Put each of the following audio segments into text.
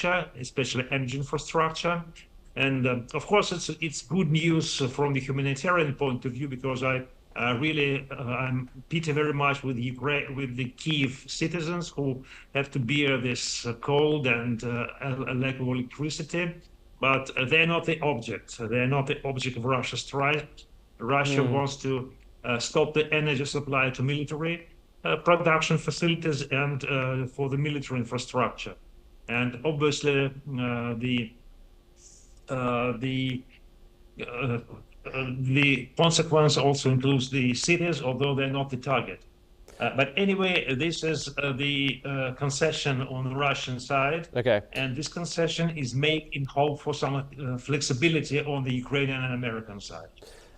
especially energy infrastructure. And of course, it's good news from the humanitarian point of view, because I'm pity very much with Ukraine, with the Kiev citizens who have to bear this cold and a lack of electricity. But they're not the object. They're not the object of Russia's strike. Russia wants to stop the energy supply to military production facilities and for the military infrastructure. And obviously, the consequence also includes the cities, although they're not the target. But anyway, this is the concession on the Russian side. Okay. And this concession is made in hope for some flexibility on the Ukrainian and American side.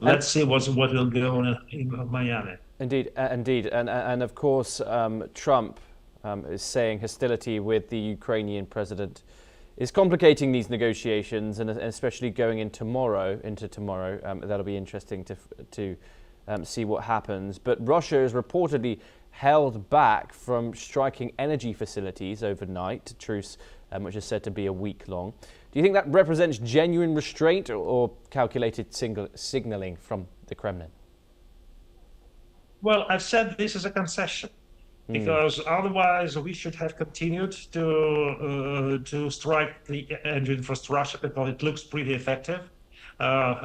Let's see what will go on in Miami. Indeed, indeed. And of course, Trump is saying hostility with the Ukrainian president is complicating these negotiations, and especially going into tomorrow. That'll be interesting to see what happens. But Russia is reportedly held back from striking energy facilities overnight, truce which is said to be a week long. Do you think that represents genuine restraint or calculated signaling from the Kremlin? Well, I've said this is a concession, because otherwise we should have continued to strike the energy infrastructure, because it looks pretty effective,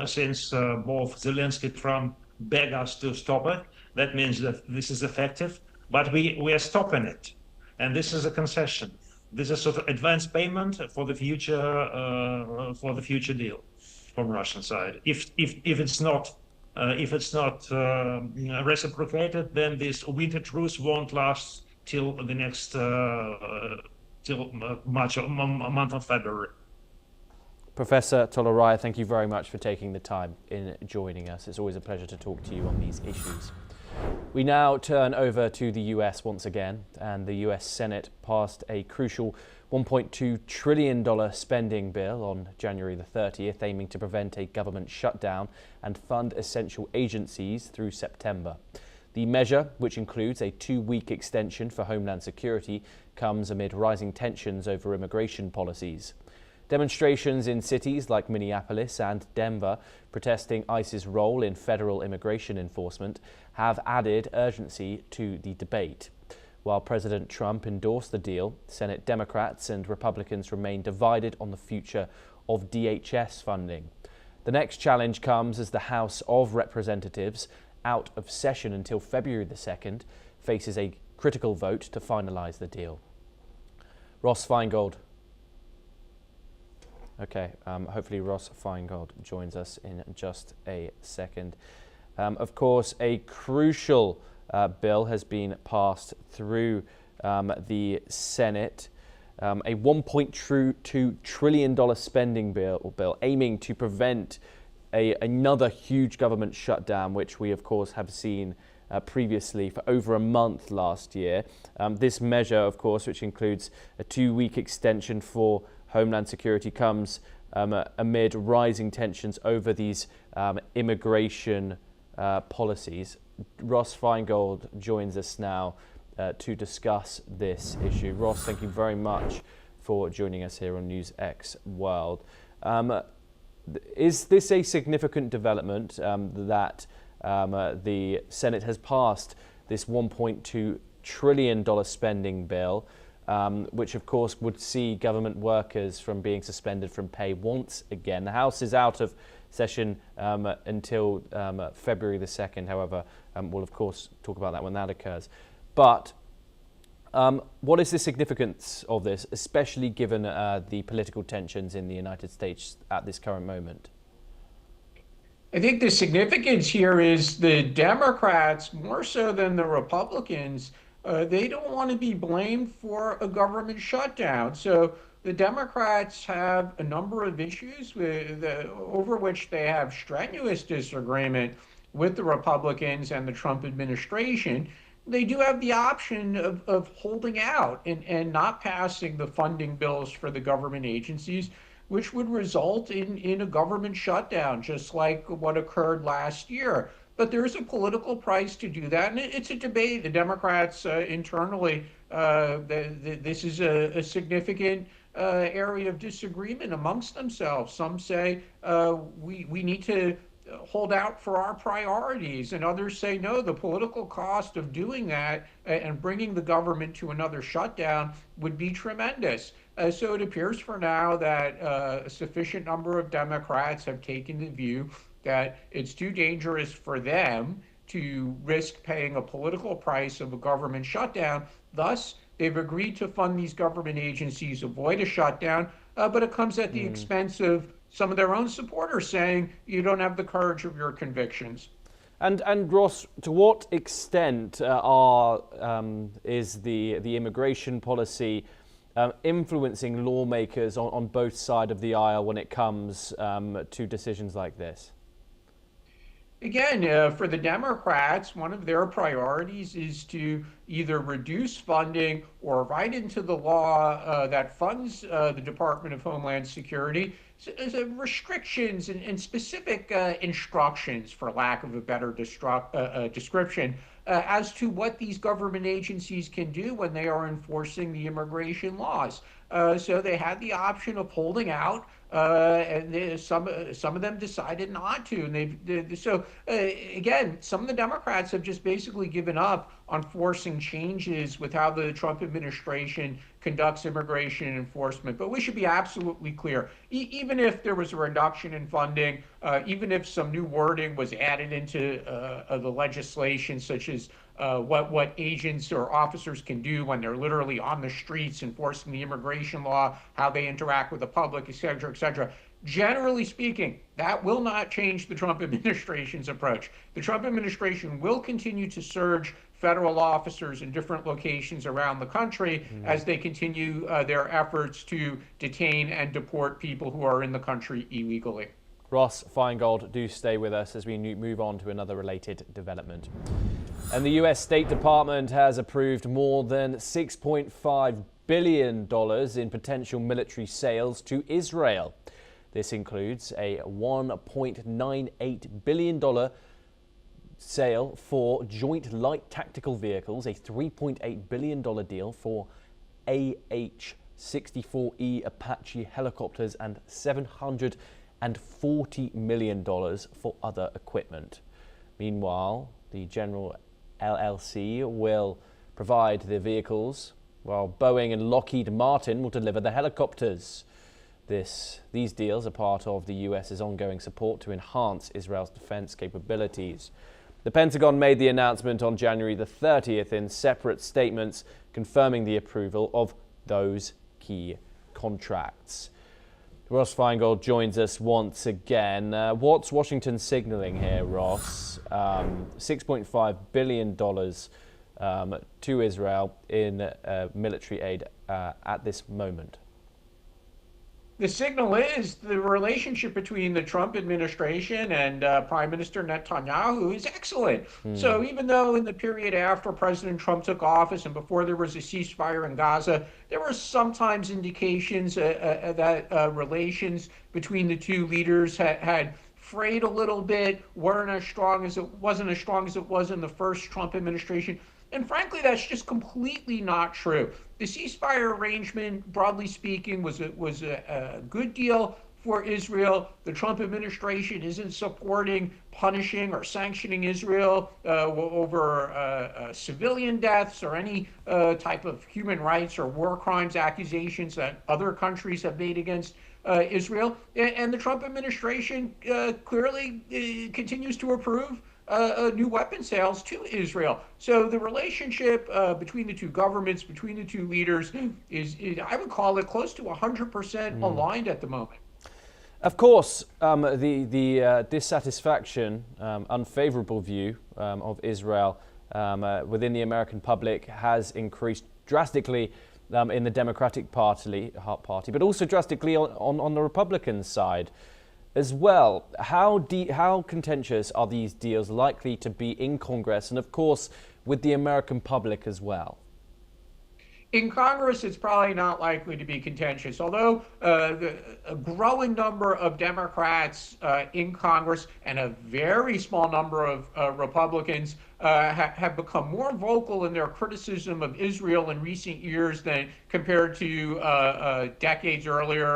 since both Zelensky and Trump beg us to stop it. That means that this is effective, but we are stopping it, and this is a concession. This is sort of advance payment for the future deal from Russian side. If it's not reciprocated, then this winter truce won't last till the next month of February. Professor Toloraya, thank you very much for taking the time in joining us. It's always a pleasure to talk to you on these issues. We now turn over to the US once again, and the US Senate passed a crucial $1.2 trillion spending bill on January the 30th, aiming to prevent a government shutdown and fund essential agencies through September. The measure, which includes a 2-week extension for Homeland Security, comes amid rising tensions over immigration policies. Demonstrations in cities like Minneapolis and Denver protesting ICE's role in federal immigration enforcement have added urgency to the debate. While President Trump endorsed the deal, Senate Democrats and Republicans remain divided on the future of DHS funding. The next challenge comes as the House of Representatives, out of session until February the 2nd, faces a critical vote to finalise the deal. Ross Feingold. Okay, hopefully Ross Feingold joins us in just a second. Of course, a crucial bill has been passed through the Senate, a $1.2 trillion spending bill aiming to prevent another huge government shutdown, which we of course have seen previously for over a month last year. This measure, of course, which includes a 2-week extension for Homeland Security, comes amid rising tensions over these immigration policies. Ross Feingold joins us now to discuss this issue. Ross, thank you very much for joining us here on NewsX World. Is this a significant development that the Senate has passed this $1.2 trillion spending bill, which of course would see government workers from being suspended from pay once again? The House is out of session until February the 2nd, however, we'll of course talk about that when that occurs. But what is the significance of this, especially given the political tensions in the United States at this current moment? I think the significance here is the Democrats, more so than the Republicans, they don't want to be blamed for a government shutdown. So the Democrats have a number of issues over which they have strenuous disagreement with the Republicans and the Trump administration. They do have the option of holding out and not passing the funding bills for the government agencies, which would result in a government shutdown, just like what occurred last year. But there is a political price to do that, and it's a debate. The Democrats internally, this is a significant area of disagreement amongst themselves. Some say we need to hold out for our priorities, and others say no, the political cost of doing that and bringing the government to another shutdown would be tremendous. So it appears for now that a sufficient number of Democrats have taken the view that it's too dangerous for them to risk paying a political price of a government shutdown. Thus, they've agreed to fund these government agencies, avoid a shutdown, but it comes at the expense of some of their own supporters saying you don't have the courage of your convictions. And Ross, to what extent is the immigration policy influencing lawmakers on both sides of the aisle when it comes to decisions like this? Again, for the Democrats, one of their priorities is to either reduce funding or write into the law that funds the Department of Homeland Security restrictions and specific instructions, for lack of a better description, as to what these government agencies can do when they are enforcing the immigration laws. So they had the option of holding out, and some of them decided not to. Again, some of the Democrats have just basically given up on forcing changes with how the Trump administration conducts immigration enforcement. But we should be absolutely clear, even if there was a reduction in funding, even if some new wording was added into the legislation, such as what agents or officers can do when they're literally on the streets enforcing the immigration law, how they interact with the public, et cetera, et cetera. Generally speaking, that will not change the Trump administration's approach. The Trump administration will continue to surge federal officers in different locations around the country as they continue their efforts to detain and deport people who are in the country illegally. Ross Feingold, do stay with us as we move on to another related development. And the US State Department has approved more than $6.5 billion in potential military sales to Israel. This includes a $1.98 billion sale for Joint Light Tactical Vehicles, a $3.8 billion deal for AH-64E Apache helicopters, and $740 million for other equipment. Meanwhile, the General LLC will provide the vehicles, while Boeing and Lockheed Martin will deliver the helicopters. These deals are part of the US's ongoing support to enhance Israel's defense capabilities. The Pentagon made the announcement on January the 30th in separate statements confirming the approval of those key contracts. Ross Feingold joins us once again. What's Washington signaling here, Ross? $6.5 billion to Israel in military aid at this moment. The signal is the relationship between the Trump administration and Prime Minister Netanyahu is excellent. So even though in the period after President Trump took office and before there was a ceasefire in Gaza, there were sometimes indications that relations between the two leaders had frayed a little bit, wasn't as strong as it was in the first Trump administration. And frankly, that's just completely not true. The ceasefire arrangement, broadly speaking, was a good deal for Israel. The Trump administration isn't supporting punishing or sanctioning Israel over civilian deaths or any type of human rights or war crimes accusations that other countries have made against Israel. And the Trump administration clearly continues to approve new weapon sales to Israel. So the relationship between the two governments, between the two leaders, is I would call it close to 100% aligned at the moment. Of course, the dissatisfaction, unfavorable view of Israel within the American public has increased drastically in the Democratic Party, but also drastically on the Republican side as well. How contentious are these deals likely to be in Congress and, of course, with the American public as well? In Congress, it's probably not likely to be contentious, although a growing number of Democrats in Congress and a very small number of Republicans have become more vocal in their criticism of Israel in recent years than compared to decades earlier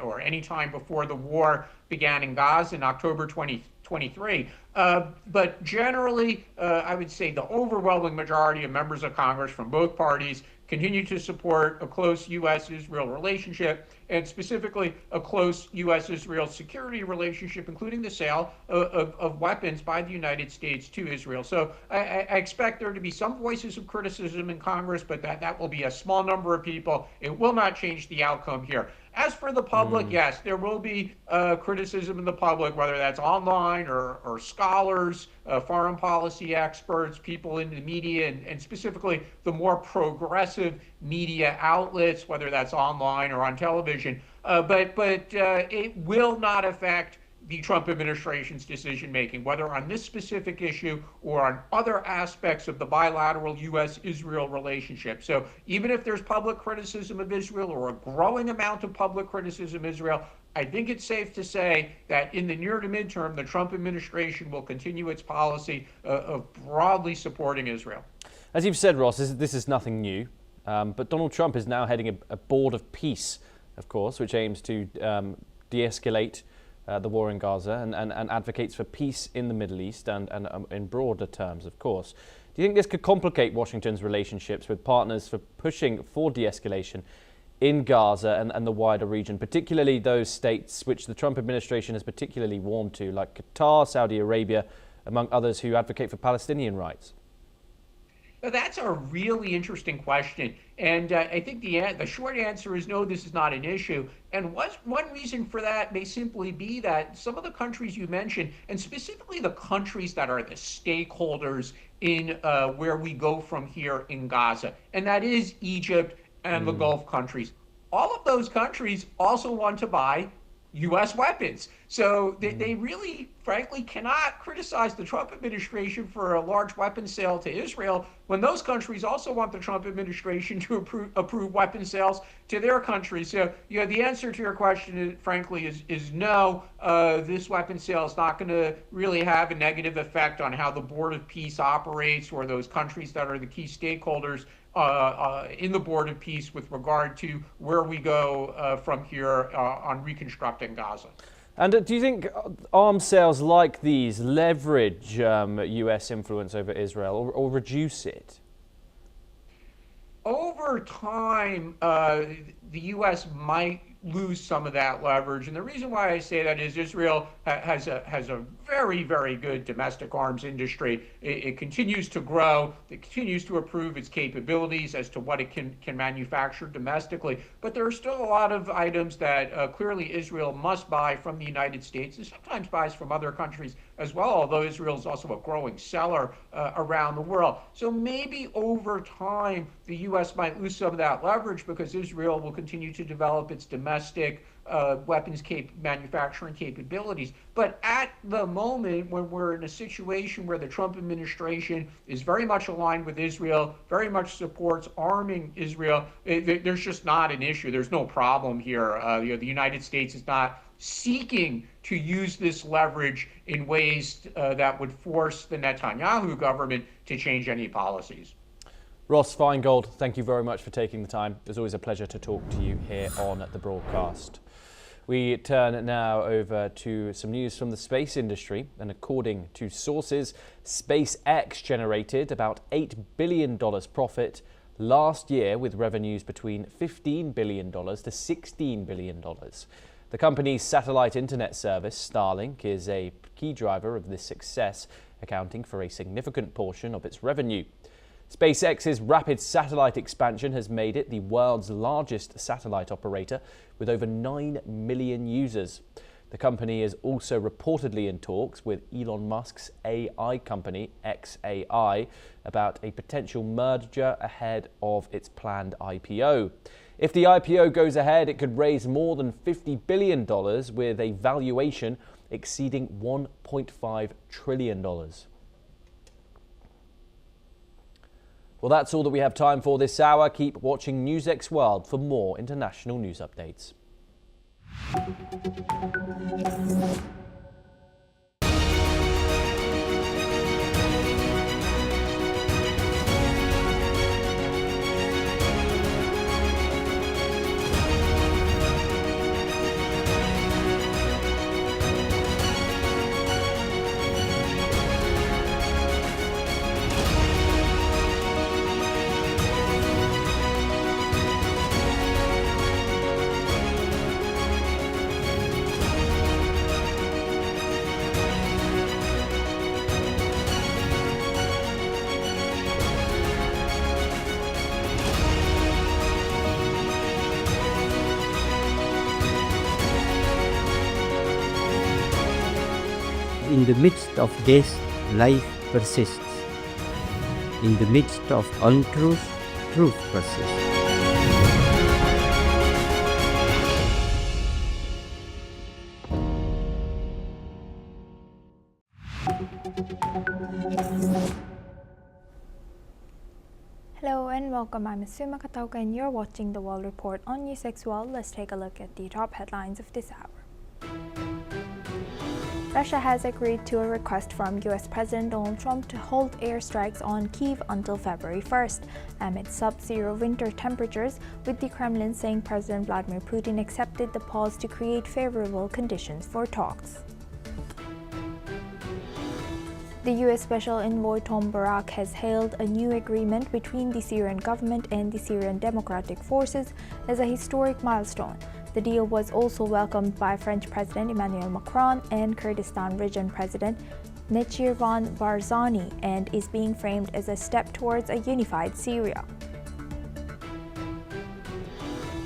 or any time before the war began in Gaza in October 2023. But generally, I would say the overwhelming majority of members of Congress from both parties continue to support a close U.S.-Israel relationship, and specifically a close U.S.-Israel security relationship, including the sale of weapons by the United States to Israel. So I expect there to be some voices of criticism in Congress, but that will be a small number of people. It will not change the outcome here. As for the public, yes, there will be criticism in the public, whether that's online or scholars, foreign policy experts, people in the media, and specifically the more progressive media outlets, whether that's online or on television. But it will not affect the Trump administration's decision making, whether on this specific issue or on other aspects of the bilateral U.S.-Israel relationship. So even if there's public criticism of Israel or a growing amount of public criticism of Israel, I think it's safe to say that in the near to midterm, the Trump administration will continue its policy of broadly supporting Israel. As you've said, Ross, this is nothing new, but Donald Trump is now heading a board of peace, of course, which aims to de-escalate the war in Gaza and advocates for peace in the Middle East and in broader terms, of course. Do you think this could complicate Washington's relationships with partners for pushing for de-escalation in Gaza and the wider region, particularly those states which the Trump administration has particularly warned to, like Qatar, Saudi Arabia, among others who advocate for Palestinian rights? That's a really interesting question. And I think the short answer is no, this is not an issue. And one reason for that may simply be that some of the countries you mentioned, and specifically the countries that are the stakeholders in where we go from here in Gaza, and that is Egypt and the Gulf countries, all of those countries also want to buy U.S. weapons. So they really, frankly, cannot criticize the Trump administration for a large weapons sale to Israel when those countries also want the Trump administration to approve weapons sales to their countries. So, the answer to your question, frankly, is no. This weapons sale is not going to really have a negative effect on how the Board of Peace operates or those countries that are the key stakeholders in the Board of Peace with regard to where we go from here on reconstructing Gaza. And do you think arms sales like these leverage U.S. influence over Israel or reduce it? Over time, the U.S. might lose some of that leverage. And the reason why I say that is Israel has a very, very good domestic arms industry. It continues to grow. It continues to improve its capabilities as to what it can manufacture domestically. But there are still a lot of items that clearly Israel must buy from the United States and sometimes buys from other countries as well, although Israel is also a growing seller around the world. So maybe over time, the U.S. might lose some of that leverage because Israel will continue to develop its domestic weapons manufacturing capabilities. But at the moment, when we're in a situation where the Trump administration is very much aligned with Israel, very much supports arming Israel, there's just not an issue. There's no problem here. The United States is not seeking to use this leverage in ways that would force the Netanyahu government to change any policies. Ross Feingold, thank you very much for taking the time. It's always a pleasure to talk to you here on The Broadcast. We turn now over to some news from the space industry, and according to sources, SpaceX generated about $8 billion profit last year, with revenues between $15 billion to $16 billion. The company's satellite internet service, Starlink, is a key driver of this success, accounting for a significant portion of its revenue. SpaceX's rapid satellite expansion has made it the world's largest satellite operator, with over 9 million users. The company is also reportedly in talks with Elon Musk's AI company, xAI, about a potential merger ahead of its planned IPO. If the IPO goes ahead, it could raise more than $50 billion, with a valuation exceeding $1.5 trillion. Well, that's all that we have time for this hour. Keep watching NewsX World for more international news updates. in the midst of this, life persists. In the midst of untruth, truth persists. Hello and welcome. I'm Asuma Katauka and you're watching the World Report on News X World. Let's take a look at the top headlines of this hour. Russia has agreed to a request from US President Donald Trump to hold airstrikes on Kyiv until February 1st, amid sub-zero winter temperatures, with the Kremlin saying President Vladimir Putin accepted the pause to create favorable conditions for talks. The U.S. Special Envoy Tom Barak has hailed a new agreement between the Syrian government and the Syrian Democratic Forces as a historic milestone. The deal was also welcomed by French President Emmanuel Macron and Kurdistan Region President Nechirvan Barzani and is being framed as a step towards a unified Syria.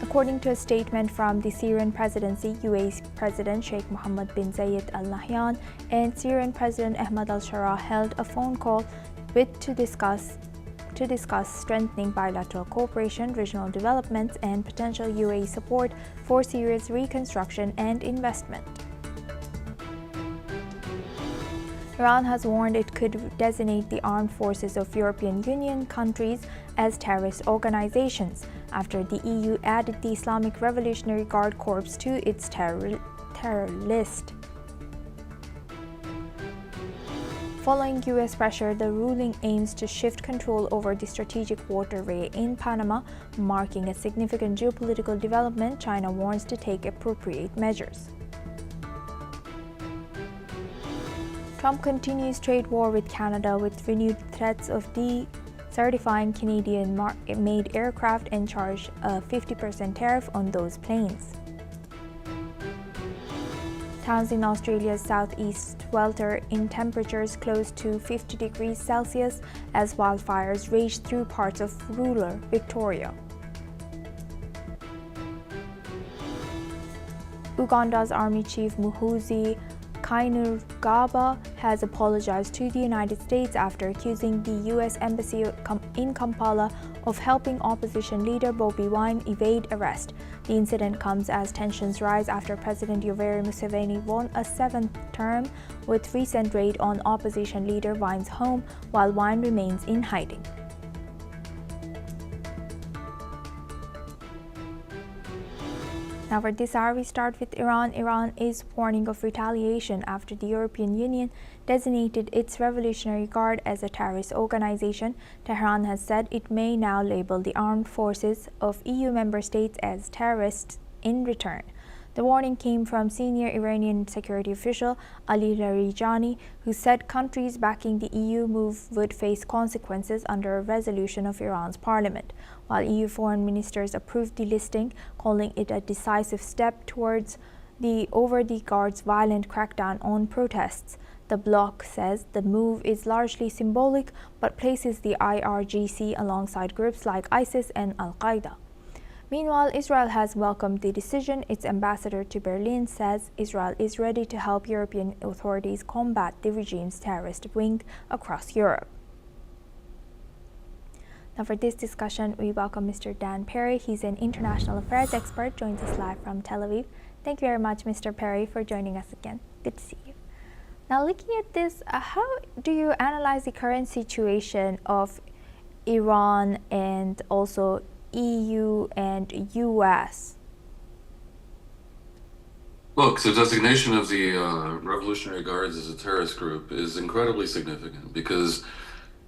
According to a statement from the Syrian presidency, UAE President Sheikh Mohammed bin Zayed Al Nahyan and Syrian President Ahmad al-Shara held a phone call to discuss strengthening bilateral cooperation, regional developments, and potential UAE support for Syria's reconstruction and investment. Iran has warned it could designate the armed forces of European Union countries as terrorist organizations after the EU added the Islamic Revolutionary Guard Corps to its terror list. Following US pressure, the ruling aims to shift control over the strategic waterway in Panama, marking a significant geopolitical development. China warns to take appropriate measures. Trump continues trade war with Canada with renewed threats of decertifying Canadian-made aircraft and charge a 50% tariff on those planes. Towns in Australia's southeast swelter in temperatures close to 50 degrees Celsius as wildfires rage through parts of rural Victoria. Uganda's Army Chief Muhoozi Kainerugaba has apologized to the United States after accusing the U.S. Embassy in Kampala of helping opposition leader Bobi Wine evade arrest. The incident comes as tensions rise after President Yoweri Museveni won a seventh term with recent raid on opposition leader Wine's home while Wine remains in hiding. Now for this hour, we start with Iran. Iran is warning of retaliation after the European Union designated its Revolutionary Guard as a terrorist organization. Tehran has said it may now label the armed forces of EU member states as terrorists in return. The warning came from senior Iranian security official Ali Larijani, who said countries backing the EU move would face consequences under a resolution of Iran's parliament. While EU foreign ministers approved the listing, calling it a decisive step towards the Guard's violent crackdown on protests. The bloc says the move is largely symbolic but places the IRGC alongside groups like ISIS and Al-Qaeda. Meanwhile, Israel has welcomed the decision. Its ambassador to Berlin says Israel is ready to help European authorities combat the regime's terrorist wing across Europe. Now for this discussion, we welcome Mr. Dan Perry. He's an international affairs expert, joins us live from Tel Aviv. Thank you very much, Mr. Perry, for joining us again. Good to see you. Now looking at this, how do you analyze the current situation of Iran and also EU and US? Look, the designation of the Revolutionary Guards as a terrorist group is incredibly significant because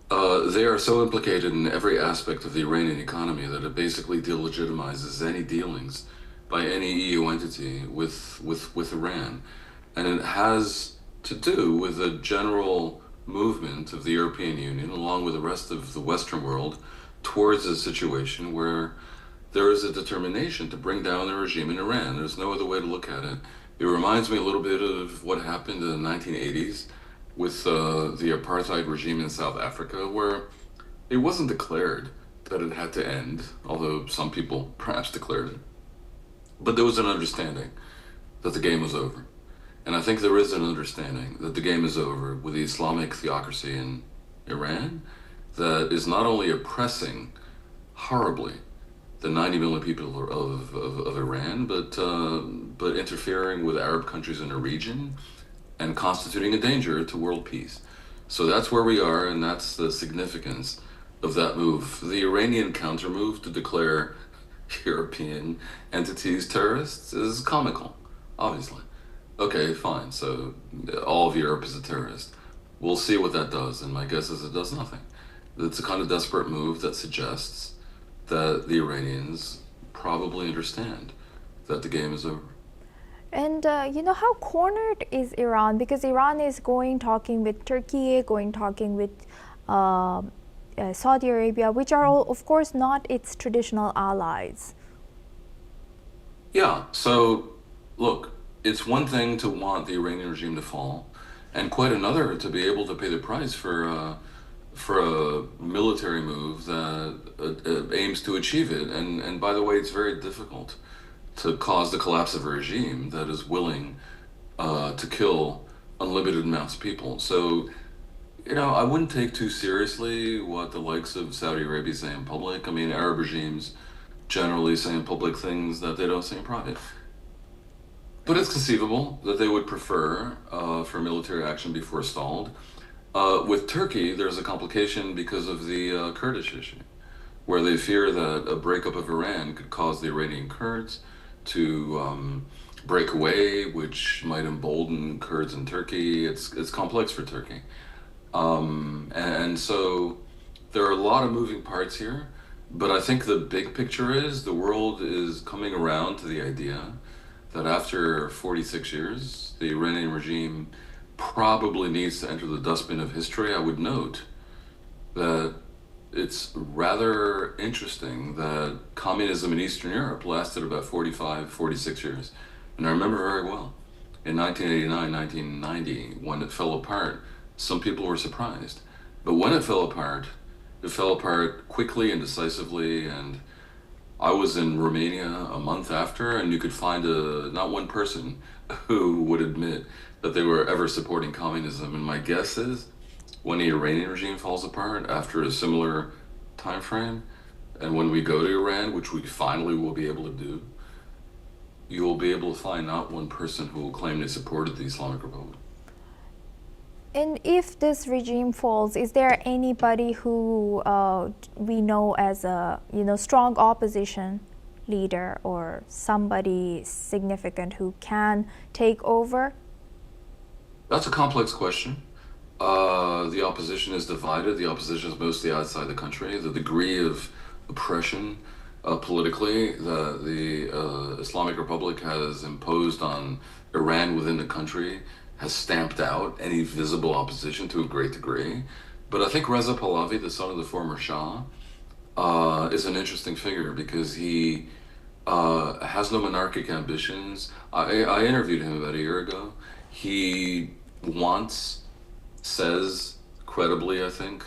they are so implicated in every aspect of the Iranian economy that it basically delegitimizes any dealings by any EU entity with Iran. And it has to do with a general movement of the European Union, along with the rest of the Western world, towards a situation where there is a determination to bring down the regime in Iran. There's no other way to look at it. It reminds me a little bit of what happened in the 1980s with the apartheid regime in South Africa, where it wasn't declared that it had to end, although some people perhaps declared it. But there was an understanding that the game was over. And I think there is an understanding that the game is over with the Islamic theocracy in Iran that is not only oppressing horribly the 90 million people of Iran, but interfering with Arab countries in the region and constituting a danger to world peace. So that's where we are, and that's the significance of that move. The Iranian counter move to declare European entities terrorists is comical, obviously. Okay, fine, so all of Europe is a terrorist. We'll see what that does, and my guess is it does nothing. It's a kind of desperate move that suggests that the Iranians probably understand that the game is over. And how cornered is Iran? Because Iran is talking with Turkey, talking with Saudi Arabia, which are all, of course, not its traditional allies. Yeah, so look, it's one thing to want the Iranian regime to fall, and quite another to be able to pay the price for a military move that aims to achieve it. And by the way, it's very difficult to cause the collapse of a regime that is willing to kill unlimited amounts of people. So, I wouldn't take too seriously what the likes of Saudi Arabia say in public. I mean, Arab regimes generally say in public things that they don't say in private. But it's conceivable that they would prefer for military action be forestalled. With Turkey, there's a complication because of the Kurdish issue, where they fear that a breakup of Iran could cause the Iranian Kurds to break away, which might embolden Kurds in Turkey. It's complex for Turkey. And so there are a lot of moving parts here, but I think the big picture is the world is coming around to the idea that after 46 years, the Iranian regime probably needs to enter the dustbin of history. I would note that it's rather interesting that communism in Eastern Europe lasted about 45, 46 years. And I remember very well, in 1989, 1990, when it fell apart, some people were surprised. But when it fell apart quickly and decisively, and I was in Romania a month after, and you could find not one person who would admit that they were ever supporting communism. And my guess is, when the Iranian regime falls apart after a similar time frame, and when we go to Iran, which we finally will be able to do, you will be able to find not one person who will claim they supported the Islamic Republic. And if this regime falls, is there anybody who we know as a strong opposition leader or somebody significant who can take over? That's a complex question. The opposition is divided. The opposition is mostly outside the country. The degree of oppression politically that the Islamic Republic has imposed on Iran within the country has stamped out any visible opposition to a great degree. But I think Reza Pahlavi, the son of the former Shah, is an interesting figure because he has no monarchic ambitions. I interviewed him about a year ago. He says credibly, I think,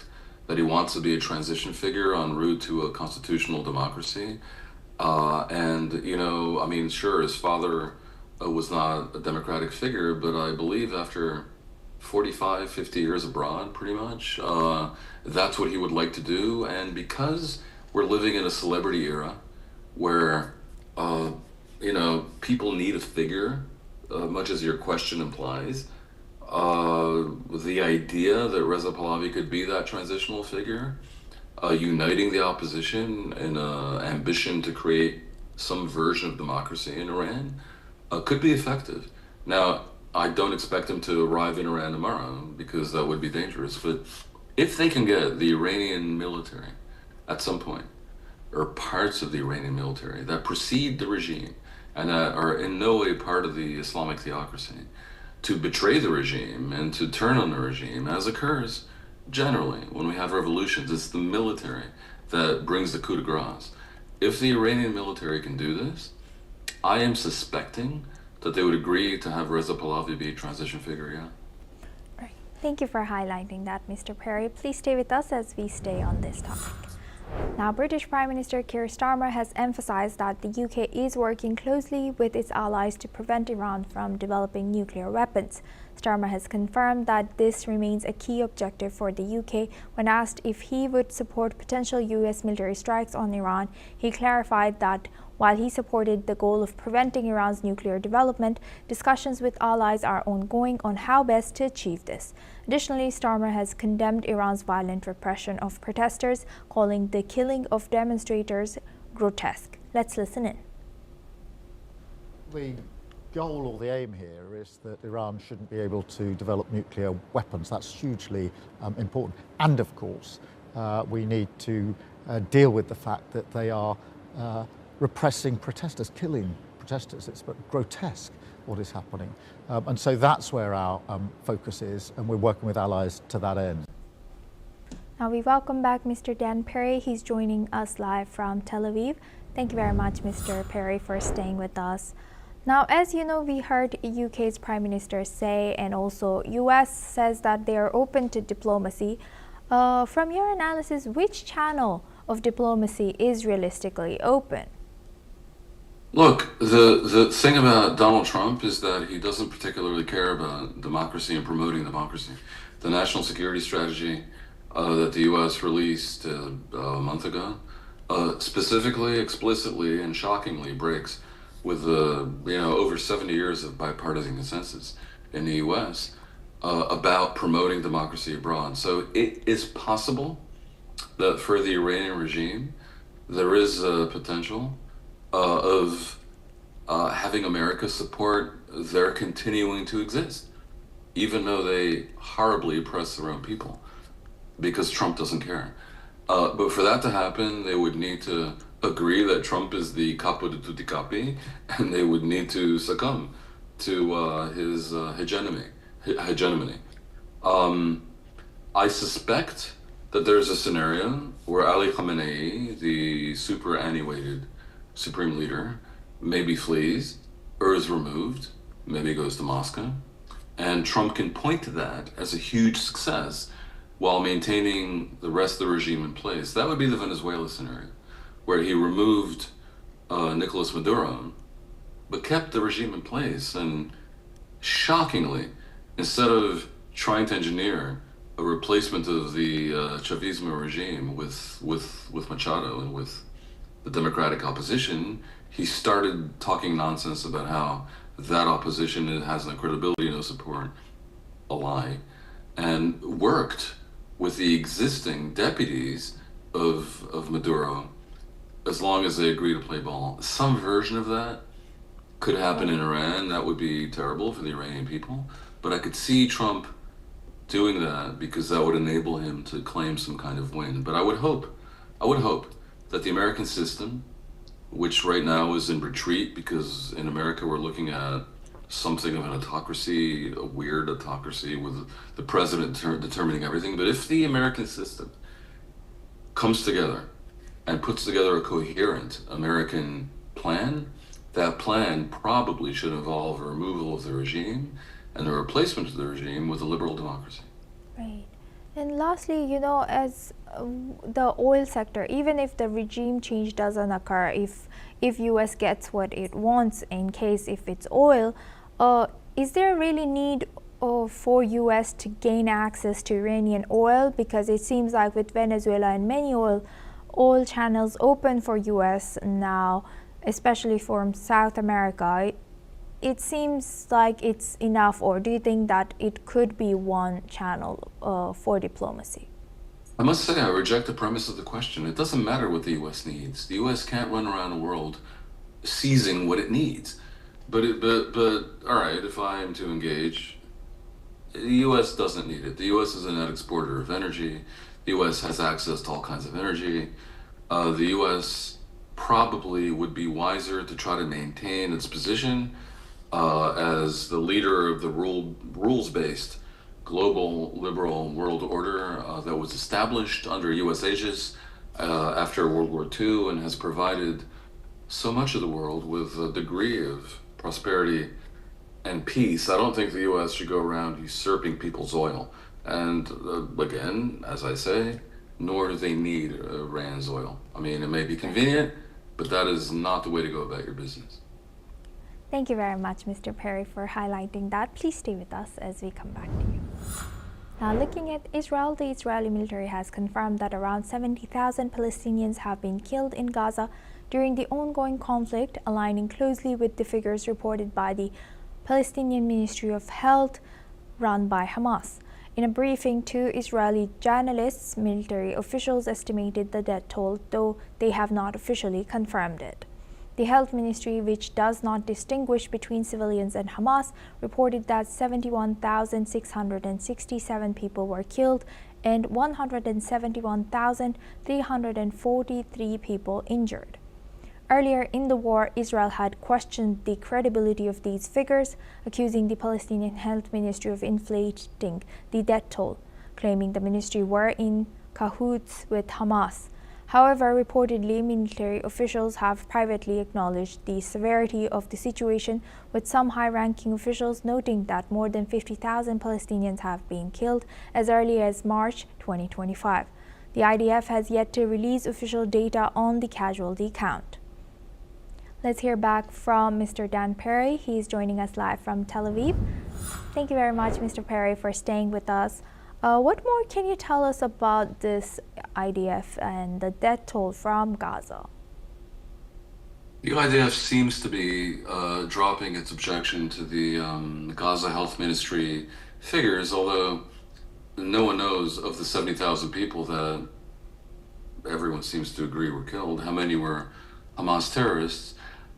that he wants to be a transition figure en route to a constitutional democracy. Sure, his father was not a democratic figure, but I believe after 45, 50 years abroad, pretty much, that's what he would like to do. And because we're living in a celebrity era where, people need a figure, much as your question implies, the idea that Reza Pahlavi could be that transitional figure, uniting the opposition in an ambition to create some version of democracy in Iran, could be effective. Now, I don't expect him to arrive in Iran tomorrow because that would be dangerous, but if they can get the Iranian military at some point, or parts of the Iranian military that precede the regime and that are in no way part of the Islamic theocracy, to betray the regime and to turn on the regime, as occurs generally when we have revolutions, it's the military that brings the coup de grace. If the Iranian military can do this, I am suspecting that they would agree to have Reza Pahlavi be a transition figure, yeah. Right. Thank you for highlighting that, Mr. Perry. Please stay with us as we stay on this topic. Now, British Prime Minister Keir Starmer has emphasized that the UK is working closely with its allies to prevent Iran from developing nuclear weapons. Starmer has confirmed that this remains a key objective for the UK. When asked if he would support potential US military strikes on Iran, he clarified that while he supported the goal of preventing Iran's nuclear development, discussions with allies are ongoing on how best to achieve this. Additionally, Starmer has condemned Iran's violent repression of protesters, calling the killing of demonstrators grotesque. Let's listen in. The goal or the aim here is that Iran shouldn't be able to develop nuclear weapons. That's hugely important. And of course, we need to deal with the fact that they are repressing protesters, killing protesters. It's grotesque what is happening. And so that's where our focus is, and we're working with allies to that end. Now we welcome back Mr. Dan Perry. He's joining us live from Tel Aviv. Thank you very much, Mr. Perry, for staying with us. Now, as you know, we heard UK's Prime Minister say, and also US says that they are open to diplomacy. From your analysis, which channel of diplomacy is realistically open? Look, the thing about Donald Trump is that he doesn't particularly care about democracy and promoting democracy. The national security strategy that the U.S. released a month ago specifically, explicitly, and shockingly breaks with over 70 years of bipartisan consensus in the U.S. About promoting democracy abroad. So it is possible that for the Iranian regime, there is a potential of having America support their continuing to exist, even though they horribly oppress their own people, because Trump doesn't care. But for that to happen, they would need to agree that Trump is the capo di tutti capi, and they would need to succumb to his hegemony. I suspect that there's a scenario where Ali Khamenei, the superannuated supreme leader, maybe flees or is removed, maybe goes to Moscow, and Trump can point to that as a huge success while maintaining the rest of the regime in place. That would be the Venezuela scenario, where he removed Nicolas Maduro, but kept the regime in place. And shockingly, instead of trying to engineer a replacement of the Chavismo regime with Machado and with the democratic opposition, he started talking nonsense about how that opposition has no credibility, no support, a lie, and worked with the existing deputies of Maduro as long as they agree to play ball. Some version of that could happen in Iran. That would be terrible for the Iranian people, but I could see Trump doing that because that would enable him to claim some kind of win. But I would hope that the American system, which right now is in retreat because in America we're looking at something of an autocracy, a weird autocracy with the president determining everything. But if the American system comes together and puts together a coherent American plan, that plan probably should involve a removal of the regime and the replacement of the regime with a liberal democracy. Right. And lastly, as the oil sector, even if the regime change doesn't occur, if US gets what it wants in case if it's oil, is there really need for US to gain access to Iranian oil? Because it seems like with Venezuela and many oil channels open for US now, especially from South America, it seems like it's enough, or do you think that it could be one channel for diplomacy? I must say, I reject the premise of the question. It doesn't matter what the U.S. needs. The U.S. can't run around the world seizing what it needs. But all right, if I am to engage, the U.S. doesn't need it. The U.S. is a net exporter of energy. The U.S. has access to all kinds of energy. The U.S. probably would be wiser to try to maintain its position as the leader of the rules-based global liberal world order that was established under U.S. aegis after World War II and has provided so much of the world with a degree of prosperity and peace. I don't think the U.S. should go around usurping people's oil. And again, as I say, nor do they need Iran's oil. I mean, it may be convenient, but that is not the way to go about your business. Thank you very much, Mr. Perry, for highlighting that. Please stay with us as we come back to you. Now, looking at Israel, the Israeli military has confirmed that around 70,000 Palestinians have been killed in Gaza during the ongoing conflict, aligning closely with the figures reported by the Palestinian Ministry of Health, run by Hamas. In a briefing to Israeli journalists, military officials estimated the death toll, though they have not officially confirmed it. The health ministry, which does not distinguish between civilians and Hamas, reported that 71,667 people were killed and 171,343 people injured. Earlier in the war, Israel had questioned the credibility of these figures, accusing the Palestinian Health Ministry of inflating the death toll, claiming the ministry were in cahoots with Hamas. However, reportedly, military officials have privately acknowledged the severity of the situation, with some high-ranking officials noting that more than 50,000 Palestinians have been killed as early as March 2025. The IDF has yet to release official data on the casualty count. Let's hear back from Mr. Dan Perry. He's joining us live from Tel Aviv. Thank you very much, Mr. Perry, for staying with us. What more can you tell us about this IDF and the death toll from Gaza? The IDF seems to be dropping its objection to the Gaza Health Ministry figures, although no one knows of the 70,000 people that everyone seems to agree were killed, how many were Hamas terrorists.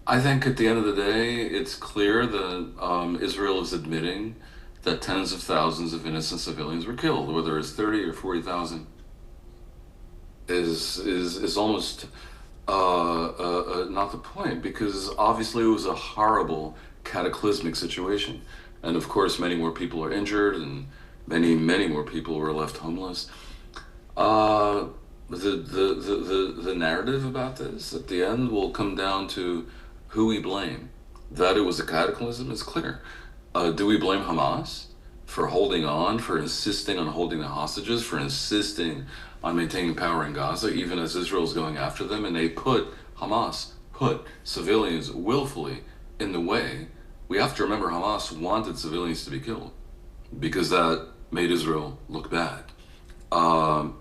I think at the end of the day, it's clear that Israel is admitting that tens of thousands of innocent civilians were killed, whether it's 30 or 40,000 is almost not the point, because obviously it was a horrible, cataclysmic situation. And of course, many more people are injured and many more people were left homeless. The narrative about this at the end will come down to who we blame. That it was a cataclysm is clear. Do we blame Hamas for holding on, for insisting on holding the hostages, for insisting on maintaining power in Gaza, even as Israel's going after them? And Hamas put civilians willfully in the way. We have to remember Hamas wanted civilians to be killed because that made Israel look bad. Do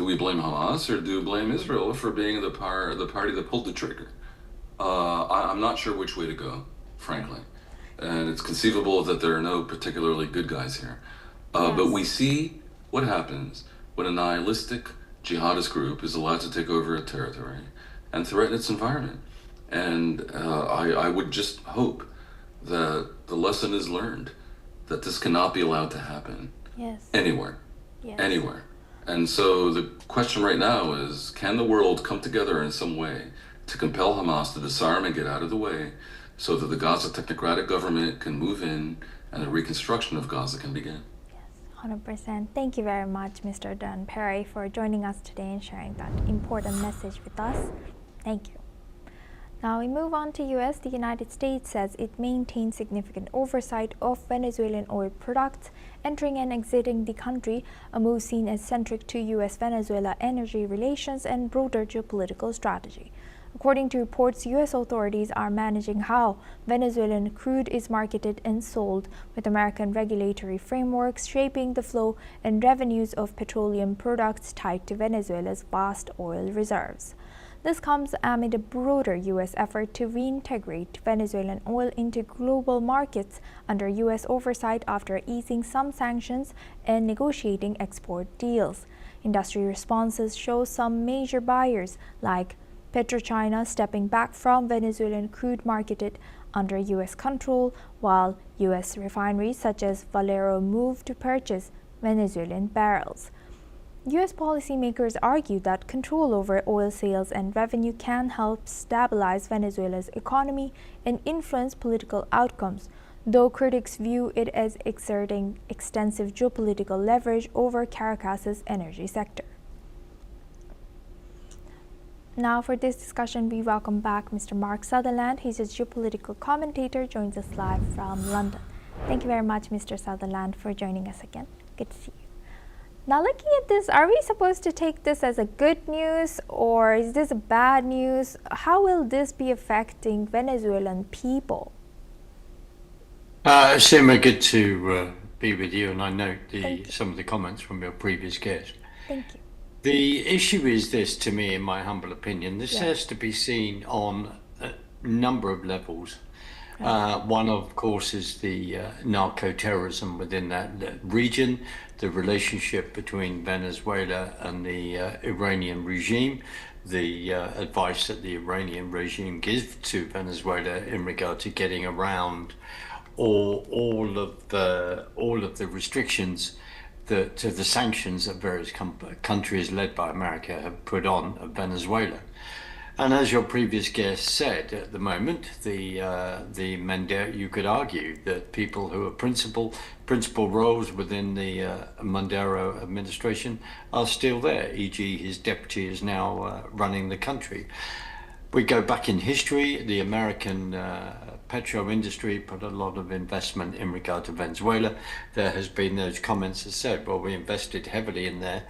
we blame Hamas or do we blame Israel for being the party that pulled the trigger? I'm not sure which way to go, frankly. And it's conceivable that there are no particularly good guys here. But we see what happens when a nihilistic jihadist group is allowed to take over a territory and threaten its environment. And I would just hope that the lesson is learned, that this cannot be allowed to happen anywhere. And so the question right now is, can the world come together in some way to compel Hamas to disarm and get out of the way so that the Gaza technocratic government can move in and the reconstruction of Gaza can begin? Yes, 100%. Thank you very much, Mr. Dan Perry, for joining us today and sharing that important message with us. Thank you. Now we move on to U.S. The United States says it maintains significant oversight of Venezuelan oil products entering and exiting the country, a move seen as centric to U.S.-Venezuela energy relations and broader geopolitical strategy. According to reports, U.S. authorities are managing how Venezuelan crude is marketed and sold, with American regulatory frameworks shaping the flow and revenues of petroleum products tied to Venezuela's vast oil reserves. This comes amid a broader U.S. effort to reintegrate Venezuelan oil into global markets under U.S. oversight after easing some sanctions and negotiating export deals. Industry responses show some major buyers like PetroChina stepping back from Venezuelan crude marketed under U.S. control, while U.S. refineries such as Valero move to purchase Venezuelan barrels. U.S. policymakers argue that control over oil sales and revenue can help stabilize Venezuela's economy and influence political outcomes, though critics view it as exerting extensive geopolitical leverage over Caracas's energy sector. Now for this discussion, we welcome back Mr. Mark Sutherland. He's a geopolitical commentator, joins us live from London. Thank you very much, Mr. Sutherland, for joining us again. Good to see you. Now, looking at this, are we supposed to take this as a good news or is this a bad news? How will this be affecting Venezuelan people? Sima, good to be with you, and I note some of the comments from your previous guest. Thank you. The issue is this, to me, in my humble opinion. This has to be seen on a number of levels. One, of course, is the narco-terrorism within that region, the relationship between Venezuela and the Iranian regime, the advice that the Iranian regime gives to Venezuela in regard to getting around all of the restrictions that the sanctions that various countries led by America have put on Venezuela. And as your previous guest said, at the moment, you could argue that people who are principal roles within the Maduro administration are still there, e.g. his deputy is now running the country. We go back in history, the American petro industry put a lot of investment in regard to Venezuela. There has been those comments that said, well, we invested heavily in there.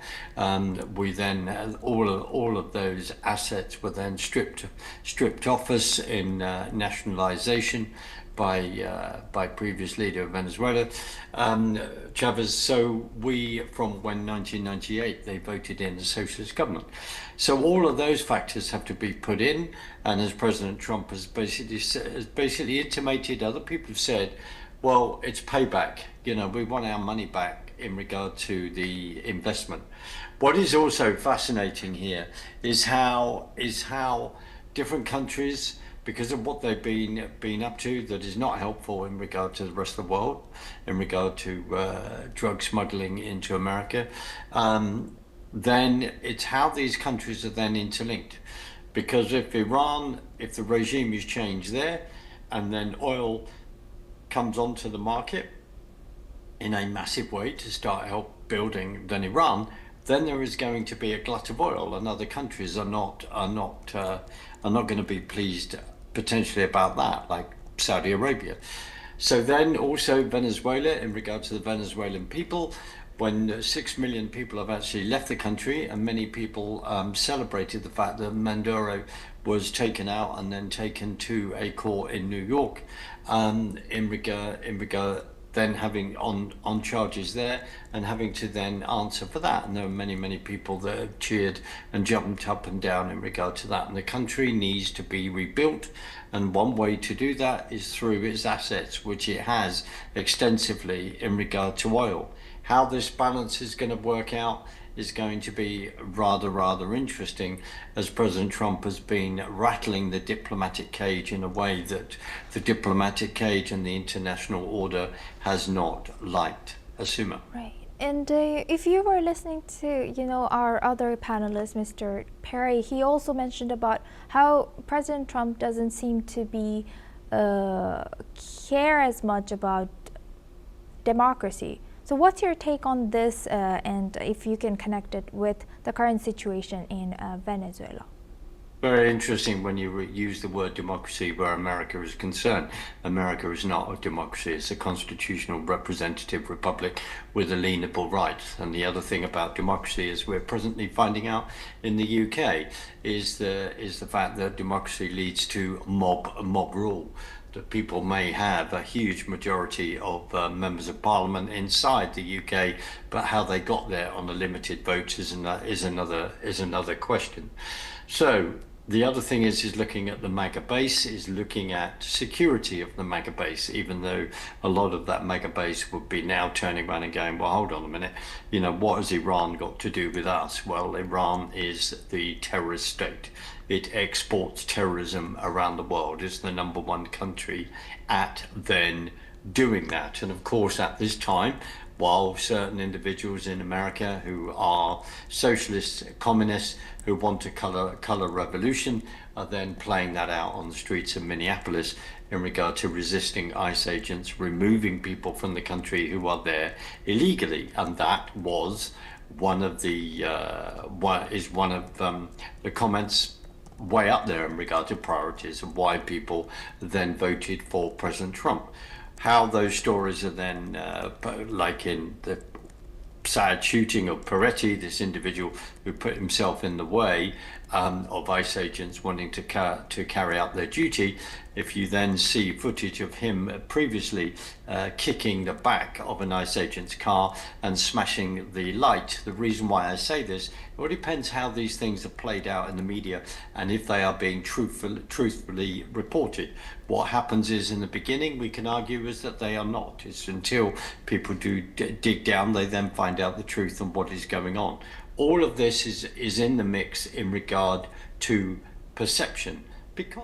We then, all of those assets were then stripped off us in nationalization by previous leader of Venezuela, Chavez. So from when 1998 they voted in a socialist government. So all of those factors have to be put in, and as President Trump has basically intimated, other people have said, well, it's payback. We want our money back in regard to the investment. What is also fascinating here is how different countries, because of what they've been up to, that is not helpful in regard to the rest of the world, in regard to drug smuggling into America, then it's how these countries are then interlinked. Because if the regime is changed there, and then oil comes onto the market in a massive way to start help building then Iran, then there is going to be a glut of oil, and other countries are not going to be pleased potentially about that, like Saudi Arabia. So then also Venezuela, in regard to the Venezuelan people, when 6 million people have actually left the country, and many people celebrated the fact that Maduro was taken out and then taken to a court in New York, in regard then having on charges there and having to then answer for that. And there were many people that have cheered and jumped up and down in regard to that. And the country needs to be rebuilt, and one way to do that is through its assets, which it has extensively in regard to oil. How this balance is going to work out is going to be rather interesting, as President Trump has been rattling the diplomatic cage in a way that the diplomatic cage and the international order has not liked. Asuma. Right. And if you were listening to, our other panelist, Mr. Perry, he also mentioned about how President Trump doesn't seem to be care as much about democracy. So what's your take on this, and if you can connect it with the current situation in Venezuela? Very interesting when you use the word democracy where America is concerned. America is not a democracy, it's a constitutional representative republic with alienable rights. And the other thing about democracy, is we're presently finding out in the UK, is the fact that democracy leads to mob rule. That people may have a huge majority of members of parliament inside the UK, but how they got there on a limited vote is another question. So the other thing is looking at the MAGA base, is looking at security of the MAGA base, even though a lot of that MAGA base would be now turning around and going, well, hold on a minute, what has Iran got to do with us? Well, Iran is the terrorist state. It exports terrorism around the world. It's the #1 country at then doing that. And of course, at this time, while certain individuals in America who are socialists, communists, who want a color revolution, are then playing that out on the streets of Minneapolis in regard to resisting ICE agents, removing people from the country who are there illegally. And that was one of the comments way up there in regard to priorities of why people then voted for President Trump. How those stories are then, like in the sad shooting of Peretti, this individual who put himself in the way of ICE agents wanting to carry out their duty. If you then see footage of him previously kicking the back of an ICE agent's car and smashing the light, the reason why I say this, it all depends how these things are played out in the media and if they are being truthfully reported. What happens is, in the beginning, we can argue is that they are not. It's until people do dig down, they then find out the truth and what is going on. All of this is in the mix in regard to perception, because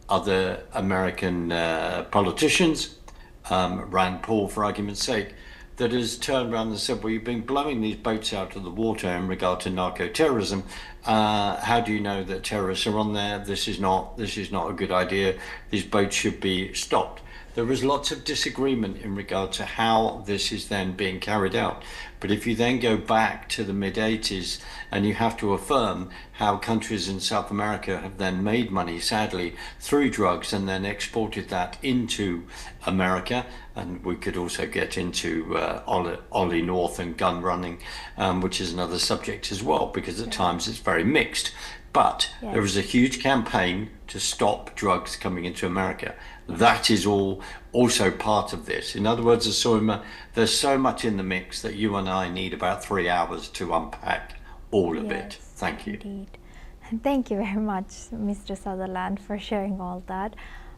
other American politicians, Rand Paul for argument's sake, that has turned around and said, well, you've been blowing these boats out of the water in regard to narco-terrorism. How do you know that terrorists are on there? This is not a good idea. These boats should be stopped. There was lots of disagreement in regard to how this is then being carried out. But if you then go back to the mid-80s and you have to affirm how countries in South America have then made money, sadly, through drugs and then exported that into America, and we could also get into Ollie North and gun running, which is another subject as well, because at times it's very mixed. But there was a huge campaign to stop drugs coming into America. That is all also part of this. In other words, there's so much in the mix that you and I need about 3 hours to unpack all of it. Thank you. Indeed. And thank you very much, Mr. Sutherland, for sharing all that.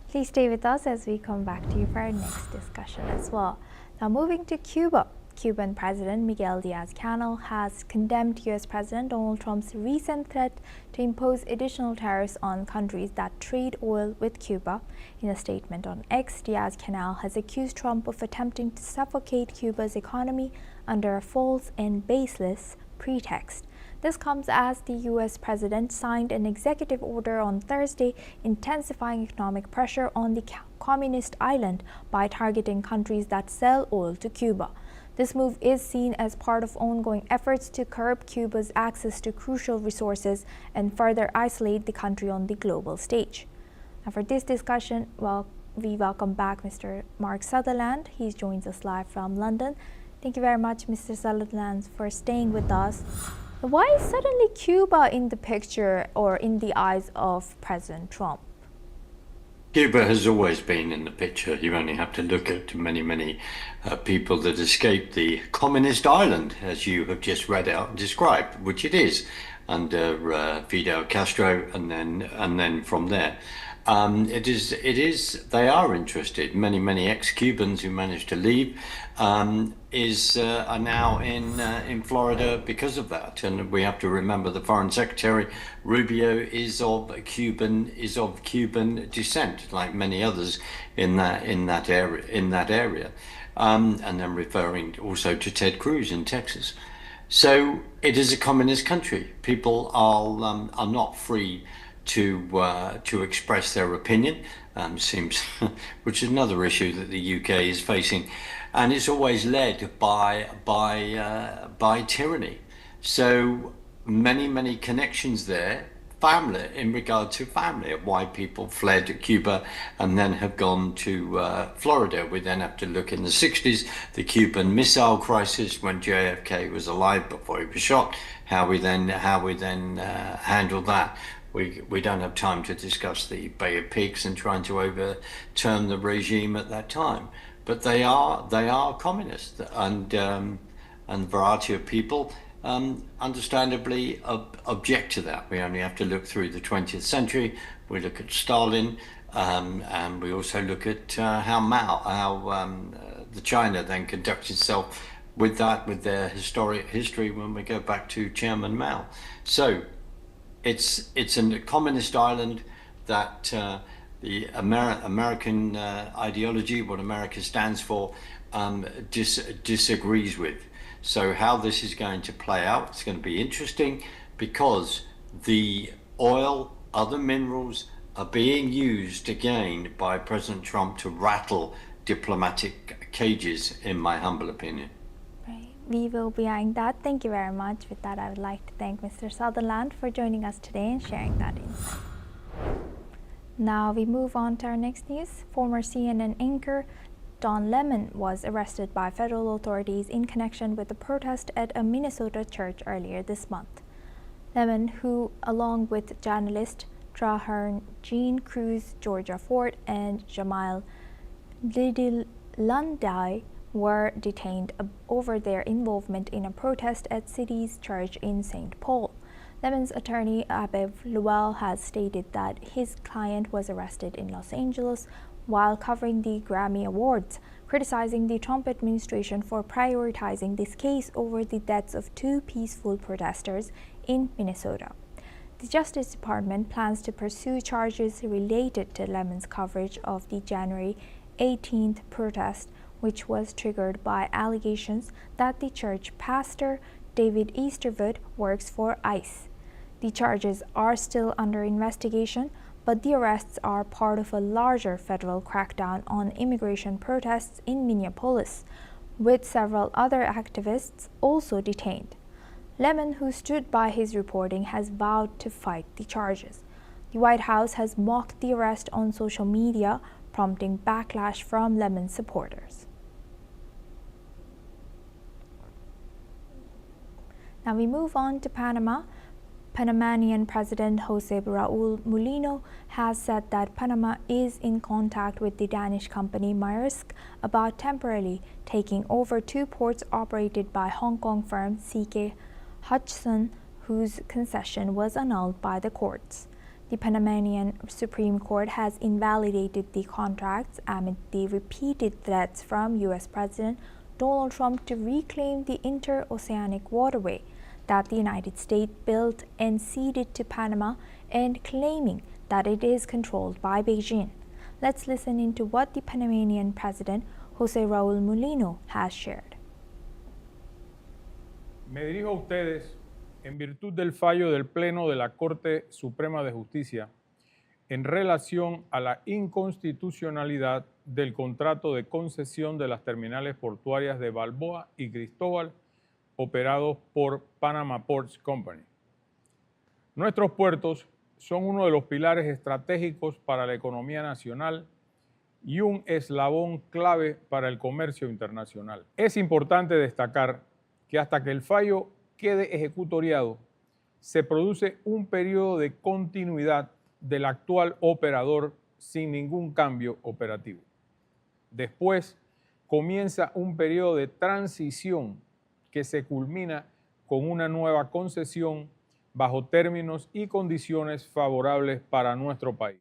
Please stay with us as we come back to you for our next discussion as well. Now, moving to Cuba. Cuban President Miguel Diaz-Canel has condemned U.S. President Donald Trump's recent threat to impose additional tariffs on countries that trade oil with Cuba. In a statement on X, Diaz-Canel has accused Trump of attempting to suffocate Cuba's economy under a false and baseless pretext. This comes as the U.S. President signed an executive order on Thursday intensifying economic pressure on the communist island by targeting countries that sell oil to Cuba. This move is seen as part of ongoing efforts to curb Cuba's access to crucial resources and further isolate the country on the global stage. Now, for this discussion, we welcome back Mr. Mark Sutherland. He joins us live from London. Thank you very much, Mr. Sutherland, for staying with us. Why is suddenly Cuba in the picture or in the eyes of President Trump? Cuba has always been in the picture. You only have to look at many people that escaped the communist island, as you have just read out and described, which it is, under Fidel Castro, and then from there. They are interested. Many ex-Cubans who managed to leave are now in Florida because of that. And we have to remember the Foreign Secretary Rubio is of Cuban descent, like many others in that area. And then referring also to Ted Cruz in Texas. So it is a communist country. People are not free to express their opinion, which is another issue that the UK is facing, and it's always led by tyranny. So many connections there. Family, in regard to family, of why people fled Cuba and then have gone to Florida. We then have to look in the 60s, the Cuban Missile Crisis, when JFK was alive before he was shot. How we then handled that. We don't have time to discuss the Bay of Pigs and trying to overturn the regime at that time. But they are communist, and a variety of people understandably object to that. We only have to look through the 20th century. We look at Stalin, and we also look at how the China then conducts itself with their history when we go back to Chairman Mao. So it's a communist island that the American ideology, what America stands for, disagrees with. So how this is going to play out, it's going to be interesting, because the oil, other minerals are being used again by President Trump to rattle diplomatic cages, in my humble opinion. Right. We will be eyeing that. Thank you very much. With that, I would like to thank Mr. Sutherland for joining us today and sharing that insight. Now we move on to our next news. Former CNN anchor Don Lemon was arrested by federal authorities in connection with a protest at a Minnesota church earlier this month. Lemon, who, along with journalist Traherne Jean Cruz, Georgia Ford, and Jamal Lundy, were detained over their involvement in a protest at City's church in St. Paul. Lemon's attorney, Abev Luell, has stated that his client was arrested in Los Angeles while covering the Grammy Awards, criticizing the Trump administration for prioritizing this case over the deaths of two peaceful protesters in Minnesota. The Justice Department plans to pursue charges related to Lemon's coverage of the January 18th protest, which was triggered by allegations that the church pastor, David Easterwood, works for ICE. The charges are still under investigation, but the arrests are part of a larger federal crackdown on immigration protests in Minneapolis, with several other activists also detained. Lemon, who stood by his reporting, has vowed to fight the charges. The White House has mocked the arrest on social media, prompting backlash from Lemon's supporters. Now we move on to Panama. Panamanian President Jose Raul Mulino has said that Panama is in contact with the Danish company Maersk about temporarily taking over two ports operated by Hong Kong firm CK Hutchison, whose concession was annulled by the courts. The Panamanian Supreme Court has invalidated the contracts amid the repeated threats from U.S. President Donald Trump to reclaim the interoceanic waterway that the United States built and ceded to Panama, and claiming that it is controlled by Beijing. Let's listen into what the Panamanian President Jose Raul Mulino has shared. Me dirijo a ustedes en virtud del fallo del Pleno de la Corte Suprema de Justicia en relación a la inconstitucionalidad del contrato de concesión de las terminales portuarias de Balboa y Cristóbal operados por Panama Ports Company. Nuestros puertos son uno de los pilares estratégicos para la economía nacional y un eslabón clave para el comercio internacional. Es importante destacar que hasta que el fallo quede ejecutoriado, se produce un periodo de continuidad del actual operador sin ningún cambio operativo. Después comienza un periodo de transición que se culmina con una nueva concesión bajo términos y condiciones favorables para nuestro país.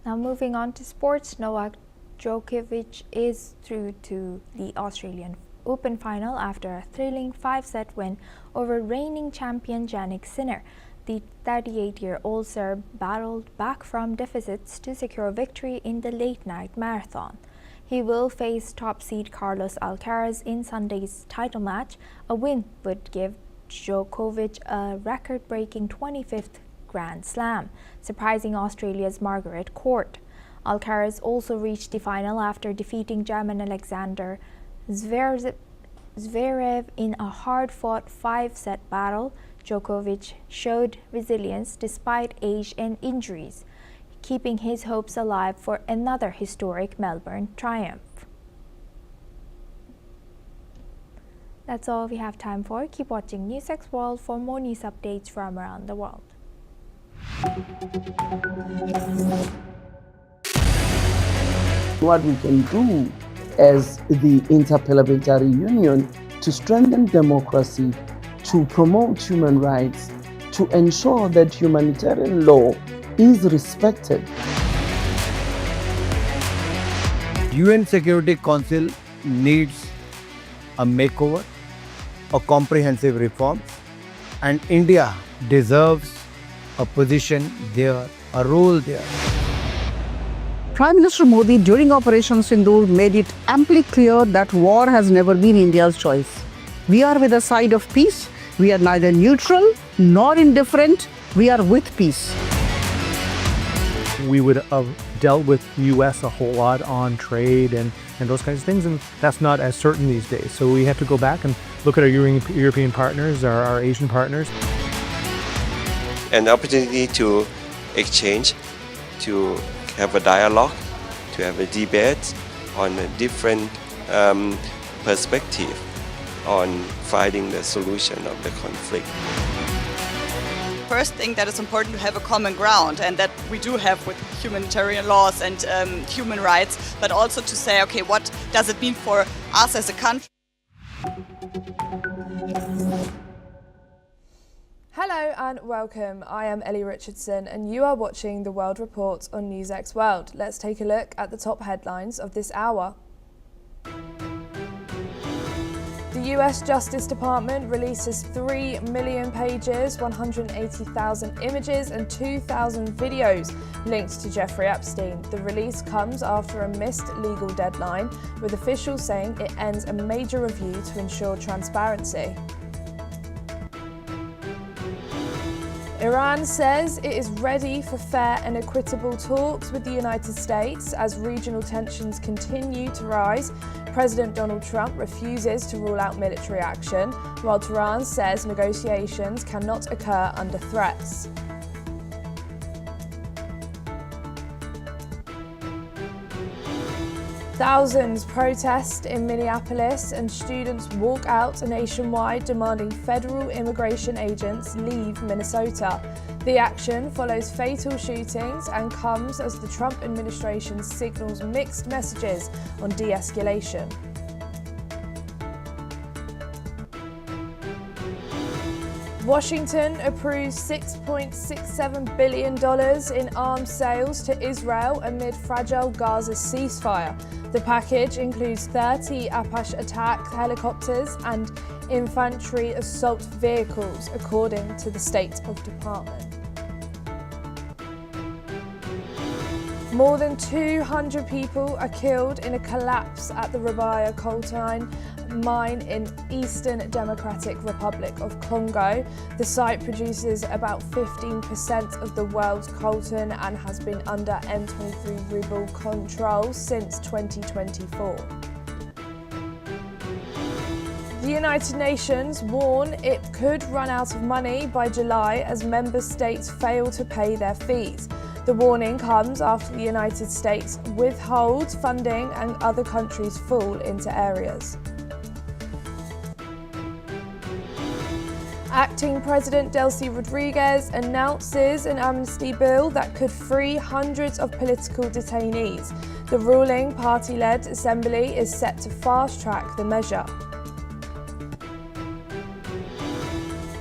Now moving on to sports, Novak Djokovic is through to the Australian Open final after a thrilling 5-set win over reigning champion Jannik Sinner. The 38-year-old Serb battled back from deficits to secure victory in the late-night marathon. He will face top seed Carlos Alcaraz in Sunday's title match. A win would give Djokovic a record-breaking 25th Grand Slam, surprising Australia's Margaret Court. Alcaraz also reached the final after defeating German Alexander Zverev in a hard-fought 5-set battle. Djokovic showed resilience despite age and injuries, keeping his hopes alive for another historic Melbourne triumph. That's all we have time for. Keep watching NewsX World for more news updates from around the world. What we can do as the Interparliamentary Union to strengthen democracy, to promote human rights, to ensure that humanitarian law is respected. UN Security Council needs a makeover, a comprehensive reform, and India deserves a position there, a role there. Prime Minister Modi during Operation Sindoor made it amply clear that war has never been India's choice. We are with the side of peace. We are neither neutral nor indifferent. We are with peace. We would have dealt with US a whole lot on trade and those kinds of things, and that's not as certain these days. So we have to go back and look at our European partners, our Asian partners. An opportunity to exchange, to have a dialogue, to have a debate, on a different perspective on finding the solution of the conflict. First thing that is important to have a common ground, and that we do have with humanitarian laws and human rights, but also to say, okay, what does it mean for us as a country? Hello and welcome. I am Ellie Richardson and you are watching The World Report on NewsX World. Let's take a look at the top headlines of this hour. The US Justice Department releases 3 million pages, 180,000 images and 2,000 videos linked to Jeffrey Epstein. The release comes after a missed legal deadline, with officials saying it ends a major review to ensure transparency. Iran says it is ready for fair and equitable talks with the United States as regional tensions continue to rise. President Donald Trump refuses to rule out military action, while Tehran says negotiations cannot occur under threats. Thousands protest in Minneapolis and students walk out nationwide demanding federal immigration agents leave Minnesota. The action follows fatal shootings and comes as the Trump administration signals mixed messages on de-escalation. Washington approves $6.67 billion in arms sales to Israel amid fragile Gaza ceasefire. The package includes 30 Apache attack helicopters and infantry assault vehicles, according to the State of Department. More than 200 people are killed in a collapse at the Rabaya coltan mine in Eastern Democratic Republic of Congo. The site produces about 15% of the world's coltan and has been under M23 rebel control since 2024. The United Nations warn it could run out of money by July as member states fail to pay their fees. The warning comes after the United States withholds funding and other countries fall into areas. Acting President Delcy Rodriguez announces an amnesty bill that could free hundreds of political detainees. The ruling party-led assembly is set to fast-track the measure.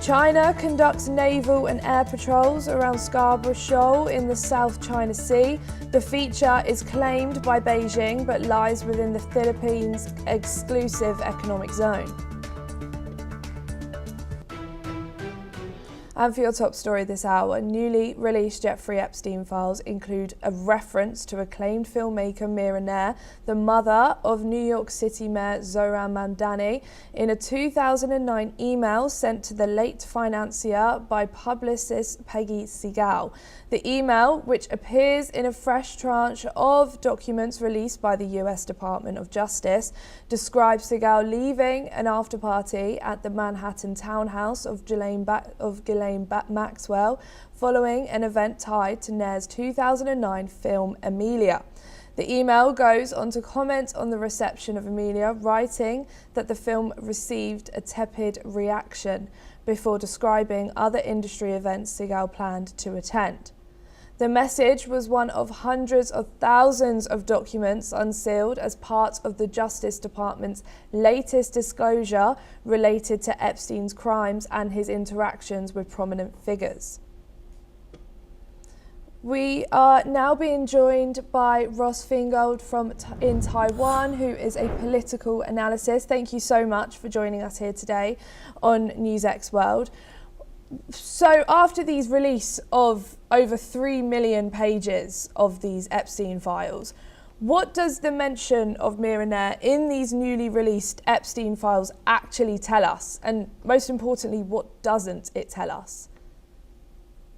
China conducts naval and air patrols around Scarborough Shoal in the South China Sea. The feature is claimed by Beijing but lies within the Philippines' exclusive economic zone. And for your top story this hour, newly released Jeffrey Epstein files include a reference to acclaimed filmmaker Mira Nair, the mother of New York City Mayor Zohran Mamdani, in a 2009 email sent to the late financier by publicist Peggy Segal. The email, which appears in a fresh tranche of documents released by the US Department of Justice, describes Segal leaving an after-party at the Manhattan townhouse of Ghislaine Maxwell following an event tied to Nair's 2009 film Amelia. The email goes on to comment on the reception of Amelia, writing that the film received a tepid reaction, before describing other industry events Segal planned to attend. The message was one of hundreds of thousands of documents unsealed as part of the Justice Department's latest disclosure related to Epstein's crimes and his interactions with prominent figures. We are now being joined by Ross Fingold in Taiwan, who is a political analyst. Thank you so much for joining us here today on NewsX World. So after these release of over 3 million pages of these Epstein files, what does the mention of Mira Nair in these newly released Epstein files actually tell us? And most importantly, what doesn't it tell us?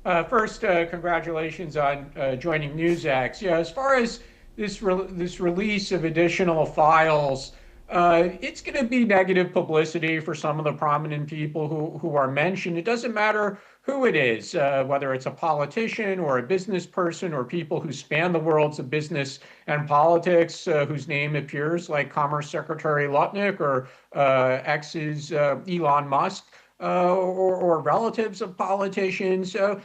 First, congratulations on joining NewsX. Yeah, as far as this release of additional files, it's going to be negative publicity for some of the prominent people who are mentioned. It doesn't matter who it is, whether it's a politician or a business person or people who span the worlds of business and politics, whose name appears, like Commerce Secretary Lutnick or X's Elon Musk. Or relatives of politicians. So,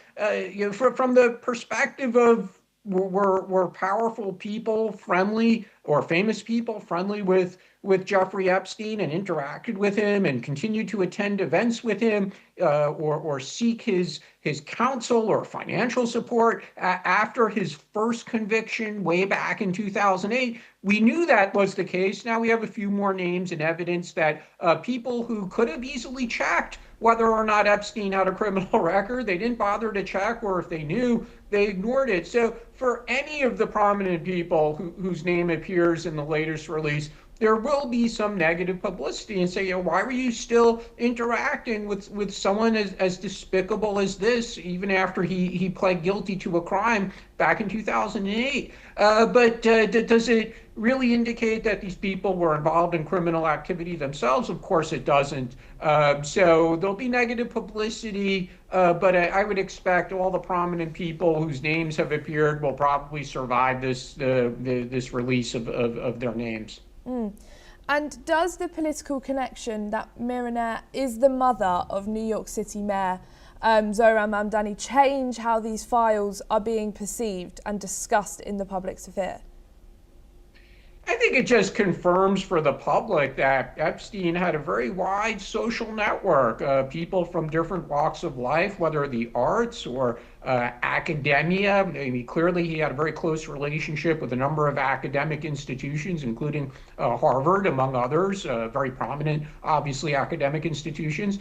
from the perspective of were powerful people friendly or famous people friendly with Jeffrey Epstein and interacted with him and continued to attend events with him or seek his counsel or financial support after his first conviction way back in 2008. We knew that was the case. Now we have a few more names and evidence that people who could have easily checked whether or not Epstein had a criminal record, they didn't bother to check, or if they knew, they ignored it. So for any of the prominent people whose name appears in the latest release, there will be some negative publicity and say, why were you still interacting with someone as despicable as this, even after he pled guilty to a crime back in 2008? But does it really indicate that these people were involved in criminal activity themselves? Of course it doesn't. So there'll be negative publicity, but I would expect all the prominent people whose names have appeared will probably survive this release of their names. And does the political connection that Mira Nair is the mother of New York City Mayor Zohran Mamdani change how these files are being perceived and discussed in the public sphere? I think it just confirms for the public that Epstein had a very wide social network, people from different walks of life, whether the arts or academia. I mean, clearly he had a very close relationship with a number of academic institutions, including Harvard, among others, very prominent, obviously, academic institutions.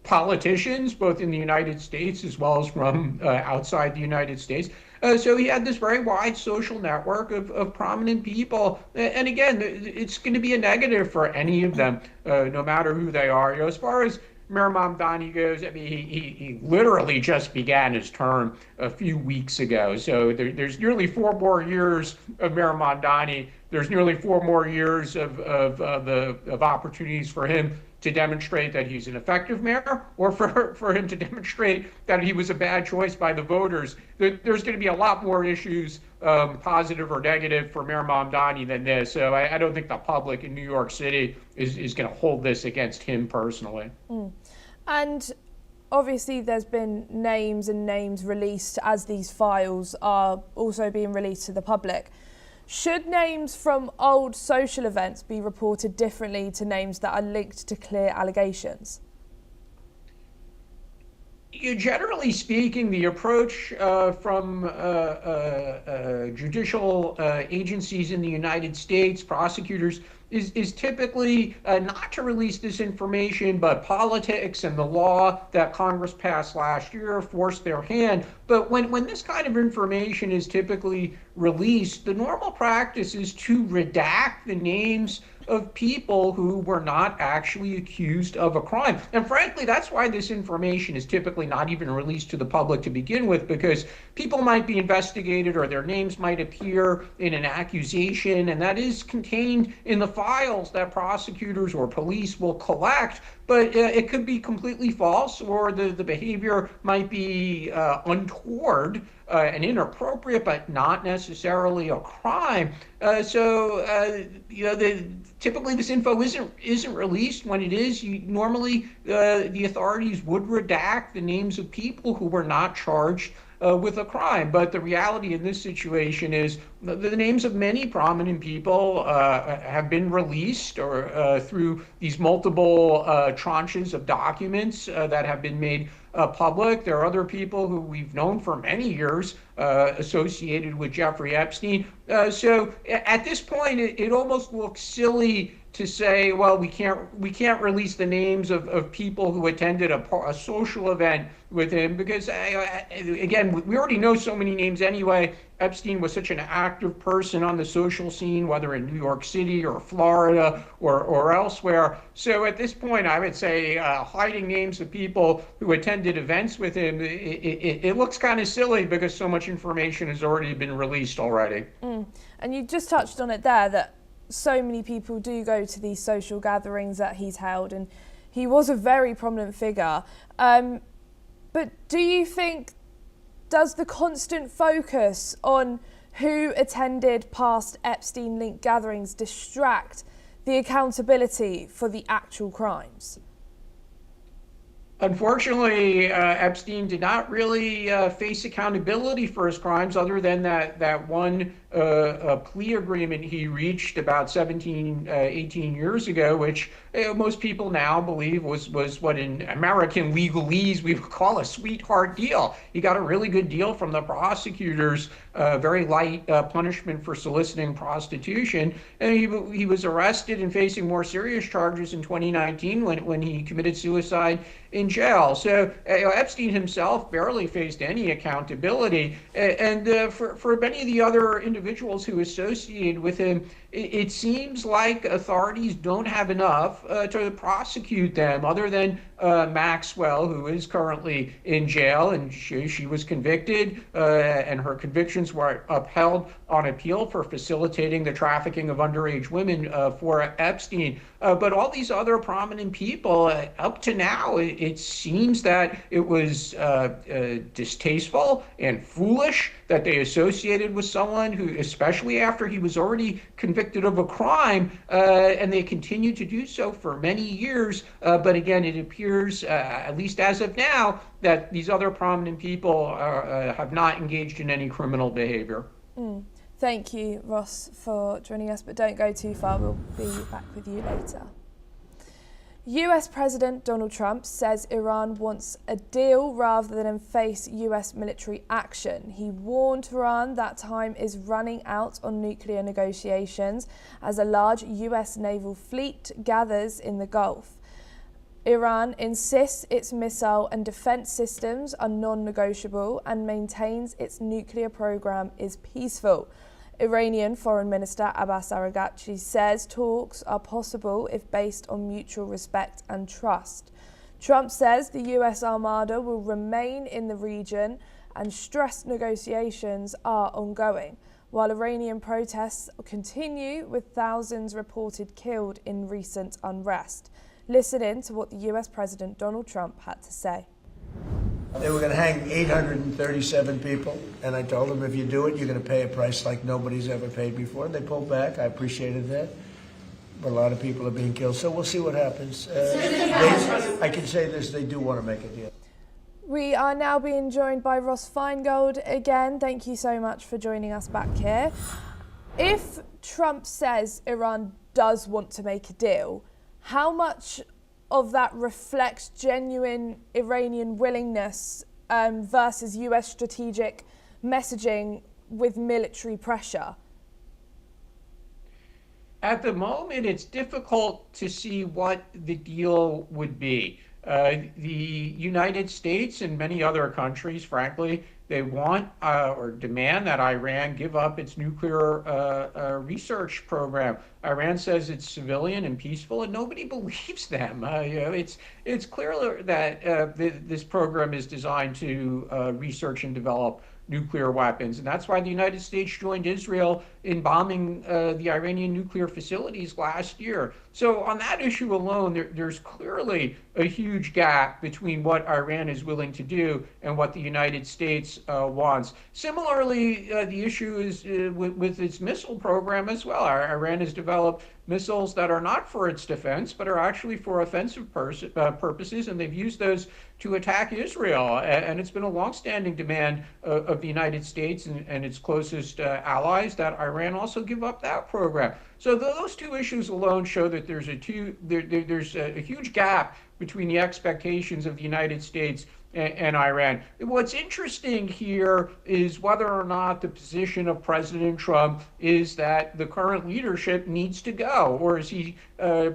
Politicians, both in the United States as well as from outside the United States. So he had this very wide social network of prominent people. And again, it's going to be a negative for any of them, no matter who they are. As far as Mayor Mamdani goes, I mean, he literally just began his term a few weeks ago. So there's nearly 4 more years of Mayor Mamdani. There's nearly 4 more years of opportunities for him to demonstrate that he's an effective mayor, or for him to demonstrate that he was a bad choice by the voters. There's going to be a lot more issues, positive or negative, for Mayor Mamdani than this. So I don't think the public in New York City is going to hold this against him personally. And obviously there's been names released as these files are also being released to the public. Should names from old social events be reported differently to names that are linked to clear allegations? Generally speaking, the approach from judicial agencies in the United States, prosecutors, is typically not to release this information, but politics and the law that Congress passed last year forced their hand. But when this kind of information is typically released, the normal practice is to redact the names of people who were not actually accused of a crime. And frankly, that's why this information is typically not even released to the public to begin with, because people might be investigated or their names might appear in an accusation, and that is contained in the files that prosecutors or police will collect. But it could be completely false, or the behavior might be untoward and inappropriate, but not necessarily a crime. Typically this info isn't released. When it is, normally the authorities would redact the names of people who were not charged with a crime. But the reality in this situation is the names of many prominent people have been released or through these multiple tranches of documents that have been made public. There are other people who we've known for many years associated with Jeffrey Epstein. So at this point, it almost looks silly to say, well, we can't release the names of people who attended a social event with him, because again, we already know so many names anyway. Epstein was such an active person on the social scene, whether in New York City or Florida or elsewhere. So at this point, I would say hiding names of people who attended events with him, it looks kind of silly because so much information has already been released already. And you just touched on it there, that so many people do go to these social gatherings that he's held, and he was a very prominent figure. But do you think, does the constant focus on who attended past Epstein-linked gatherings distract the accountability for the actual crimes? Unfortunately, Epstein did not really face accountability for his crimes, other than that one plea agreement he reached about 18 years ago, which most people now believe was what in American legalese we would call a sweetheart deal. He got a really good deal from the prosecutors, very light punishment for soliciting prostitution, and he was arrested and facing more serious charges in 2019 when he committed suicide in jail. So Epstein himself barely faced any accountability, and for many of the other individuals who associated with him, it seems like authorities don't have enough to prosecute them, other than Maxwell, who is currently in jail, and she was convicted, and her convictions were upheld on appeal for facilitating the trafficking of underage women for Epstein. But all these other prominent people, up to now, it seems that it was distasteful and foolish that they associated with someone who, especially after he was already convicted of a crime, and they continued to do so for many years. But again, it appears, at least as of now, that these other prominent people have not engaged in any criminal behavior. Thank you, Ross, for joining us, but don't go too far. We'll be back with you later. US President Donald Trump says Iran wants a deal rather than face US military action. He warned Iran that time is running out on nuclear negotiations as a large US naval fleet gathers in the Gulf. Iran insists its missile and defense systems are non-negotiable and maintains its nuclear program is peaceful. Iranian Foreign Minister Abbas Araghchi says talks are possible if based on mutual respect and trust. Trump says the US Armada will remain in the region and stressed negotiations are ongoing, while Iranian protests continue with thousands reported killed in recent unrest. Listen in to what the US President Donald Trump had to say. They were going to hang 837 people, and I told them, if you do it, you're going to pay a price like nobody's ever paid before. And they pulled back. I appreciated that. But a lot of people are being killed, so we'll see what happens. I can say this, they do want to make a deal. We are now being joined by Ross Feingold again. Thank you so much for joining us back here. If Trump says Iran does want to make a deal, how much of that reflects genuine Iranian willingness versus US strategic messaging with military pressure? At the moment, it's difficult to see what the deal would be. The United States and many other countries, frankly, they want or demand that Iran give up its nuclear research program. Iran says it's civilian and peaceful, and nobody believes them. It's clear that this program is designed to research and develop nuclear weapons, and that's why the United States joined Israel in bombing the Iranian nuclear facilities last year. So on that issue alone, there's clearly a huge gap between what Iran is willing to do and what the United States wants. Similarly, the issue is with its missile program as well. Iran has developed missiles that are not for its defense, but are actually for offensive purposes, and they've used those to attack Israel. And it's been a longstanding demand of the United States and its closest allies that Iran also give up that program. So those two issues alone show that there's a huge gap between the expectations of the United States and Iran. What's interesting here is whether or not the position of President Trump is that the current leadership needs to go, or is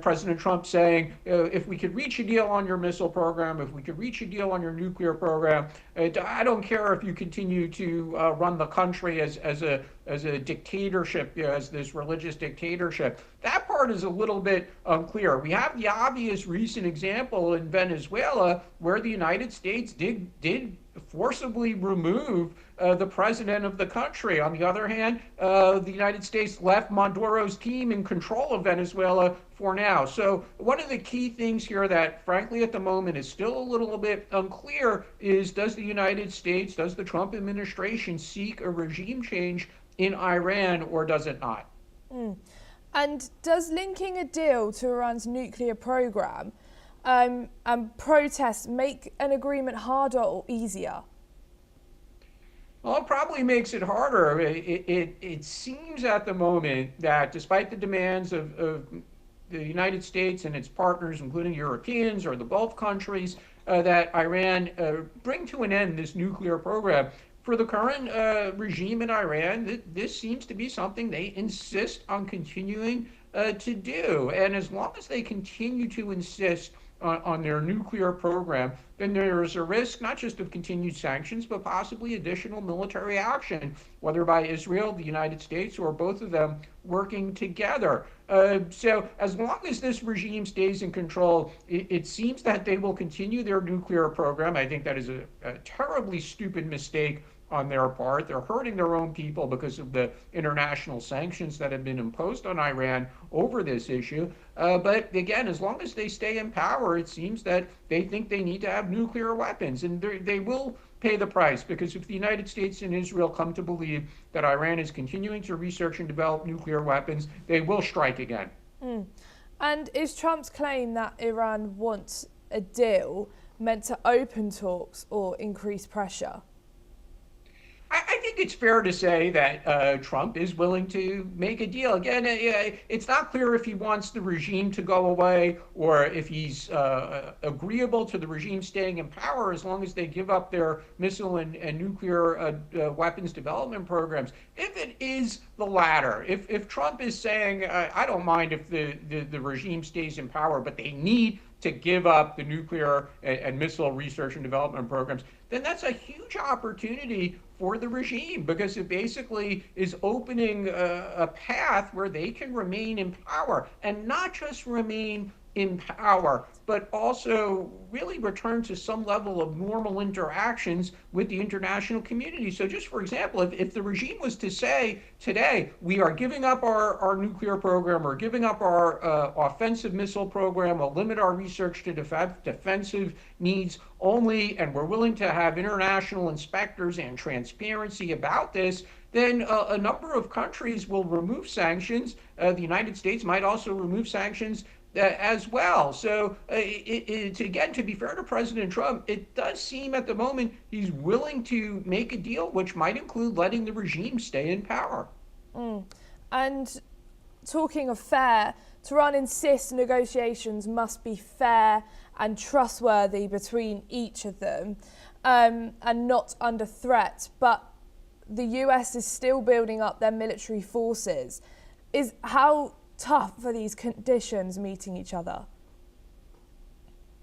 President Trump saying, if we could reach a deal on your missile program, if we could reach a deal on your nuclear program, I don't care if you continue to run the country as a dictatorship, as this religious dictatorship. That part is a little bit unclear. We have the obvious recent example in Venezuela where the United States did forcibly remove the president of the country. On the other hand, the United States left Maduro's team in control of Venezuela for now. So one of the key things here that, frankly, at the moment is still a little bit unclear is, does the United States, does the Trump administration seek a regime change in Iran, or does it not? And does linking a deal to Iran's nuclear program and protests make an agreement harder or easier? Well, it probably makes it harder. It seems at the moment that despite the demands of the United States and its partners, including Europeans or the Gulf countries, that Iran bring to an end this nuclear program. For the current regime in Iran, this seems to be something they insist on continuing to do. And as long as they continue to insist on their nuclear program, then there is a risk not just of continued sanctions, but possibly additional military action, whether by Israel, the United States, or both of them working together. So as long as this regime stays in control, it seems that they will continue their nuclear program. I think that is a terribly stupid mistake on their part. They're hurting their own people because of the international sanctions that have been imposed on Iran over this issue. But again, as long as they stay in power, it seems that they think they need to have nuclear weapons, and they will pay the price, because if the United States and Israel come to believe that Iran is continuing to research and develop nuclear weapons, they will strike again. And is Trump's claim that Iran wants a deal meant to open talks or increase pressure? I think it's fair to say that Trump is willing to make a deal. Again, it's not clear if he wants the regime to go away or if he's agreeable to the regime staying in power as long as they give up their missile and nuclear weapons development programs. If it is the latter, if Trump is saying, I don't mind if the regime stays in power, but they need to give up the nuclear and missile research and development programs, then that's a huge opportunity for the regime, because it basically is opening a path where they can remain in power, and not just remain in power, but also really return to some level of normal interactions with the international community. So just for example, if the regime was to say today, we are giving up our nuclear program, or giving up our offensive missile program, we'll limit our research to defensive needs only, and we're willing to have international inspectors and transparency about this, then a number of countries will remove sanctions. The United States might also remove sanctions as well. So again, to be fair to President Trump, it does seem at the moment he's willing to make a deal, which might include letting the regime stay in power. And talking of fair, Tehran insists negotiations must be fair and trustworthy between each of them, and not under threat. But the US is still building up their military forces. How tough are these conditions meeting each other?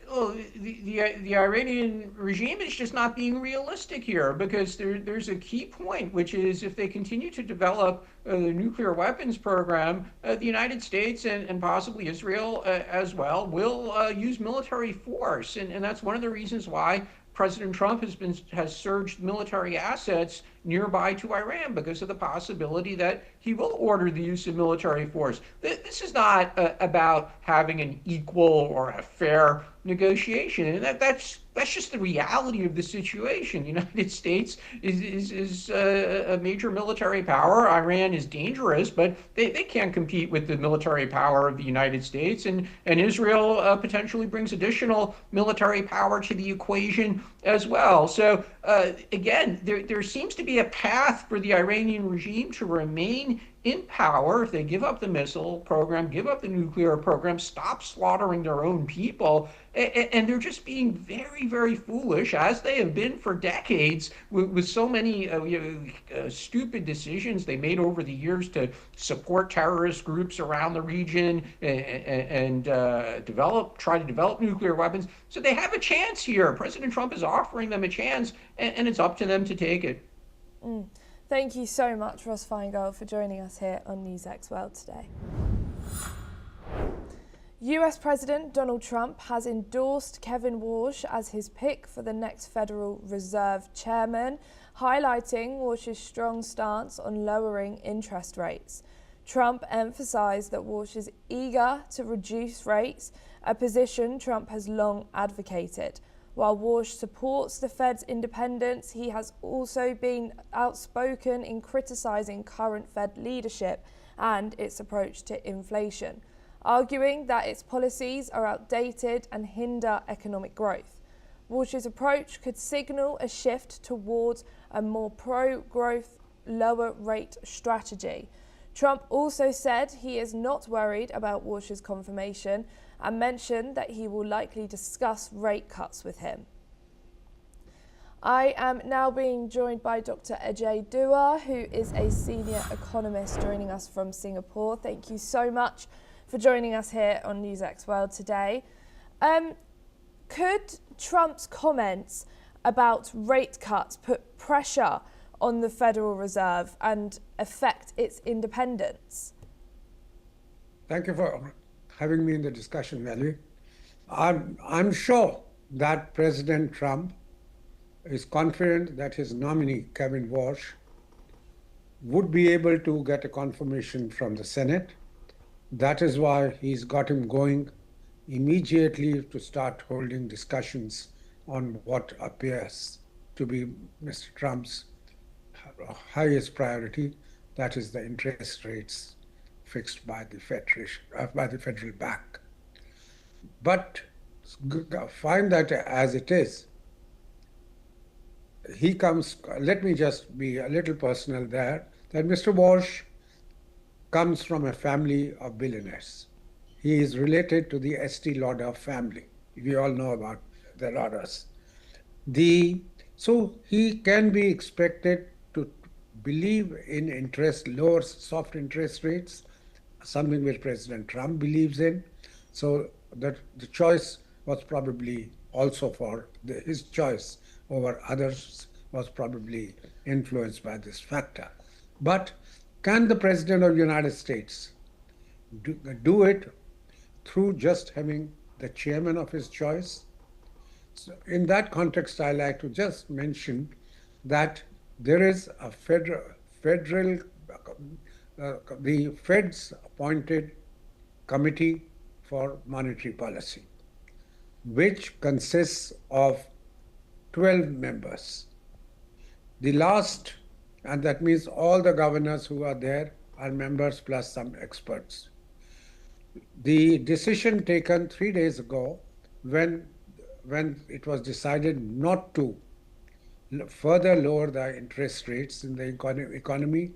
Well, the Iranian regime is just not being realistic here, because there's a key point, which is if they continue to develop the nuclear weapons program, the United States and possibly Israel as well will use military force. And that's one of the reasons why President Trump has surged military assets nearby to Iran, because of the possibility that he will order the use of military force. This is not about having an equal or a fair negotiation, and that's just the reality of the situation. The United States is a major military power. Iran is dangerous, but they can't compete with the military power of the United States, and Israel potentially brings additional military power to the equation as well. So again, there seems to be a path for the Iranian regime to remain in power if they give up the missile program, give up the nuclear program, stop slaughtering their own people. And they're just being very, very foolish, as they have been for decades, with so many stupid decisions they made over the years to support terrorist groups around the region and try to develop nuclear weapons. So they have a chance here. President Trump is offering them a chance, and it's up to them to take it. Thank you so much, Ross Feingold, for joining us here on NewsX World today. US President Donald Trump has endorsed Kevin Warsh as his pick for the next Federal Reserve chairman, highlighting Warsh's strong stance on lowering interest rates. Trump emphasized that Warsh is eager to reduce rates, a position Trump has long advocated. While Warsh supports the Fed's independence, he has also been outspoken in criticizing current Fed leadership and its approach to inflation, arguing that its policies are outdated and hinder economic growth. Warsh's approach could signal a shift towards a more pro-growth, lower rate strategy. Trump also said he is not worried about Warsh's confirmation and mentioned that he will likely discuss rate cuts with him. I am now being joined by Dr. Ajay Dua, who is a senior economist joining us from Singapore. Thank you so much for joining us here on NewsX World today. Could Trump's comments about rate cuts put pressure on the Federal Reserve and affect its independence? Thank you for having me in the discussion, Melly. I'm sure that President Trump is confident that his nominee, Kevin Warsh, would be able to get a confirmation from the Senate. That is why he's got him going immediately to start holding discussions on what appears to be Mr. Trump's highest priority, that is the interest rates fixed by the federal bank. But find that as it is, he comes, let me just be a little personal there, that Mr. Warsh comes from a family of billionaires. He is related to the Estee Lauder family. We all know about the Lauders. So he can be expected to believe in lower soft interest rates, something which President Trump believes in. So that the choice was probably also his choice over others was probably influenced by this factor. But can the President of the United States do it through just having the chairman of his choice? So in that context, I like to just mention that there is a the Fed's appointed Committee for Monetary Policy, which consists of 12 members. The last, and that means all the governors who are there are members plus some experts. The decision taken 3 days ago when it was decided not to further lower the interest rates in the economy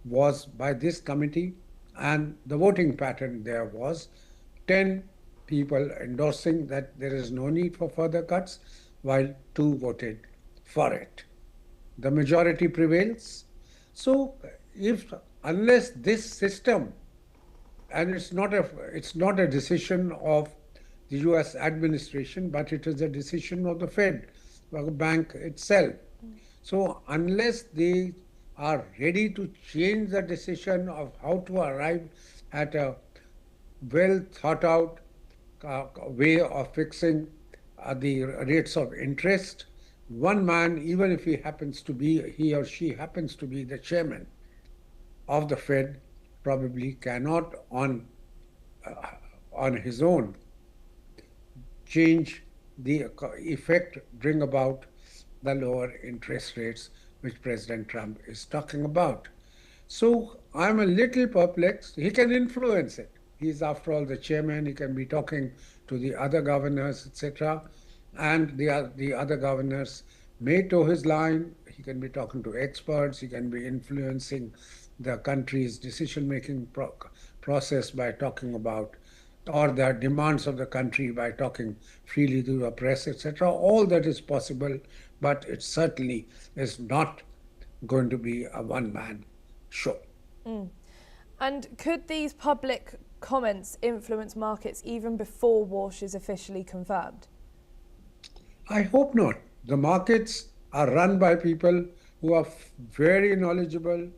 was by this committee, and the voting pattern there was 10 people endorsing that there is no need for further cuts, while 2 voted for it. The majority prevails. So unless this system, and it's not a decision of the US administration, but it is a decision of the Fed, the bank itself. So unless they are ready to change the decision of how to arrive at a well thought out way of fixing the rates of interest, one man, even if he or she happens to be the chairman of the Fed, probably cannot on his own change the effect, bring about the lower interest rates which President Trump is talking about. So I'm a little perplexed. He can influence it. He's after all the chairman. He can be talking to the other governors, etc. And the other governors may toe his line. He can be talking to experts. He can be influencing the country's decision-making process by talking about, or the demands of the country by talking freely to the press, etc. All that is possible, but it certainly is not going to be a one-man show. And could these public comments influence markets even before Warsh is officially confirmed? I hope not. The markets are run by people who are very knowledgeable,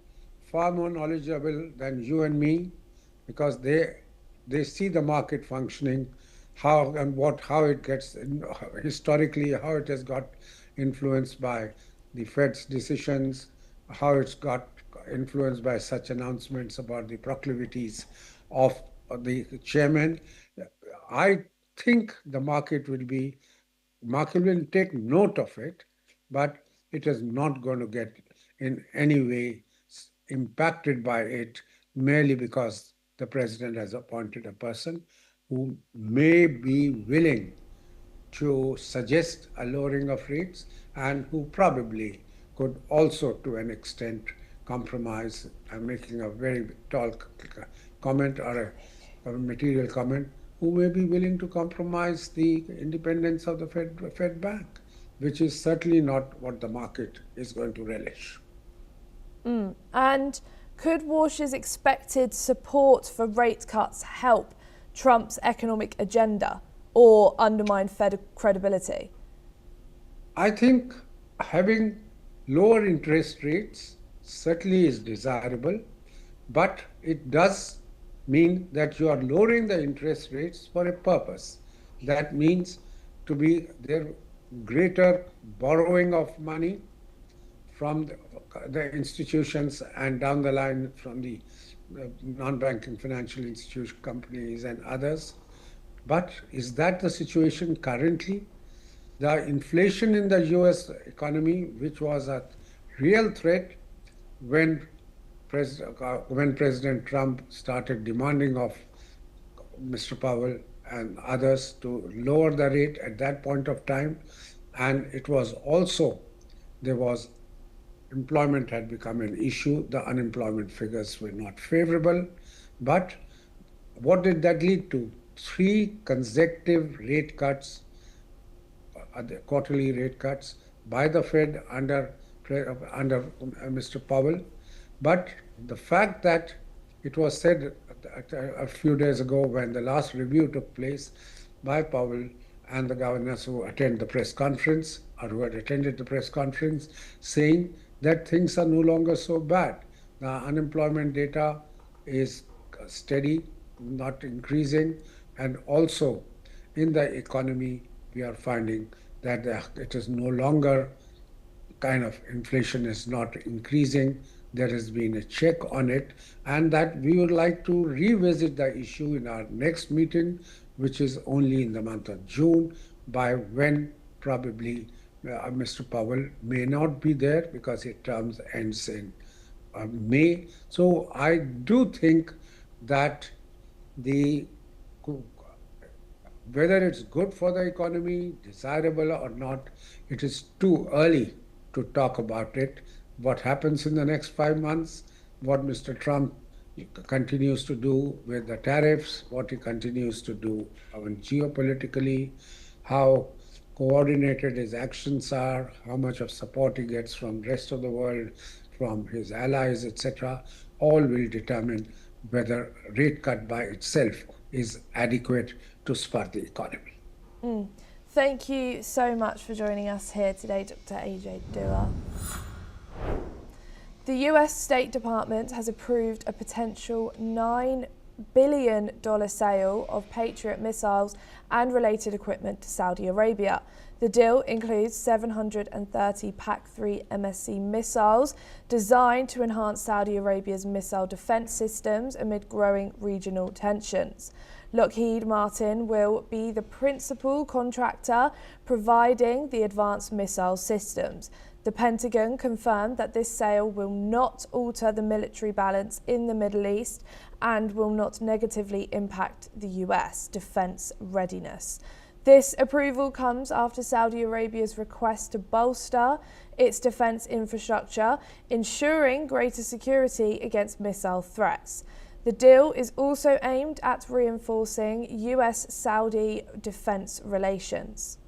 far more knowledgeable than you and me, because they they see the market functioning, how it gets historically, how it has got influenced by the Fed's decisions, how it's got influenced by such announcements about the proclivities of the chairman. I think the market will take note of it, but it is not going to get in any way impacted by it merely because the president has appointed a person who may be willing to suggest a lowering of rates and who probably could also, to an extent, compromise. I'm making a very tall comment or a material comment, who may be willing to compromise the independence of the Fed Bank, which is certainly not what the market is going to relish. And could Walsh's expected support for rate cuts help Trump's economic agenda or undermine Fed credibility? I think having lower interest rates certainly is desirable, but it does mean that you are lowering the interest rates for a purpose. That means to be there greater borrowing of money from the institutions and down the line from the non-banking financial institution companies and others. But is that the situation currently? The inflation in the US economy, which was a real threat when President Trump started demanding of Mr. Powell and others to lower the rate at that point of time, and it was also, employment had become an issue. The unemployment figures were not favorable. But what did that lead to? 3 consecutive rate cuts, quarterly rate cuts by the Fed under Mr. Powell. But the fact that it was said a few days ago when the last review took place by Powell and the governors who attend the press conference or who had attended the press conference, saying that things are no longer so bad. The unemployment data is steady, not increasing, and also in the economy we are finding that it is no longer kind of inflation is not increasing. There has been a check on it, and that we would like to revisit the issue in our next meeting, which is only in the month of June, by when probably Mr. Powell may not be there because his term ends in May. So I do think that whether it's good for the economy, desirable or not, it is too early to talk about it. What happens in the next 5 months, what Mr. Trump continues to do with the tariffs, what he continues to do geopolitically, how coordinated his actions are, how much of support he gets from the rest of the world, from his allies, etc., all will determine whether rate cut by itself is adequate to spur the economy. Thank you so much for joining us here today, Dr. Ajay Dua. The US State Department has approved a potential $9 billion sale of Patriot missiles and related equipment to Saudi Arabia. The deal includes 730 PAC-3 MSC missiles designed to enhance Saudi Arabia's missile defense systems amid growing regional tensions. Lockheed Martin will be the principal contractor providing the advanced missile systems. The Pentagon confirmed that this sale will not alter the military balance in the Middle East and will not negatively impact the US defense readiness. This approval comes after Saudi Arabia's request to bolster its defense infrastructure, ensuring greater security against missile threats. The deal is also aimed at reinforcing US-Saudi defense relations.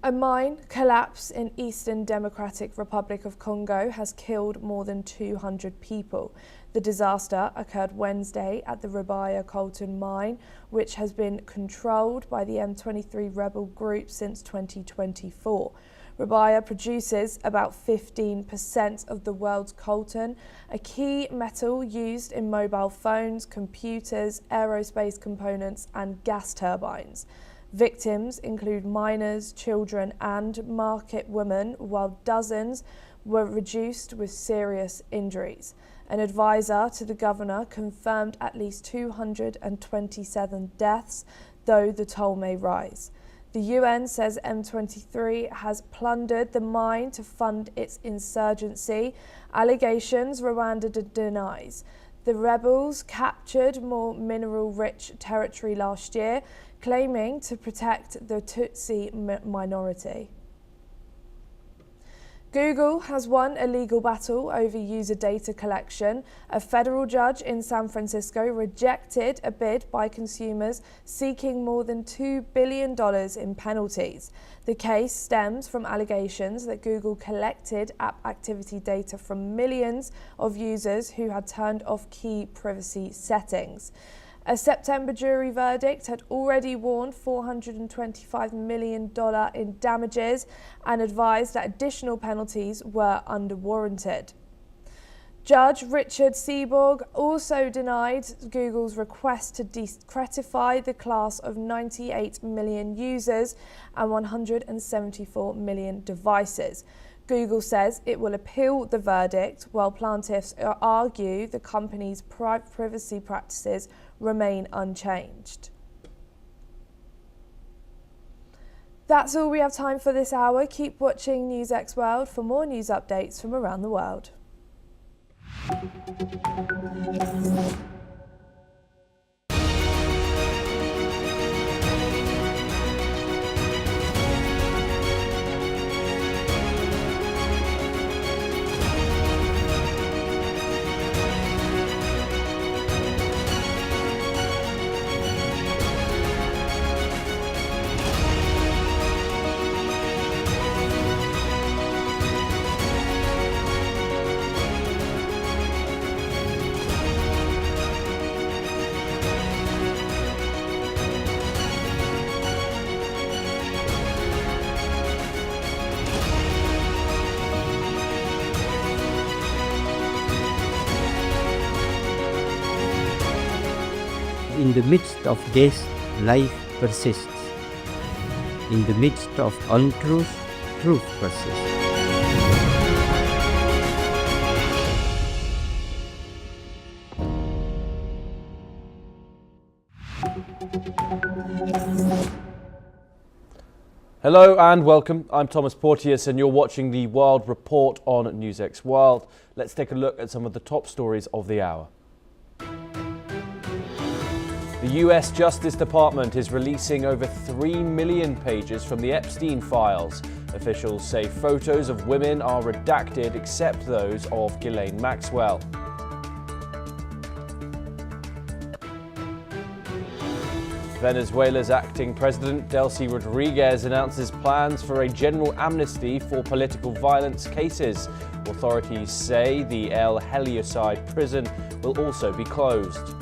A mine collapse in Eastern Democratic Republic of Congo has killed more than 200 people. The disaster occurred Wednesday at the Ribaya Coltan mine, which has been controlled by the M23 rebel group since 2024. Rubia produces about 15% of the world's coltan, a key metal used in mobile phones, computers, aerospace components, and gas turbines. Victims include minors, children, and market women, while dozens were reduced with serious injuries. An advisor to the governor confirmed at least 227 deaths, though the toll may rise. The UN says M23 has plundered the mine to fund its insurgency, allegations Rwanda denies. The rebels captured more mineral-rich territory last year, claiming to protect the Tutsi minority. Google has won a legal battle over user data collection. A federal judge in San Francisco rejected a bid by consumers seeking more than $2 billion in penalties. The case stems from allegations that Google collected app activity data from millions of users who had turned off key privacy settings. A September jury verdict had already warned $425 million in damages and advised that additional penalties were underwarranted. Judge Richard Seaborg also denied Google's request to decredify the class of 98 million users and 174 million devices. Google says it will appeal the verdict, while plaintiffs argue the company's privacy practices remain unchanged. That's all we have time for this hour. Keep watching NewsX World for more news updates from around the world. In the midst of death, life persists. In the midst of untruth, truth persists. Hello and welcome. I'm Thomas Porteous and you're watching the World Report on NewsX World. Let's take a look at some of the top stories of the hour. The US Justice Department is releasing over 3 million pages from the Epstein files. Officials say photos of women are redacted except those of Ghislaine Maxwell. Venezuela's acting president, Delcy Rodriguez, announces plans for a general amnesty for political violence cases. Authorities say the El Helioside prison will also be closed.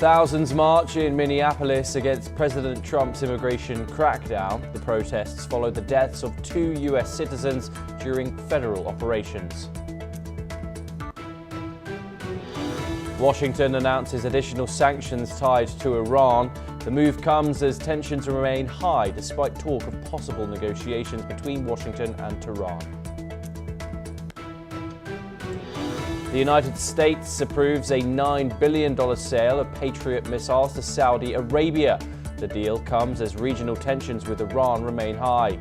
Thousands march in Minneapolis against President Trump's immigration crackdown. The protests follow the deaths of 2 US citizens during federal operations. Washington announces additional sanctions tied to Iran. The move comes as tensions remain high despite talk of possible negotiations between Washington and Tehran. The United States approves a $9 billion sale of Patriot missiles to Saudi Arabia. The deal comes as regional tensions with Iran remain high.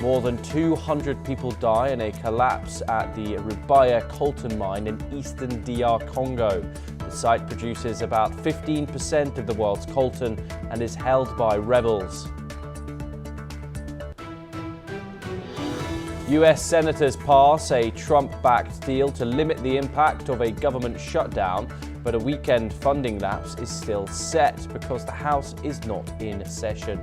More than 200 people die in a collapse at the Rubia coltan mine in eastern DR Congo. The site produces about 15% of the world's coltan and is held by rebels. US senators pass a Trump-backed deal to limit the impact of a government shutdown, but a weekend funding lapse is still set because the House is not in session.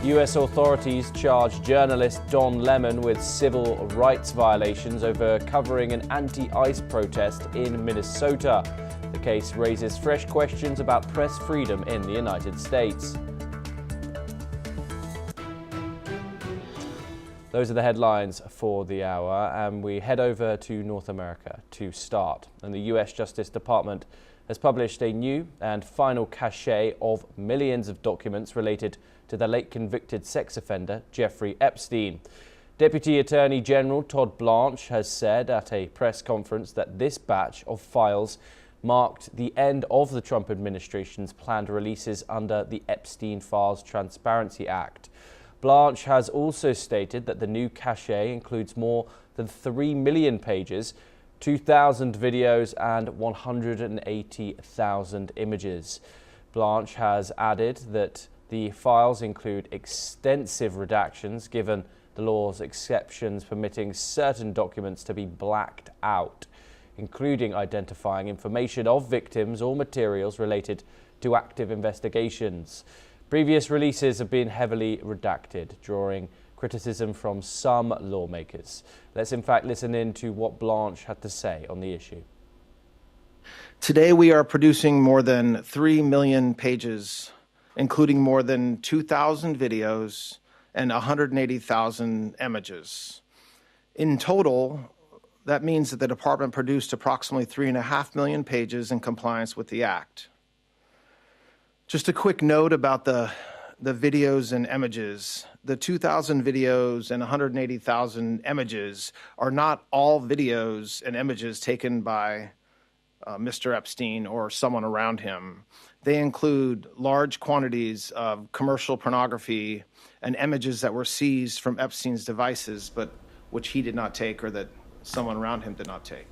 US authorities charge journalist Don Lemon with civil rights violations over covering an anti-ICE protest in Minnesota. The case raises fresh questions about press freedom in the United States. Those are the headlines for the hour, and we head over to North America to start. And the US Justice Department has published a new and final cache of millions of documents related to the late convicted sex offender Jeffrey Epstein. Deputy Attorney General Todd Blanche has said at a press conference that this batch of files marked the end of the Trump administration's planned releases under the Epstein Files Transparency Act. Blanche has also stated that the new cache includes more than 3 million pages, 2,000 videos and 180,000 images. Blanche has added that the files include extensive redactions, given the law's exceptions permitting certain documents to be blacked out, including identifying information of victims or materials related to active investigations. Previous releases have been heavily redacted, drawing criticism from some lawmakers. Let's in fact listen in to what Blanche had to say on the issue. Today we are producing more than 3 million pages, including more than 2,000 videos and 180,000 images. In total, that means that the department produced approximately 3.5 million pages in compliance with the Act. Just a quick note about the videos and images. The 2,000 videos and 180,000 images are not all videos and images taken by Mr. Epstein or someone around him. They include large quantities of commercial pornography and images that were seized from Epstein's devices, but which he did not take or that someone around him did not take.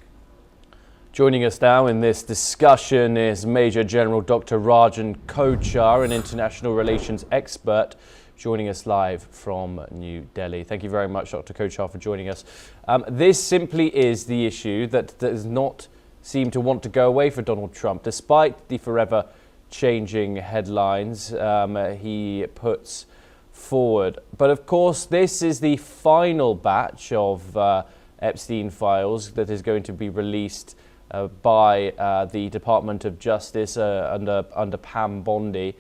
Joining us now in this discussion is Major General Dr. Rajan Kochhar, an international relations expert, joining us live from New Delhi. Thank you very much, Dr. Kochhar, for joining us. This simply is the issue that does not seem to want to go away for Donald Trump, despite the forever changing headlines he puts forward. But of course, this is the final batch of Epstein files that is going to be released by the Department of Justice under Pam Bondi.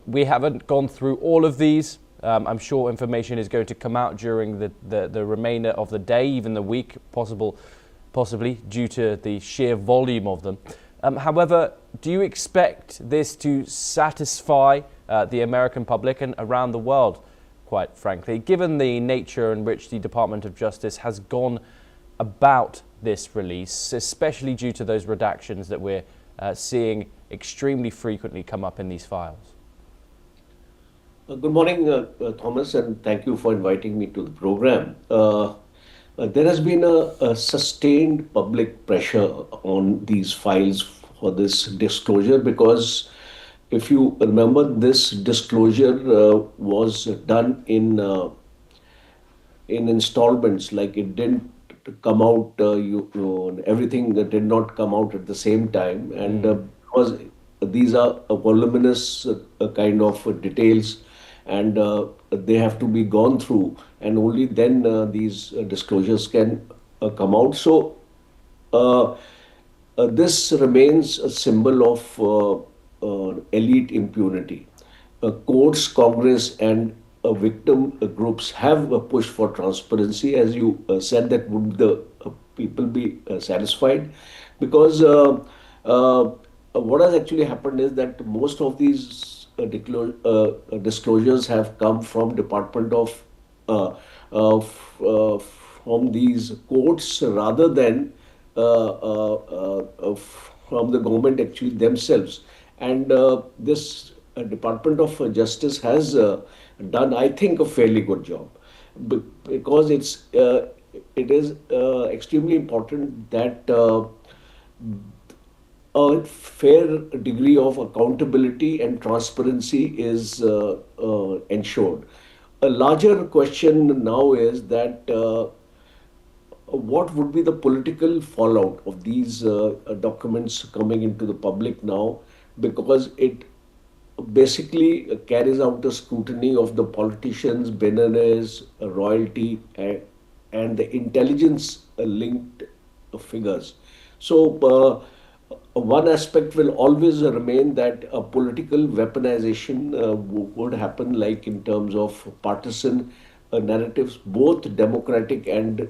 We haven't gone through all of these. I'm sure information is going to come out during the remainder of the day, even the week, possibly due to the sheer volume of them. However, do you expect this to satisfy the American public and around the world, quite frankly, given the nature in which the Department of Justice has gone about this release, especially due to those redactions that we're seeing extremely frequently come up in these files? Good morning, Thomas, and thank you for inviting me to the program. There has been a sustained public pressure on these files for this disclosure because if you remember, this disclosure was done in installments, like it didn't come out, everything did not come out at the same time, and because these are voluminous kind of details, and they have to be gone through, and only then these disclosures can come out. So this remains a symbol of elite impunity. Courts, Congress, and victim groups have pushed for transparency, as you said, that would the people be satisfied? Because what has actually happened is that most of these disclosures have come from Department from these courts rather than from the government actually themselves. And this Department of Justice has done, I think, a fairly good job, because it is extremely important that a fair degree of accountability and transparency is ensured. A larger question now is that what would be the political fallout of these documents coming into the public now, because it basically carries out a scrutiny of the politicians, billionaires, royalty, and the intelligence linked figures. So, one aspect will always remain that a political weaponization would happen, like in terms of partisan narratives. Both Democratic and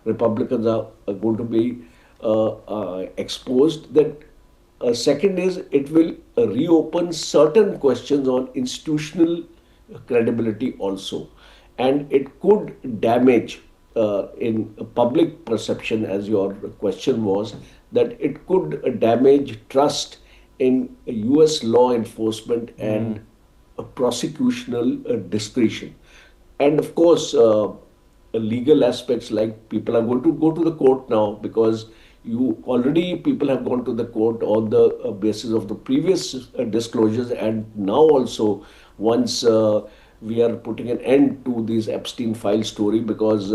Republicans are going to be exposed. That second is it will reopen certain questions on institutional credibility also, and it could damage in public perception, as your question was, that it could damage trust in US law enforcement and prosecutorial discretion. And of course, legal aspects, like people are going to go to the court now, because you already people have gone to the court on the basis of the previous disclosures, and now also once we are putting an end to this Epstein file story, because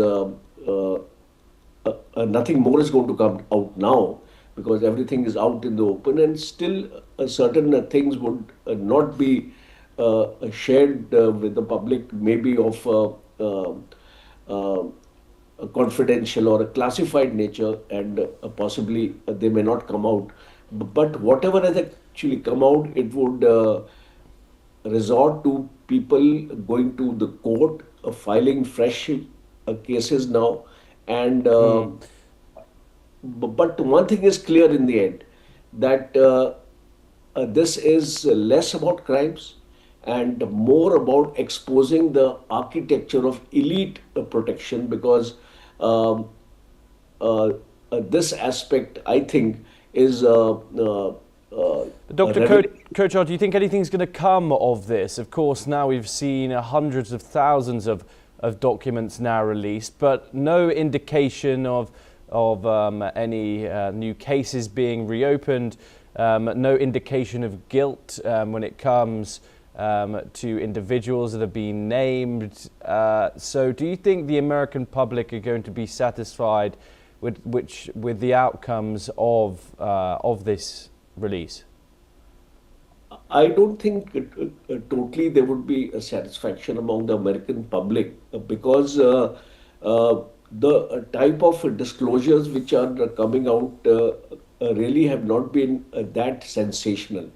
nothing more is going to come out now, because everything is out in the open, and still certain things would not be shared with the public, maybe of a confidential or a classified nature, and possibly they may not come out. But whatever has actually come out, it would resort to people going to the court, filing fresh cases now, and but one thing is clear in the end, that this is less about crimes and more about exposing the architecture of elite protection, because this aspect, I think, is Dr. Kochhar, do you think anything's going to come of this? Of course, now we've seen hundreds of thousands of documents now released, but no indication of any new cases being reopened, no indication of guilt when it comes to individuals that have been named. So do you think the American public are going to be satisfied with the outcomes of this release? I don't think totally there would be a satisfaction among the American public, because the type of disclosures which are coming out really have not been that sensational,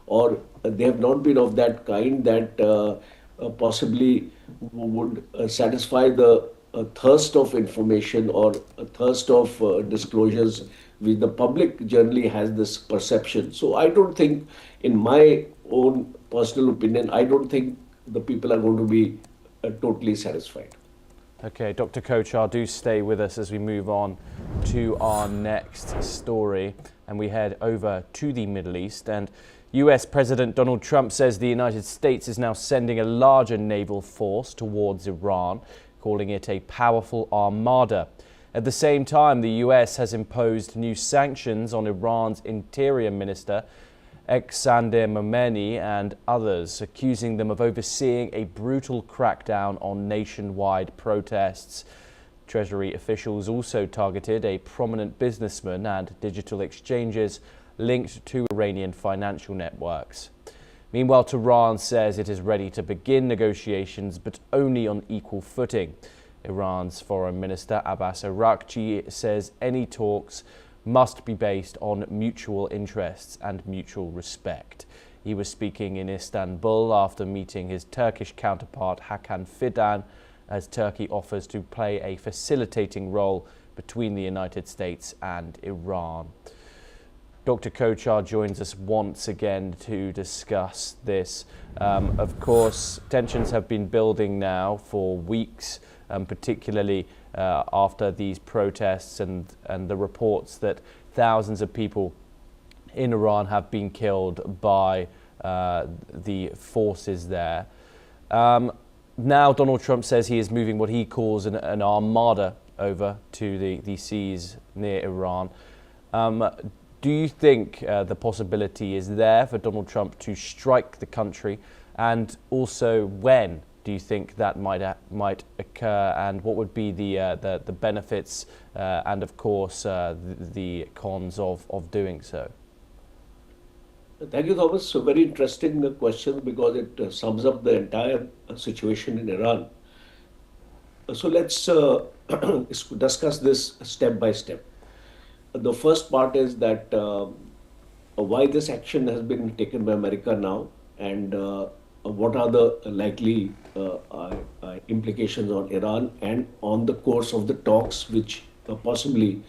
or they have not been of that kind that possibly would satisfy the thirst of information, or a thirst of disclosures, which the public generally has this perception. So I don't think, in my own personal opinion, I don't think the people are going to be totally satisfied. Okay, Dr. Kochhar, do stay with us as we move on to our next story, and we head over to the Middle East. And US President Donald Trump says the United States is now sending a larger naval force towards Iran, calling it a powerful armada. At the same time, the US has imposed new sanctions on Iran's Interior Minister, Epstein-related Khomeini, and others, accusing them of overseeing a brutal crackdown on nationwide protests. Treasury officials also targeted a prominent businessman and digital exchanges linked to Iranian financial networks. Meanwhile, Tehran says it is ready to begin negotiations, but only on equal footing. Iran's Foreign Minister Abbas Araghchi says any talks must be based on mutual interests and mutual respect. He was speaking in Istanbul after meeting his Turkish counterpart Hakan Fidan, as Turkey offers to play a facilitating role between the United States and Iran. Dr. Kochhar joins us once again to discuss this. Of course, tensions have been building now for weeks, particularly after these protests and the reports that thousands of people in Iran have been killed by the forces there. Now Donald Trump says he is moving what he calls an armada over to the seas near Iran. Do you think the possibility is there for Donald Trump to strike the country, and also when do you think that might occur, and what would be the benefits and of course the cons of doing so? Thank you, Thomas. So very interesting question because it sums up the entire situation in Iran. So let's discuss this step by step. The first part is that why this action has been taken by America now, and what are the likely implications on Iran and on the course of the talks, which possibly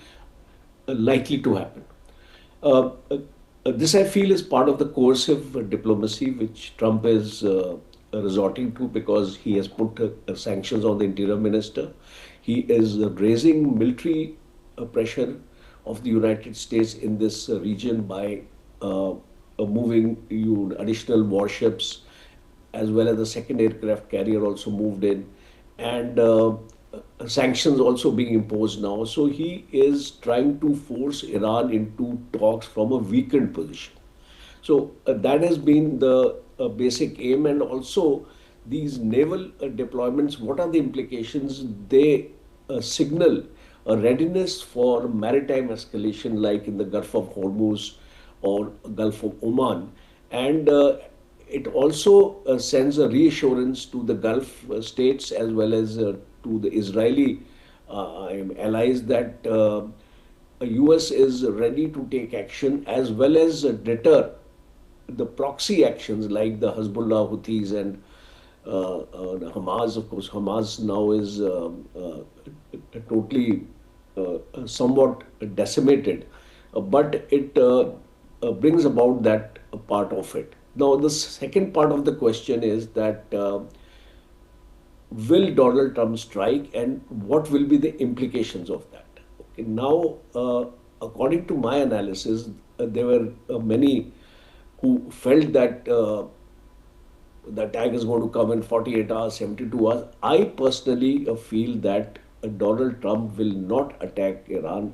likely to happen. This, I feel, is part of the coercive diplomacy which Trump is resorting to because he has put sanctions on the interior minister. He is raising military pressure of the United States in this region by moving additional warships, as well as the second aircraft carrier also moved in, and sanctions also being imposed now. So he is trying to force Iran into talks from a weakened position. So that has been the basic aim, and also these naval deployments, what are the implications? They signal a readiness for maritime escalation like in the Gulf of Hormuz or Gulf of Oman. And it also sends a reassurance to the Gulf states as well as to the Israeli allies that US is ready to take action as well as deter the proxy actions like the Hezbollah, Houthis, and Hamas. Of course, Hamas now is totally somewhat decimated, but it brings about that part of it. Now, the second part of the question is that will Donald Trump strike and what will be the implications of that? Okay, now, according to my analysis, there were many who felt that the attack is going to come in 48 hours, 72 hours. I personally feel that Donald Trump will not attack Iran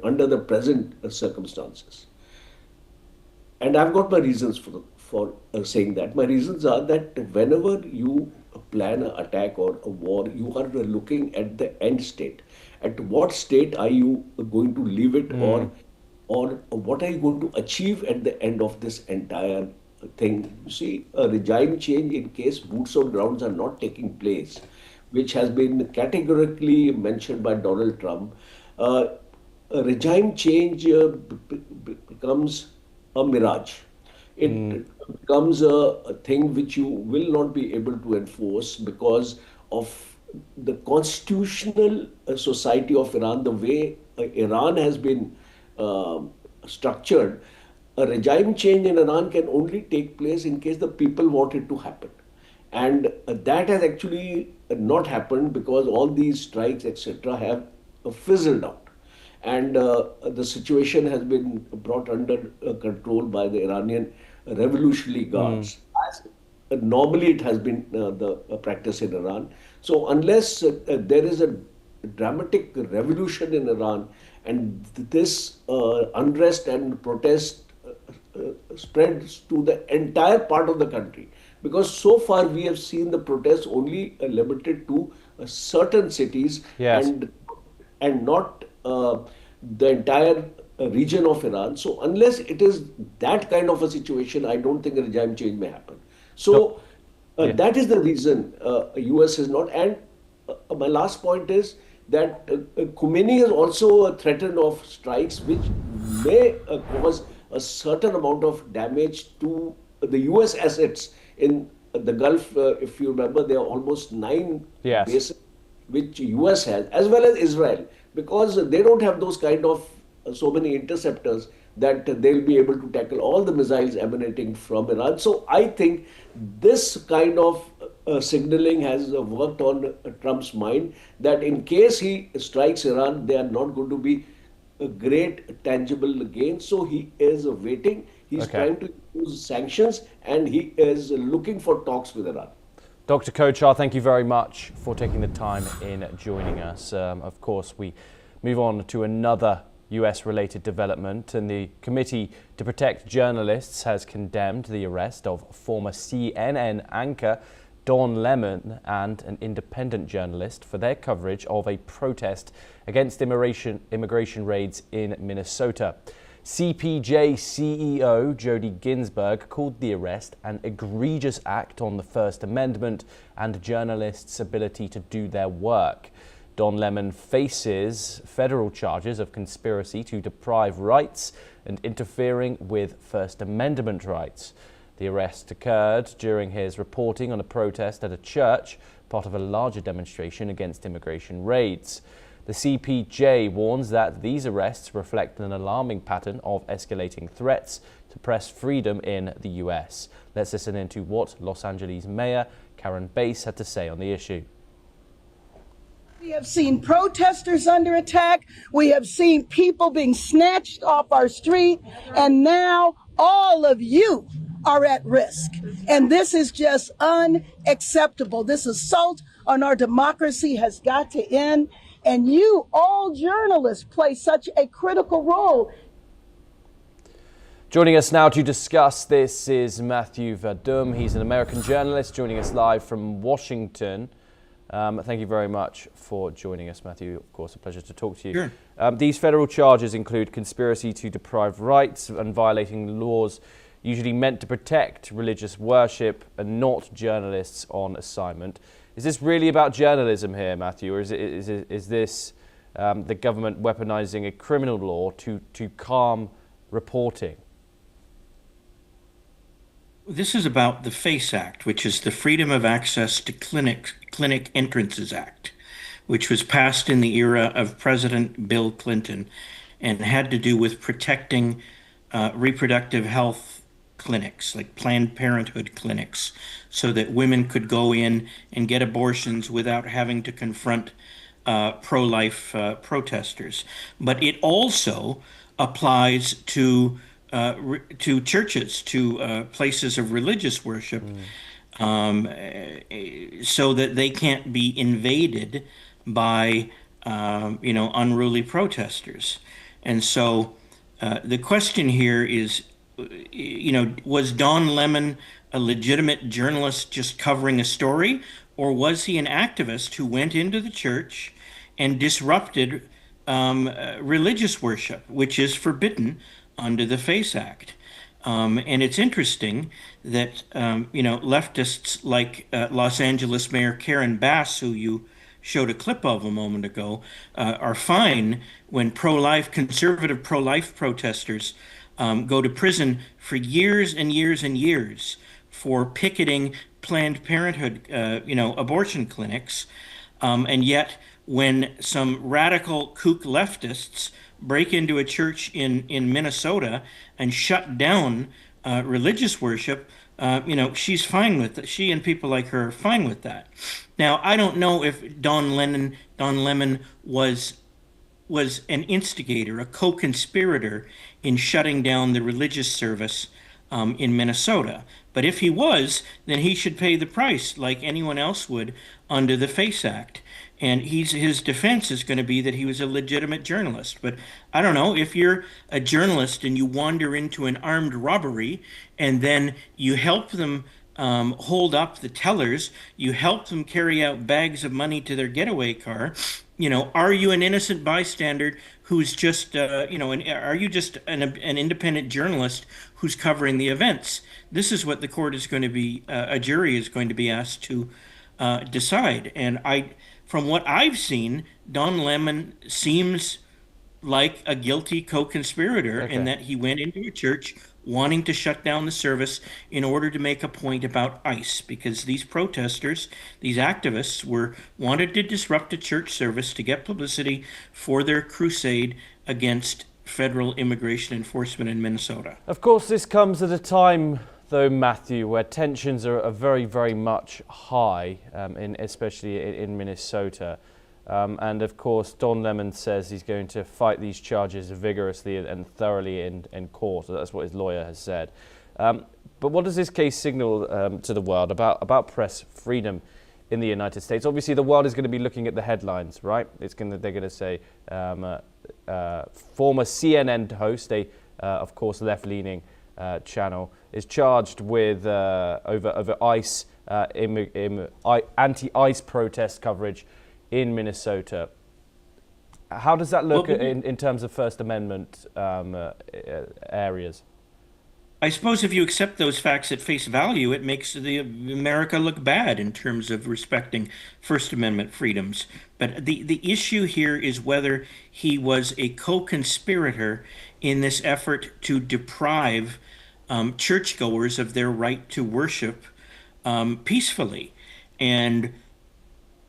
under the present circumstances. And I've got my reasons for saying that. My reasons are that whenever you plan an attack or a war, you are looking at the end state. At what state are you going to leave it, or what are you going to achieve at the end of this entire thing? You see, a regime change in case boots on grounds are not taking place, which has been categorically mentioned by Donald Trump, a regime change becomes a mirage. It becomes a thing which you will not be able to enforce because of the constitutional society of Iran, the way Iran has been structured. A regime change in Iran can only take place in case the people want it to happen. And that has actually not happened because all these strikes, etc., have fizzled out. And the situation has been brought under control by the Iranian Revolutionary Guards. As normally it has been the practice in Iran. So unless there is a dramatic revolution in Iran and this unrest and protest spreads to the entire part of the country, because so far we have seen the protests only limited to certain cities, and not the entire region of Iran. So unless it is that kind of a situation, I don't think a regime change may happen. So that is the reason US is not. And my last point is that Khomeini is also threatened of strikes which may cause a certain amount of damage to the US assets in the Gulf. If you remember, there are almost 9 bases which US has, as well as Israel, because they don't have those kind of so many interceptors that they'll be able to tackle all the missiles emanating from Iran. So I think this kind of signaling has worked on Trump's mind that in case he strikes Iran, they are not going to be a great tangible gain. So he is waiting. He's trying to use sanctions and he is looking for talks with Iran. Dr. Kochhar, thank you very much for taking the time in joining us. Of course, we move on to another US-related development, and the Committee to Protect Journalists has condemned the arrest of former CNN anchor Don Lemon and an independent journalist for their coverage of a protest against immigration raids in Minnesota. CPJ CEO Jody Ginsburg called the arrest an egregious act on the First Amendment and journalists' ability to do their work. Don Lemon faces federal charges of conspiracy to deprive rights and interfering with First Amendment rights. The arrest occurred during his reporting on a protest at a church, part of a larger demonstration against immigration raids. The CPJ warns that these arrests reflect an alarming pattern of escalating threats to press freedom in the US. Let's listen into what Los Angeles Mayor Karen Bass had to say on the issue. We have seen protesters under attack. We have seen people being snatched off our street. And now all of you are at risk. And this is just unacceptable. This assault on our democracy has got to end. And you, all journalists, play such a critical role. Joining us now to discuss this is Matthew Verdum. He's an American journalist joining us live from Washington. Thank you very much for joining us, Matthew. Of course, a pleasure to talk to you. Sure. These federal charges include conspiracy to deprive rights and violating laws usually meant to protect religious worship and not journalists on assignment. Is this really about journalism here, Matthew, or is this the government weaponizing a criminal law to calm reporting? This is about the FACE Act, which is the Freedom of Access to Clinic Entrances Act, which was passed in the era of President Bill Clinton and had to do with protecting reproductive health clinics, like Planned Parenthood clinics, so that women could go in and get abortions without having to confront pro-life protesters. But it also applies to churches, to places of religious worship, so that they can't be invaded by unruly protesters. And so the question here is, was Don Lemon a legitimate journalist just covering a story, or was he an activist who went into the church and disrupted religious worship, which is forbidden under the FACE Act? And it's interesting that leftists like Los Angeles Mayor Karen Bass, who you showed a clip of a moment ago, are fine when conservative pro-life protesters go to prison for years and years and years for picketing Planned Parenthood, abortion clinics. And yet, when some radical kook leftists break into a church in Minnesota and shut down religious worship, she's fine with it. She and people like her are fine with that. Now, I don't know if Don Lemon was an instigator, a co-conspirator in shutting down the religious service in Minnesota. But if he was, then he should pay the price like anyone else would under the FACE Act. And his defense is going to be that he was a legitimate journalist. But I don't know, if you're a journalist and you wander into an armed robbery and then you help them hold up the tellers, you help them carry out bags of money to their getaway car, are you an innocent bystander who's just, are you just an independent journalist who's covering the events? This is what the court is going to be, a jury is going to be asked to decide. And from what I've seen, Don Lemon seems like a guilty co-conspirator in that he went into a church wanting to shut down the service in order to make a point about ICE, because these protesters, these activists, wanted to disrupt a church service to get publicity for their crusade against federal immigration enforcement in Minnesota. Of course, this comes at a time, though, Matthew, where tensions are very, very much high, especially in Minnesota. And of course, Don Lemon says he's going to fight these charges vigorously and thoroughly in court. That's what his lawyer has said. But what does this case signal to the world about press freedom in the United States? Obviously, the world is going to be looking at the headlines, right? They're going to say former CNN host, of course, left-leaning channel, is charged with over ICE anti-ICE protest coverage in Minnesota. How does that look Well, in terms of First Amendment areas? I suppose if you accept those facts at face value, it makes America look bad in terms of respecting First Amendment freedoms. But the issue here is whether he was a co-conspirator in this effort to deprive churchgoers of their right to worship peacefully. And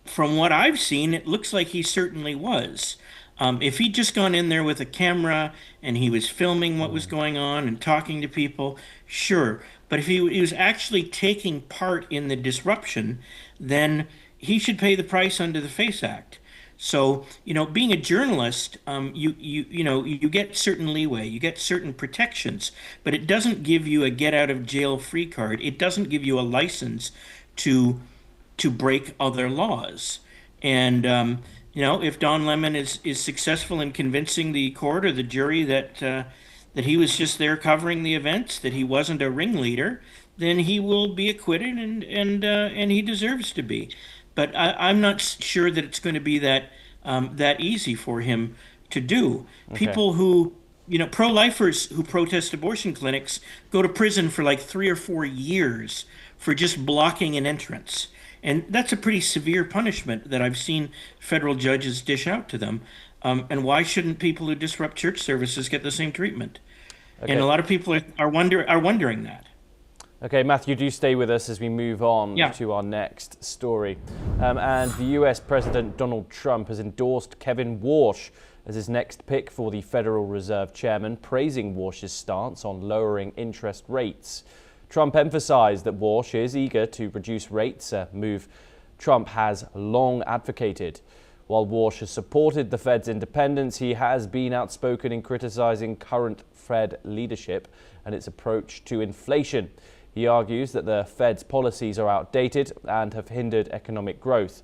from what I've seen, it looks like he certainly was. If he'd just gone in there with a camera and he was filming what was going on and talking to people, sure. But if he was actually taking part in the disruption, then he should pay the price under the FACE Act. So, being a journalist, you get certain leeway, you get certain protections, but it doesn't give you a get out of jail free card. It doesn't give you a license to break other laws. And if Don Lemon is successful in convincing the court or the jury that he was just there covering the events, that he wasn't a ringleader, then he will be acquitted, and he deserves to be. But I'm not sure that it's going to be that easy for him to do. Okay. People who, pro-lifers who protest abortion clinics go to prison for like 3 or 4 years for just blocking an entrance. And that's a pretty severe punishment that I've seen federal judges dish out to them. And why shouldn't people who disrupt church services get the same treatment? Okay. And a lot of people are wondering that. Okay, Matthew, do stay with us as we move on to our next story. And the US President Donald Trump has endorsed Kevin Warsh as his next pick for the Federal Reserve Chairman, praising Warsh's stance on lowering interest rates. Trump emphasized that Warsh is eager to reduce rates, a move Trump has long advocated. While Warsh has supported the Fed's independence, he has been outspoken in criticizing current Fed leadership and its approach to inflation. He argues that the Fed's policies are outdated and have hindered economic growth.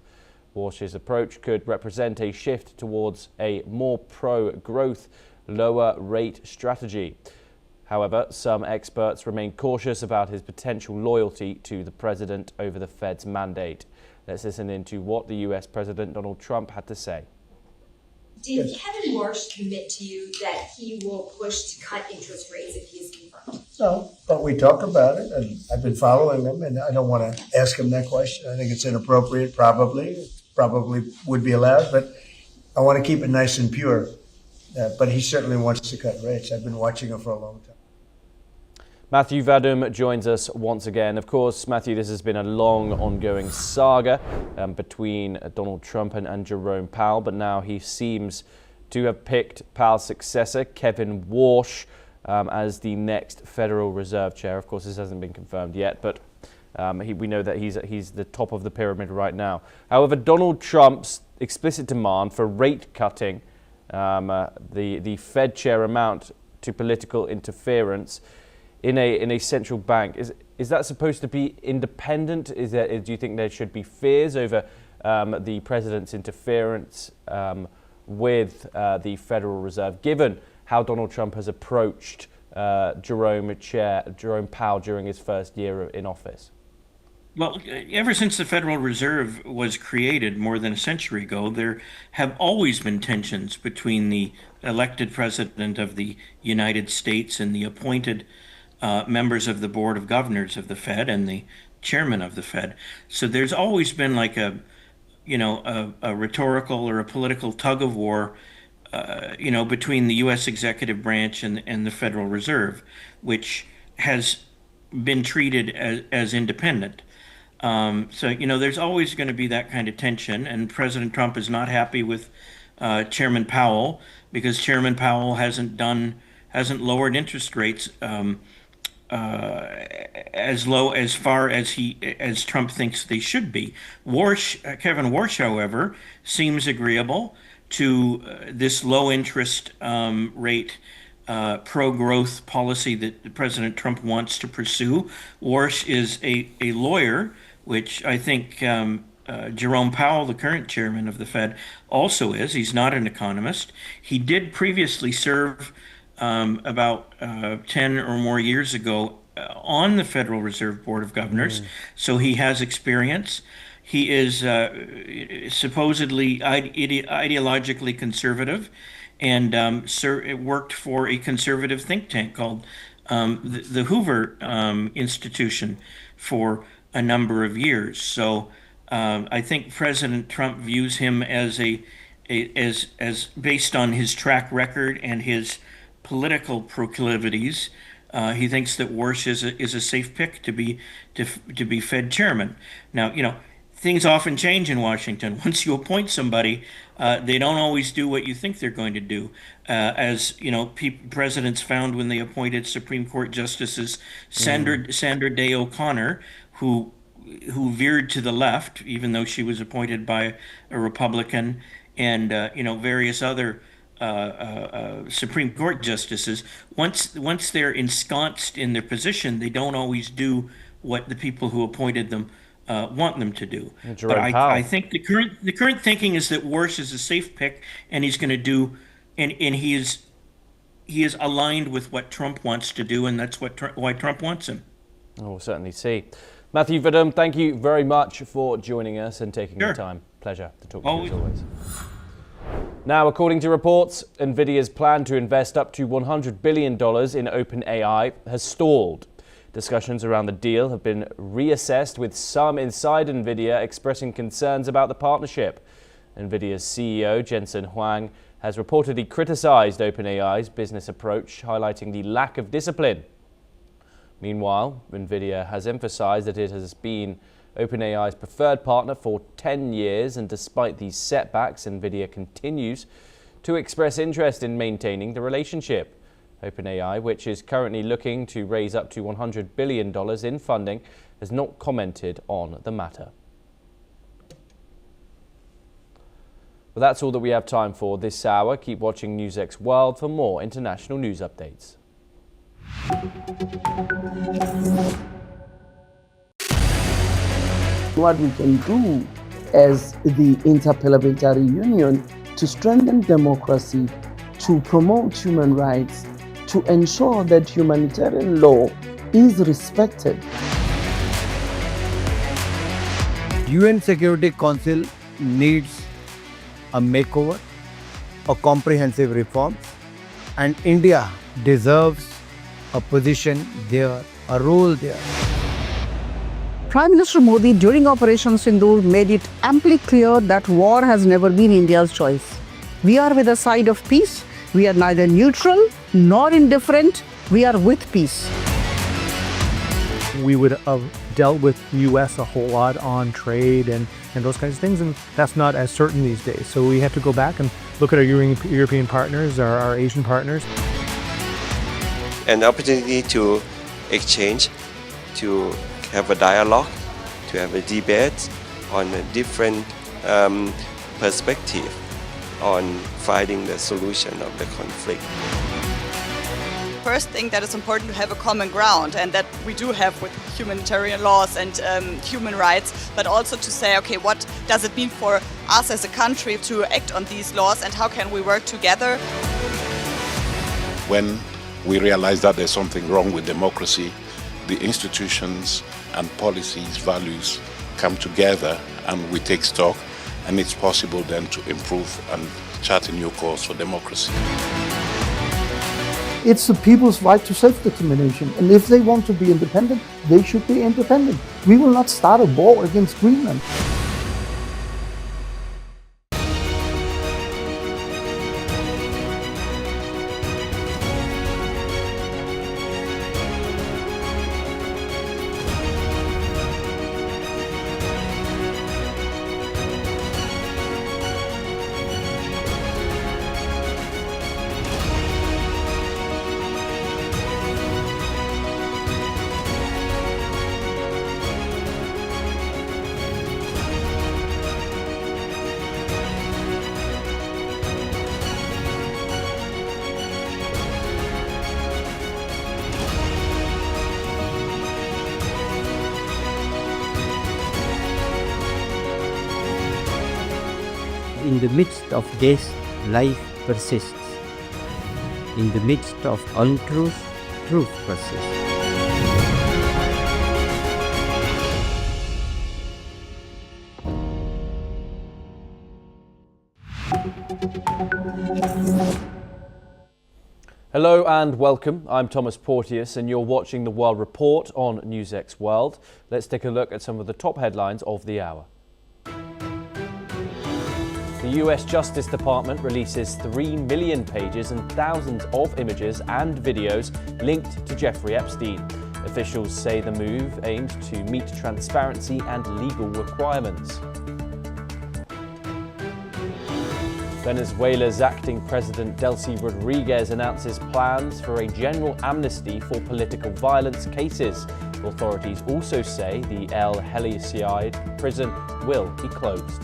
Warsh's approach could represent a shift towards a more pro-growth, lower-rate strategy. However, some experts remain cautious about his potential loyalty to the president over the Fed's mandate. Let's listen into what the US President Donald Trump had to say. Did Kevin Warsh commit to you that he will push to cut interest rates if he is confirmed? No, but we talk about it, and I've been following him, and I don't want to ask him that question. I think it's inappropriate, probably would be allowed, but I want to keep it nice and pure. But he certainly wants to cut rates. I've been watching him for a long time. Matthew Vadum joins us once again. Of course, Matthew, this has been a long ongoing saga between Donald Trump and Jerome Powell, but now he seems to have picked Powell's successor, Kevin Warsh, as the next Federal Reserve Chair. Of course, this hasn't been confirmed yet, but we know that he's the top of the pyramid right now. However, Donald Trump's explicit demand for rate cutting the Fed chair amount to political interference in a central bank. Is that supposed to be independent? Do you think there should be fears over the president's interference with the Federal Reserve, given how Donald Trump has approached Jerome Powell during his first year in office? Well, ever since the Federal Reserve was created more than a century ago, there have always been tensions between the elected president of the United States and the appointed members of the Board of Governors of the Fed and the chairman of the Fed. So there's always been like a rhetorical or a political tug of war, between the U.S. executive branch and the Federal Reserve, which has been treated as independent. So there's always going to be that kind of tension, and President Trump is not happy with Chairman Powell because Chairman Powell hasn't lowered interest rates as far as Trump thinks they should be. Kevin Warsh, however, seems agreeable to this low interest rate pro-growth policy that President Trump wants to pursue. Warsh is a lawyer, which I think Jerome Powell, the current chairman of the Fed, also is. He's not an economist. He did previously serve about 10 or more years ago on the Federal Reserve Board of Governors, so he has experience. he is supposedly ideologically conservative, and worked for a conservative think tank called the Hoover Institution for a number of years. So I think President Trump views him as as based on his track record and his political proclivities. He thinks that Warsh is a safe pick to be Fed chairman. Now, things often change in Washington. Once you appoint somebody, they don't always do what you think they're going to do. As presidents found when they appointed Supreme Court Justices Sandra Day O'Connor, who veered to the left, even though she was appointed by a Republican, and various other Supreme Court justices. Once they're ensconced in their position, they don't always do what the people who appointed them want them to do. But I think the current thinking is that Warsh is a safe pick, and he's going to do, and he is aligned with what Trump wants to do, and that's why Trump wants him. We'll certainly see. Matthew Vidham, thank you very much for joining us and taking the time. Pleasure to talk to you as always. Now, according to reports, NVIDIA's plan to invest up to $100 billion in OpenAI has stalled. Discussions around the deal have been reassessed, with some inside NVIDIA expressing concerns about the partnership. NVIDIA's CEO, Jensen Huang, has reportedly criticized OpenAI's business approach, highlighting the lack of discipline. Meanwhile, NVIDIA has emphasized that it has been OpenAI's preferred partner for 10 years, and despite these setbacks, NVIDIA continues to express interest in maintaining the relationship. OpenAI, which is currently looking to raise up to $100 billion in funding, has not commented on the matter. Well, that's all that we have time for this hour. Keep watching NewsX World for more international news updates. What we can do as the Interparliamentary Union to strengthen democracy, to promote human rights, to ensure that humanitarian law is respected. UN Security Council needs a makeover, a comprehensive reform, and India deserves a position there, a role there. Prime Minister Modi during Operation Sindoor made it amply clear that war has never been India's choice. We are with the side of peace. We are neither neutral nor indifferent. We are with peace. We would have dealt with the U.S. a whole lot on trade and those kinds of things, and that's not as certain these days. So we have to go back and look at our European partners, our Asian partners. An opportunity to exchange, to have a dialogue, to have a debate on a different perspective on finding the solution of the conflict. First thing that is important to have a common ground, and that we do have with humanitarian laws and human rights, but also to say, okay, what does it mean for us as a country to act on these laws, and how can we work together? When we realize that there's something wrong with democracy, the institutions and policies, values come together and we take stock, and it's possible then to improve and chart a new course for democracy. It's the people's right to self-determination, and if they want to be independent, they should be independent. We will not start a war against Greenland. In the midst of this, life persists. In the midst of untruth, truth persists. Hello and welcome. I'm Thomas Porteous and you're watching the World Report on NewsX World. Let's take a look at some of the top headlines of the hour. The US Justice Department releases 3 million pages and thousands of images and videos linked to Jeffrey Epstein. Officials say the move aims to meet transparency and legal requirements. Venezuela's acting president Delcy Rodriguez announces plans for a general amnesty for political violence cases. Authorities also say the Relese prison will be closed.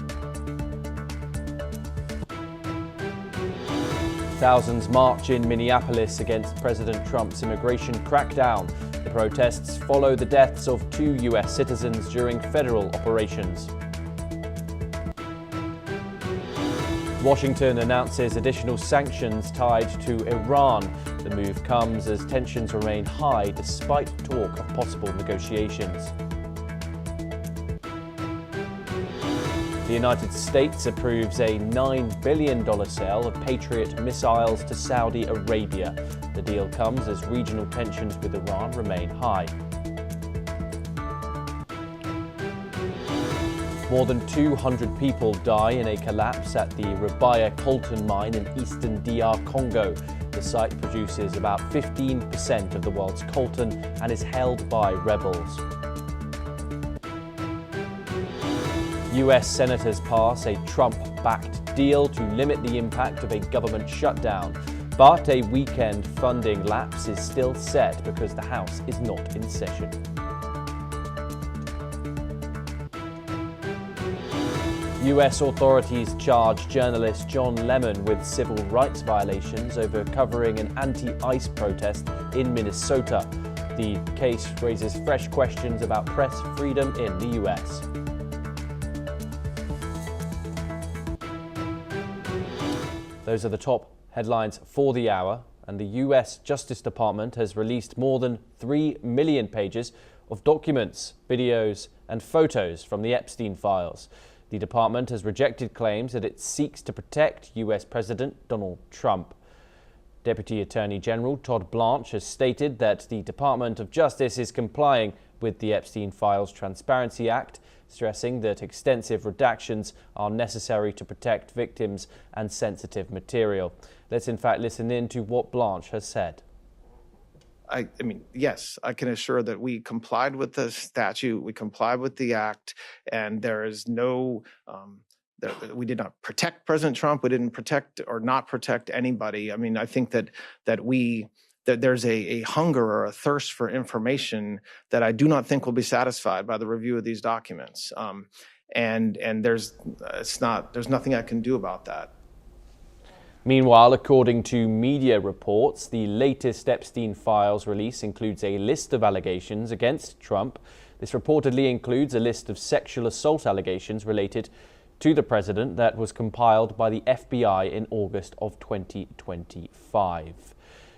Thousands march in Minneapolis against President Trump's immigration crackdown. The protests follow the deaths of 2 US citizens during federal operations. Washington announces additional sanctions tied to Iran. The move comes as tensions remain high despite talk of possible negotiations. The United States approves a $9 billion sale of Patriot missiles to Saudi Arabia. The deal comes as regional tensions with Iran remain high. More than 200 people die in a collapse at the Rabaya coltan mine in eastern DR Congo. The site produces about 15% of the world's coltan and is held by rebels. US senators pass a Trump-backed deal to limit the impact of a government shutdown. But a weekend funding lapse is still set because the House is not in session. US authorities charge journalist John Lemon with civil rights violations over covering an anti-ICE protest in Minnesota. The case raises fresh questions about press freedom in the US. Those are the top headlines for the hour, and the US Justice Department has released more than 3 million pages of documents, videos, and photos from the Epstein files. The department has rejected claims that it seeks to protect US President Donald Trump. Deputy Attorney General Todd Blanche has stated that the Department of Justice is complying with the Epstein Files Transparency Act, stressing that extensive redactions are necessary to protect victims and sensitive material. Let's in fact listen in to what Blanche has said. I mean, yes, I can assure that we complied with the statute, we complied with the act, and there is no, we did not protect President Trump, we didn't protect or not protect anybody. I mean, I think that there's a hunger or a thirst for information that I do not think will be satisfied by the review of these documents. And there's nothing I can do about that. Meanwhile, according to media reports, the latest Epstein files release includes a list of allegations against Trump. This reportedly includes a list of sexual assault allegations related to the president that was compiled by the FBI in August of 2025.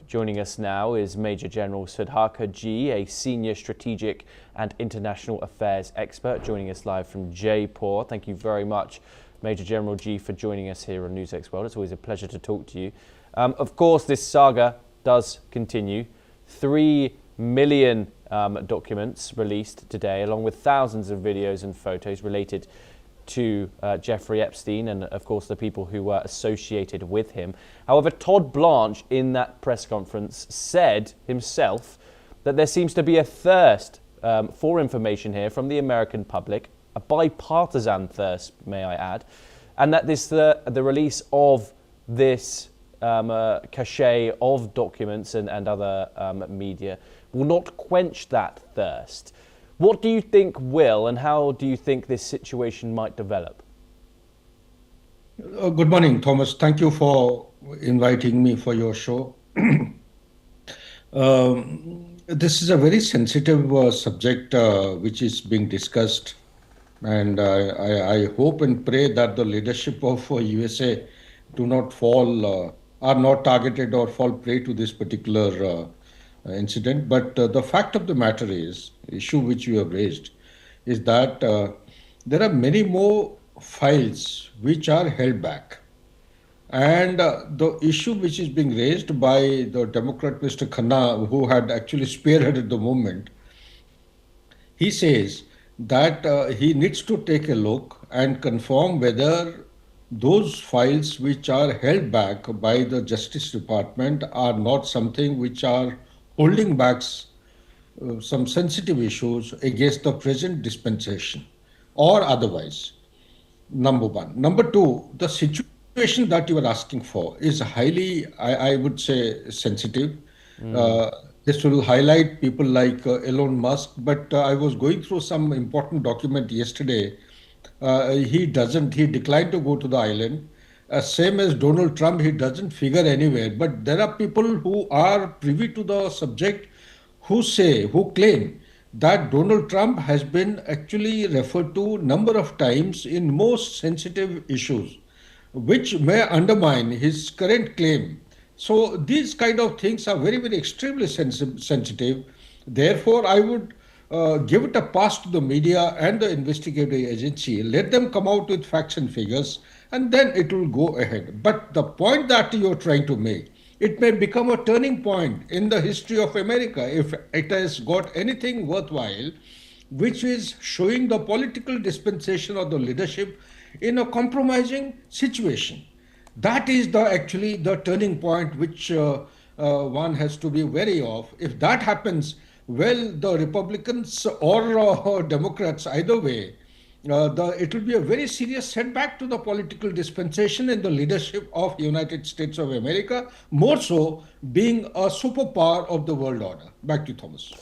Joining us now is Major General Sudhakar G, a senior strategic and international affairs expert, joining us live from Jaipur. Thank you very much, Major General G, for joining us here on NewsX World. It's always a pleasure to talk to you. Of course, this saga does continue. 3 million documents released today, along with thousands of videos and photos related to Jeffrey Epstein and, of course, the people who were associated with him. However, Todd Blanche, in that press conference, said himself that there seems to be a thirst for information here from the American public, a bipartisan thirst, may I add, and that the release of this cachet of documents and other media will not quench that thirst. What do you think will, and how do you think this situation might develop? Good morning, Thomas. Thank you for inviting me for your show. This is a very sensitive subject which is being discussed. And I hope and pray that the leadership of USA do not fall, are not targeted or fall prey to this particular incident. But the fact of the matter is, issue which you have raised, is that there are many more files which are held back. And the issue which is being raised by the Democrat Mr. Khanna, who had actually spearheaded the movement, he says that he needs to take a look and confirm whether those files which are held back by the Justice Department are not something which are holding back some sensitive issues against the present dispensation or otherwise. Number one. Number two, the situation that you are asking for is highly, I would say, sensitive. This will highlight people like Elon Musk, but I was going through some important document yesterday. He declined to go to the island. Same as Donald Trump, he doesn't figure anywhere. But there are people who are privy to the subject who claim that Donald Trump has been actually referred to number of times in most sensitive issues, which may undermine his current claim. So these kind of things are very, very extremely sensitive. Therefore, I would give it a pass to the media and the investigative agency. Let them come out with facts and figures, and then it will go ahead. But the point that you're trying to make, it may become a turning point in the history of America if it has got anything worthwhile, which is showing the political dispensation of the leadership in a compromising situation. That is actually the turning point which one has to be wary of. If that happens, well, the Republicans or Democrats, either way, it will be a very serious setback to the political dispensation in the leadership of United States of America, more so being a superpower of the world order. Back to you, Thomas.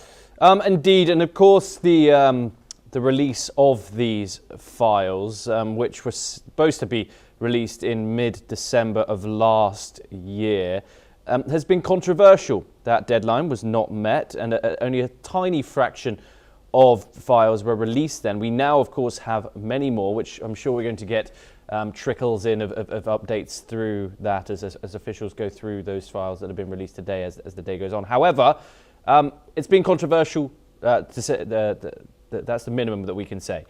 Indeed, and of course the release of these files, which was supposed to be released in mid-December of last year, has been controversial. That deadline was not met, and only a tiny fraction of files were released then. We now, of course, have many more, which I'm sure we're going to get trickles in of updates through that as officials go through those files that have been released today as the day goes on. However, it's been controversial, to say, that's the minimum that we can say.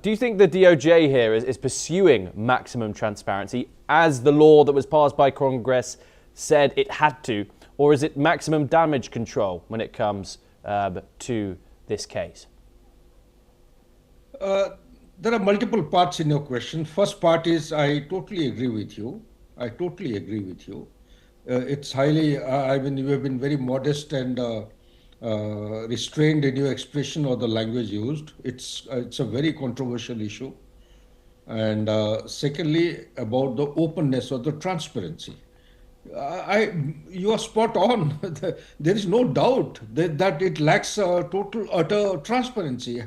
Do you think the DOJ here is pursuing maximum transparency as the law that was passed by Congress said it had to, or is it maximum damage control when it comes to this case? There are multiple parts in your question. First part is I totally agree with you. It's highly, I mean, you have been very modest and restrained in your expression or the language used. It's a very controversial issue. And secondly, about the openness or the transparency. You are spot on. There is no doubt that it lacks total, utter transparency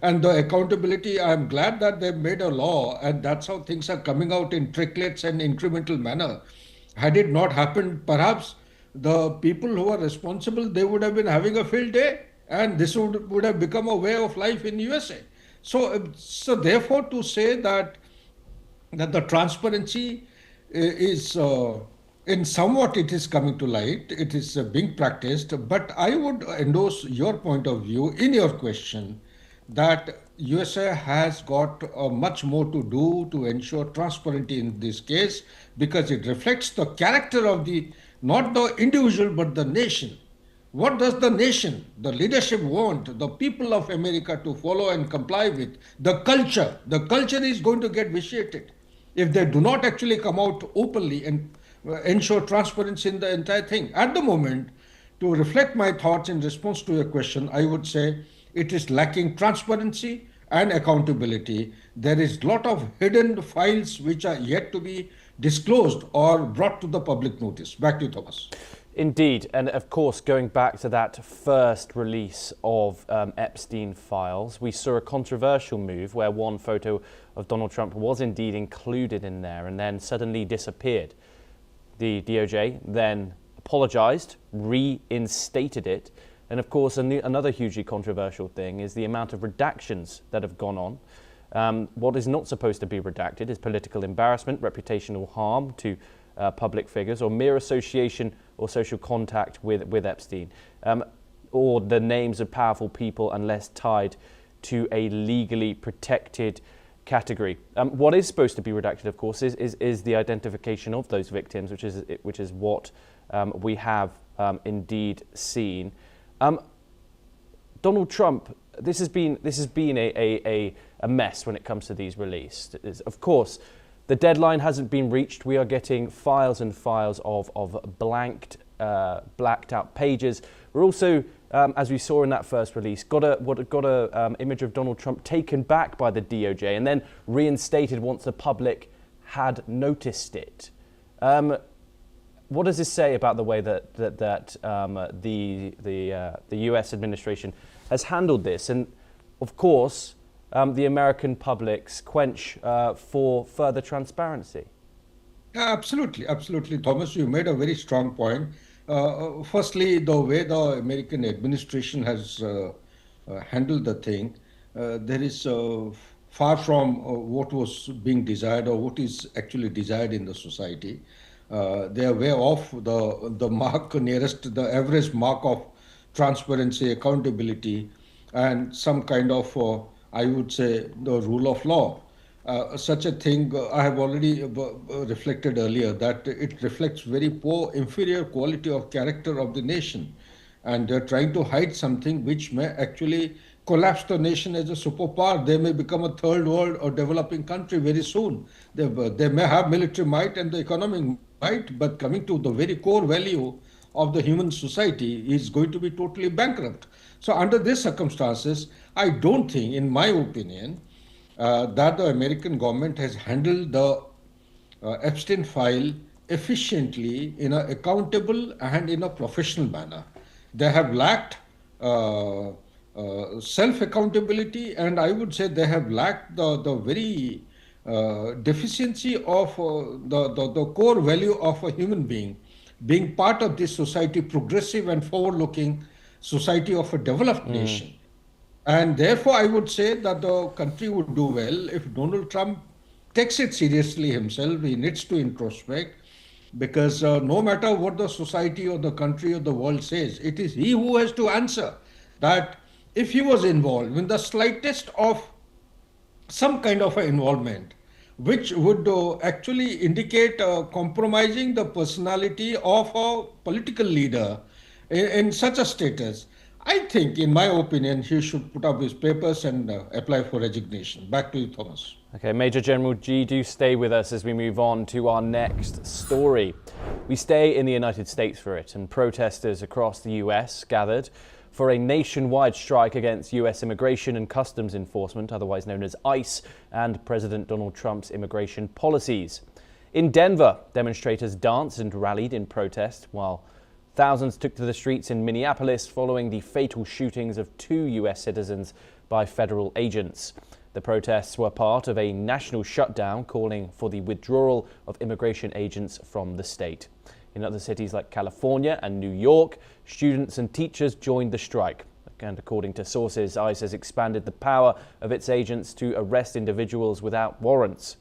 and the accountability. I'm glad that they've made a law, and that's how things are coming out in tricklets and incremental manner. Had it not happened, perhaps the people who are responsible, they would have been having a field day, and this would have become a way of life in USA. So therefore, to say that the transparency is in somewhat it is coming to light, it is being practiced, but I would endorse your point of view in your question that USA has got much more to do to ensure transparency in this case, because it reflects the character of not the individual but the nation. What does the nation, the leadership want the people of America to follow and comply with? The culture. The culture is going to get vitiated if they do not actually come out openly and ensure transparency in the entire thing. At the moment, to reflect my thoughts in response to your question, I would say it is lacking transparency and accountability. There is a lot of hidden files which are yet to be disclosed or brought to the public notice. Back to you, Thomas. Indeed, and of course, going back to that first release of Epstein files, we saw a controversial move where one photo of Donald Trump was indeed included in there and then suddenly disappeared. The DOJ then apologized, reinstated it, and of course another hugely controversial thing is the amount of redactions that have gone on. What is not supposed to be redacted is political embarrassment, reputational harm to public figures, or mere association or social contact with Epstein, or the names of powerful people unless tied to a legally protected category. What is supposed to be redacted, of course, is the identification of those victims, which is what we have indeed seen. Donald Trump, this has been a mess when it comes to these released. Of course, the deadline hasn't been reached. We are getting files and files of blacked out pages. We're also, as we saw in that first release, got a image of Donald Trump taken back by the DOJ and then reinstated once the public had noticed it. What does this say about the way that the U.S. administration has handled this? And of course, the American public's quench for further transparency. Absolutely, absolutely, Thomas. You made a very strong point. Firstly, the way the American administration has handled the thing, there is far from what was being desired or what is actually desired in the society. They are way off the mark nearest the average mark of transparency, accountability, and some kind of, I would say, the rule of law. Such a thing, I have already reflected earlier, that it reflects very poor, inferior quality of character of the nation. And they're trying to hide something which may actually collapse the nation as a superpower. They may become a third world or developing country very soon. They may have military might and the economic might, but coming to the very core value of the human society is going to be totally bankrupt. So under these circumstances, I don't think, in my opinion, that the American government has handled the Epstein file efficiently, in an accountable and in a professional manner. They have lacked self-accountability, and I would say they have lacked the very deficiency of the core value of a human being part of this society, progressive and forward-looking society of a developed nation. And therefore, I would say that the country would do well if Donald Trump takes it seriously himself. He needs to introspect, because no matter what the society or the country or the world says, it is he who has to answer that if he was involved in the slightest of some kind of an involvement, which would actually indicate compromising the personality of a political leader in such a status, I think, in my opinion, he should put up his papers and apply for resignation. Back to you, Thomas. Okay, Major General G, do stay with us as we move on to our next story. We stay in the United States for it, and protesters across the US gathered for a nationwide strike against US Immigration and Customs Enforcement, otherwise known as ICE, and President Donald Trump's immigration policies. In Denver, demonstrators danced and rallied in protest, while thousands took to the streets in Minneapolis following the fatal shootings of 2 US citizens by federal agents. The protests were part of a national shutdown calling for the withdrawal of immigration agents from the state. In other cities like California and New York, students and teachers joined the strike. And according to sources, ICE has expanded the power of its agents to arrest individuals without warrants.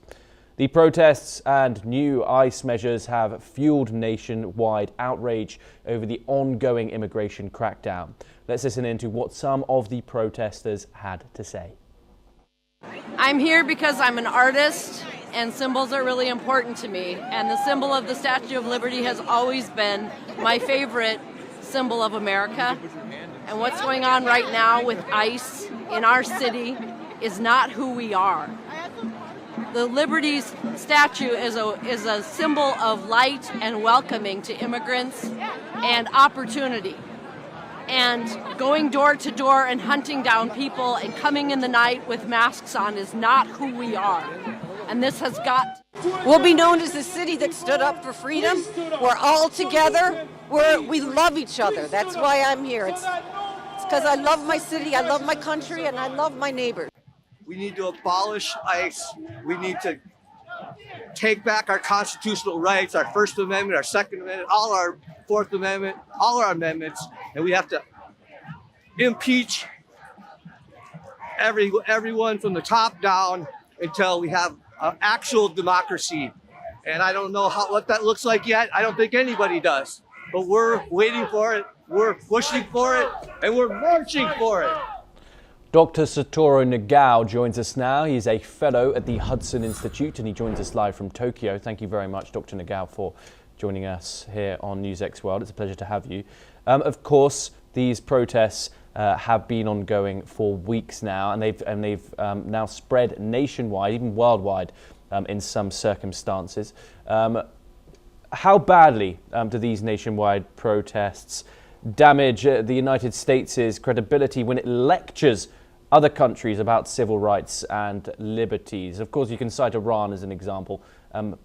The protests and new ICE measures have fueled nationwide outrage over the ongoing immigration crackdown. Let's listen into what some of the protesters had to say. I'm here because I'm an artist and symbols are really important to me. And the symbol of the Statue of Liberty has always been my favorite symbol of America. And what's going on right now with ICE in our city is not who we are. The Liberty's statue is a symbol of light and welcoming to immigrants and opportunity. And going door to door and hunting down people and coming in the night with masks on is not who we are. And this has got... We'll be known as the city that stood up for freedom. We're all together. We love each other. That's why I'm here. It's because I love my city, I love my country, and I love my neighbors. We need to abolish ICE. We need to take back our constitutional rights, our First Amendment, our Second Amendment, all our Fourth Amendment, all our amendments, and we have to impeach everyone from the top down until we have an actual democracy. And I don't know what that looks like yet. I don't think anybody does. But we're waiting for it, we're pushing for it, and we're marching for it. Dr. Satoru Nagao joins us now. He's a fellow at the Hudson Institute and he joins us live from Tokyo. Thank you very much, Dr. Nagao, for joining us here on NewsX World. It's a pleasure to have you. Of course, these protests have been ongoing for weeks now, and they've now spread nationwide, even worldwide, in some circumstances. How badly do these nationwide protests damage the United States' credibility when it lectures other countries about civil rights and liberties? Of course, you can cite Iran as an example, and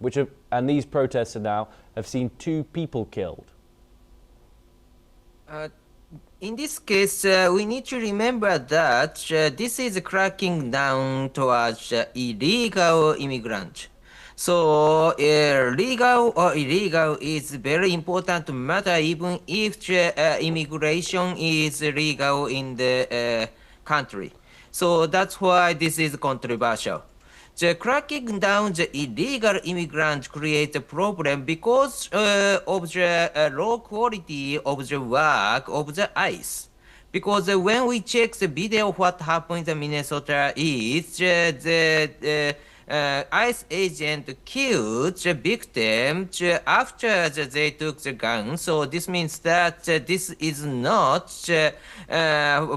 these protests now have seen 2 people killed. In this case, we need to remember that this is cracking down towards illegal immigrants. So legal or illegal is very important matter, even if immigration is legal in the country. So that's why this is controversial. The cracking down the illegal immigrants creates a problem because of the low quality of the work of the ICE. Because when we check the video, what happened in Minnesota is the ICE agent killed the victim after they took the gun. So this means that this is not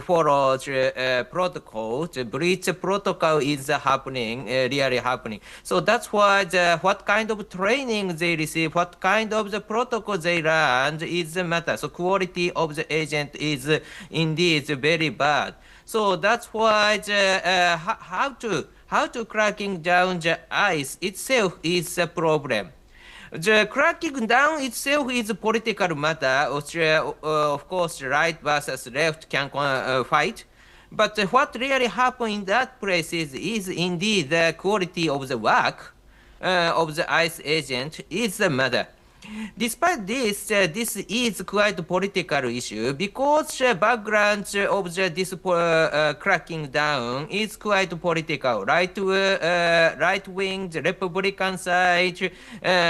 follow the protocol. The breach protocol is happening, really happening. So that's why what kind of training they receive, what kind of the protocol they learn is the matter. So quality of the agent is indeed very bad. So that's why how to cracking down the ICE itself is a problem. The cracking down itself is a political matter. Of course, right versus left can fight. But what really happened in that place is indeed the quality of the work of the ICE agent is the matter. Despite this, this is quite a political issue because the background of this cracking down is quite political. Right-wing, the Republican side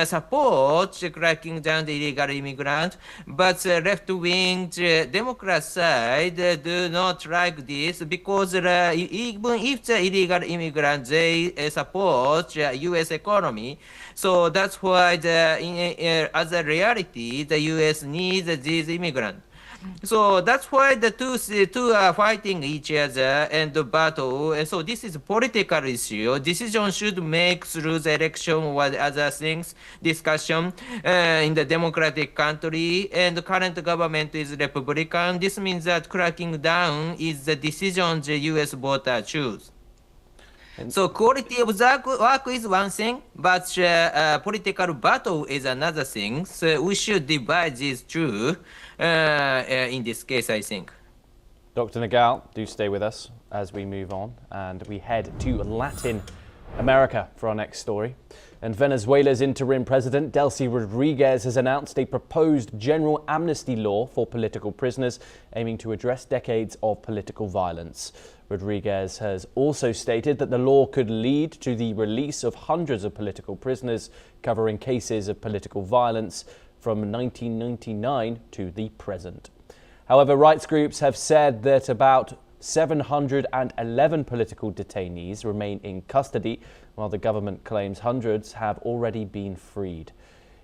supports cracking down the illegal immigrants, but the left-wing, the Democrat side do not like this because even if the illegal immigrants, they support the U.S. economy. So that's why as a reality, the U.S. needs these immigrants. So that's why the two are fighting each other and the battle. And so this is a political issue. Decision should make through the election or other things, discussion in the democratic country. And the current government is Republican. This means that cracking down is the decision the U.S. voter choose. So quality of the work is one thing, but political battle is another thing. So we should divide these two in this case, I think. Dr. Nagao, do stay with us as we move on and we head to Latin America for our next story. And Venezuela's interim president, Delcy Rodriguez, has announced a proposed general amnesty law for political prisoners, aiming to address decades of political violence. Rodriguez has also stated that the law could lead to the release of hundreds of political prisoners, covering cases of political violence from 1999 to the present. However, rights groups have said that about 711 political detainees remain in custody, while the government claims hundreds have already been freed.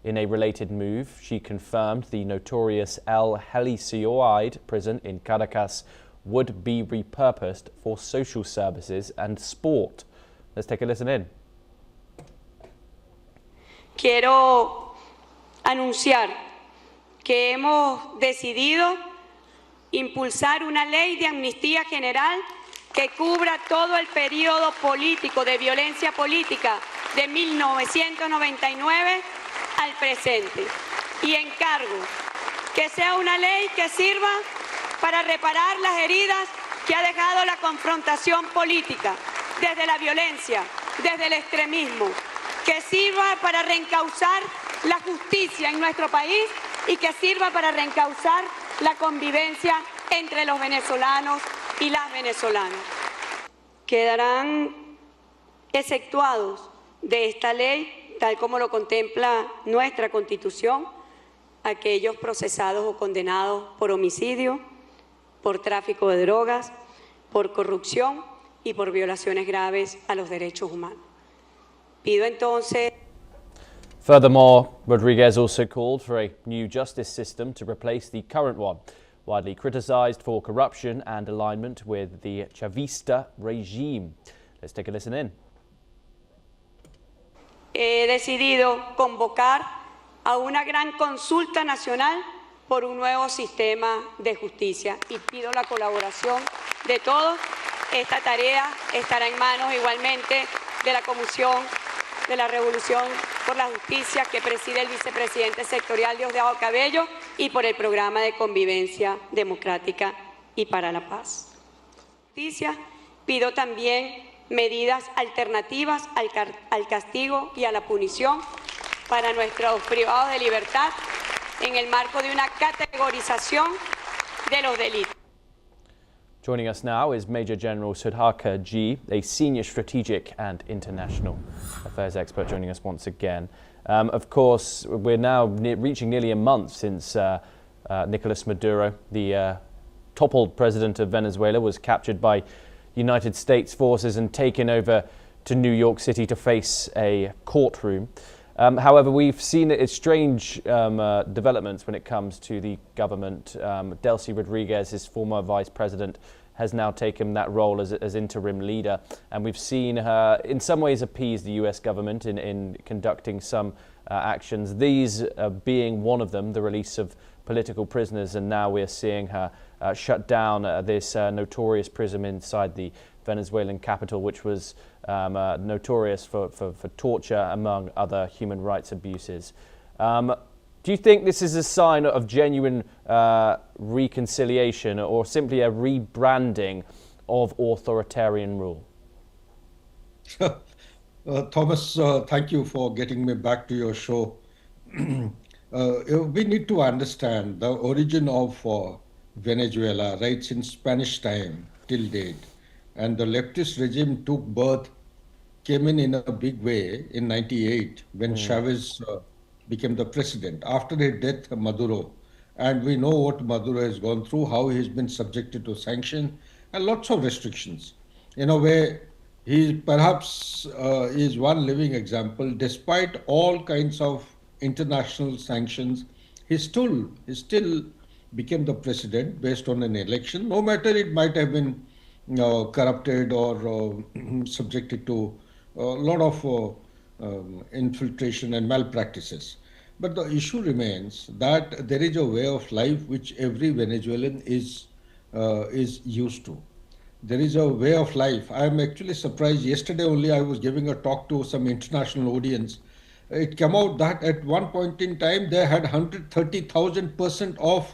In a related move, she confirmed the notorious El Helicoide prison in Caracas would be repurposed for social services and sport. Let's take a listen in. Quiero anunciar que hemos decidido impulsar una ley de amnistía general que cubra todo el periodo político de violencia política de 1999 al presente. Y encargo que sea una ley que sirva para reparar las heridas que ha dejado la confrontación política, desde la violencia, desde el extremismo, que sirva para reencauzar la justicia en nuestro país y que sirva para reencauzar la convivencia entre los venezolanos y las venezolanas. Quedarán exceptuados de esta ley, tal como lo contempla nuestra Constitución, aquellos procesados o condenados por homicidio, por tráfico de drogas, por corrupción y por violaciones graves a los derechos humanos. Pido entonces. Furthermore, Rodriguez also called for a new justice system to replace the current one, widely criticised for corruption and alignment with the Chavista regime. Let's take a listen in. He decidido convocar a una gran consulta nacional por un nuevo sistema de justicia y pido la colaboración de todos. Esta tarea estará en manos igualmente de la Comisión de la Revolución por la Justicia que preside el vicepresidente sectorial Diosdado Cabello y por el Programa de Convivencia Democrática y para la Paz. Justicia, pido también medidas alternativas al castigo y a la punición para nuestros privados de libertad en el marco de una categorización de los delitos. Joining us now is Major General Sudhakar G, a senior strategic and international affairs expert, joining us once again. Of course, we're now reaching nearly a month since Nicolas Maduro, the toppled president of Venezuela, was captured by United States forces and taken over to New York City to face a courtroom. However, we've seen strange developments when it comes to the government. Delcy Rodriguez, his former vice president, has now taken that role as interim leader. And we've seen her in some ways appease the US government in conducting some actions, these being one of them, the release of political prisoners. And now we're seeing her shut down this notorious prison inside the Venezuelan capital, which was notorious for torture, among other human rights abuses. Do you think this is a sign of genuine reconciliation or simply a rebranding of authoritarian rule? Thomas, thank you for getting me back to your show. We need to understand the origin of Venezuela right since Spanish time till date. And the leftist regime came in a big way in 98 when Chavez became the president. After his death, Maduro. And we know what Maduro has gone through, how he's been subjected to sanctions and lots of restrictions. In a way, he perhaps is one living example. Despite all kinds of international sanctions, he still became the president based on an election, no matter it might have been corrupted or subjected to a lot of infiltration and malpractices. But the issue remains that there is a way of life which every Venezuelan is used to. There is a way of life. I am actually surprised. Yesterday only I was giving a talk to some international audience. It came out that at one point in time they had 130,000% of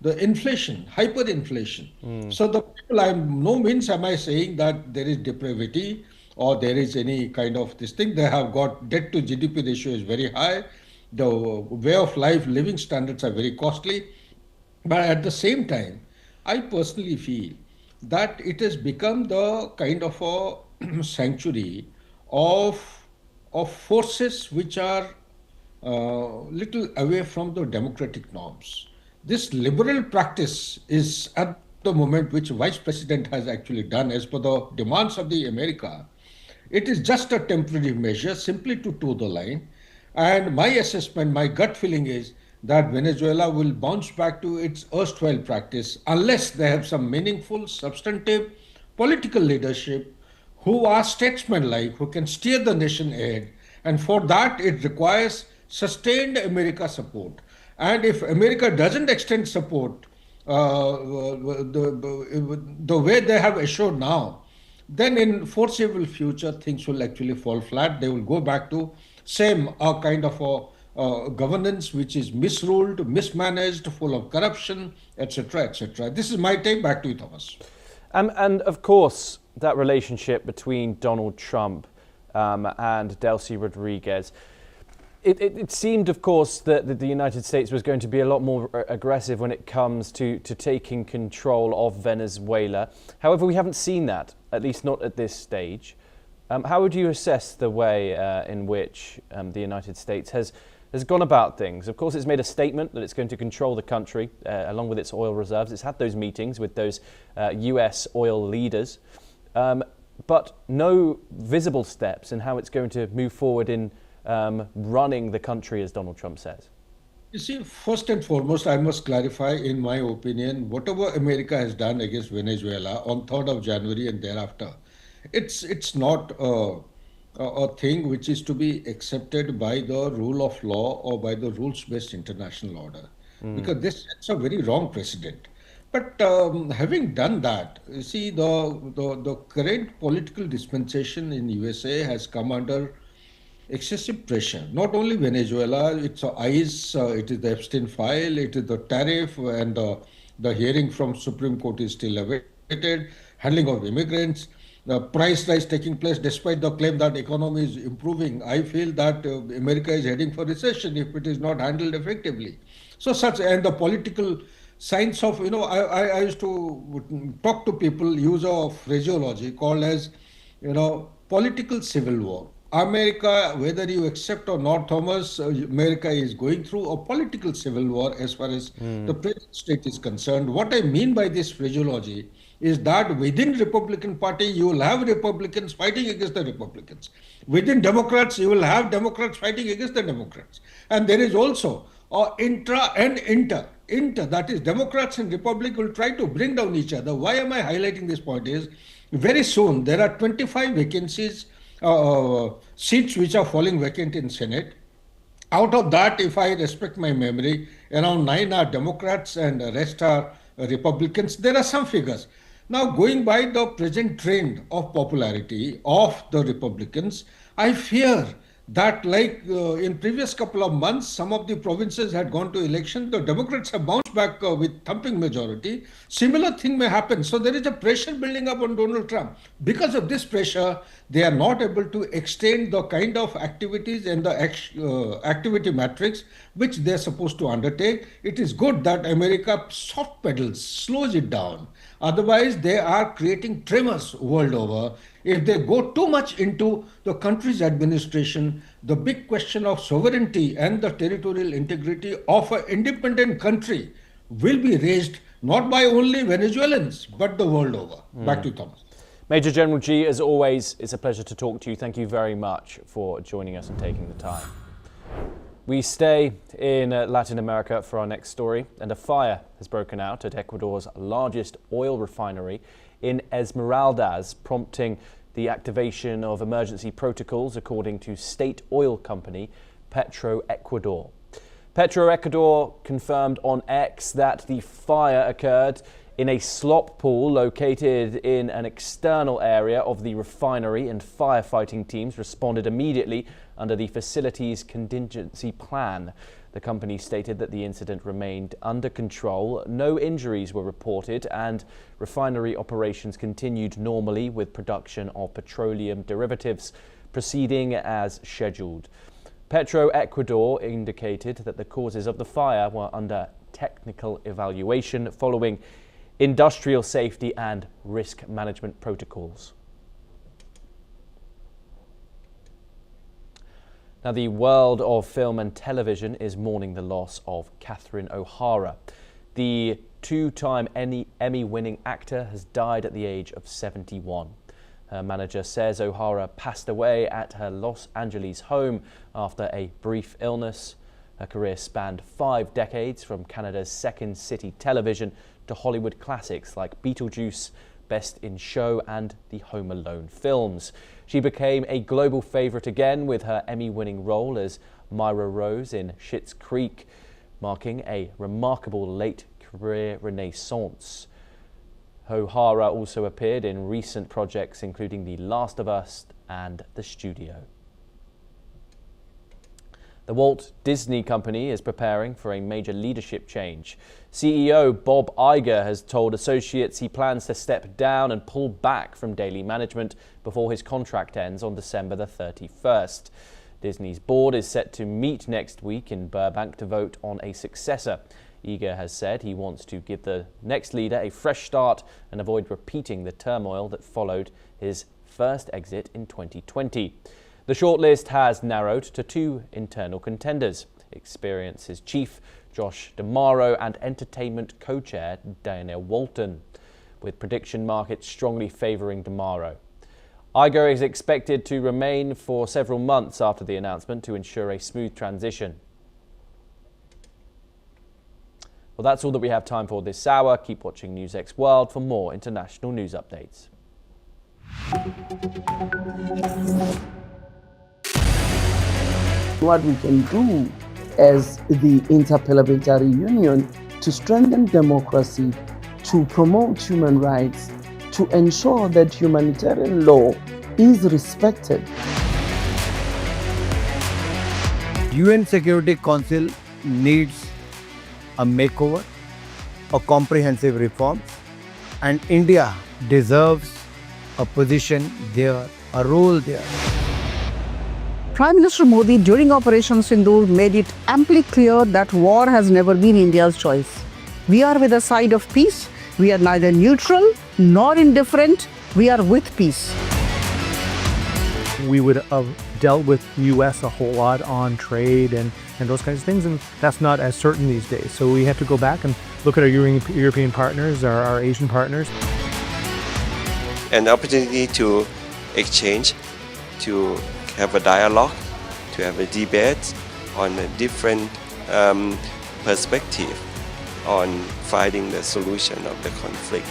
the inflation, hyperinflation. So the people, no means am I saying that there is depravity or there is any kind of this thing. They have got debt to GDP ratio is very high. The way of life, living standards are very costly. But at the same time, I personally feel that it has become the kind of a sanctuary of forces which are little away from the democratic norms. This liberal practice is at the moment which Vice President has actually done as per the demands of the America. It is just a temporary measure simply to toe the line. And my assessment, my gut feeling is that Venezuela will bounce back to its erstwhile practice unless they have some meaningful, substantive political leadership who are statesmen-like, who can steer the nation ahead. And for that, it requires sustained America support. And if America doesn't extend support the way they have assured now, then in foreseeable future, things will actually fall flat. They will go back to same kind of a governance which is misruled, mismanaged, full of corruption, etc., etc. This is my take. Back to you, Thomas. And of course, that relationship between Donald Trump and Delcy Rodriguez, it seemed, of course, that the United States was going to be a lot more aggressive when it comes to taking control of Venezuela. However, we haven't seen that, at least not at this stage. How would you assess the way in which the United States has has gone about things. Of course, it's made a statement that it's going to control the country along with its oil reserves. It's had those meetings with those US oil leaders, but no visible steps in how it's going to move forward in running the country, as Donald Trump says. You see, first and foremost, I must clarify, in my opinion, whatever America has done against Venezuela on 3rd of January and thereafter, it's not a thing which is to be accepted by the rule of law or by the rules-based international order, because this sets a very wrong precedent. But having done that, you see, the current political dispensation in USA has come under excessive pressure. Not only Venezuela, it's ICE, it is the Epstein file, it is the tariff, and the hearing from Supreme Court is still awaited, handling of immigrants, the price rise taking place despite the claim that economy is improving. I feel that America is heading for recession if it is not handled effectively. So and the political science of, I used to talk to people, use a phraseology called as, political civil war. America, whether you accept or not, Thomas, America is going through a political civil war as far as the present state is concerned. What I mean by this phraseology is that within Republican Party, you will have Republicans fighting against the Republicans. Within Democrats, you will have Democrats fighting against the Democrats. And there is also intra and inter, that is Democrats and Republicans will try to bring down each other. Why am I highlighting this point is, very soon there are 25 vacancies, seats which are falling vacant in Senate. Out of that, if I respect my memory, around 9 are Democrats and the rest are Republicans. There are some figures. Now, going by the present trend of popularity of the Republicans, I fear that like in previous couple of months, some of the provinces had gone to election. The Democrats have bounced back with thumping majority. Similar thing may happen. So there is a pressure building up on Donald Trump. Because of this pressure, they are not able to extend the kind of activities and the activity matrix which they are supposed to undertake. It is good that America soft pedals, slows it down. Otherwise, they are creating tremors world over. If they go too much into the country's administration, the big question of sovereignty and the territorial integrity of an independent country will be raised not by only Venezuelans, but the world over. Back to you, Thomas. Major General G, as always, it's a pleasure to talk to you. Thank you very much for joining us and taking the time. We stay in Latin America for our next story, and a fire has broken out at Ecuador's largest oil refinery in Esmeraldas, prompting the activation of emergency protocols according to state oil company Petroecuador. Petroecuador confirmed on X that the fire occurred in a slop pool located in an external area of the refinery, and firefighting teams responded immediately under the facility's contingency plan. The company stated that the incident remained under control, no injuries were reported, and refinery operations continued normally with production of petroleum derivatives proceeding as scheduled. Petroecuador indicated that the causes of the fire were under technical evaluation following industrial safety and risk management protocols. Now, the world of film and television is mourning the loss of Catherine O'Hara. The two-time Emmy-winning actor has died at the age of 71. Her manager says O'Hara passed away at her Los Angeles home after a brief illness. Her career spanned 5 decades, from Canada's Second City Television to Hollywood classics like Beetlejuice, Best in Show and the Home Alone films. She became a global favourite again with her Emmy-winning role as Myra Rose in Schitt's Creek, marking a remarkable late career renaissance. O'Hara also appeared in recent projects including The Last of Us and The Studio. The Walt Disney Company is preparing for a major leadership change. CEO Bob Iger has told associates he plans to step down and pull back from daily management before his contract ends on December the 31st. Disney's board is set to meet next week in Burbank to vote on a successor. Iger has said he wants to give the next leader a fresh start and avoid repeating the turmoil that followed his first exit in 2020. The shortlist has narrowed to 2 internal contenders: Experience's chief, Josh DeMaro, and entertainment co-chair, Dana Walton, with prediction markets strongly favouring DeMaro. Iger is expected to remain for several months after the announcement to ensure a smooth transition. Well, that's all that we have time for this hour. Keep watching NewsX World for more international news updates. What we can do as the Interparliamentary Union to strengthen democracy, to promote human rights, to ensure that humanitarian law is respected. UN Security Council needs a makeover, a comprehensive reform, and India deserves a position there, a role there. Prime Minister Modi during Operation Sindoor made it amply clear that war has never been India's choice. We are with the side of peace. We are neither neutral nor indifferent. We are with peace. We would have dealt with US a whole lot on trade and those kinds of things, and that's not as certain these days. So we have to go back and look at our European partners, our Asian partners. An opportunity to exchange, to have a dialogue, to have a debate on a different perspective on finding the solution of the conflict.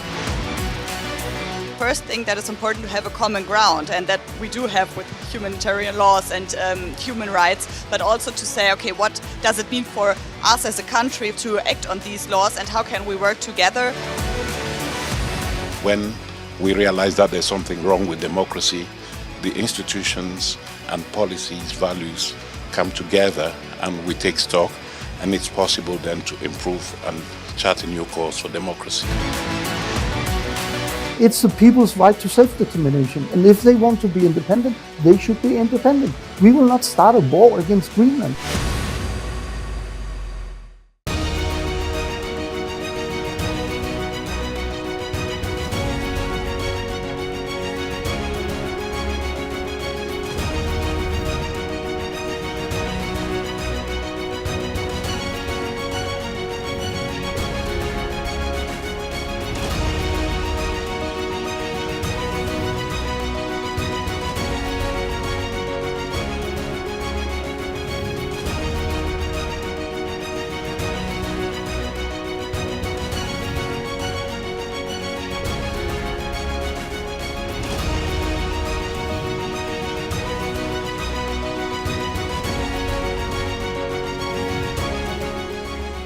First thing that is important to have a common ground, and that we do have with humanitarian laws and human rights, but also to say, okay, what does it mean for us as a country to act on these laws, and how can we work together? When we realize that there's something wrong with democracy, the institutions and policies, values come together and we take stock, and it's possible then to improve and chart a new course for democracy. It's the people's right to self-determination, and if they want to be independent, they should be independent. We will not start a war against Greenland.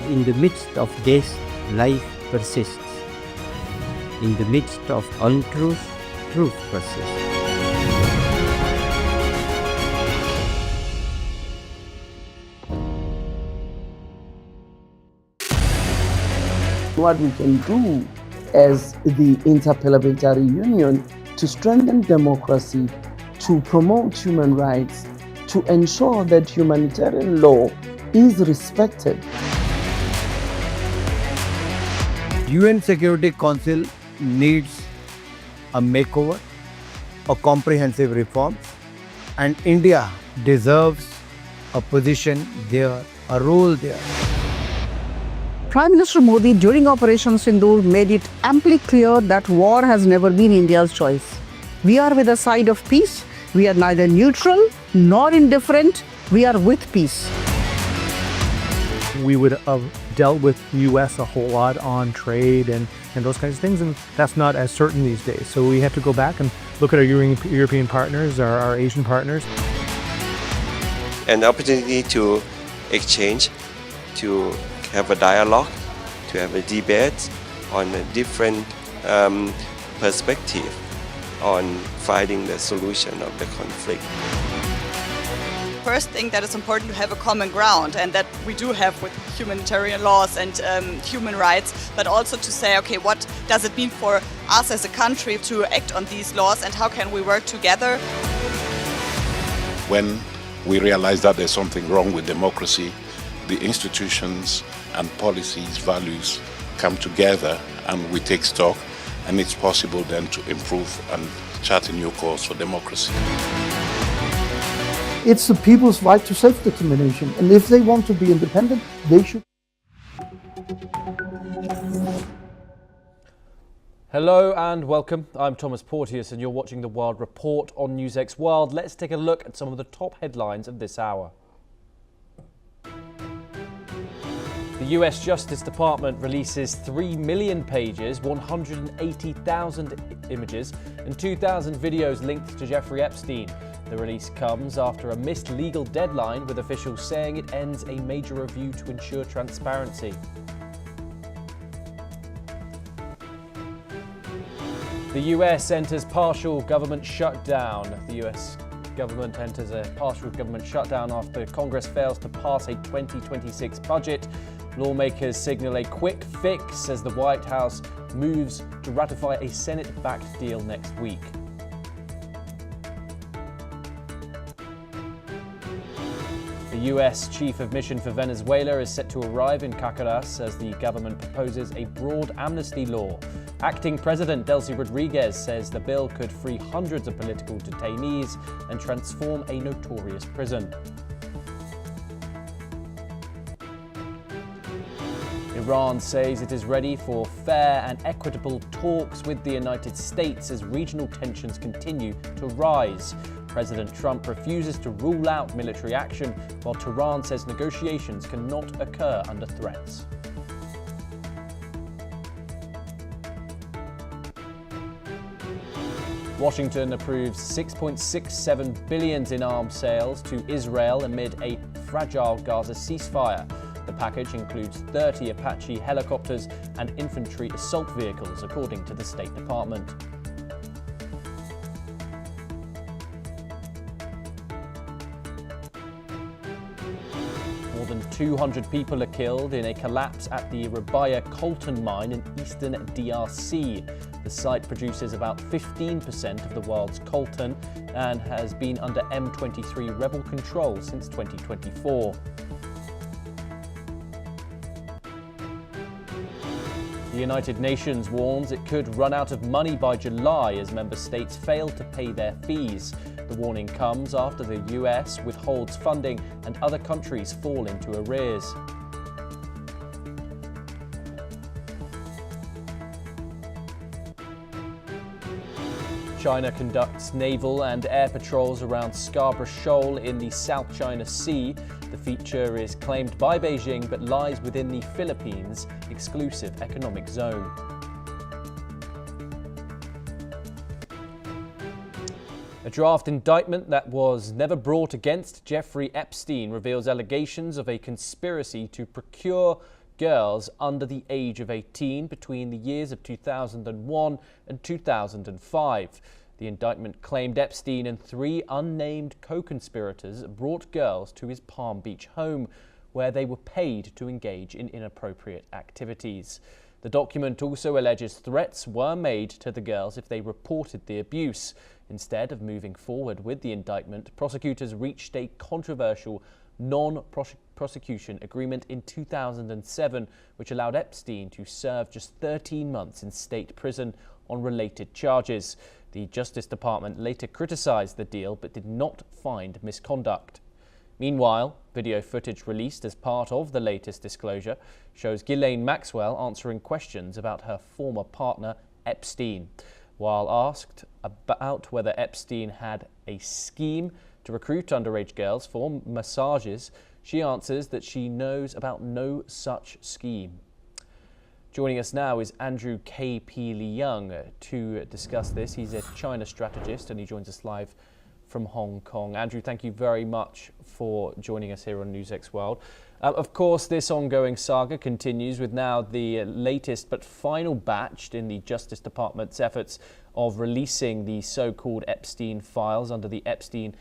In the midst of this, life persists. In the midst of untruth, truth persists. What we can do as the Interparliamentary Union to strengthen democracy, to promote human rights, to ensure that humanitarian law is respected. UN Security Council needs a makeover, a comprehensive reform, and India deserves a position there, a role there. Prime Minister Modi during Operation Sindoor made it amply clear that war has never been India's choice. We are with the side of peace. We are neither neutral nor indifferent. We are with peace. We would have dealt with US a whole lot on trade and those kinds of things, and that's not as certain these days. So we have to go back and look at our European partners, our Asian partners. An opportunity to exchange, to have a dialogue, to have a debate on a different perspective on finding the solution of the conflict. First thing that is important to have a common ground, and that we do have with humanitarian laws and human rights, but also to say, okay, what does it mean for us as a country to act on these laws, and how can we work together? When we realize that there's something wrong with democracy, the institutions and policies, values come together and we take stock, and it's possible then to improve and chart a new course for democracy. It's the people's right to self-determination. And if they want to be independent, they should. Hello and welcome. I'm Thomas Porteous and you're watching The World Report on NewsX World. Let's take a look at some of the top headlines of this hour. The US Justice Department releases 3 million pages, 180,000 images and 2,000 videos linked to Jeffrey Epstein. The release comes after a missed legal deadline, with officials saying it ends a major review to ensure transparency. The US enters partial government shutdown. The US government enters a partial government shutdown after Congress fails to pass a 2026 budget. Lawmakers signal a quick fix as the White House moves to ratify a Senate-backed deal next week. The US Chief of Mission for Venezuela is set to arrive in Caracas as the government proposes a broad amnesty law. Acting President Delcy Rodriguez says the bill could free hundreds of political detainees and transform a notorious prison. Iran says it is ready for fair and equitable talks with the United States as regional tensions continue to rise. President Trump refuses to rule out military action, while Tehran says negotiations cannot occur under threats. Washington approves $6.67 billion in arms sales to Israel amid a fragile Gaza ceasefire. The package includes 30 Apache helicopters and infantry assault vehicles, according to the State Department. More than 200 people are killed in a collapse at the Rabaya coltan mine in eastern DRC. The site produces about 15% of the world's coltan and has been under M23 rebel control since 2024. The United Nations warns it could run out of money by July as member states fail to pay their fees. The warning comes after the US withholds funding and other countries fall into arrears. China conducts naval and air patrols around Scarborough Shoal in the South China Sea. The feature is claimed by Beijing but lies within the Philippines' exclusive economic zone. A draft indictment that was never brought against Jeffrey Epstein reveals allegations of a conspiracy to procure girls under the age of 18 between the years of 2001 and 2005. The indictment claimed Epstein and 3 unnamed co-conspirators brought girls to his Palm Beach home, where they were paid to engage in inappropriate activities. The document also alleges threats were made to the girls if they reported the abuse. Instead of moving forward with the indictment, prosecutors reached a controversial non-prosecution agreement in 2007, which allowed Epstein to serve just 13 months in state prison on related charges. The Justice Department later criticized the deal but did not find misconduct. Meanwhile, video footage released as part of the latest disclosure shows Ghislaine Maxwell answering questions about her former partner, Epstein. While asked about whether Epstein had a scheme to recruit underage girls for massages, she answers that she knows about no such scheme. Joining us now is Andrew K.P. Leung to discuss this. He's a China strategist and he joins us live from Hong Kong. Andrew, thank you very much for joining us here on NewsX World. Of course, this ongoing saga continues with now the latest but final batch in the Justice Department's efforts of releasing the so-called Epstein files under the Epstein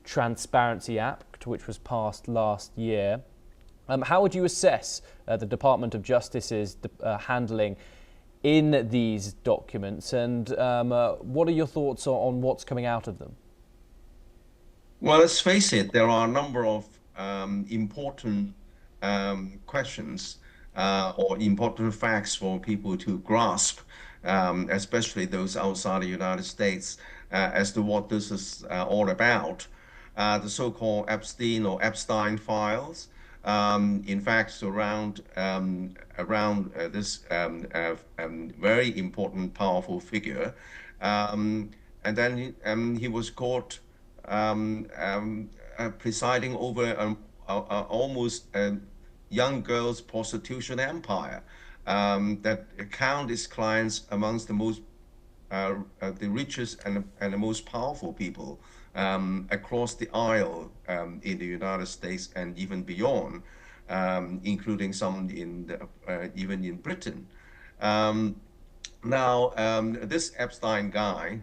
Transparency Act, which was passed last year. How would you assess the Department of Justice's handling in these documents, and what are your thoughts on what's coming out of them? Well, let's face it, there are a number of important questions or important facts for people to grasp, especially those outside the United States, as to what this is all about. the so-called Epstein or Epstein files. In fact, surround this very important, powerful figure. And then he was caught presiding over almost a young girls' prostitution empire that count his clients amongst the most the richest and the most powerful people across the aisle in the United States and even beyond, including some even in Britain. Now, this Epstein guy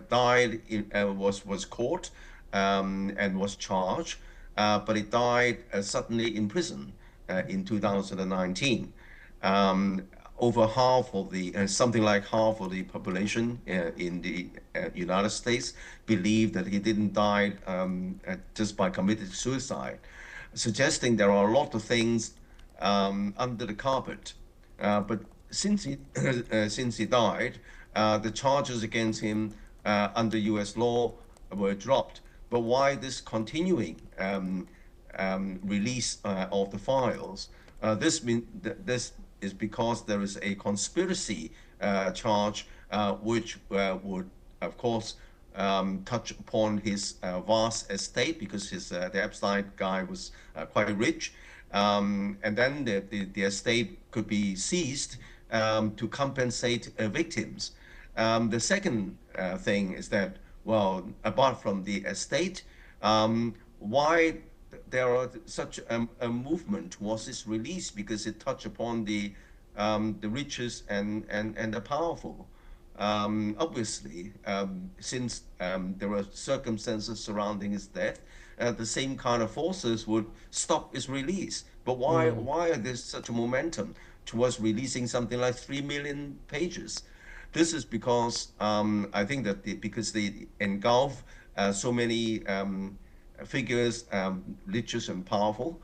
died, was caught and was charged, but he died suddenly in prison in 2019. Over half of the, something like half of the population in the United States believe that he didn't die just by committing suicide, suggesting there are a lot of things under the carpet. But since he died, the charges against him under U.S. law were dropped. But why this continuing release of the files? This is because there is a conspiracy charge which would, of course, touch upon his vast estate, because the Epstein guy was quite rich, and then the estate could be seized to compensate victims. The second thing is that, well, apart from the estate, why there are such a movement towards this release? Because it touched upon the richest and the powerful. Obviously, since there were circumstances surrounding his death, the same kind of forces would stop his release. But why are there such a momentum towards releasing something like 3 million pages? This is because I think that because they engulf so many figures, richest and powerful,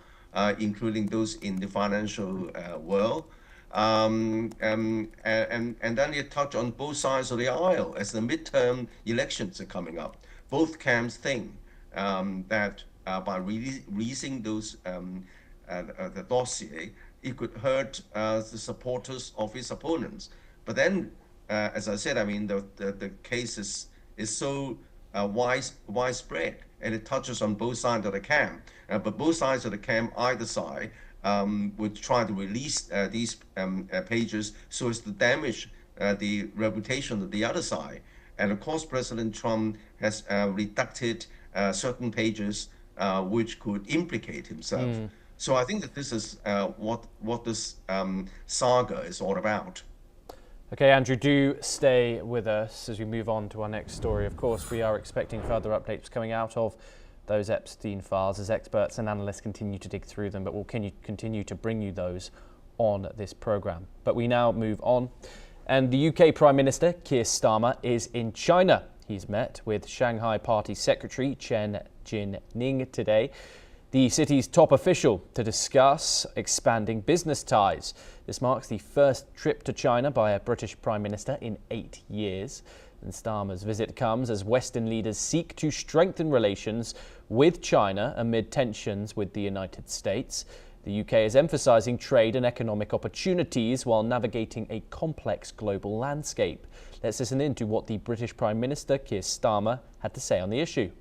including those in the financial world. And then you touch on both sides of the aisle as the midterm elections are coming up. Both camps think that by releasing those the dossier, it could hurt the supporters of his opponents. But then, as I said, I mean, the case is so widespread, and it touches on both sides of the camp. But both sides of the camp, either side, would try to release these pages so as to damage the reputation of the other side. And of course, President Trump has redacted certain pages which could implicate himself. So I think that this is what this saga is all about. Okay, Andrew, do stay with us as we move on to our next story. Of course, we are expecting further updates coming out of those Epstein files as experts and analysts continue to dig through them, but we'll continue to bring you those on this programme. But we now move on. And the UK Prime Minister, Keir Starmer, is in China. He's met with Shanghai Party Secretary Chen Jin-ning today, the city's top official, to discuss expanding business ties. This marks the first trip to China by a British Prime Minister in 8 years. And Starmer's visit comes as Western leaders seek to strengthen relations with China amid tensions with the United States. The UK is emphasising trade and economic opportunities while navigating a complex global landscape. Let's listen in to what the British Prime Minister, Keir Starmer, had to say on the issue.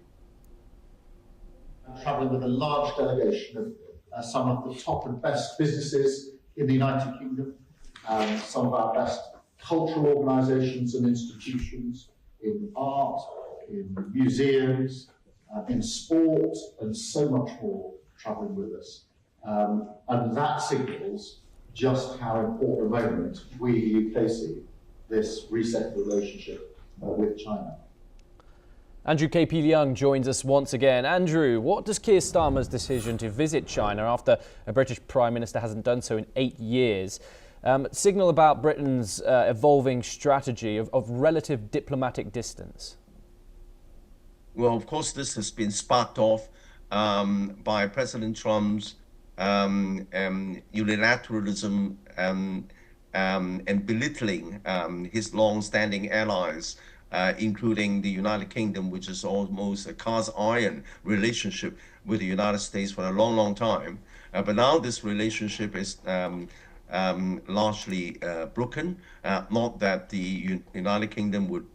I'm travelling with a large delegation of some of the top and best businesses in the United Kingdom, some of our best cultural organisations and institutions in art, in museums, in sport, and so much more travelling with us. And that signals just how important a moment we, the UK, see this reset relationship with China. Andrew KP Leung joins us once again. Andrew, what does Keir Starmer's decision to visit China after a British Prime Minister hasn't done so in 8 years signal about Britain's evolving strategy of relative diplomatic distance? Well, of course, this has been sparked off by President Trump's unilateralism and belittling his long-standing allies including the United Kingdom, which is almost a cast iron relationship with the United States for a long, long time. But now this relationship is largely broken. Not that the United Kingdom would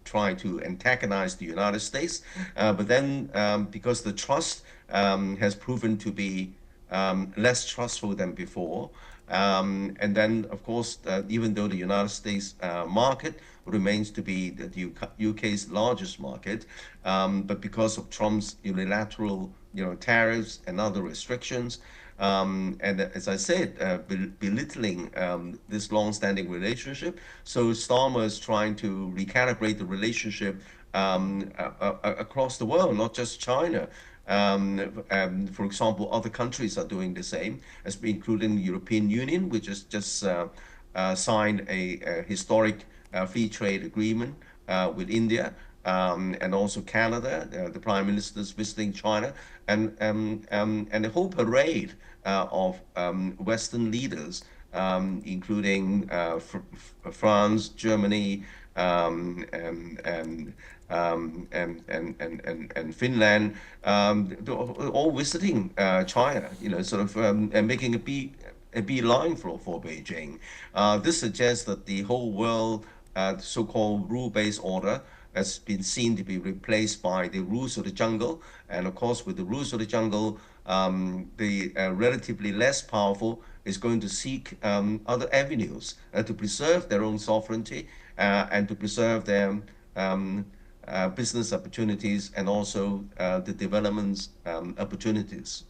try to antagonize the United States, but then because the trust has proven to be less trustful than before, and then of course even though the United States market remains to be the UK's largest market, but because of Trump's unilateral tariffs and other restrictions, and as I said, belittling this long-standing relationship. So Starmer is trying to recalibrate the relationship across the world, not just China. For example, other countries are doing the same, including the European Union, which has just signed a historic free trade agreement with India. And also Canada, the Prime Minister's visiting China, and the whole parade of Western leaders, including France, Germany, and Finland, all visiting China, sort of and making a beeline for Beijing. This suggests that the whole world, so-called rule-based order, has been seen to be replaced by the rules of the jungle. And of course, with the rules of the jungle, the relatively less powerful is going to seek other avenues to preserve their own sovereignty and to preserve their business opportunities and also the development opportunities.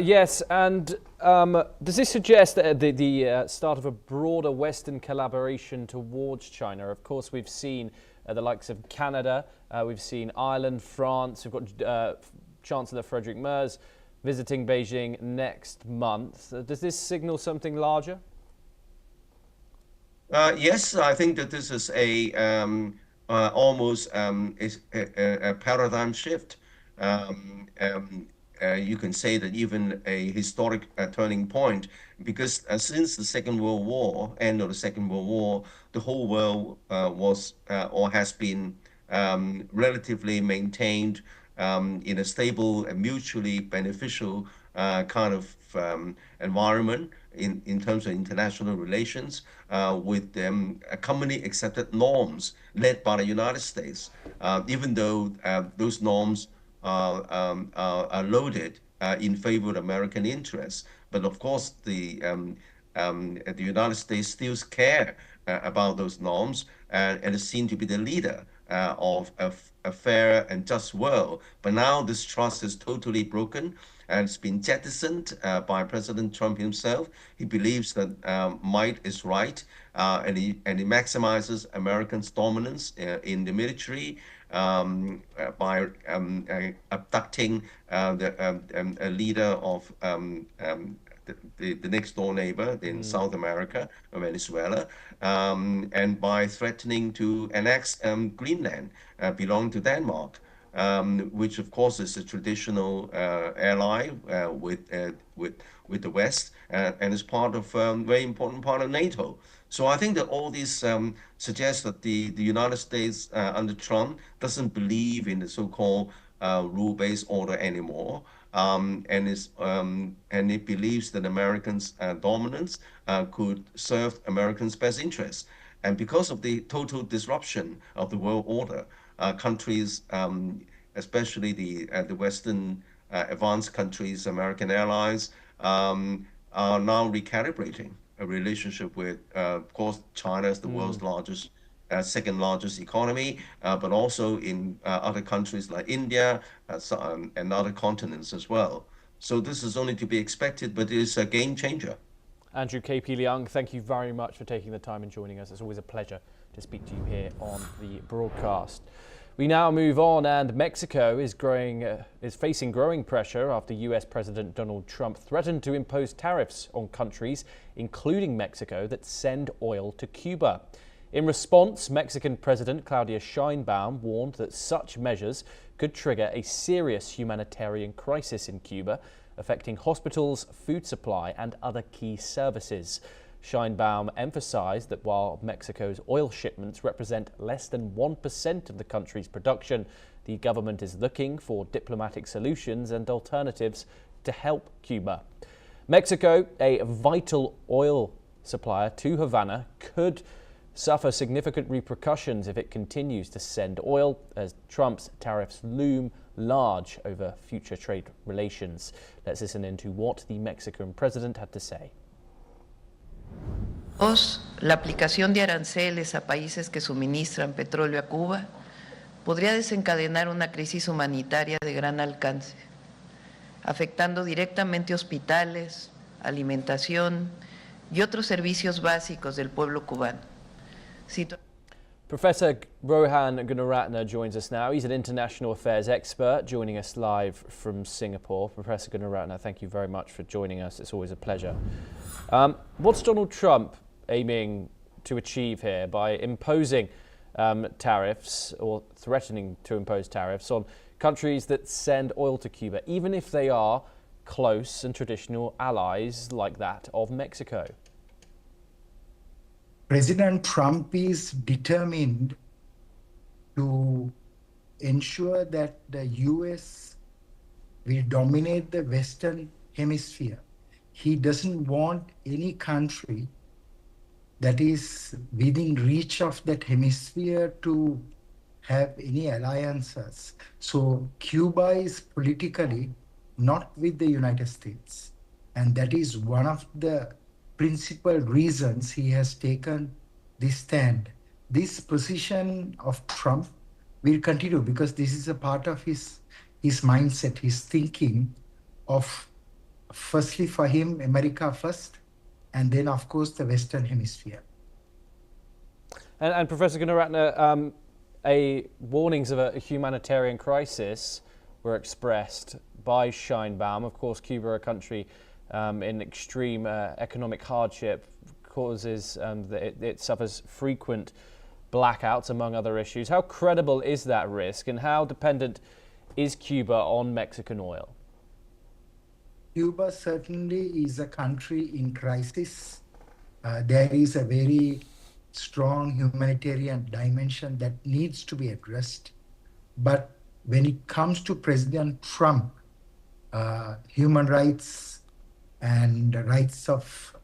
Yes, and does this suggest that the start of a broader Western collaboration towards China? Of course, we've seen the likes of Canada, we've seen Ireland, France, we've got Chancellor Friedrich Merz visiting Beijing next month. Does this signal something larger? Yes, I think that this is almost a paradigm shift. You can say that even a historic turning point, because since the Second World War, end of the Second World War, the whole world was or has been relatively maintained in a stable and mutually beneficial kind of environment in terms of international relations with commonly accepted norms led by the United States, even though those norms are loaded in favor of American interests. But of course, the United States still care about those norms and is seen to be the leader of a fair and just world. But now this trust is totally broken and it's been jettisoned by President Trump himself. He believes that might is right, and he maximizes Americans' dominance in the military by abducting a leader of the next door neighbor in South America, Venezuela, and by threatening to annex Greenland, belonging to Denmark, which of course is a traditional ally with the West and is part of very important part of NATO. So I think that all these suggest that the United States under Trump doesn't believe in the so-called rule-based order anymore, and it believes that Americans' dominance could serve Americans' best interests. And because of the total disruption of the world order, countries, especially the Western advanced countries, American allies, are now recalibrating a relationship with, of course, China is the world's largest, second largest economy, but also in other countries like India and other continents as well. So this is only to be expected, but it is a game changer. Andrew K.P. Leung, thank you very much for taking the time and joining us. It's always a pleasure to speak to you here on the broadcast. We now move on, and Mexico is facing growing pressure after US President Donald Trump threatened to impose tariffs on countries, including Mexico, that send oil to Cuba. In response, Mexican President Claudia Sheinbaum warned that such measures could trigger a serious humanitarian crisis in Cuba, affecting hospitals, food supply, and other key services. Sheinbaum emphasized that while Mexico's oil shipments represent less than 1% of the country's production, the government is looking for diplomatic solutions and alternatives to help Cuba. Mexico, a vital oil supplier to Havana, could suffer significant repercussions if it continues to send oil, as Trump's tariffs loom large over future trade relations. Let's listen into what the Mexican president had to say. Dos, la aplicación de aranceles a países que suministran petróleo a Cuba podría desencadenar una crisis humanitaria de gran alcance, afectando directamente hospitales, alimentación y otros servicios básicos del pueblo cubano. Professor Rohan Gunaratne joins us now. He's an international affairs expert joining us live from Singapore. Professor Gunaratne, thank you very much for joining us. It's always a pleasure. What's Donald Trump aiming to achieve here by imposing tariffs or threatening to impose tariffs on countries that send oil to Cuba, even if they are close and traditional allies like that of Mexico? President Trump is determined to ensure that the US will dominate the Western Hemisphere. He doesn't want any country that is within reach of that hemisphere to have any alliances. So Cuba is politically not with the United States. And that is one of the principal reasons he has taken this stand. This position of Trump will continue because this is a part of his mindset, his thinking of, firstly for him, America first, and then of course the Western Hemisphere. And Professor Gunaratne, warnings of a humanitarian crisis were expressed by Sheinbaum. Of course, Cuba, a country in extreme economic hardship, causes it suffers frequent blackouts, among other issues. How credible is that risk, and how dependent is Cuba on Mexican oil? Cuba certainly is a country in crisis. There is a very strong humanitarian dimension that needs to be addressed. But when it comes to President Trump, human rights and the rights of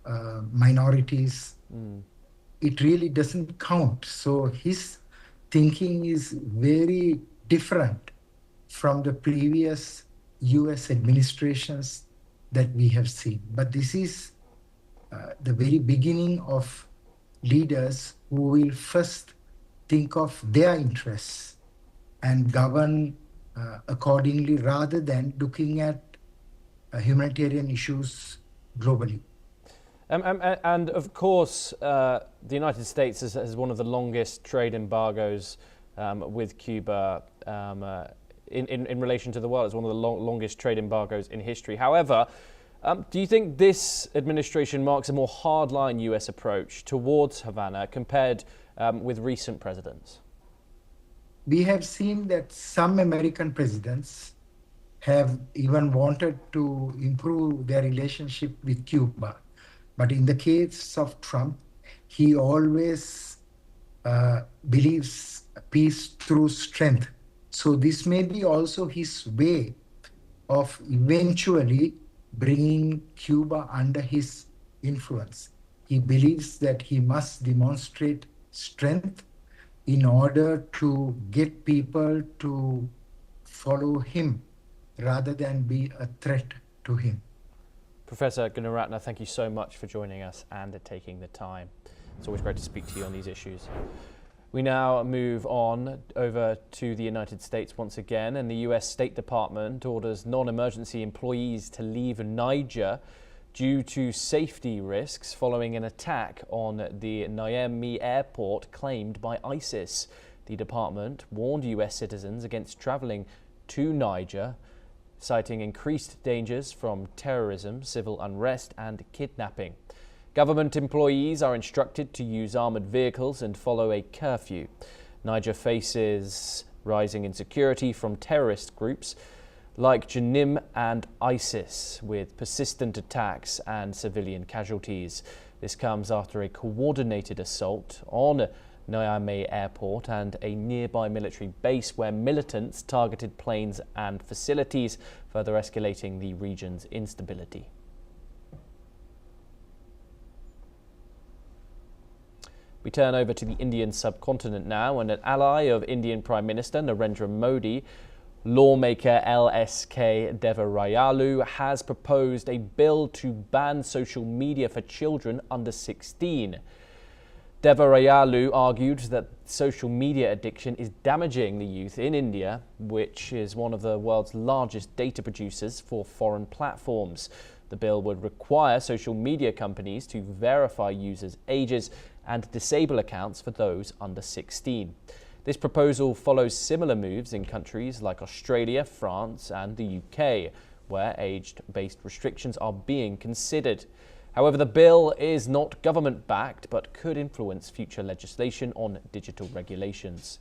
minorities, it really doesn't count. So his thinking is very different from the previous US administrations that we have seen. But this is the very beginning of leaders who will first think of their interests and govern accordingly rather than looking at humanitarian issues globally. And of course, the United States has one of the longest trade embargoes with Cuba in relation to the world. It's one of the longest trade embargoes in history. However, do you think this administration marks a more hardline US approach towards Havana compared with recent presidents? We have seen that some American presidents have even wanted to improve their relationship with Cuba. But in the case of Trump, he always believes peace through strength. So this may be also his way of eventually bringing Cuba under his influence. He believes that he must demonstrate strength in order to get people to follow him rather than be a threat to him. Professor Gunaratne, thank you so much for joining us and taking the time. It's always great to speak to you on these issues. We now move on over to the United States once again, and the US State Department orders non-emergency employees to leave Niger due to safety risks following an attack on the Niamey airport claimed by ISIS. The department warned US citizens against traveling to Niger, citing increased dangers from terrorism, civil unrest and kidnapping. Government employees are instructed to use armoured vehicles and follow a curfew. Niger faces rising insecurity from terrorist groups like Janim and ISIS, with persistent attacks and civilian casualties. This comes after a coordinated assault on Niamey Airport and a nearby military base where militants targeted planes and facilities, further escalating the region's instability. We turn over to the Indian subcontinent now, and an ally of Indian Prime Minister Narendra Modi, lawmaker LSK Devarayalu, has proposed a bill to ban social media for children under 16. Devarayalu argued that social media addiction is damaging the youth in India, which is one of the world's largest data producers for foreign platforms. The bill would require social media companies to verify users' ages and disable accounts for those under 16. This proposal follows similar moves in countries like Australia, France and the UK, where age-based restrictions are being considered. However, the bill is not government-backed but could influence future legislation on digital regulations.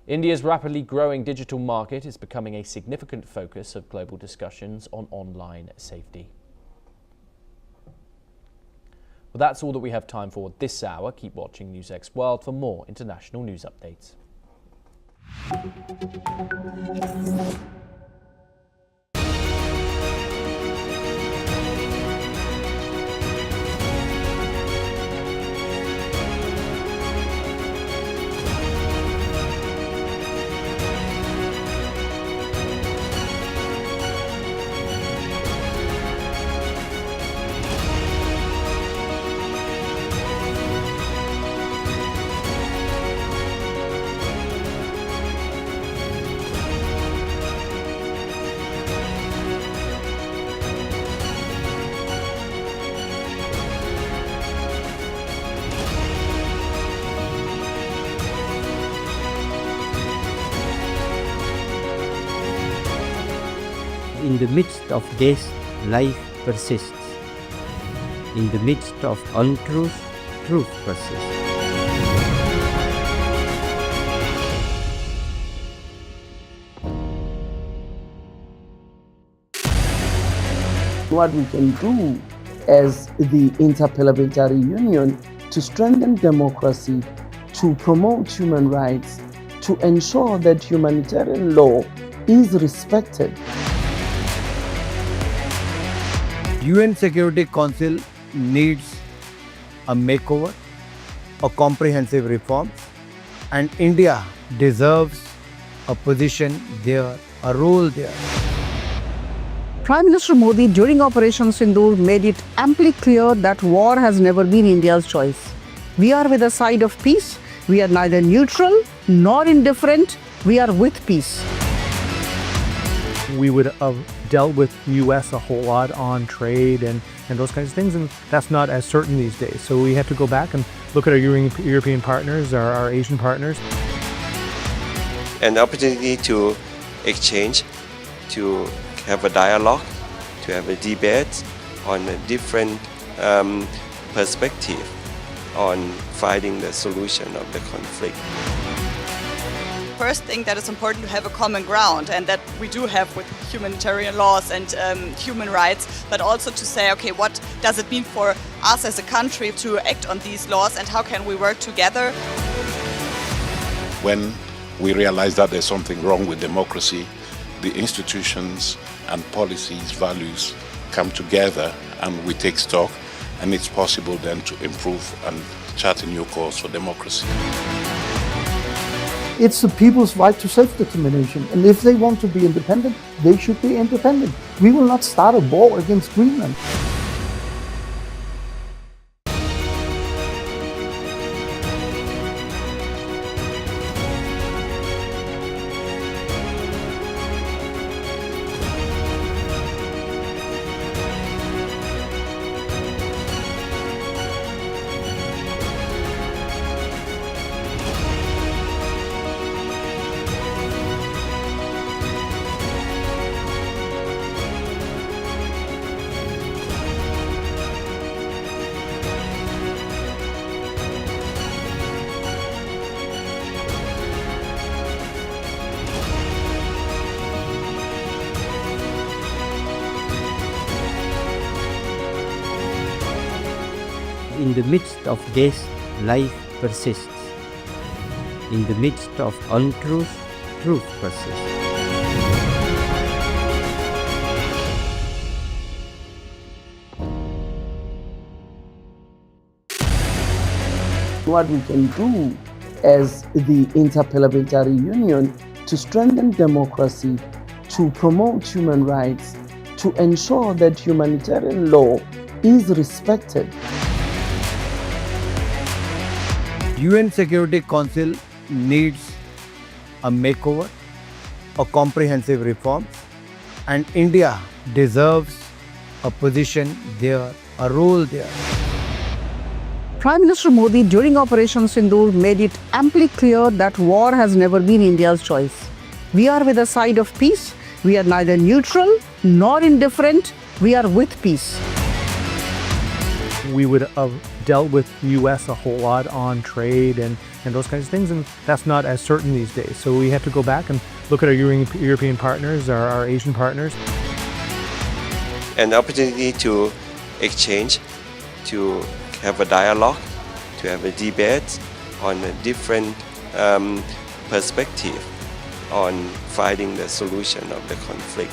India's rapidly growing digital market is becoming a significant focus of global discussions on online safety. Well, that's all that we have time for this hour. Keep watching NewsX World for more international news updates. In the midst of this, life persists. In the midst of untruth, truth persists. What we can do as the Interparliamentary Union to strengthen democracy, to promote human rights, to ensure that humanitarian law is respected. UN Security Council needs a makeover, a comprehensive reform, and India deserves a position there, a role there. Prime Minister Modi during Operation Sindoor made it amply clear that war has never been India's choice. We are with the side of peace. We are neither neutral nor indifferent. We are with peace. We would have dealt with US a whole lot on trade and those kinds of things, and that's not as certain these days. So we have to go back and look at our European partners, our Asian partners. An opportunity to exchange, to have a dialogue, to have a debate on a different perspective on finding the solution of the conflict. First thing that is important to have a common ground, and that we do have with humanitarian laws and human rights, but also to say, okay, what does it mean for us as a country to act on these laws and how can we work together? When we realize that there's something wrong with democracy, the institutions and policies, values come together and we take stock, and it's possible then to improve and chart a new course for democracy. It's the people's right to self-determination, and if they want to be independent, they should be independent. We will not start a war against Greenland. in the midst of this, life persists. In the midst of untruth, truth persists. What we can do as the Interparliamentary Union to strengthen democracy, to promote human rights, to ensure that humanitarian law is respected. UN Security Council needs a makeover, a comprehensive reform, and India deserves a position there, a role there. Prime Minister Modi during Operation Sindoor made it amply clear that war has never been India's choice. We are with the side of peace. We are neither neutral nor indifferent. We are with peace. We would have dealt with the US a whole lot on trade and those kinds of things, and that's not as certain these days. So we have to go back and look at our European partners, our Asian partners. An opportunity to exchange, to have a dialogue, to have a debate on a different perspective on finding the solution of the conflict.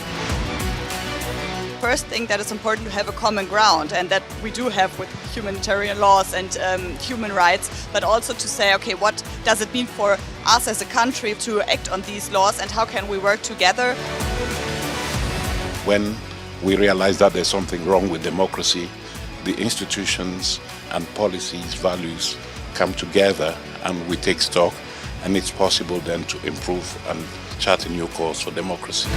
First thing that is important to have a common ground, and that we do have with humanitarian laws and human rights, but also to say, okay, what does it mean for us as a country to act on these laws and how can we work together? When we realize that there's something wrong with democracy, the institutions and policies, values come together and we take stock, and it's possible then to improve and chart a new course for democracy.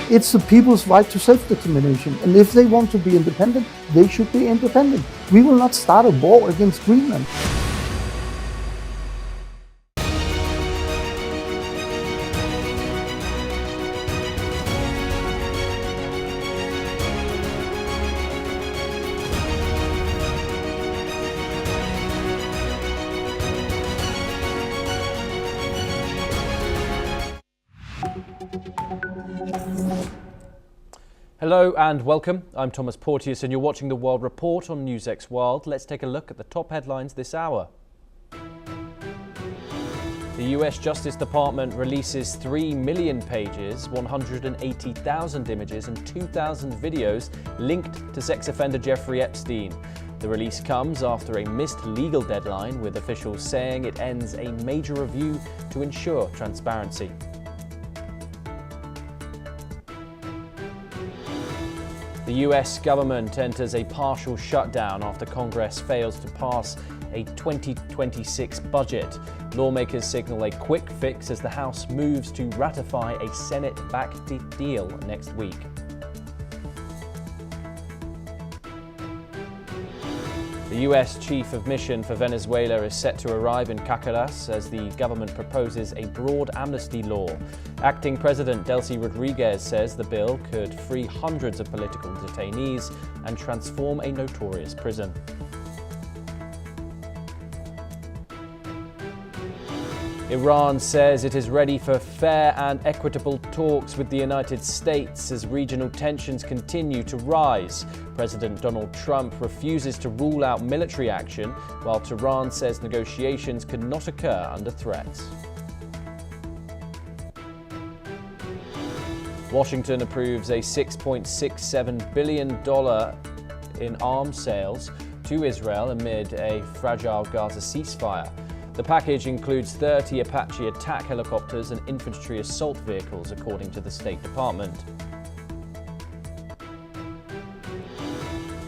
It's the people's right to self-determination, and if they want to be independent, they should be independent. We will not start a war against Greenland. Hello and welcome. I'm Thomas Porteous and you're watching The World Report on NewsX World. Let's take a look at the top headlines this hour. The US Justice Department releases 3 million pages, 180,000 images and 2,000 videos linked to sex offender Jeffrey Epstein. The release comes after a missed legal deadline, with officials saying it ends a major review to ensure transparency. The US government enters a partial shutdown after Congress fails to pass a 2026 budget. Lawmakers signal a quick fix as the House moves to ratify a Senate-backed deal next week. The US chief of mission for Venezuela is set to arrive in Caracas as the government proposes a broad amnesty law. Acting President Delcy Rodriguez says the bill could free hundreds of political detainees and transform a notorious prison. Iran says it is ready for fair and equitable talks with the United States as regional tensions continue to rise. President Donald Trump refuses to rule out military action, while Tehran says negotiations cannot occur under threats. Washington approves a $6.67 billion in arms sales to Israel amid a fragile Gaza ceasefire. The package includes 30 Apache attack helicopters and infantry assault vehicles, according to the State Department.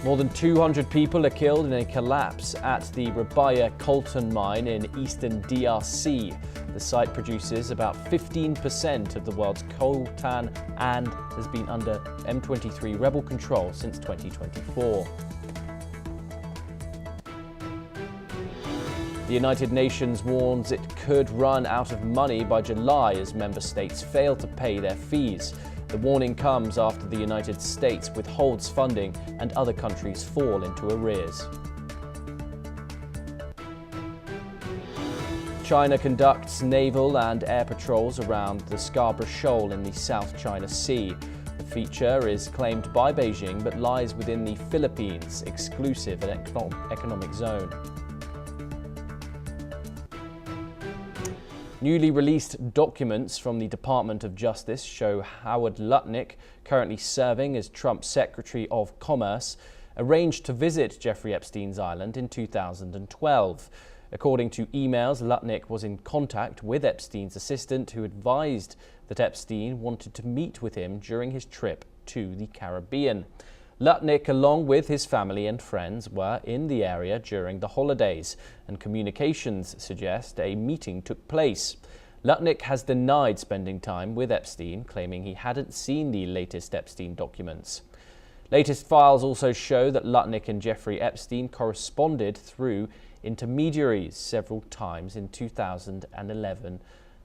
More than 200 people are killed in a collapse at the Rabaya Coltan mine in eastern DRC. The site produces about 15% of the world's coltan and has been under M23 rebel control since 2024. The United Nations warns it could run out of money by July as member states fail to pay their fees. The warning comes after the United States withholds funding and other countries fall into arrears. China conducts naval and air patrols around the Scarborough Shoal in the South China Sea. The feature is claimed by Beijing but lies within the Philippines' exclusive and economic zone. Newly released documents from the Department of Justice show Howard Lutnick, currently serving as Trump's Secretary of Commerce, arranged to visit Jeffrey Epstein's island in 2012. According to emails, Lutnick was in contact with Epstein's assistant, who advised that Epstein wanted to meet with him during his trip to the Caribbean. Lutnick, along with his family and friends, were in the area during the holidays, and communications suggest a meeting took place. Lutnick has denied spending time with Epstein, claiming he hadn't seen the latest Epstein documents. Latest files also show that Lutnick and Jeffrey Epstein corresponded through intermediaries several times in 2011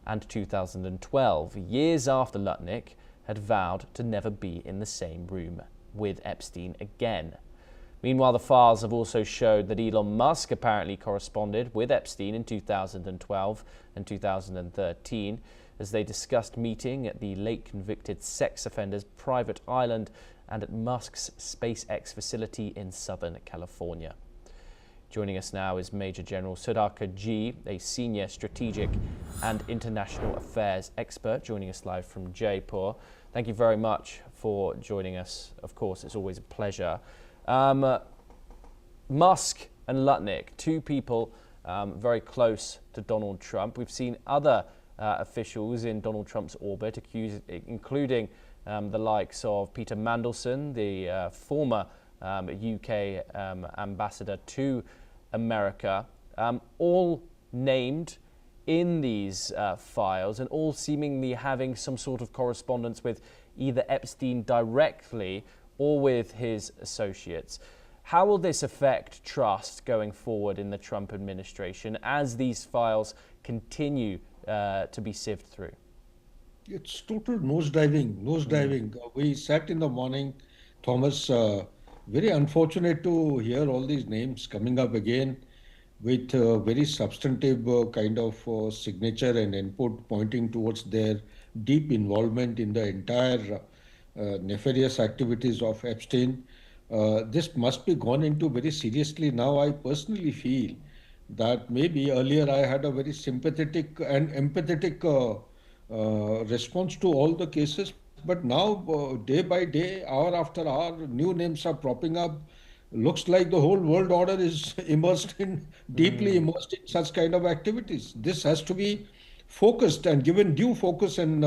and 2012, years after Lutnick had vowed to never be in the same room with Epstein again. Meanwhile, the files have also showed that Elon Musk apparently corresponded with Epstein in 2012 and 2013 as they discussed meeting at the late convicted sex offender's private island and at Musk's SpaceX facility in Southern California. Joining us now is Major General Sudhakar G, a senior strategic and international affairs expert, joining us live from Jaipur. Thank you very much for joining us. Of course, it's always a pleasure. Musk and Lutnick, two people very close to Donald Trump. We've seen other officials in Donald Trump's orbit, including the likes of Peter Mandelson, the former UK ambassador to America, all named in these files and all seemingly having some sort of correspondence with either Epstein directly or with his associates. How will this affect trust going forward in the Trump administration as these files continue to be sifted through? It's total nosediving. We sat in the morning, Thomas, very unfortunate to hear all these names coming up again with very substantive kind of signature and input pointing towards their deep involvement in the entire nefarious activities of Epstein. This must be gone into very seriously. Now, I personally feel that maybe earlier I had a very sympathetic and empathetic response to all the cases, but now day by day, hour after hour, new names are propping up. Looks like the whole world order is deeply immersed in such kind of activities. This has to be focused and given due focus and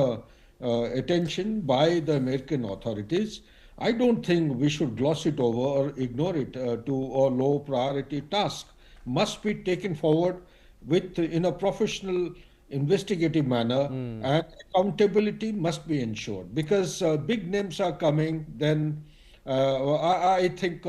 attention by the American authorities. I don't think we should gloss it over or ignore it to a low priority task. Must be taken forward in a professional, investigative manner, and accountability must be ensured because big names are coming. Then I think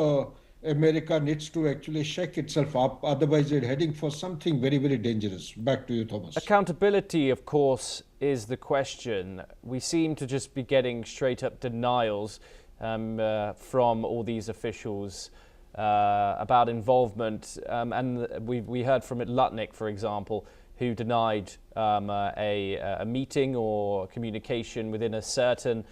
America needs to actually shake itself up. Otherwise, it's heading for something very, very dangerous. Back to you, Thomas. Accountability, of course, is the question. We seem to just be getting straight up denials from all these officials about involvement. And we heard from Lutnick, for example, who denied a meeting or communication within a certain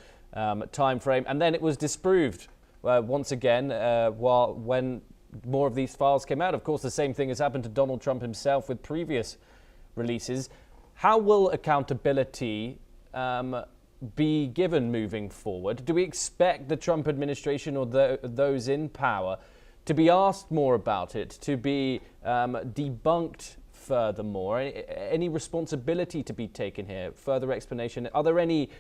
time frame. And then it was disproved once again when more of these files came out. Of course, the same thing has happened to Donald Trump himself with previous releases. How will accountability be given moving forward? Do we expect the Trump administration or those in power to be asked more about it, to be debunked furthermore? Any responsibility to be taken here? Further explanation? Are there any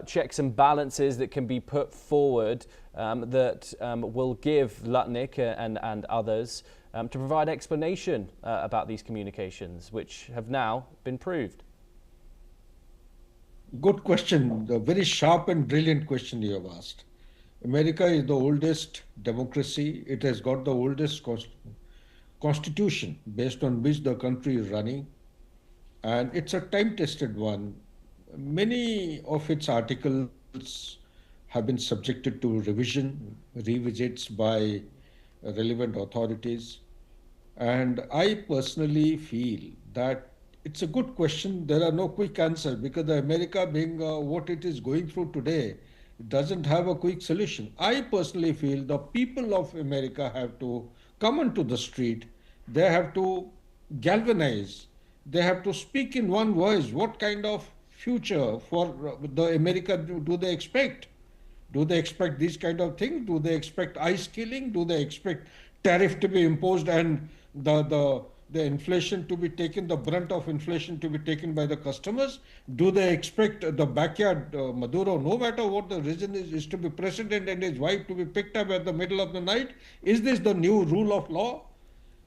checks and balances that can be put forward that will give Lutnick and others to provide explanation about these communications, which have now been proved? Good question. A very sharp and brilliant question you have asked. America is the oldest democracy. It has got the oldest constitution based on which the country is running. And it's a time-tested one. Many of its articles have been subjected to revisits by relevant authorities. And I personally feel that it's a good question. There are no quick answers because America being what it is going through today doesn't have a quick solution. I personally feel the people of America have to come onto the street. They have to galvanize. They have to speak in one voice. What kind of future for the America do they expect? Do they expect these kind of things? Do they expect ice killing? Do they expect tariff to be imposed and the inflation to be taken, the brunt of inflation to be taken by the customers? Do they expect the backyard Maduro, no matter what the reason is to be president and his wife to be picked up at the middle of the night? Is this the new rule of law?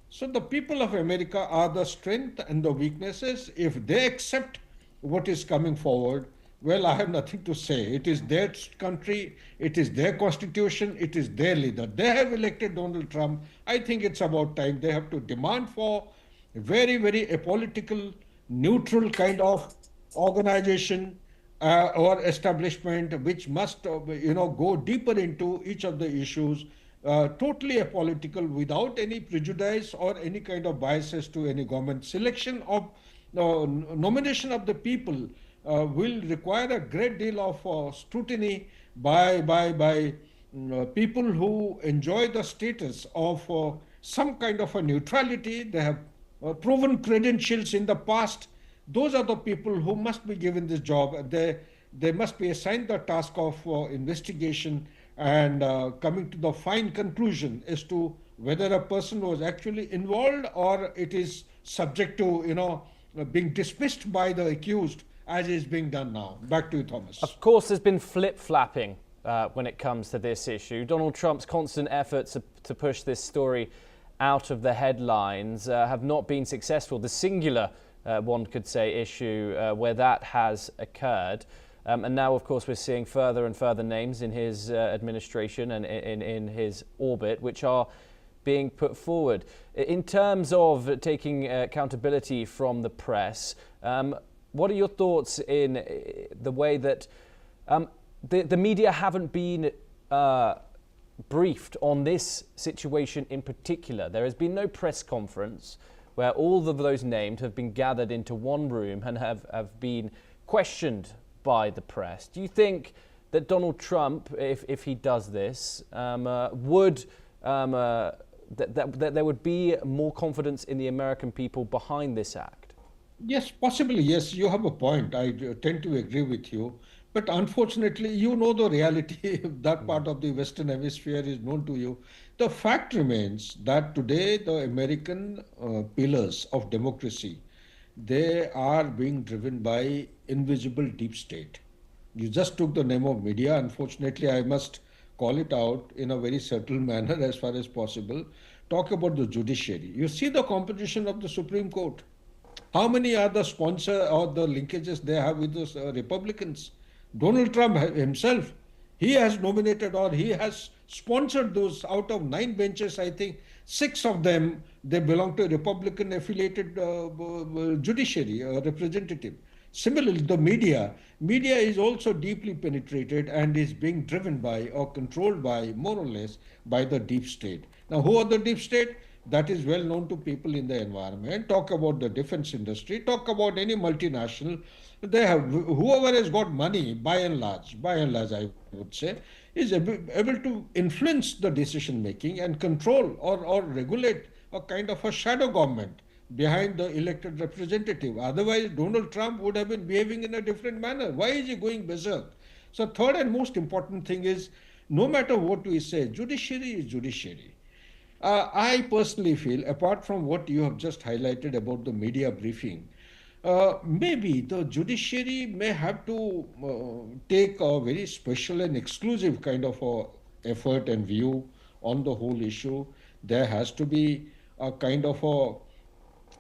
So the people of America are the strength and the weaknesses. If they accept what is coming forward, well, I have nothing to say. It is their country, it is their constitution, it is their leader. They have elected Donald Trump. I think it's about time they have to demand for a very, very apolitical, neutral kind of organization or establishment which must, go deeper into each of the issues, totally apolitical, without any prejudice or any kind of biases to any government. Selection of nomination of the people will require a great deal of scrutiny by people who enjoy the status of some kind of a neutrality. They have proven credentials in the past. Those are the people who must be given this job. They must be assigned the task of investigation and coming to the fine conclusion as to whether a person was actually involved or it is subject to, being dismissed by the accused, as is being done now. Back to you, Thomas. Of course, there's been flip-flapping when it comes to this issue. Donald Trump's constant efforts to push this story out of the headlines have not been successful. The singular, one could say, issue where that has occurred. And now, of course, we're seeing further and further names in his administration and in his orbit, which are being put forward. In terms of taking accountability from the press, what are your thoughts in the way that the media haven't been briefed on this situation in particular? There has been no press conference where all of those named have been gathered into one room and have been questioned by the press. Do you think that Donald Trump, if he does this, would that there would be more confidence in the American people behind this act? Yes, possibly. Yes, you have a point. I tend to agree with you. But unfortunately, you know the reality. That part of the Western Hemisphere is known to you. The fact remains that today the American pillars of democracy, they are being driven by invisible deep state. You just took the name of media. Unfortunately, I must call it out in a very subtle manner as far as possible. Talk about the judiciary. You see the composition of the Supreme Court. How many are the sponsor or the linkages they have with those Republicans? Donald Trump himself, he has nominated or he has sponsored those. Out of 9 benches, I think 6 of them, they belong to Republican affiliated judiciary representative. Similarly, the media is also deeply penetrated and is being driven by or controlled by, more or less, by the deep state. Now, who are the deep state? That is well known to people in the environment. Talk about the defense industry, talk about any multinational. They have, whoever has got money, by and large, I would say, is able to influence the decision making and control or regulate a kind of a shadow government behind the elected representative. Otherwise, Donald Trump would have been behaving in a different manner. Why is he going berserk? So third and most important thing is, no matter what we say, judiciary is judiciary. I personally feel, apart from what you have just highlighted about the media briefing, maybe the judiciary may have to take a very special and exclusive kind of effort and view on the whole issue. There has to be a kind of a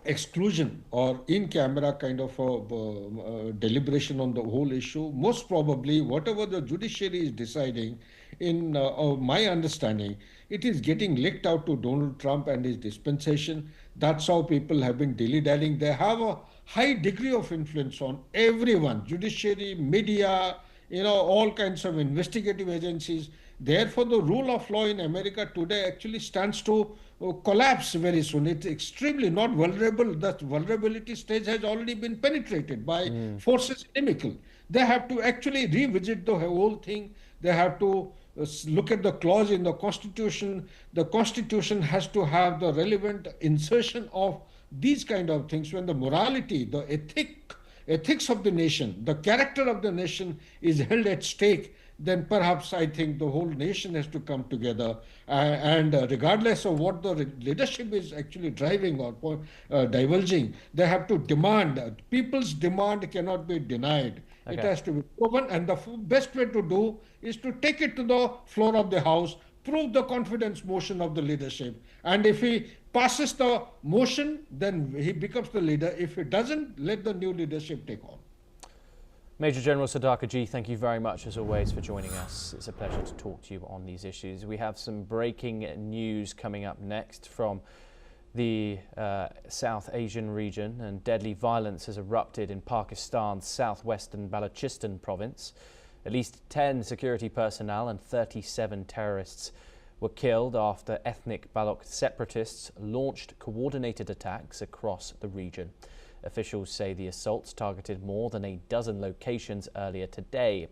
exclusion or in-camera kind of a deliberation on the whole issue. Most probably, whatever the judiciary is deciding, in my understanding, it is getting leaked out to Donald Trump and his dispensation. That's how people have been dilly-dallying. They have a high degree of influence on everyone, judiciary, media, all kinds of investigative agencies. Therefore, the rule of law in America today actually stands to collapse very soon. It's extremely not vulnerable. That vulnerability stage has already been penetrated by forces inimical. They have to actually revisit the whole thing. They have to look at the clause in the Constitution. The Constitution has to have the relevant insertion of these kind of things when the morality, the ethics of the nation, the character of the nation is held at stake, then perhaps I think the whole nation has to come together and regardless of what the leadership is actually driving or divulging, they have to demand. People's demand cannot be denied. It Okay. has to be proven, and the best way to do is to take it to the floor of the House, prove the confidence motion of the leadership, and if he passes the motion, then he becomes the leader. If he doesn't, let the new leadership take on. Major General Sadaka Ji, thank you very much as always for joining us. It's a pleasure to talk to you on these issues. We have some breaking news coming up next from the South Asian region, and deadly violence has erupted in Pakistan's southwestern Balochistan province. At least 10 security personnel and 37 terrorists were killed after ethnic Baloch separatists launched coordinated attacks across the region. Officials say the assaults targeted more than a dozen locations earlier today.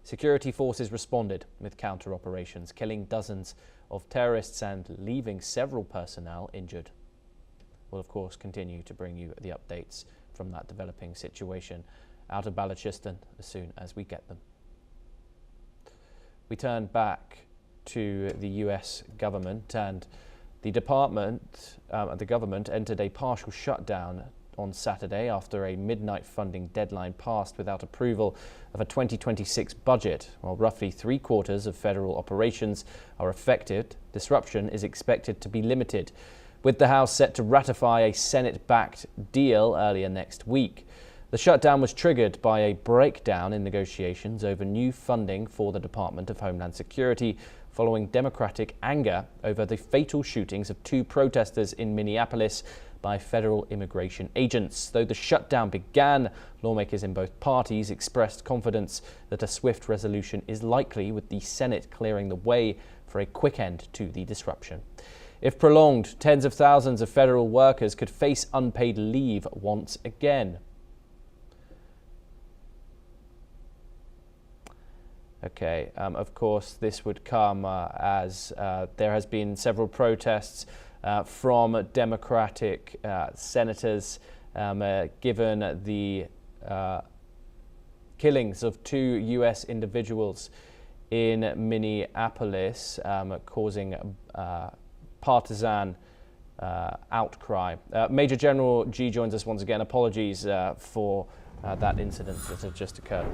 Security forces responded with counter-operations, killing dozens of terrorists and leaving several personnel injured. We'll of course continue to bring you the updates from that developing situation out of Balochistan as soon as we get them. We turn back to the US government, and the government entered a partial shutdown on Saturday after a midnight funding deadline passed without approval of a 2026 budget. While roughly 3/4 of federal operations are affected, disruption is expected to be limited, with the House set to ratify a Senate-backed deal earlier next week. The shutdown was triggered by a breakdown in negotiations over new funding for the Department of Homeland Security following Democratic anger over the fatal shootings of 2 protesters in Minneapolis by federal immigration agents. Though the shutdown began, lawmakers in both parties expressed confidence that a swift resolution is likely, with the Senate clearing the way for a quick end to the disruption. If prolonged, tens of thousands of federal workers could face unpaid leave once again. Okay, of course, this would come as there has been several protests from Democratic senators given the killings of 2 US individuals in Minneapolis, causing partisan outcry. Major General G joins us once again. Apologies for that incident that had just occurred.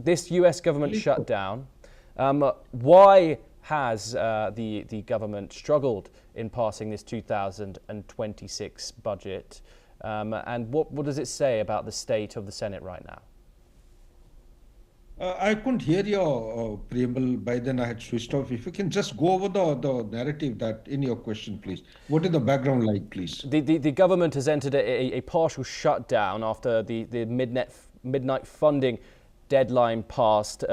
This US government shutdown, why has the government struggled in passing this 2026 budget? And what does it say about the state of the Senate right now? I couldn't hear your preamble, by then I had switched off. If you can just go over the narrative that in your question, please. What is the background like, please? The government has entered a partial shutdown after the midnight funding deadline passed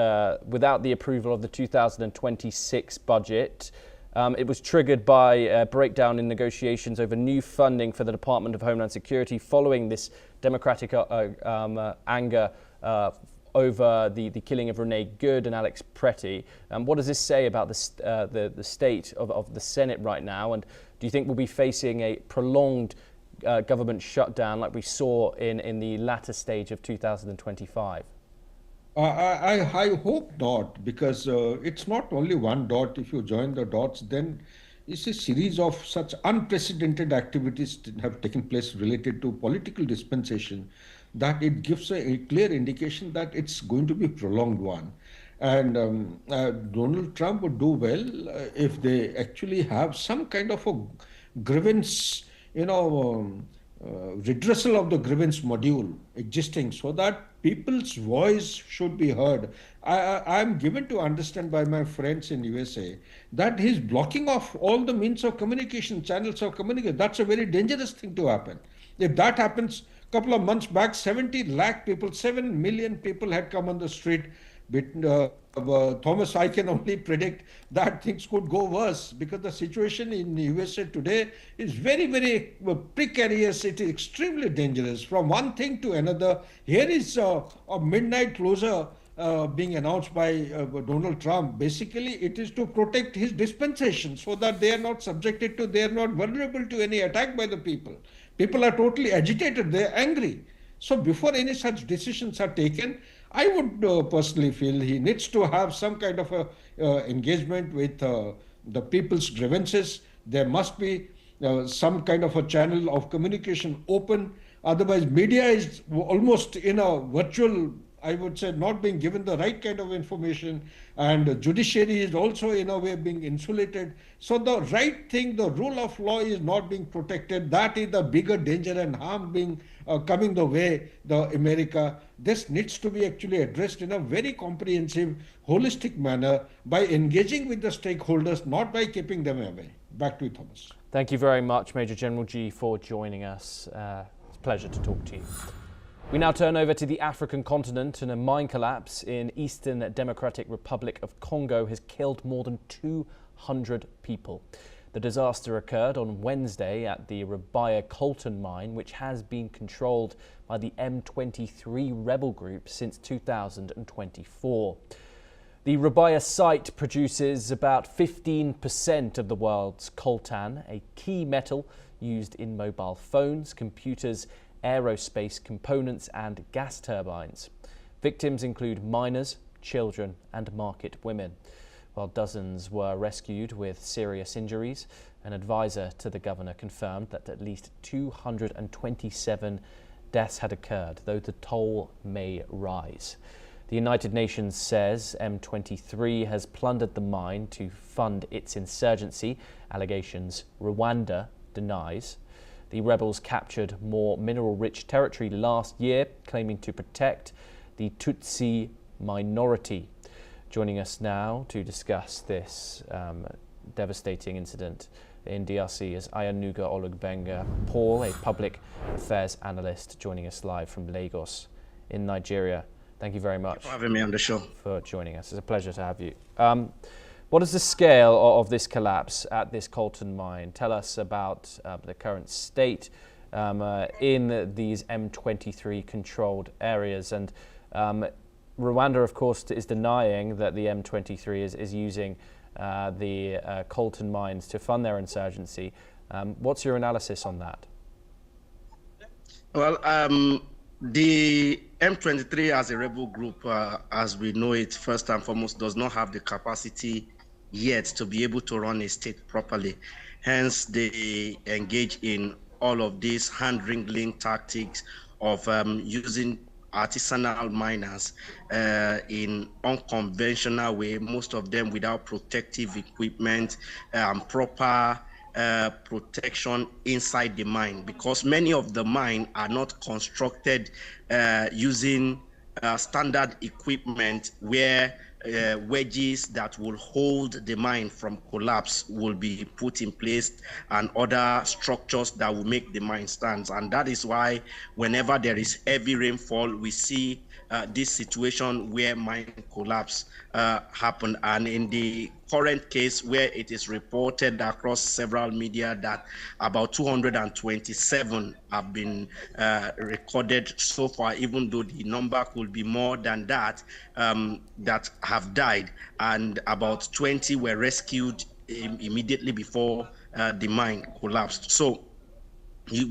without the approval of the 2026 budget. It was triggered by a breakdown in negotiations over new funding for the Department of Homeland Security following this Democratic anger over the killing of Renee Good and Alex Pretty. What does this say about the state of the Senate right now? And do you think we'll be facing a prolonged government shutdown like we saw in the latter stage of 2025? I hope not, because it's not only one dot. If you join the dots, then it's a series of such unprecedented activities that have taken place related to political dispensation that it gives a clear indication that it's going to be a prolonged one. And Donald Trump would do well if they actually have some kind of a grievance, redressal of the grievance module existing, so that people's voice should be heard. I'm given to understand by my friends in USA that he's blocking off all the means of communication, channels of communication. That's a very dangerous thing to happen. If that happens, a couple of months back, 70 lakh people, 7 million people had come on the street Thomas, I can only predict that things could go worse because the situation in the USA today is very, very precarious. It is extremely dangerous from one thing to another. Here is a midnight closure being announced by Donald Trump. Basically, it is to protect his dispensation so that they are not subjected to, they are not vulnerable to any attack by the people. People are totally agitated, they are angry. So before any such decisions are taken, I would personally feel he needs to have some kind of a engagement with the people's grievances. There must be some kind of a channel of communication open. Otherwise, media is almost in a virtual, I would say, not being given the right kind of information, and the judiciary is also in a way being insulated. So the right thing, the rule of law is not being protected. That is the bigger danger and harm being coming the way the America. This needs to be actually addressed in a very comprehensive, holistic manner by engaging with the stakeholders, not by keeping them away. Back to you, Thomas. Thank you very much, Major General G, for joining us. It's a pleasure to talk to you. We now turn over to the African continent, and a mine collapse in Eastern Democratic Republic of Congo has killed more than 200 people. The disaster occurred on Wednesday at the Rubaya Coltan mine, which has been controlled by the M23 rebel group since 2024. The Rubaya site produces about 15% of the world's coltan, a key metal used in mobile phones, computers, aerospace components and gas turbines. Victims include miners, children and market women. While dozens were rescued with serious injuries, an advisor to the governor confirmed that at least 227 deaths had occurred, though the toll may rise. The United Nations says M23 has plundered the mine to fund its insurgency, allegations Rwanda denies. The rebels captured more mineral-rich territory last year, claiming to protect the Tutsi minority. Joining us now to discuss this devastating incident in DRC is Ayanuga Olugbenga Paul, a public affairs analyst, joining us live from Lagos in Nigeria. Thank you very much for having me on the show. For joining us. It's a pleasure to have you. What is the scale of this collapse at this coltan mine? Tell us about the current state in these M23 controlled areas. And Rwanda, of course, is denying that the M23 is using the coltan mines to fund their insurgency. What's your analysis on that? Well, the M23 as a rebel group, as we know it, first and foremost, does not have the capacity yet to be able to run a state properly. Hence, they engage in all of these hand-wringing tactics of using artisanal miners in unconventional way, most of them without protective equipment, proper protection inside the mine, because many of the mine are not constructed using standard equipment where wedges that will hold the mine from collapse will be put in place, and other structures that will make the mine stand. And that is why whenever there is heavy rainfall, we see this situation where mine collapse happen. And in the current case, where it is reported across several media that about 227 have been recorded so far, even though the number could be more than that, that have died, and about 20 were rescued immediately before the mine collapsed. So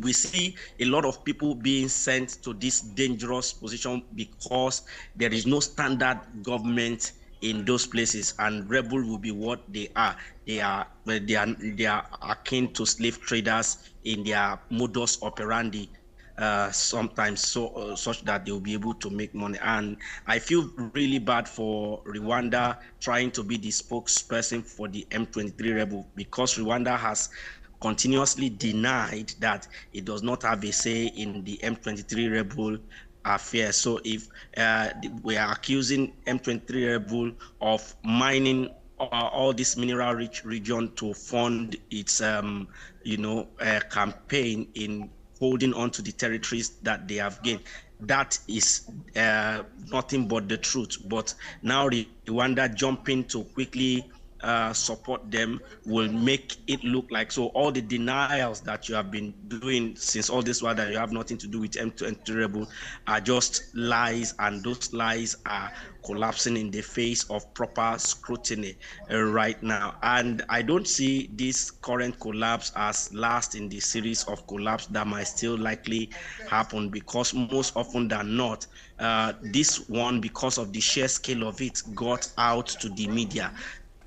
we see a lot of people being sent to this dangerous position because there is no standard government in those places, and rebel will be what they are. They are akin to slave traders in their modus operandi. Sometimes such that they will be able to make money. And I feel really bad for Rwanda trying to be the spokesperson for the M23 rebel, because Rwanda has continuously denied that it does not have a say in the M23 rebel affair. So if we are accusing M23 rebel of mining all this mineral-rich region to fund its campaign in holding on to the territories that they have gained, that is nothing but the truth. But now Rwanda jumping to quickly support them will make it look like, so all the denials that you have been doing since all this while that you have nothing to do with M23 rebel are just lies, and those lies are collapsing in the face of proper scrutiny right now. And I don't see this current collapse as last in the series of collapse that might still likely happen, because most often than not, this one, because of the sheer scale of it, got out to the media.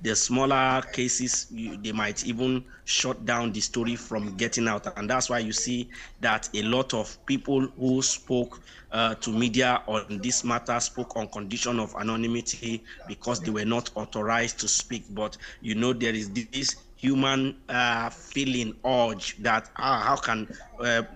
The smaller cases, they might even shut down the story from getting out. And that's why you see that a lot of people who spoke to media on this matter spoke on condition of anonymity because they were not authorized to speak. But you know, there is this human feeling urge that how can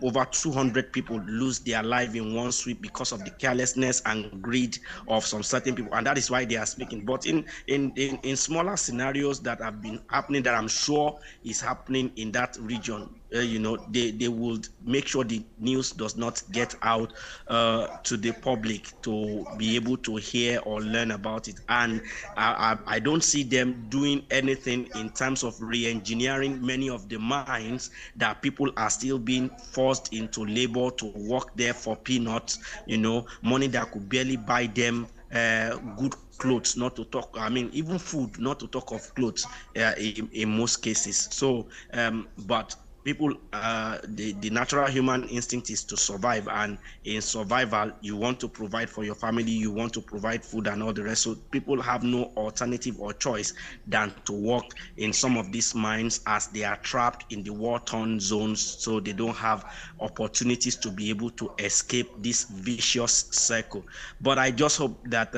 over 200 people lose their life in one sweep because of the carelessness and greed of some certain people, and that is why they are speaking. But in smaller scenarios that have been happening, that I'm sure is happening in that region, you know, they would make sure the news does not get out to the public to be able to hear or learn about it. And I don't see them doing anything in terms of re-engineering many of the mines that people are still being forced into labor to work there for peanuts, you know, money that could barely buy them good clothes, not to talk, I mean, even food, not to talk of clothes in most cases. So, but people, the natural human instinct is to survive, and in survival, you want to provide for your family, you want to provide food and all the rest. So people have no alternative or choice than to work in some of these mines, as they are trapped in the war-torn zones, so they don't have opportunities to be able to escape this vicious circle. But I just hope that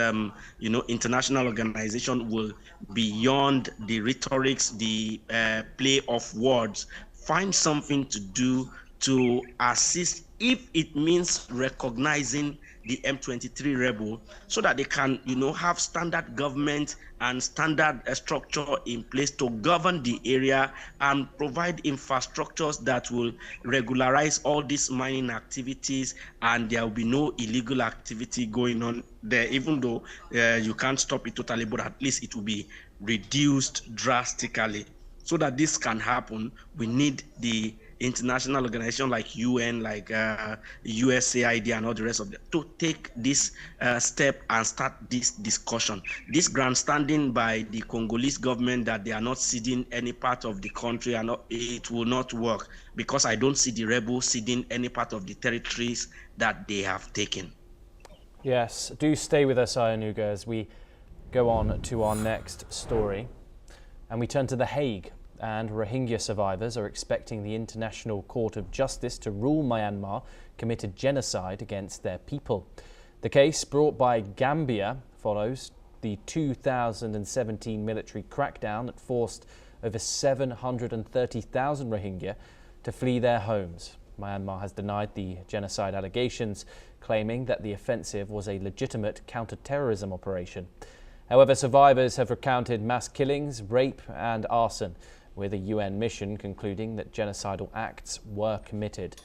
you know, international organization will, beyond the rhetorics, the play of words, find something to do to assist, if it means recognizing the M23 rebel, so that they can, you know, have standard government and standard structure in place to govern the area and provide infrastructures that will regularize all these mining activities, and there will be no illegal activity going on there. Even though you can't stop it totally, but at least it will be reduced drastically. So that this can happen, we need the international organization like UN, like USAID and all the rest of them to take this step and start this discussion. This grandstanding by the Congolese government that they are not ceding any part of the country, and it will not work, because I don't see the rebels ceding any part of the territories that they have taken. Yes, do stay with us, Ayanuga, as we go on to our next story. And we turn to The Hague, and Rohingya survivors are expecting the International Court of Justice to rule Myanmar committed genocide against their people. The case, brought by Gambia, follows the 2017 military crackdown that forced over 730,000 Rohingya to flee their homes. Myanmar has denied the genocide allegations, claiming that the offensive was a legitimate counter-terrorism operation. However, survivors have recounted mass killings, rape and arson, with a UN mission concluding that genocidal acts were committed.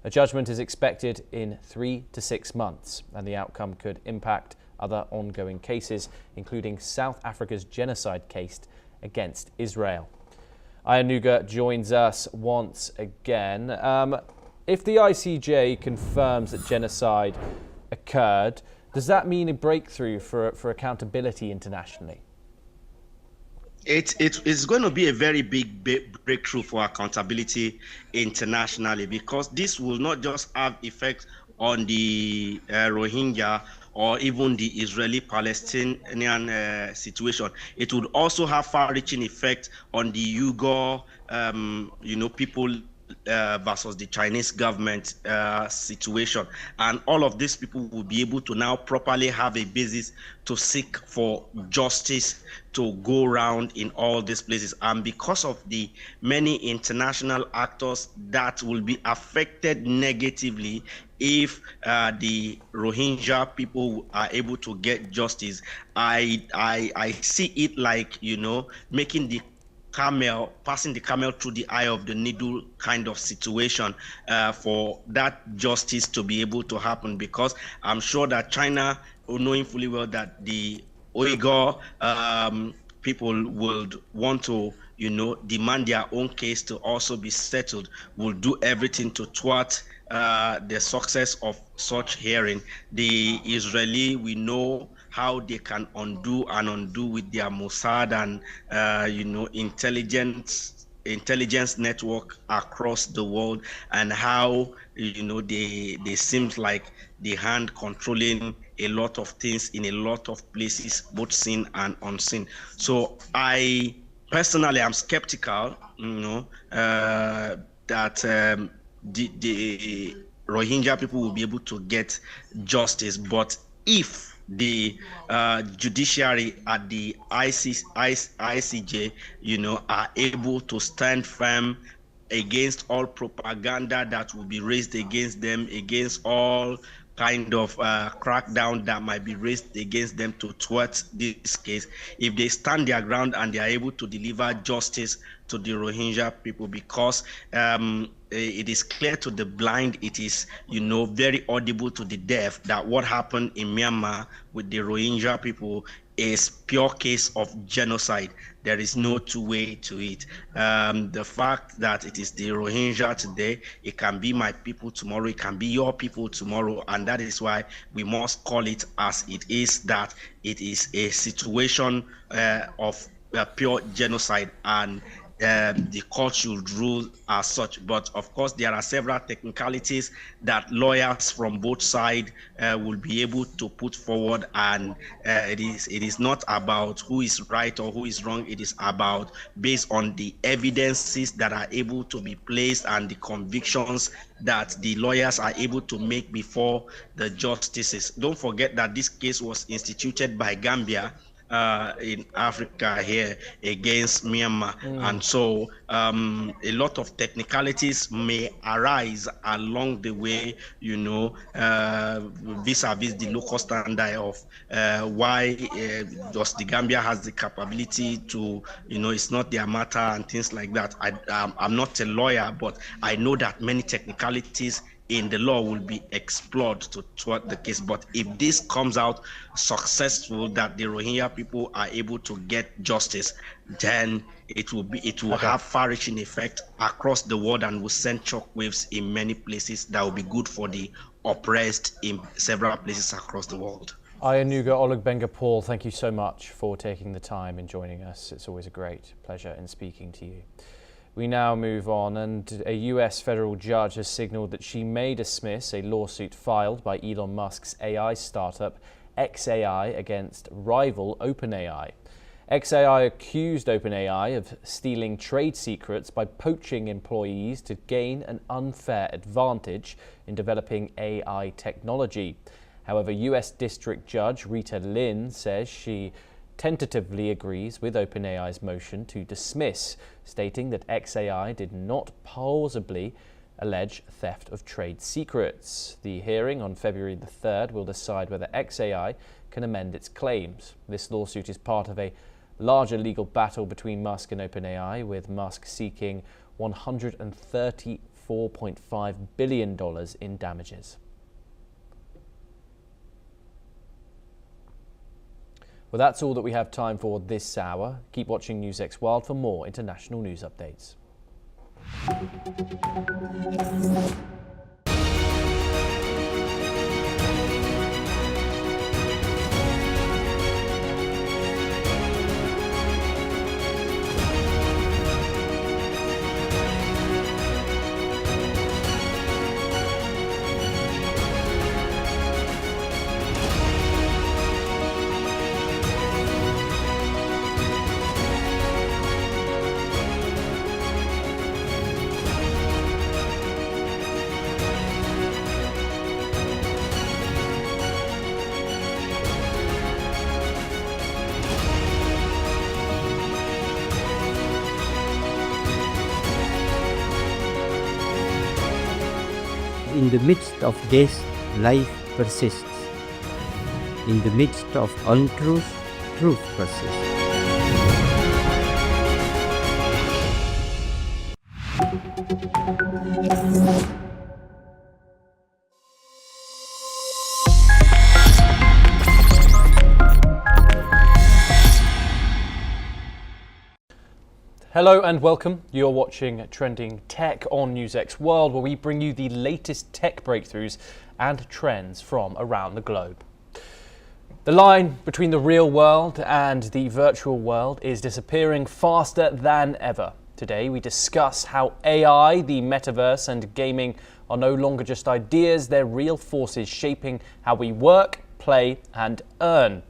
A judgment is expected in 3 to 6 months, and the outcome could impact other ongoing cases, including South Africa's genocide case against Israel. Ayanuga joins us once again. If the ICJ confirms that genocide occurred, does that mean a breakthrough for accountability internationally? It's going to be a very big breakthrough for accountability internationally, because this will not just have effect on the Rohingya or even the Israeli-Palestinian situation. It would also have far-reaching effect on the Uyghur, people versus the Chinese government situation. And all of these people will be able to now properly have a basis to seek for justice to go around in all these places. And because of the many international actors that will be affected negatively if the Rohingya people are able to get justice, I see it like, making the passing the camel through the eye of the needle kind of situation for that justice to be able to happen, because I'm sure that China, knowing fully well that the Uyghur people would want to, demand their own case to also be settled, will do everything to thwart the success of such hearing. The Israeli, we know how they can undo with their Mossad and intelligence network across the world, and how they seems like the hand controlling a lot of things in a lot of places, both seen and unseen. So I personally am skeptical, that the Rohingya people will be able to get justice. But if the judiciary at the ICJ, are able to stand firm against all propaganda that will be raised against them, against all kind of crackdown that might be raised against them to thwart this case, if they stand their ground and they are able to deliver justice to the Rohingya people, because it is clear to the blind, it is very audible to the deaf, that what happened in Myanmar with the Rohingya people is pure case of genocide. There is no two way to it. The fact that it is the Rohingya today, it can be my people tomorrow, it can be your people tomorrow, and that is why we must call it as it is, that it is a situation of pure genocide, and the court should rule as such. But of course, there are several technicalities that lawyers from both sides will be able to put forward, and it is not about who is right or who is wrong. It is about based on the evidences that are able to be placed and the convictions that the lawyers are able to make before the justices. Don't forget that this case was instituted by Gambia in Africa here against Myanmar, and so a lot of technicalities may arise along the way, vis-a-vis the local standard of why just the Gambia has the capability to, it's not their matter and things like that. I'm not a lawyer, but I know that many technicalities in the law will be explored to thwart the case. But if this comes out successful, that the Rohingya people are able to get justice, then it will have far-reaching effect across the world and will send shockwaves in many places that will be good for the oppressed in several places across the world. Ayanuga Olugbengapor, thank you so much for taking the time and joining us. It's always a great pleasure in speaking to you. We now move on, and a US federal judge has signaled that she may dismiss a lawsuit filed by Elon Musk's AI startup xAI against rival OpenAI. xAI accused OpenAI of stealing trade secrets by poaching employees to gain an unfair advantage in developing AI technology. However, US District Judge Rita Lynn says she tentatively agrees with OpenAI's motion to dismiss, stating that xAI did not plausibly allege theft of trade secrets. The hearing on February the 3rd will decide whether xAI can amend its claims. This lawsuit is part of a larger legal battle between Musk and OpenAI, with Musk seeking $134.5 billion in damages. Well, that's all that we have time for this hour. Keep watching NewsX World for more international news updates. In the midst of death, life persists. In the midst of untruth, truth persists. Hello and welcome. You're watching Trending Tech on NewsX World, where we bring you the latest tech breakthroughs and trends from around the globe. The line between the real world and the virtual world is disappearing faster than ever. Today we discuss how AI, the metaverse and gaming are no longer just ideas, they're real forces shaping how we work, play and earn.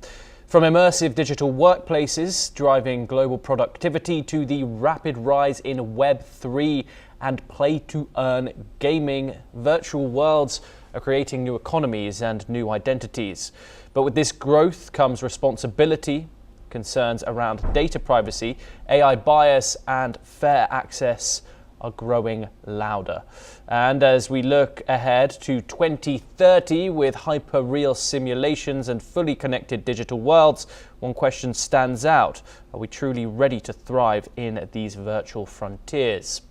From immersive digital workplaces driving global productivity to the rapid rise in Web3 and play-to-earn gaming, virtual worlds are creating new economies and new identities. But with this growth comes responsibility, concerns around data privacy, AI bias and fair access are growing louder. And as we look ahead to 2030 with hyper-real simulations and fully connected digital worlds, one question stands out. Are we truly ready to thrive in these virtual frontiers?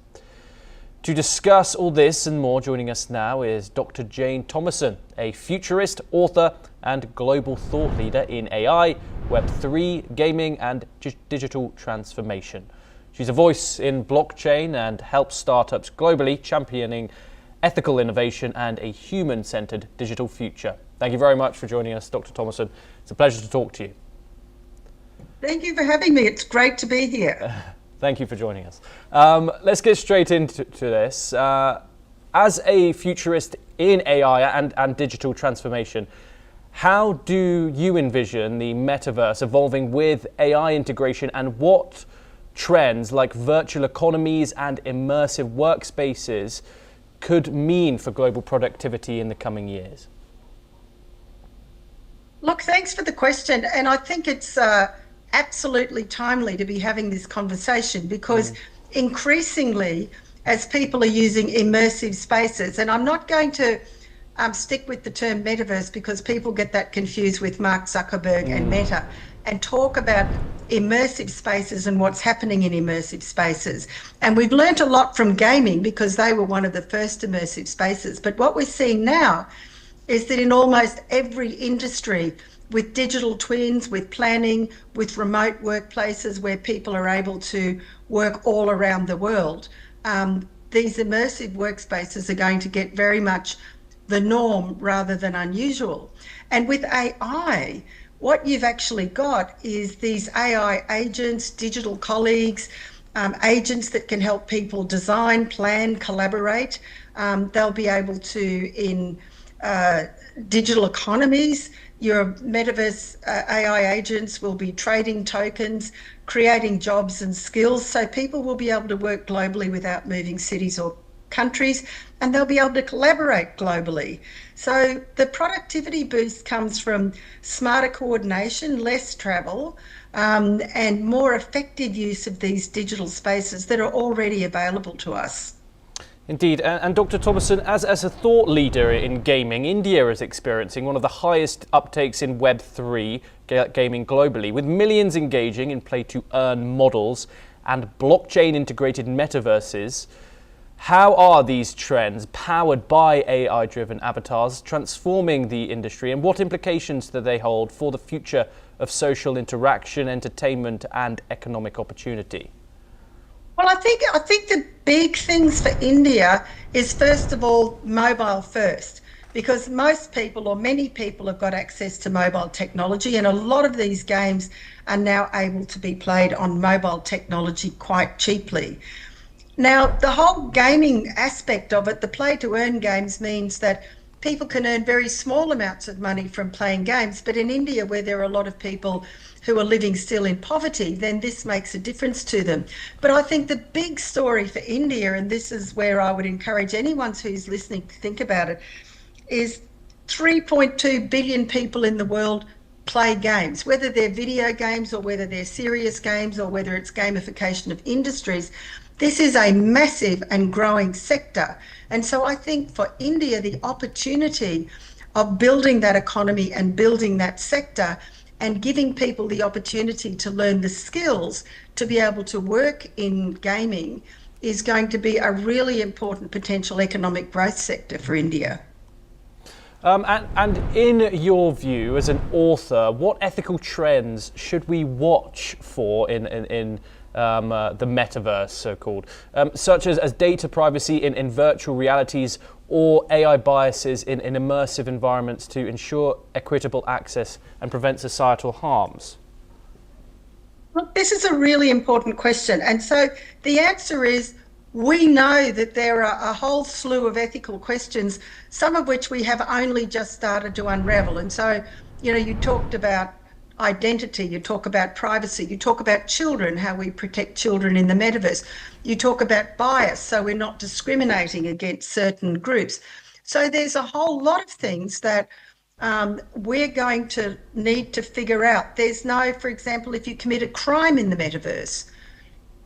To discuss all this and more, joining us now is Dr. Jane Thomason, a futurist, author and global thought leader in AI, Web3, gaming and digital transformation. She's a voice in blockchain and helps startups globally championing ethical innovation and a human-centered digital future. Thank you very much for joining us, Dr. Thomason. It's a pleasure to talk to you. Thank you for having me. It's great to be here. Thank you for joining us. Let's get straight into this. As a futurist in AI and digital transformation, how do you envision the metaverse evolving with AI integration, and what trends like virtual economies and immersive workspaces could mean for global productivity in the coming years? Look, thanks for the question. And I think it's absolutely timely to be having this conversation, because increasingly, as people are using immersive spaces, and I'm not going to stick with the term metaverse because people get that confused with Mark Zuckerberg and Meta, and talk about immersive spaces and what's happening in immersive spaces. And we've learnt a lot from gaming because they were one of the first immersive spaces. But what we're seeing now is that in almost every industry, with digital twins, with planning, with remote workplaces where people are able to work all around the world, these immersive workspaces are going to get very much the norm rather than unusual. And with AI, what you've actually got is these AI agents, digital colleagues, agents that can help people design, plan, collaborate. They'll be able to, in digital economies, your metaverse AI agents will be trading tokens, creating jobs and skills, so people will be able to work globally without moving cities or countries, and they'll be able to collaborate globally. So the productivity boost comes from smarter coordination, less travel, and more effective use of these digital spaces that are already available to us. Indeed, and Dr. Thomason, as a thought leader in gaming, India is experiencing one of the highest uptakes in Web3 gaming globally, with millions engaging in play-to-earn models and blockchain-integrated metaverses. How are these trends, powered by AI-driven avatars, transforming the industry, and what implications do they hold for the future of social interaction, entertainment, and economic opportunity? Well, I think the big things for India is, first of all, mobile first, because most people, or many people, have got access to mobile technology, and a lot of these games are now able to be played on mobile technology quite cheaply. Now, the whole gaming aspect of it, the play-to-earn games, means that people can earn very small amounts of money from playing games. But in India, where there are a lot of people who are living still in poverty, then this makes a difference to them. But I think the big story for India, and this is where I would encourage anyone who's listening to think about it, is 3.2 billion people in the world play games, whether they're video games or whether they're serious games or whether it's gamification of industries. This is a massive and growing sector. And so I think for India, the opportunity of building that economy and building that sector and giving people the opportunity to learn the skills to be able to work in gaming is going to be a really important potential economic growth sector for India. And in your view, as an author, what ethical trends should we watch for in the metaverse, so-called, such as data privacy in virtual realities or AI biases in immersive environments to ensure equitable access and prevent societal harms? Look, this is a really important question. And so the answer is, we know that there are a whole slew of ethical questions, some of which we have only just started to unravel. And so, you know, you talked about identity, you talk about privacy, you talk about children, how we protect children in the metaverse. You talk about bias, so we're not discriminating against certain groups. So there's a whole lot of things that we're going to need to figure out. There's no, for example, if you commit a crime in the metaverse,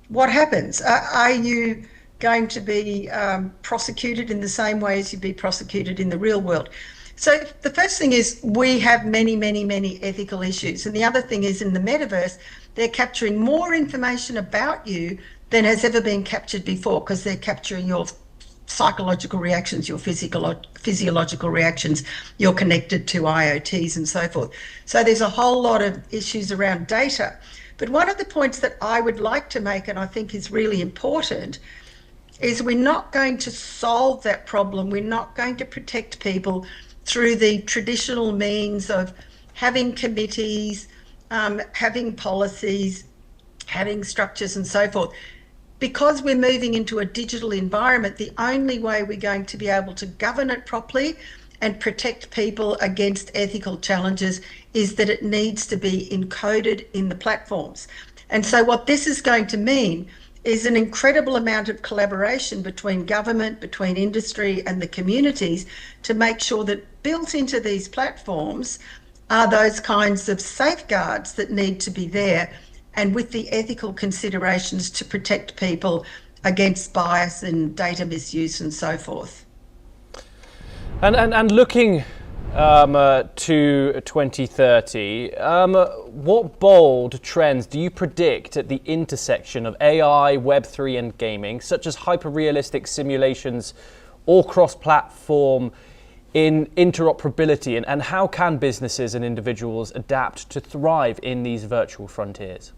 what happens? Are you going to be prosecuted in the same way as you'd be prosecuted in the real world? So the first thing is we have many, many, many ethical issues. And the other thing is in the metaverse, they're capturing more information about you than has ever been captured before, because they're capturing your psychological reactions, your physiological reactions, you're connected to IoTs and so forth. So there's a whole lot of issues around data. But one of the points that I would like to make, and I think is really important, is we're not going to solve that problem. We're not going to protect people through the traditional means of having committees, having policies, having structures and so forth. Because we're moving into a digital environment, the only way we're going to be able to govern it properly and protect people against ethical challenges is that it needs to be encoded in the platforms. And so what this is going to mean is an incredible amount of collaboration between government, between industry and the communities to make sure that built into these platforms are those kinds of safeguards that need to be there, and with the ethical considerations to protect people against bias and data misuse and so forth. And looking to 2030, what bold trends do you predict at the intersection of AI, Web3 and gaming, such as hyper-realistic simulations or cross-platform in interoperability, and how can businesses and individuals adapt to thrive in these virtual frontiers?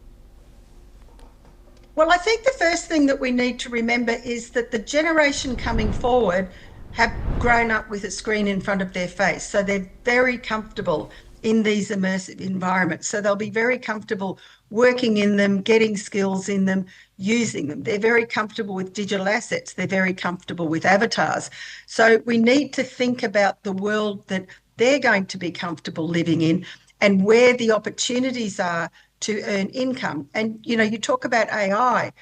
Well, I think the first thing that we need to remember is that the generation coming forward have grown up with a screen in front of their face. So they're very comfortable in these immersive environments. So they'll be very comfortable working in them, getting skills in them, using them. They're very comfortable with digital assets. They're very comfortable with avatars. So we need to think about the world that they're going to be comfortable living in and where the opportunities are to earn income. And, you know, you talk about AI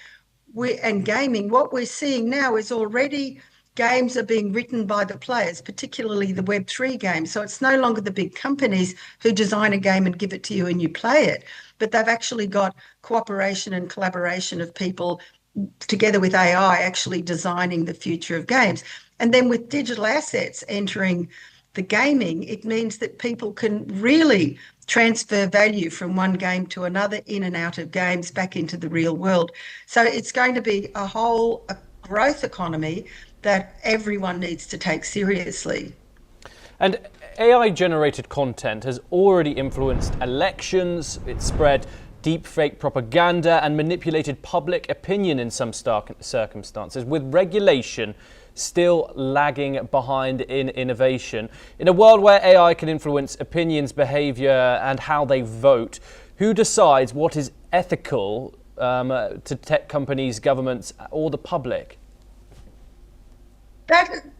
and gaming. What we're seeing now is already games are being written by the players, particularly the Web3 games. So it's no longer the big companies who design a game and give it to you and you play it, but they've actually got cooperation and collaboration of people together with AI actually designing the future of games. And then with digital assets entering the gaming, it means that people can really transfer value from one game to another, in and out of games, back into the real world. So it's going to be a whole growth economy that everyone needs to take seriously. And AI-generated content has already influenced elections. It's spread deepfake propaganda and manipulated public opinion in some circumstances, with regulation still lagging behind in innovation. In a world where AI can influence opinions, behavior, and how they vote, who decides what is ethical to tech companies, governments, or the public?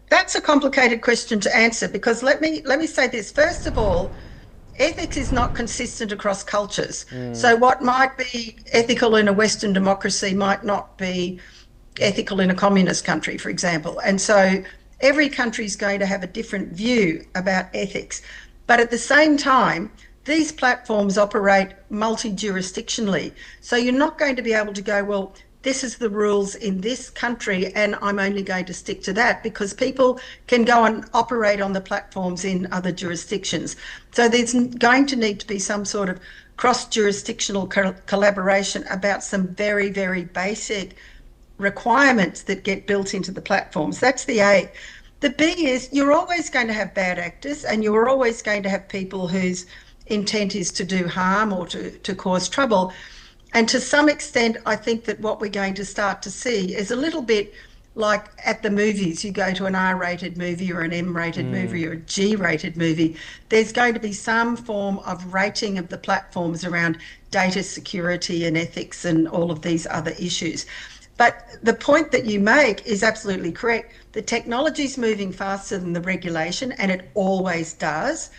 That's a complicated question to answer, because let me say this. First of all, ethics is not consistent across cultures. So what might be ethical in a Western democracy might not be ethical in a communist country, for example. And so every country is going to have a different view about ethics. But at the same time, these platforms operate multi-jurisdictionally. So you're not going to be able to go, well, this is the rules in this country and I'm only going to stick to that, because people can go and operate on the platforms in other jurisdictions. So there's going to need to be some sort of cross-jurisdictional collaboration about some very, very basic requirements that get built into the platforms. That's the A. The B is you're always going to have bad actors, and you're always going to have people whose intent is to do harm or to cause trouble. And to some extent, I think that what we're going to start to see is a little bit like at the movies. You go to an R-rated movie or an M-rated movie or a G-rated movie, there's going to be some form of rating of the platforms around data security and ethics and all of these other issues. But the point that you make is absolutely correct. The technology's moving faster than the regulation, and it always does.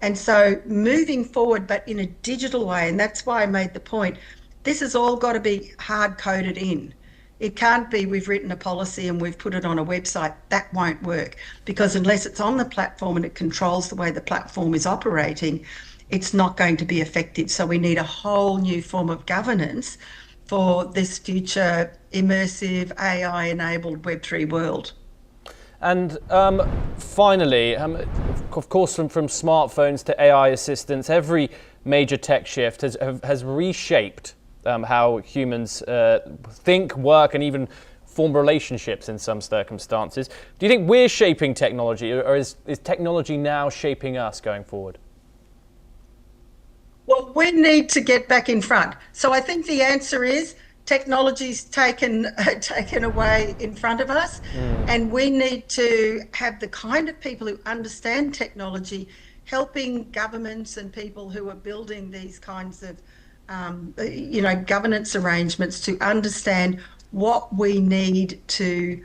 And so moving forward, but in a digital way, and that's why I made the point, this has all got to be hard-coded in. It can't be we've written a policy and we've put it on a website. That won't work, because unless it's on the platform and it controls the way the platform is operating, it's not going to be effective. So we need a whole new form of governance for this future immersive AI-enabled Web3 world. And finally, of course, from smartphones to AI assistants, every major tech shift has reshaped how humans think, work, and even form relationships in some circumstances. Do you think we're shaping technology, or is technology now shaping us going forward? Well, we need to get back in front. So I think the answer is technology's taken away in front of us, and we need to have the kind of people who understand technology helping governments and people who are building these kinds of governance arrangements to understand what we need to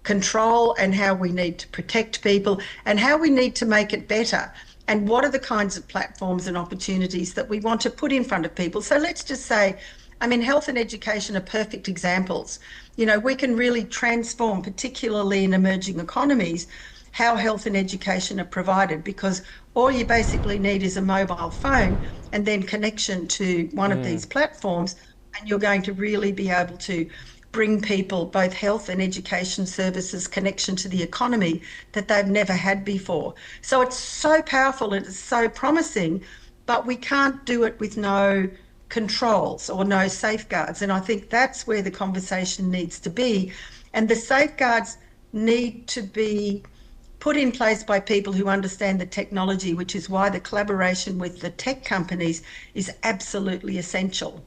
control and how we need to protect people and how we need to make it better, and what are the kinds of platforms and opportunities that we want to put in front of people. So let's just say, health and education are perfect examples. We can really transform, particularly in emerging economies, how health and education are provided, because all you basically need is a mobile phone and then connection to one of these platforms, and you're going to really be able to bring people both health and education services, connection to the economy that they've never had before. So it's so powerful and it's so promising, but we can't do it with no controls or no safeguards. And I think that's where the conversation needs to be. And the safeguards need to be put in place by people who understand the technology, which is why the collaboration with the tech companies is absolutely essential.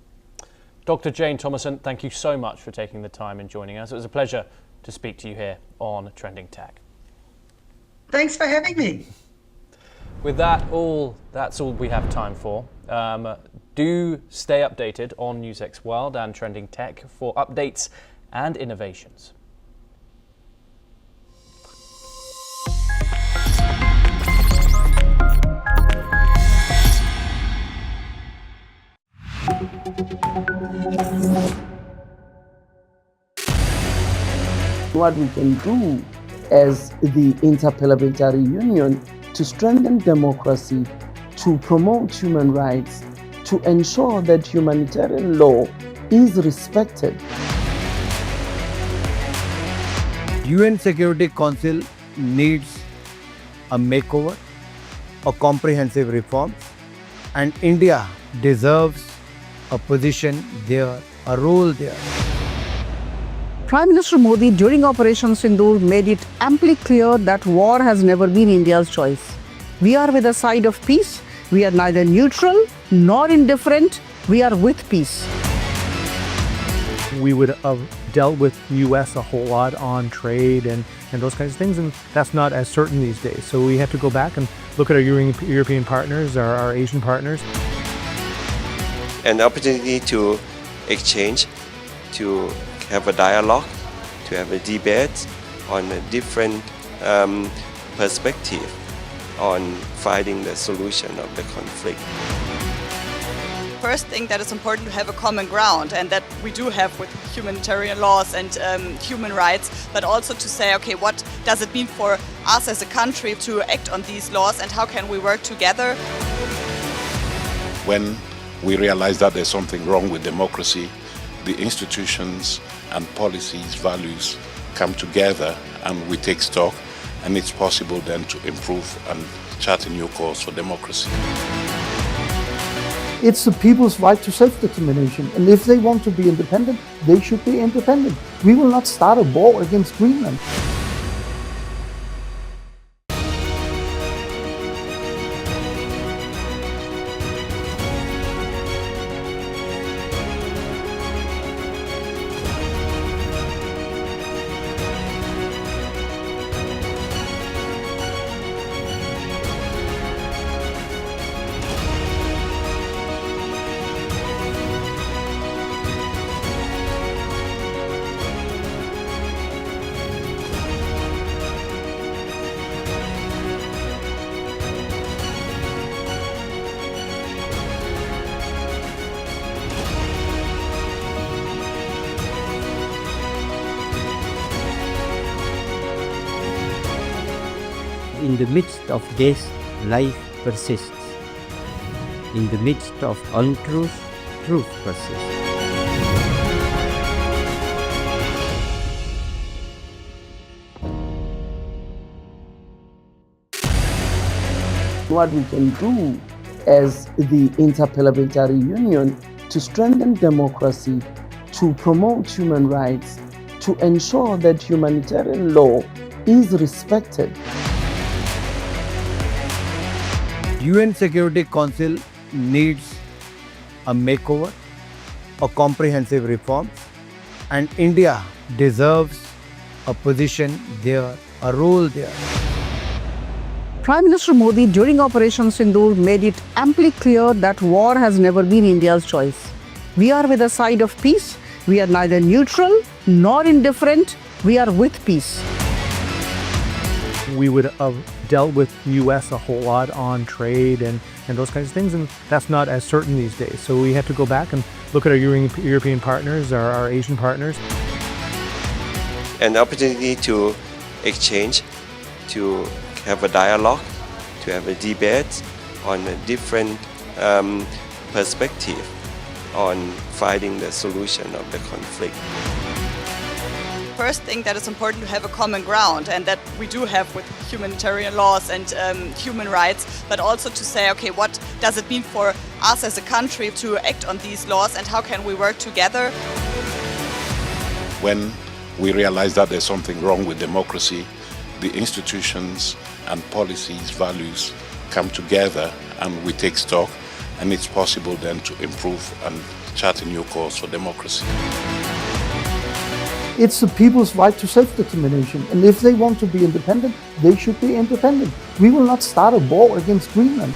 Dr. Jane Thomason, thank you so much for taking the time and joining us. It was a pleasure to speak to you here on Trending Tech. Thanks for having me. With that's all we have time for. Do stay updated on NewsX World and Trending Tech for updates and innovations. What we can do as the Interparliamentary Union to strengthen democracy, to promote human rights, to ensure that humanitarian law is respected. UN Security Council needs a makeover, a comprehensive reforms, and India deserves a position there, a role there. Prime Minister Modi during Operation Sindoor made it amply clear that war has never been India's choice. We are with the side of peace. We are neither neutral nor indifferent. We are with peace. We would have dealt with US a whole lot on trade and those kinds of things, and that's not as certain these days. So we have to go back and look at our European partners, our Asian partners. An opportunity to exchange, to have a dialogue, to have a debate on a different perspective on finding the solution of the conflict. First thing that is important to have a common ground, and that we do have with humanitarian laws and human rights, but also to say, okay, what does it mean for us as a country to act on these laws and how can we work together? When we realize that there's something wrong with democracy, the institutions and policies, values come together and we take stock, and it's possible then to improve and chart a new course for democracy. It's the people's right to self-determination, and if they want to be independent, they should be independent. We will not start a war against Greenland. In the midst of death, life persists. In the midst of untruth, truth persists. What we can do as the Interparliamentary Union to strengthen democracy, to promote human rights, to ensure that humanitarian law is respected. UN Security Council needs a makeover, a comprehensive reform, and India deserves a position there, a role there. Prime Minister Modi during Operation Sindoor made it amply clear that war has never been India's choice. We are with the side of peace. We are neither neutral nor indifferent. We are with peace. We would have dealt with US a whole lot on trade and those kinds of things, and that's not as certain these days. So we have to go back and look at our European partners, our Asian partners. An opportunity to exchange, to have a dialogue, to have a debate on a different perspective on finding the solution of the conflict. First thing that is important to have a common ground, and that we do have with humanitarian laws and human rights, but also to say, okay, what does it mean for us as a country to act on these laws, and how can we work together? When we realize that there's something wrong with democracy, the institutions and policies, values come together and we take stock, and it's possible then to improve and chart a new course for democracy. It's the people's right to self-determination, and if they want to be independent, they should be independent. We will not start a war against Greenland.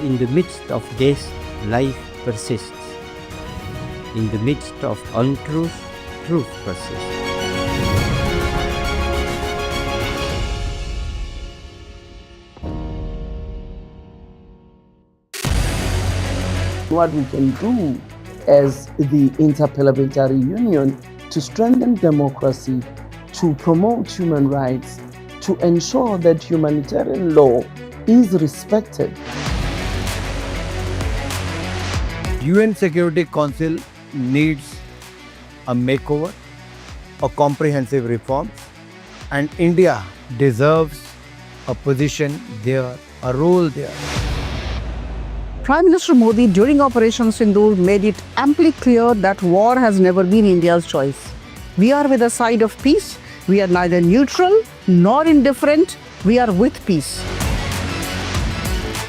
In the midst of death, life persists. In the midst of untruth, truth persists. What we can do as the Interparliamentary Union to strengthen democracy, to promote human rights, to ensure that humanitarian law is respected. UN Security Council needs a makeover, a comprehensive reform, and India deserves a position there, a role there. Prime Minister Modi during Operation Sindoor made it amply clear that war has never been India's choice. We are with the side of peace. We are neither neutral nor indifferent. We are with peace.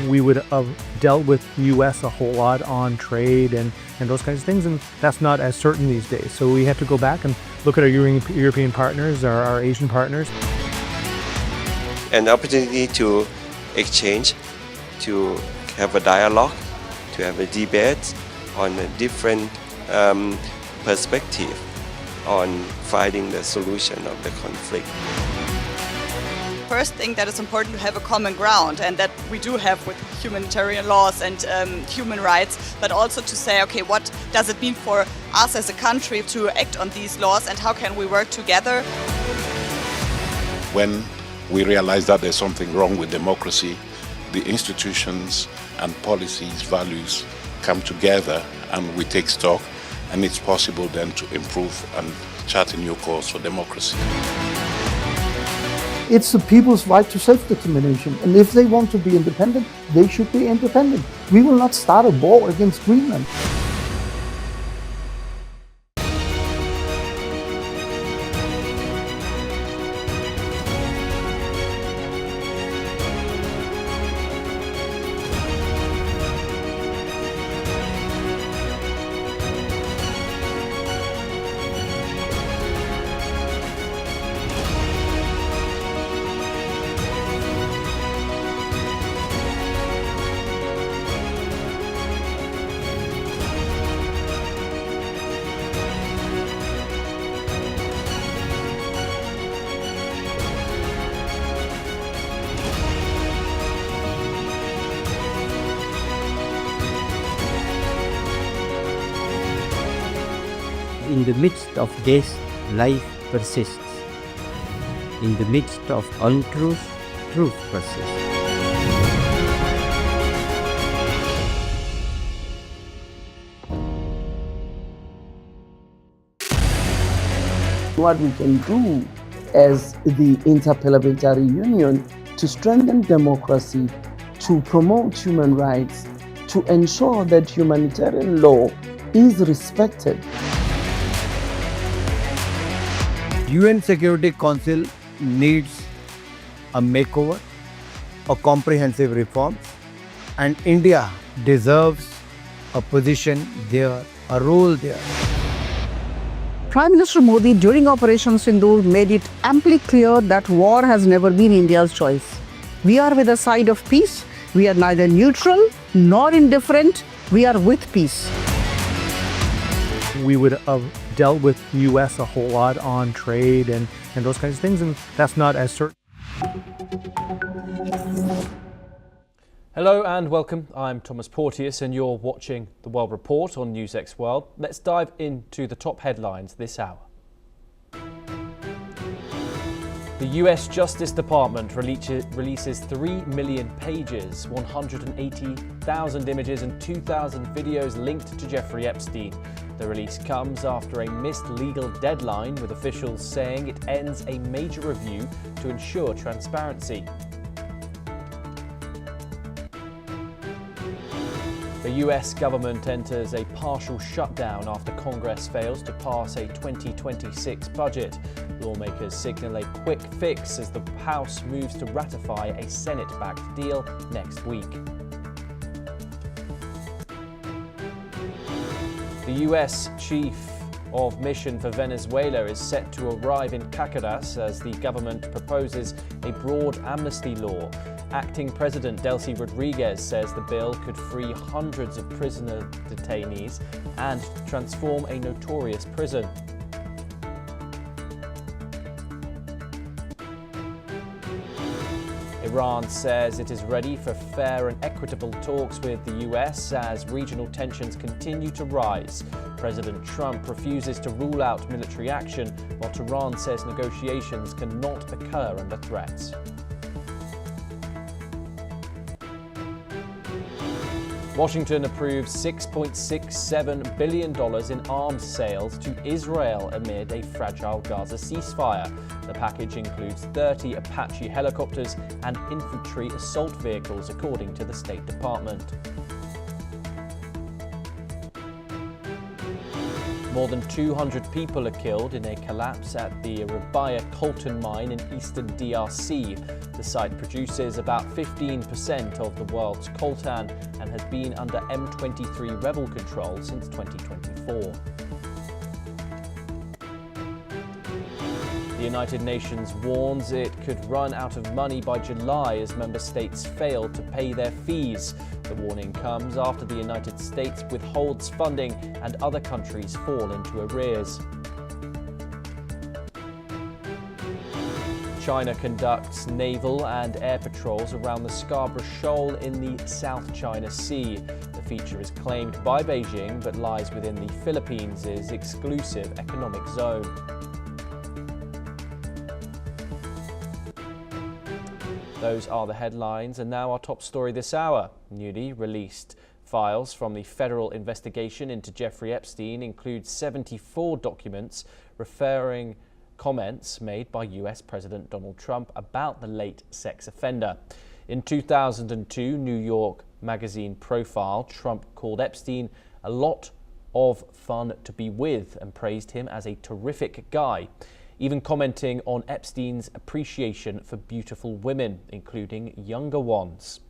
We would have dealt with US a whole lot on trade and those kinds of things, and that's not as certain these days. So we have to go back and look at our European partners, our Asian partners. An opportunity to exchange, to have a dialogue, to have a debate on a different perspective on finding the solution of the conflict. First thing that is important to have a common ground, and that we do have with humanitarian laws and human rights, but also to say, okay, what does it mean for us as a country to act on these laws and how can we work together? When we realize that there's something wrong with democracy, the institutions and policies, values come together and we take stock, and it's possible then to improve and chart a new course for democracy. It's the people's right to self-determination, and if they want to be independent, they should be independent. We will not start a war against Greenland. In the midst of death, life persists. In the midst of untruth, truth persists. What we can do as the Interparliamentary Union to strengthen democracy, to promote human rights, to ensure that humanitarian law is respected. UN Security Council needs a makeover, a comprehensive reform, and India deserves a position there, a role there. Prime Minister Modi during Operation Sindoor made it amply clear that war has never been India's choice. We are with the side of peace. We are neither neutral nor indifferent. We are with peace. We would have dealt with the US a whole lot on trade and those kinds of things, and that's not as certain. Hello and welcome. I'm Thomas Porteous and you're watching The World Report on NewsX World. Let's dive into the top headlines this hour. The US Justice Department releases 3 million pages, 180,000 images and 2,000 videos linked to Jeffrey Epstein. The release comes after a missed legal deadline, with officials saying it ends a major review to ensure transparency. The US government enters a partial shutdown after Congress fails to pass a 2026 budget. Lawmakers signal a quick fix as the House moves to ratify a Senate-backed deal next week. The US Chief of Mission for Venezuela is set to arrive in Caracas as the government proposes a broad amnesty law. Acting President Delcy Rodriguez says the bill could free hundreds of prisoner detainees and transform a notorious prison. Iran says it is ready for fair and equitable talks with the US as regional tensions continue to rise. President Trump refuses to rule out military action, while Tehran says negotiations cannot occur under threats. Washington approves $6.67 billion in arms sales to Israel amid a fragile Gaza ceasefire. The package includes 30 Apache helicopters and infantry assault vehicles, according to the State Department. More than 200 people are killed in a collapse at the Rabaya coltan mine in eastern DRC. The site produces about 15% of the world's coltan and has been under M23 rebel control since 2024. The United Nations warns it could run out of money by July as member states fail to pay their fees. The warning comes after the United States withholds funding and other countries fall into arrears. China conducts naval and air patrols around the Scarborough Shoal in the South China Sea. The feature is claimed by Beijing but lies within the Philippines' exclusive economic zone. Those are the headlines, and now our top story this hour. Newly released files from the federal investigation into Jeffrey Epstein include 74 documents referring comments made by US President Donald Trump about the late sex offender. In 2002 New York Magazine profile, Trump called Epstein a lot of fun to be with and praised him as a terrific guy, even commenting on Epstein's appreciation for beautiful women, including younger ones.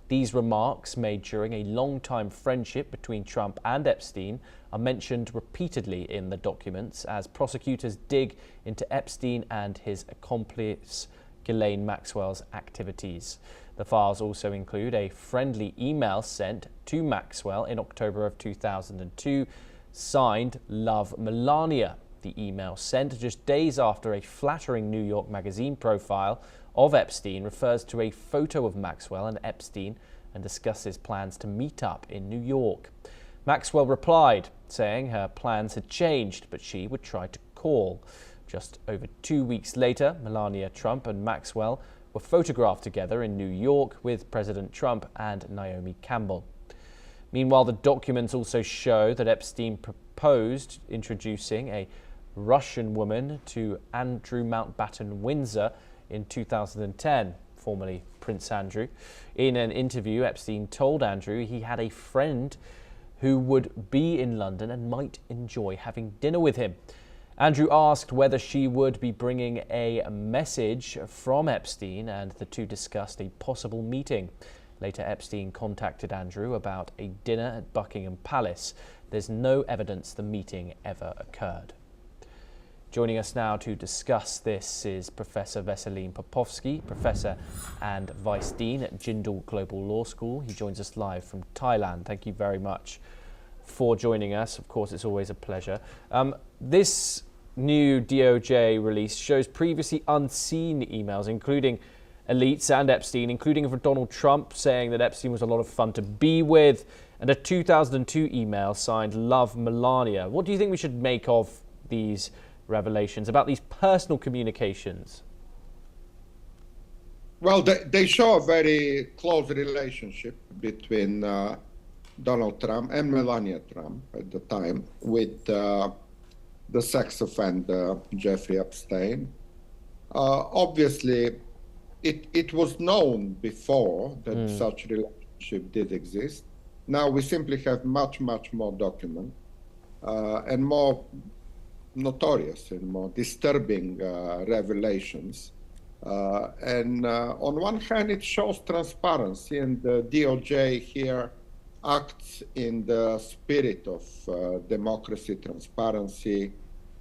These remarks, made during a long-time friendship between Trump and Epstein, are mentioned repeatedly in the documents as prosecutors dig into Epstein and his accomplice Ghislaine Maxwell's activities. The files also include a friendly email sent to Maxwell in October of 2002, signed Love Melania. The email, sent just days after a flattering New York Magazine profile of Epstein, refers to a photo of Maxwell and Epstein and discusses plans to meet up in New York. Maxwell replied, saying her plans had changed, but she would try to call. Just over 2 weeks later, Melania Trump and Maxwell were photographed together in New York with President Trump and Naomi Campbell. Meanwhile, the documents also show that Epstein proposed introducing a Russian woman to Andrew Mountbatten Windsor in 2010, formerly Prince Andrew. In an interview, Epstein told Andrew he had a friend who would be in London and might enjoy having dinner with him. Andrew asked whether she would be bringing a message from Epstein, and the two discussed a possible meeting. Later, Epstein contacted Andrew about a dinner at Buckingham Palace. There's no evidence the meeting ever occurred. Joining us now to discuss this is Professor Veselin Popovsky, Professor and Vice Dean at Jindal Global Law School. He joins us live from Thailand. Thank you very much for joining us. Of course, it's always a pleasure. This new DOJ release shows previously unseen emails, including elites and Epstein, including from Donald Trump, saying that Epstein was a lot of fun to be with, and a 2002 email signed Love Melania. What do you think we should make of these revelations about these personal communications? Well, they show a very close relationship between Donald Trump and Melania Trump at the time with the sex offender Jeffrey Epstein. Obviously, it was known before that such relationship did exist. Now we simply have much more document and more notorious and more disturbing revelations. And on one hand, it shows transparency, and the DOJ here acts in the spirit of democracy, transparency.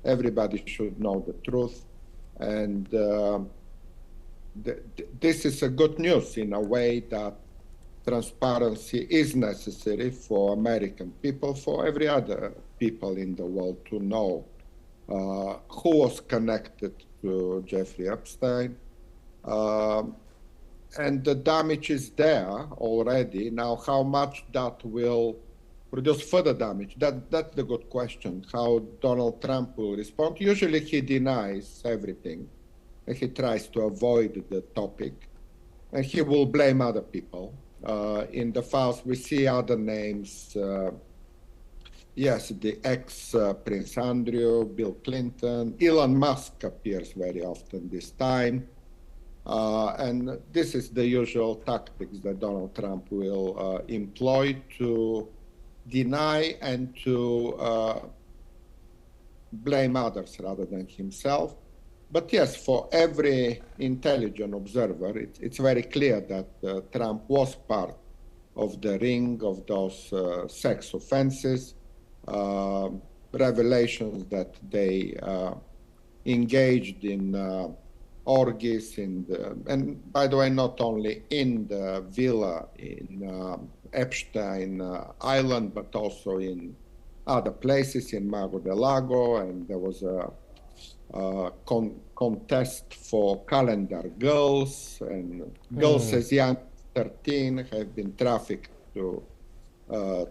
Everybody should know the truth. And this is a good news in a way that transparency is necessary for American people, for every other people in the world to know who was connected to Jeffrey Epstein. And the damage is there already. Now, how much that will produce further damage, that's the good question, how Donald Trump will respond. Usually he denies everything, and he tries to avoid the topic, and he will blame other people. In the files, we see other names. Yes, the ex-Prince Andrew, Bill Clinton, Elon Musk appears very often this time. And this is the usual tactics that Donald Trump will employ to deny and to blame others rather than himself. But yes, for every intelligent observer, it's very clear that Trump was part of the ring of those sex offenses, revelations that they engaged in orgies and by the way, not only in the villa in Epstein Island, but also in other places in Mago del Lago, and there was a contest for calendar girls, and girls as young as 13 have been trafficked to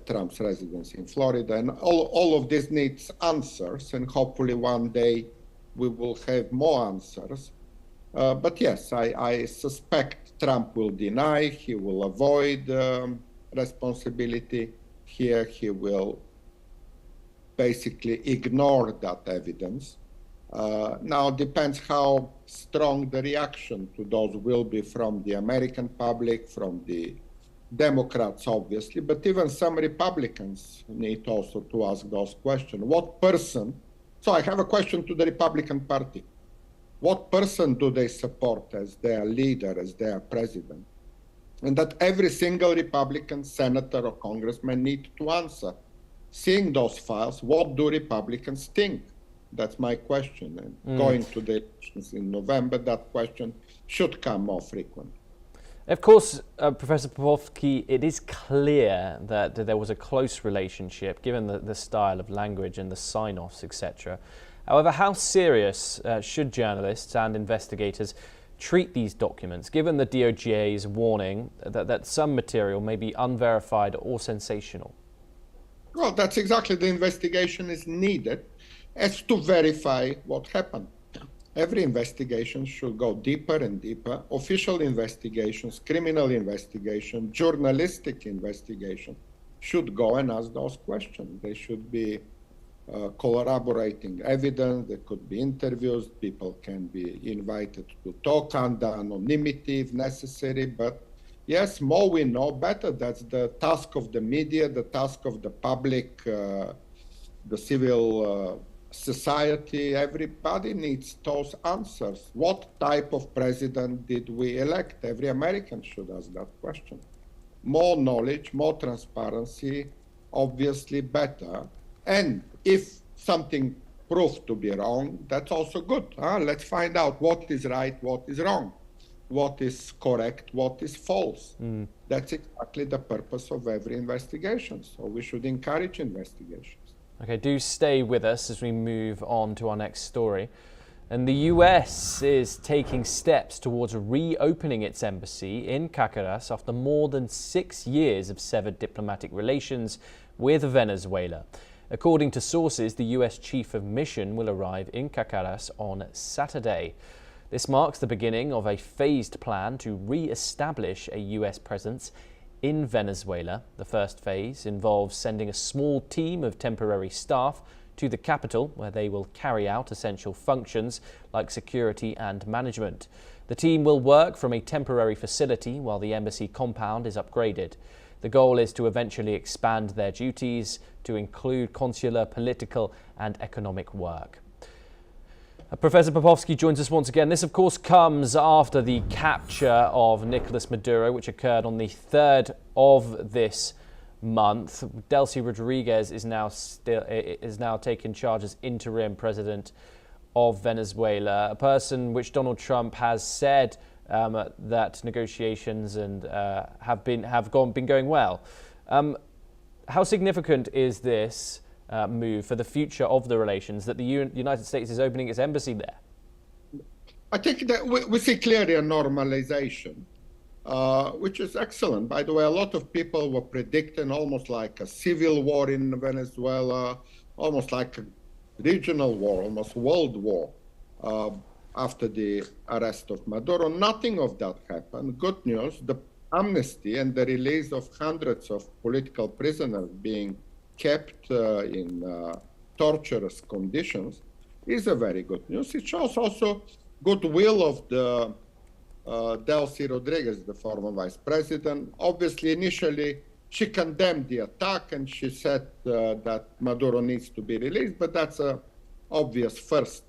Trump's residence in Florida, and all of this needs answers, and hopefully one day we will have more answers. But yes, I suspect Trump will deny, he will avoid responsibility here, he will basically ignore that evidence. Now it depends how strong the reaction to those will be from the American public, from the Democrats, obviously, but even some Republicans need also to ask those questions. What person, so I have a question to the Republican Party. What person do they support as their leader, as their president? And that every single Republican senator or congressman need to answer. Seeing those files, what do Republicans think? That's my question. And going to the elections in November, that question should come more frequent. Of course, Professor Popovsky, it is clear that there was a close relationship, given the style of language and the sign-offs, etc. However, how serious should journalists and investigators treat these documents, given the DOJ's warning that some material may be unverified or sensational? Well, that's exactly the investigation is needed as to verify what happened. Every investigation should go deeper and deeper. Official investigations, criminal investigation, journalistic investigation should go and ask those questions. They should be corroborating evidence. There could be interviews. People can be invited to talk under anonymity if necessary. But yes, more we know, better. That's the task of the media, the task of the public, the civil society. Everybody needs those answers. What type of president did we elect? Every American should ask that question. More knowledge, more transparency, obviously better. And if something proved to be wrong, that's also good. Let's find out what is right, what is wrong, what is correct, what is false. That's exactly the purpose of every investigation. So we should encourage investigations. Okay, do stay with us as we move on to our next story. And the US is taking steps towards reopening its embassy in Caracas after more than 6 years of severed diplomatic relations with Venezuela. According to sources, the US chief of mission will arrive in Caracas on Saturday. This marks the beginning of a phased plan to re-establish a US presence in Venezuela. The first phase involves sending a small team of temporary staff to the capital, where they will carry out essential functions like security and management. The team will work from a temporary facility while the embassy compound is upgraded. The goal is to eventually expand their duties to include consular, political and economic work. Professor Popovsky joins us once again. This, of course, comes after the capture of Nicolas Maduro, which occurred on the 3rd of this month. Delcy Rodriguez is now taken charge as interim president of Venezuela, a person which Donald Trump has said that negotiations and have been going well. How significant is this move for the future of the relations that the United States is opening its embassy there? I think that we see clearly a normalization, which is excellent. By the way, a lot of people were predicting almost like a civil war in Venezuela, almost like a regional war, almost world war, after the arrest of Maduro. Nothing of that happened. Good news, the amnesty and the release of hundreds of political prisoners being kept in torturous conditions is a very good news. It shows also goodwill of the Delcy Rodriguez, the former vice president. Obviously, initially, she condemned the attack and she said that Maduro needs to be released, but that's an obvious first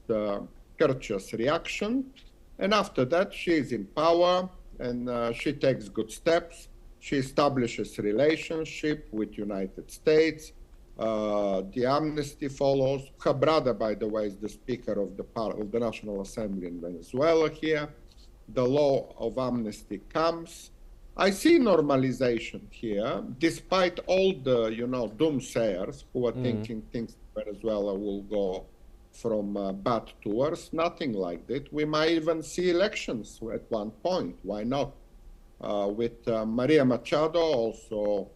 courteous reaction. And after that, she is in power and she takes good steps. She establishes relationship with United States. The amnesty follows. Her brother, by the way, is the Speaker of the National Assembly in Venezuela here. The law of amnesty comes. I see normalization here, despite all the, doomsayers who are thinking things in Venezuela will go from bad to worse. Nothing like that. We might even see elections at one point. Why not? With Maria Machado also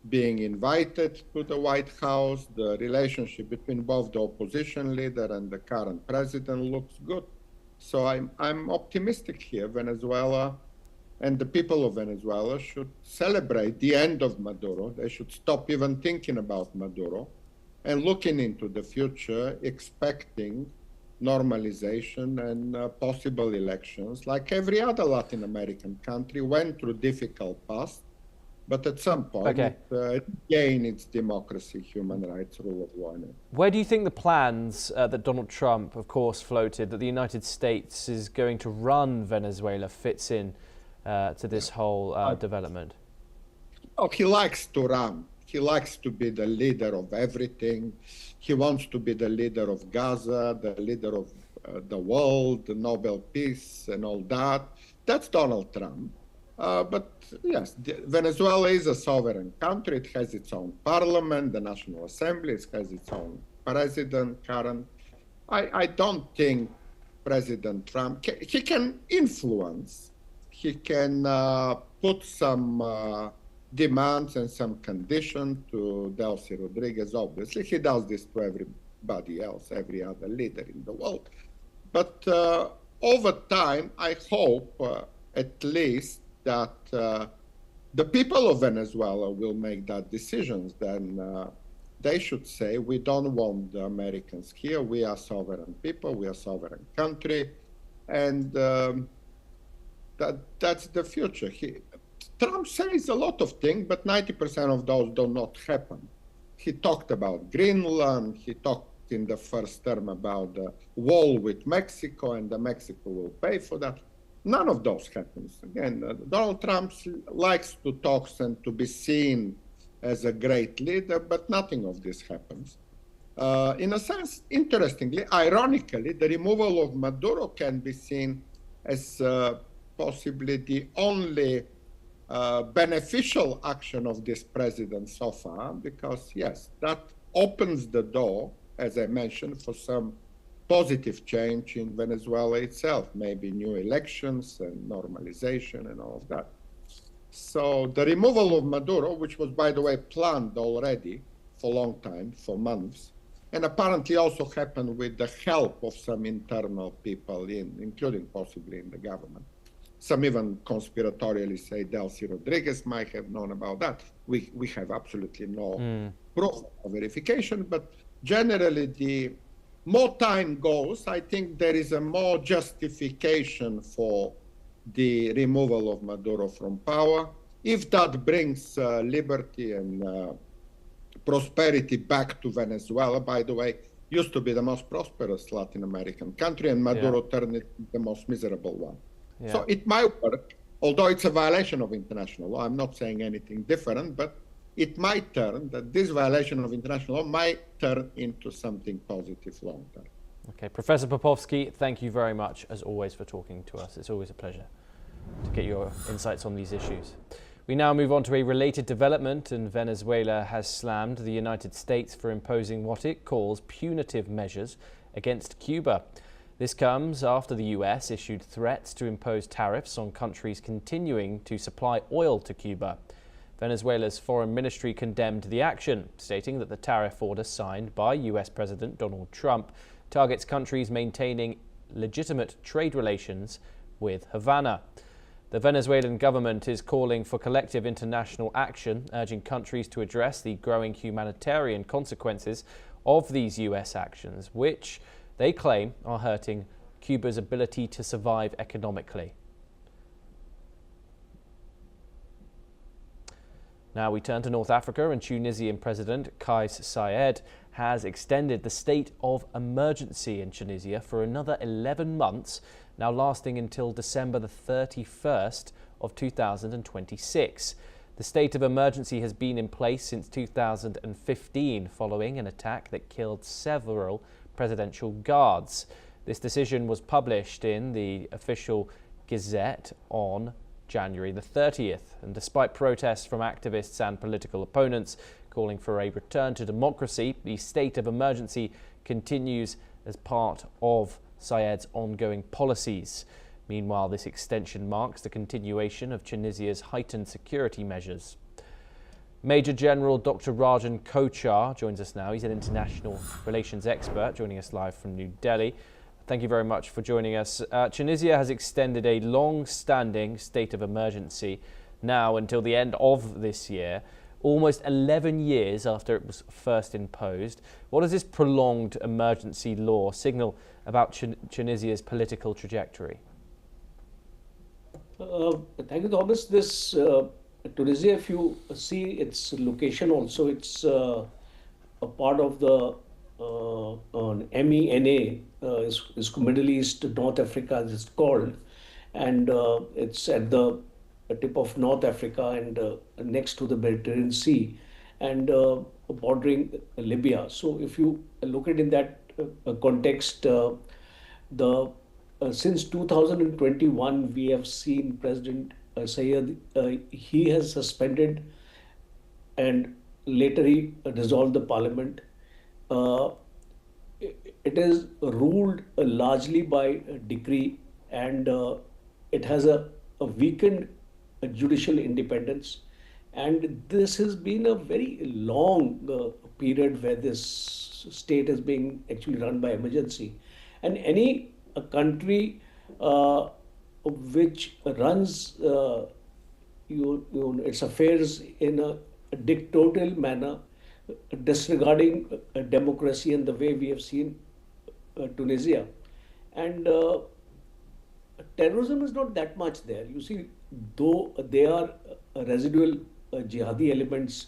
being invited to the White House, the relationship between both the opposition leader and the current president looks good. So I'm optimistic here. Venezuela and the people of Venezuela should celebrate the end of Maduro. They should stop even thinking about Maduro and looking into the future, expecting normalization and possible elections. Like every other Latin American country went through difficult past, but at some point it gained its democracy, human rights, rule of law. Where do you think the plans that Donald Trump, of course, floated, that the United States is going to run Venezuela, fits in to this whole development? Oh, he likes to run. He likes to be the leader of everything. He wants to be the leader of Gaza, the leader of the world, the Nobel Peace and all that. That's Donald Trump. But yes, Venezuela is a sovereign country. It has its own parliament, the National Assembly. It has its own president, current. I don't think President Trump, he can influence. He can put some demands and some conditions to Delcy Rodriguez, obviously. He does this to everybody else, every other leader in the world. But over time, I hope at least that the people of Venezuela will make that decisions. Then they should say, we don't want the Americans here. We are sovereign people. We are sovereign country. And that's the future. Trump says a lot of things, but 90% of those do not happen. He talked about Greenland. He talked in the first term about the wall with Mexico, and the Mexico will pay for that. None of those happens. Again, Donald Trump likes to talk and to be seen as a great leader, but nothing of this happens. In a sense, interestingly, ironically, the removal of Maduro can be seen as possibly the only beneficial action of this president so far, because yes, that opens the door, as I mentioned, for some positive change in Venezuela itself, maybe new elections and normalization and all of that. So the removal of Maduro, which was, by the way, planned already for a long time, for months, and apparently also happened with the help of some internal people, including possibly in the government. Some even conspiratorially say Delcy Rodriguez might have known about that. We have absolutely no proof or verification, but generally the more time goes, I think there is a more justification for the removal of Maduro from power. If that brings liberty and prosperity back to Venezuela, by the way, used to be the most prosperous Latin American country, and Maduro turned it the most miserable one. Yeah. So it might work, although it's a violation of international law. I'm not saying anything different, but it might turn, that this violation of international law might turn into something positive long term. Okay, Professor Popovsky, thank you very much, as always, for talking to us. It's always a pleasure to get your insights on these issues. We now move on to a related development, and Venezuela has slammed the United States for imposing what it calls punitive measures against Cuba. This comes after the US issued threats to impose tariffs on countries continuing to supply oil to Cuba. Venezuela's foreign ministry condemned the action, stating that the tariff order signed by US President Donald Trump targets countries maintaining legitimate trade relations with Havana. The Venezuelan government is calling for collective international action, urging countries to address the growing humanitarian consequences of these US actions, which they claim are hurting Cuba's ability to survive economically. Now we turn to North Africa, and Tunisian President Kais Saied has extended the state of emergency in Tunisia for another 11 months, now lasting until December the 31st of 2026. The state of emergency has been in place since 2015 following an attack that killed several presidential guards. This decision was published in the official Gazette on January the 30th, and despite protests from activists and political opponents calling for a return to democracy, the state of emergency continues as part of Syed's ongoing policies. Meanwhile, this extension marks the continuation of Tunisia's heightened security measures. Major General Dr. Rajan Kochar joins us now. He's an international relations expert, joining us live from New Delhi. Thank you very much for joining us. Tunisia has extended a long-standing state of emergency now until the end of this year, almost 11 years after it was first imposed. What does this prolonged emergency law signal about Tunisia's political trajectory? Thank you, Thomas. This Tunisia, if you see its location also, it's a part of the MENA, is Middle East, North Africa, as it's called, and it's at the tip of North Africa and next to the Mediterranean Sea, and bordering Libya. So if you look at it in that context, since 2021, we have seen President Syed, he has suspended and later he dissolved the parliament. It is ruled largely by decree, and it has a weakened judicial independence. And this has been a very long period where this state is being actually run by emergency. And any country which runs its affairs in a dictatorial manner, disregarding democracy and the way we have seen Tunisia. And terrorism is not that much there. You see, though there are residual jihadi elements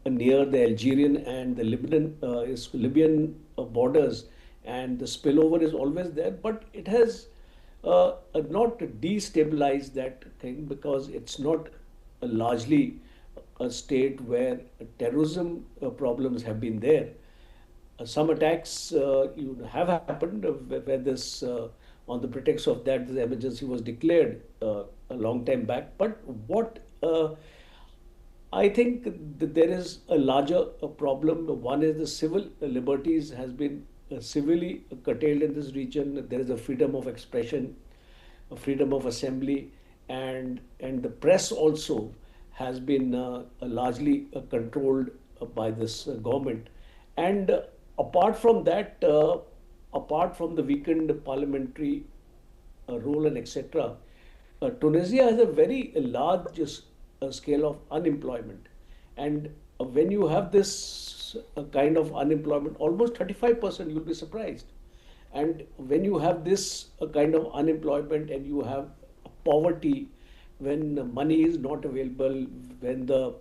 near the Algerian and the Libyan borders, and the spillover is always there, but it has not destabilized that thing, because it's not largely a state where terrorism problems have been there. Some attacks have happened where this, on the pretext of that, the emergency was declared a long time back. But what I think that there is a larger problem. One is the civil liberties has been severely curtailed in this region. There is a freedom of expression, a freedom of assembly, and the press also has been largely controlled by this government. And apart from that, apart from the weakened parliamentary role and etc., Tunisia has a very large scale of unemployment. And when you have this kind of unemployment, almost 35%, you'll be surprised. And when you have this kind of unemployment and you have poverty, when money is not available, when the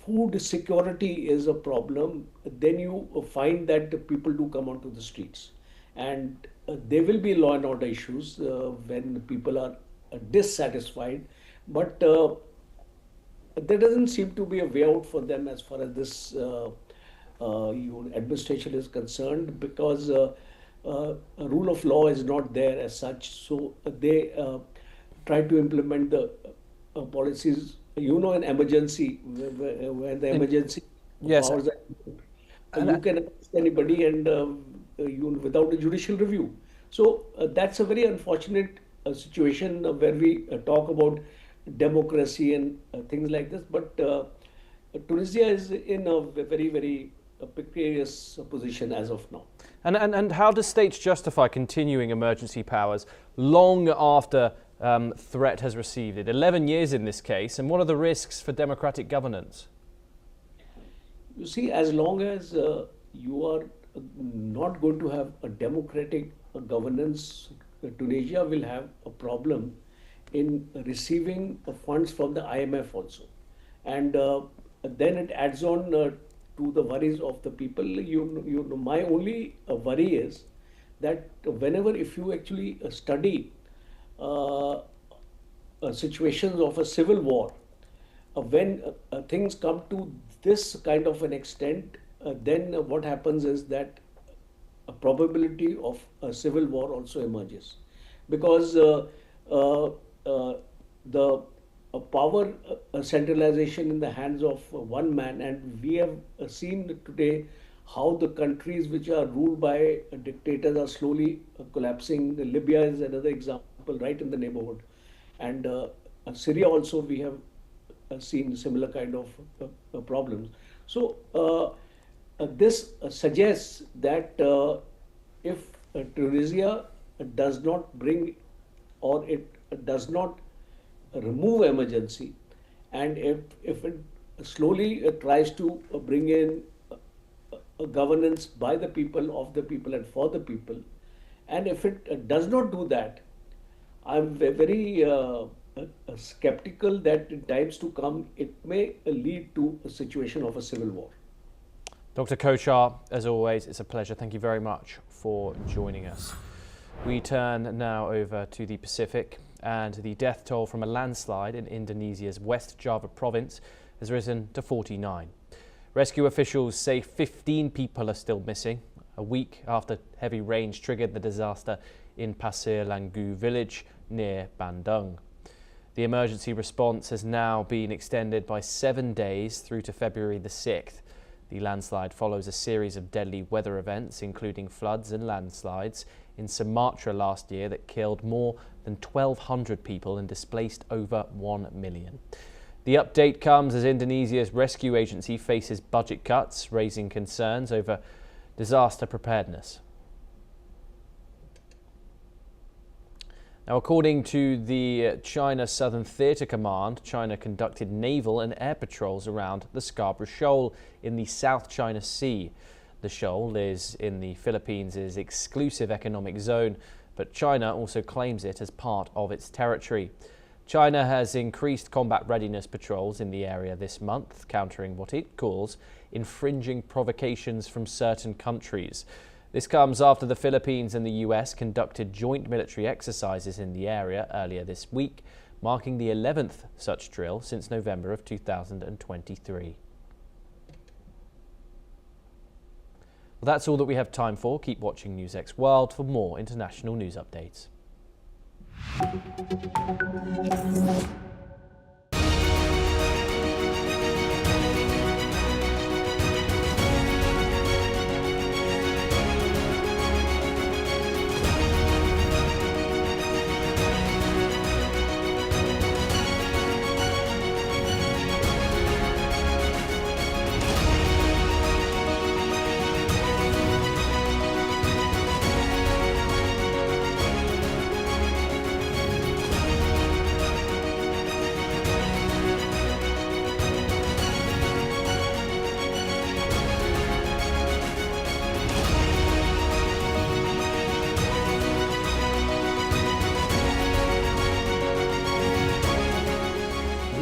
food security is a problem, then you find that people do come onto the streets. And there will be law and order issues when people are dissatisfied. But there doesn't seem to be a way out for them as far as this administration is concerned, because rule of law is not there as such. So they try to implement the policies, in emergency, when the emergency powers are, you can arrest anybody and without a judicial review. So that's a very unfortunate situation where we talk about democracy and things like this. But Tunisia is in a very, very precarious position as of now. And how do states justify continuing emergency powers long after threat has receded? 11 years in this case, and what are the risks for democratic governance? You see, as long as you are not going to have a democratic governance, Tunisia will have a problem in receiving funds from the IMF also. And then it adds on to the worries of the people. My only worry is that whenever, if you actually study situations of a civil war, when things come to this kind of an extent, then what happens is that a probability of a civil war also emerges, because the power centralization in the hands of one man, and we have seen today how the countries which are ruled by dictators are slowly collapsing. Libya is another example right in the neighborhood, and Syria also we have seen similar kind of problems. So this suggests that if Tunisia does not bring, or it does not remove emergency, and if it slowly tries to bring in a governance by the people, of the people, and for the people, and if it does not do that, I'm very skeptical that in times to come it may lead to a situation of a civil war. Dr. Kochhar, as always, it's a pleasure. Thank you very much for joining us. We turn now over to the Pacific, and the death toll from a landslide in Indonesia's West Java province has risen to 49. Rescue officials say 15 people are still missing, a week after heavy rains triggered the disaster in Pasir Langu village near Bandung. The emergency response has now been extended by 7 days through to February the 6th. The landslide follows a series of deadly weather events, including floods and landslides in Sumatra last year that killed more than 1,200 people and displaced over 1 million. The update comes as Indonesia's rescue agency faces budget cuts, raising concerns over disaster preparedness. Now, according to the China Southern Theatre Command, China conducted naval and air patrols around the Scarborough Shoal in the South China Sea. The shoal is in the Philippines' exclusive economic zone, but China also claims it as part of its territory. China has increased combat readiness patrols in the area this month, countering what it calls infringing provocations from certain countries. This comes after the Philippines and the US conducted joint military exercises in the area earlier this week, marking the 11th such drill since November of 2023. Well, that's all that we have time for. Keep watching NewsX World for more international news updates.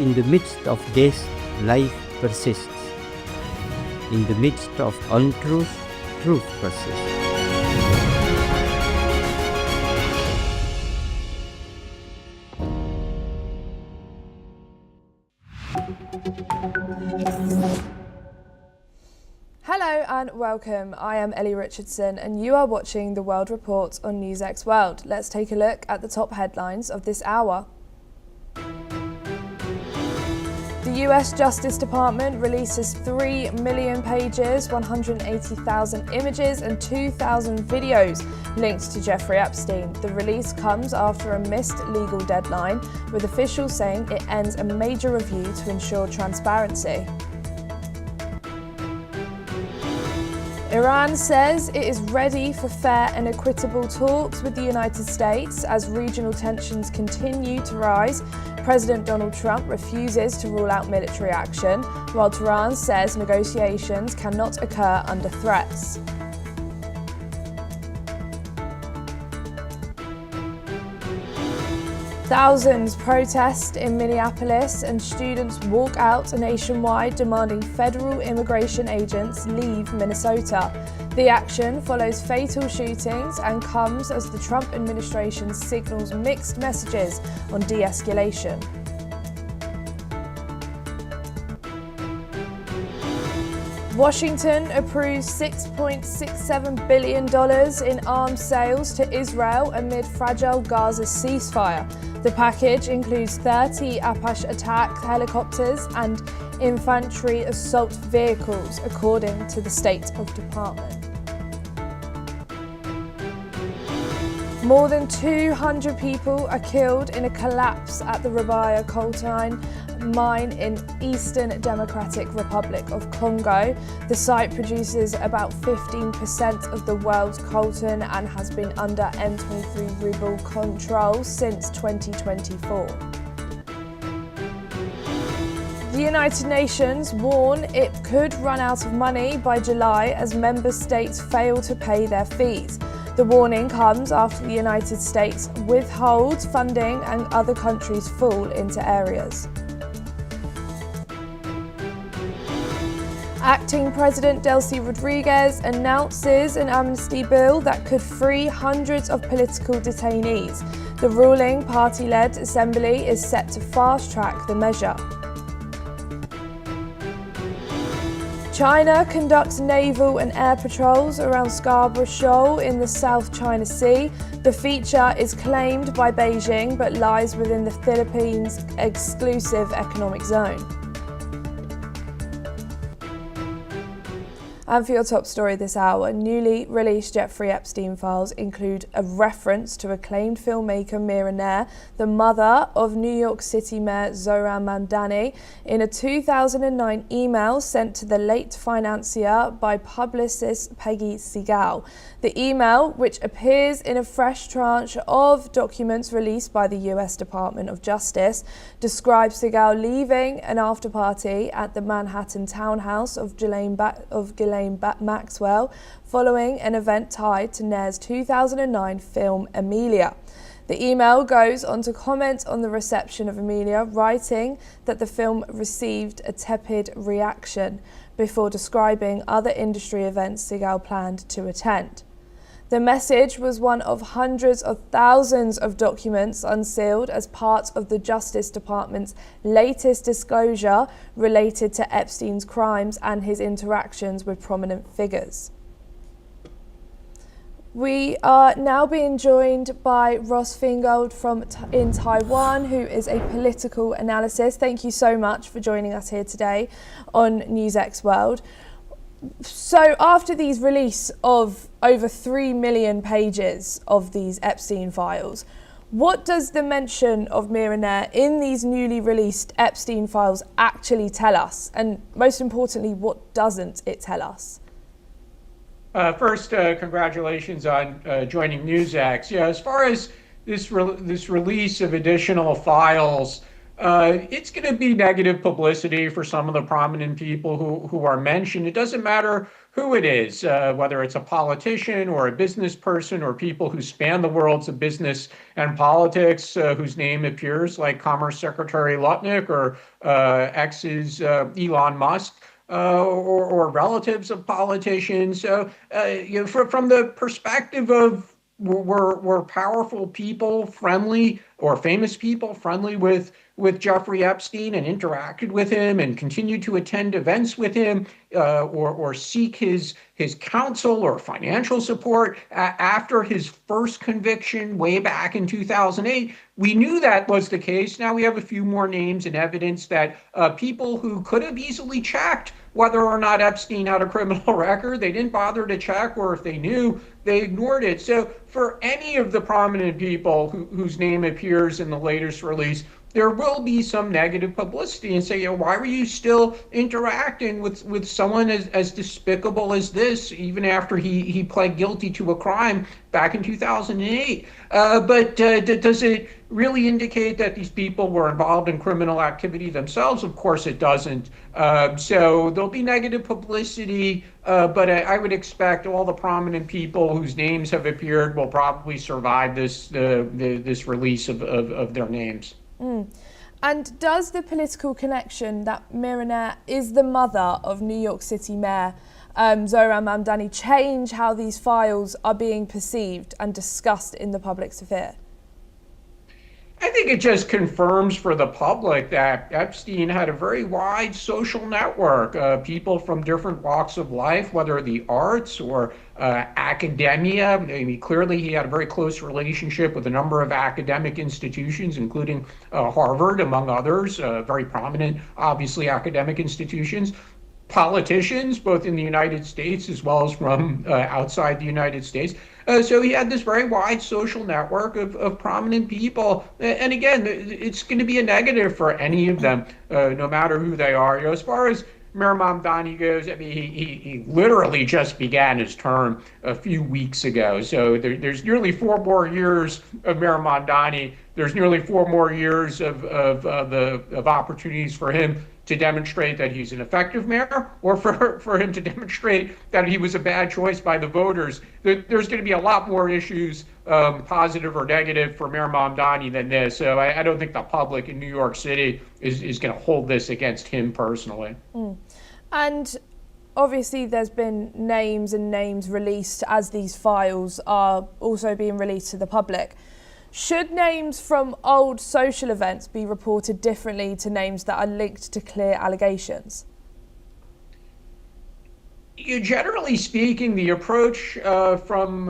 In the midst of this, life persists. In the midst of untruth, truth persists. Hello and welcome. I am Ellie Richardson and you are watching The World Report on NewsX World. Let's take a look at the top headlines of this hour. The US Justice Department releases 3 million pages, 180,000 images and 2,000 videos linked to Jeffrey Epstein. The release comes after a missed legal deadline, with officials saying it ends a major review to ensure transparency. Iran says it is ready for fair and equitable talks with the United States as regional tensions continue to rise. President Donald Trump refuses to rule out military action, while Tehran says negotiations cannot occur under threats. Thousands protest in Minneapolis and students walk out nationwide demanding federal immigration agents leave Minnesota. The action follows fatal shootings and comes as the Trump administration signals mixed messages on de-escalation. Washington approves $6.67 billion in arms sales to Israel amid fragile Gaza ceasefire. The package includes 30 Apache attack helicopters and infantry assault vehicles, according to the State of Department. More than 200 people are killed in a collapse at the Rabaya coltan mine in Eastern Democratic Republic of Congo. The site produces about 15% of the world's coltan and has been under M23 rebel control since 2024. The United Nations warn it could run out of money by July as member states fail to pay their fees. The warning comes after the United States withholds funding and other countries fall into areas. Acting President Delcy Rodriguez announces an amnesty bill that could free hundreds of political detainees. The ruling party-led assembly is set to fast-track the measure. China conducts naval and air patrols around Scarborough Shoal in the South China Sea. The feature is claimed by Beijing but lies within the Philippines' exclusive economic zone. And for your top story this hour, newly released Jeffrey Epstein files include a reference to acclaimed filmmaker Mira Nair, the mother of New York City Mayor Zohran Mamdani, in a 2009 email sent to the late financier by publicist Peggy Segal. The email, which appears in a fresh tranche of documents released by the US Department of Justice, describes Segal leaving an after-party at the Manhattan townhouse of Ghislaine Maxwell following an event tied to Nair's 2009 film Amelia. The email goes on to comment on the reception of Amelia, writing that the film received a tepid reaction, before describing other industry events Segal planned to attend. The message was one of hundreds of thousands of documents unsealed as part of the Justice Department's latest disclosure related to Epstein's crimes and his interactions with prominent figures. We are now being joined by Ross Fingold in Taiwan, who is a political analyst. Thank you so much for joining us here today on NewsX World. So after these release of over 3 million pages of these Epstein files, what does the mention of Mira Nair in these newly released Epstein files actually tell us? And most importantly, what doesn't it tell us? First, congratulations on joining NewsX. Yeah, as far as this release of additional files, it's going to be negative publicity for some of the prominent people who are mentioned. It doesn't matter who it is, whether it's a politician or a business person or people who span the worlds of business and politics, whose name appears, like Commerce Secretary Lutnick or X's Elon Musk. Or relatives of politicians. From the perspective of were powerful people friendly or famous people friendly with Jeffrey Epstein and interacted with him and continued to attend events with him or seek his counsel or financial support after his first conviction way back in 2008. We knew that was the case. Now we have a few more names and evidence that people who could have easily checked whether or not Epstein had a criminal record, they didn't bother to check, or if they knew, they ignored it. So for any of the prominent people whose name appears in the latest release, there will be some negative publicity and say, why were you still interacting with someone as despicable as this, even after he pled guilty to a crime back in 2008? But does it really indicate that these people were involved in criminal activity themselves? Of course it doesn't. So there'll be negative publicity, but I would expect all the prominent people whose names have appeared will probably survive this release of their names. And does the political connection that Mira Nair is the mother of New York City Mayor Zohran Mamdani change how these files are being perceived and discussed in the public sphere? I think it just confirms for the public that Epstein had a very wide social network, people from different walks of life, whether the arts or academia. I mean, clearly he had a very close relationship with a number of academic institutions, including Harvard, among others, very prominent, obviously, academic institutions. Politicians, both in the United States as well as from outside the United States. So he had this very wide social network of prominent people. And again, it's going to be a negative for any of them, no matter who they are. You know, as far as Mayor Mamdani goes, I mean, he literally just began his term a few weeks ago. So there's nearly 4 more years of Mayor Mamdani. There's nearly 4 more years of opportunities for him to demonstrate that he's an effective mayor, or for him to demonstrate that he was a bad choice by the voters. There's going to be a lot more issues, positive or negative, for Mayor Mamdani than this. So I don't think the public in New York City is going to hold this against him personally. And obviously there's been names and names released as these files are also being released to the public. Should names from old social events be reported differently to names that are linked to clear allegations? Generally speaking, the approach from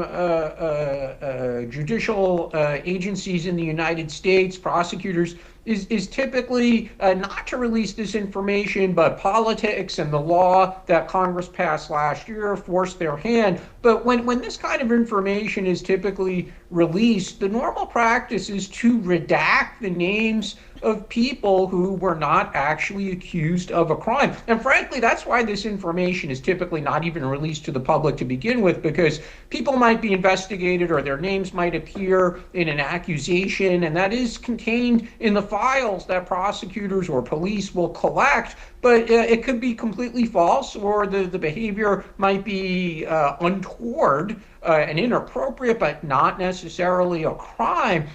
judicial agencies in the United States, prosecutors, is typically not to release this information, but politics and the law that Congress passed last year forced their hand. But when this kind of information is typically released, the normal practice is to redact the names of people who were not actually accused of a crime. And frankly, that's why this information is typically not even released to the public to begin with, because people might be investigated or their names might appear in an accusation, and that is contained in the files that prosecutors or police will collect. But it could be completely false, or the behavior might be untoward and inappropriate, but not necessarily a crime.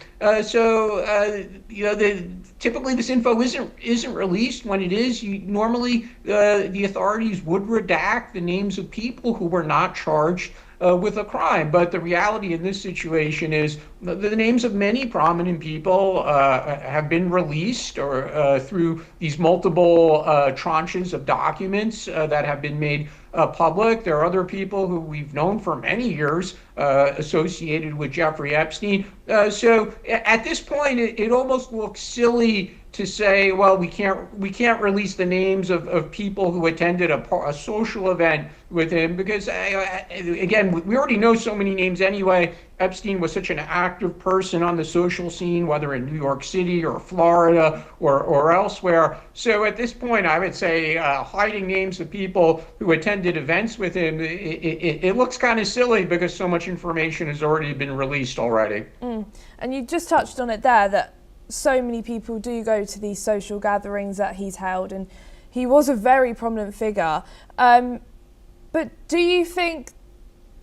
Typically this info isn't released. When it is, normally the authorities would redact the names of people who were not charged with a crime. But the reality in this situation is the names of many prominent people have been released or through these multiple tranches of documents that have been made public. There are other people who we've known for many years associated with Jeffrey Epstein. So at this point, it almost looks silly to say, well, we can't release the names of people who attended a social event with him, because again, we already know so many names anyway. Epstein was such an active person on the social scene, whether in New York City or Florida or elsewhere. So at this point, I would say hiding names of people who attended events with him, it looks kind of silly because so much information has already been released already. And you just touched on it there, that so many people do go to these social gatherings that he's held, and he was a very prominent figure. But do you think,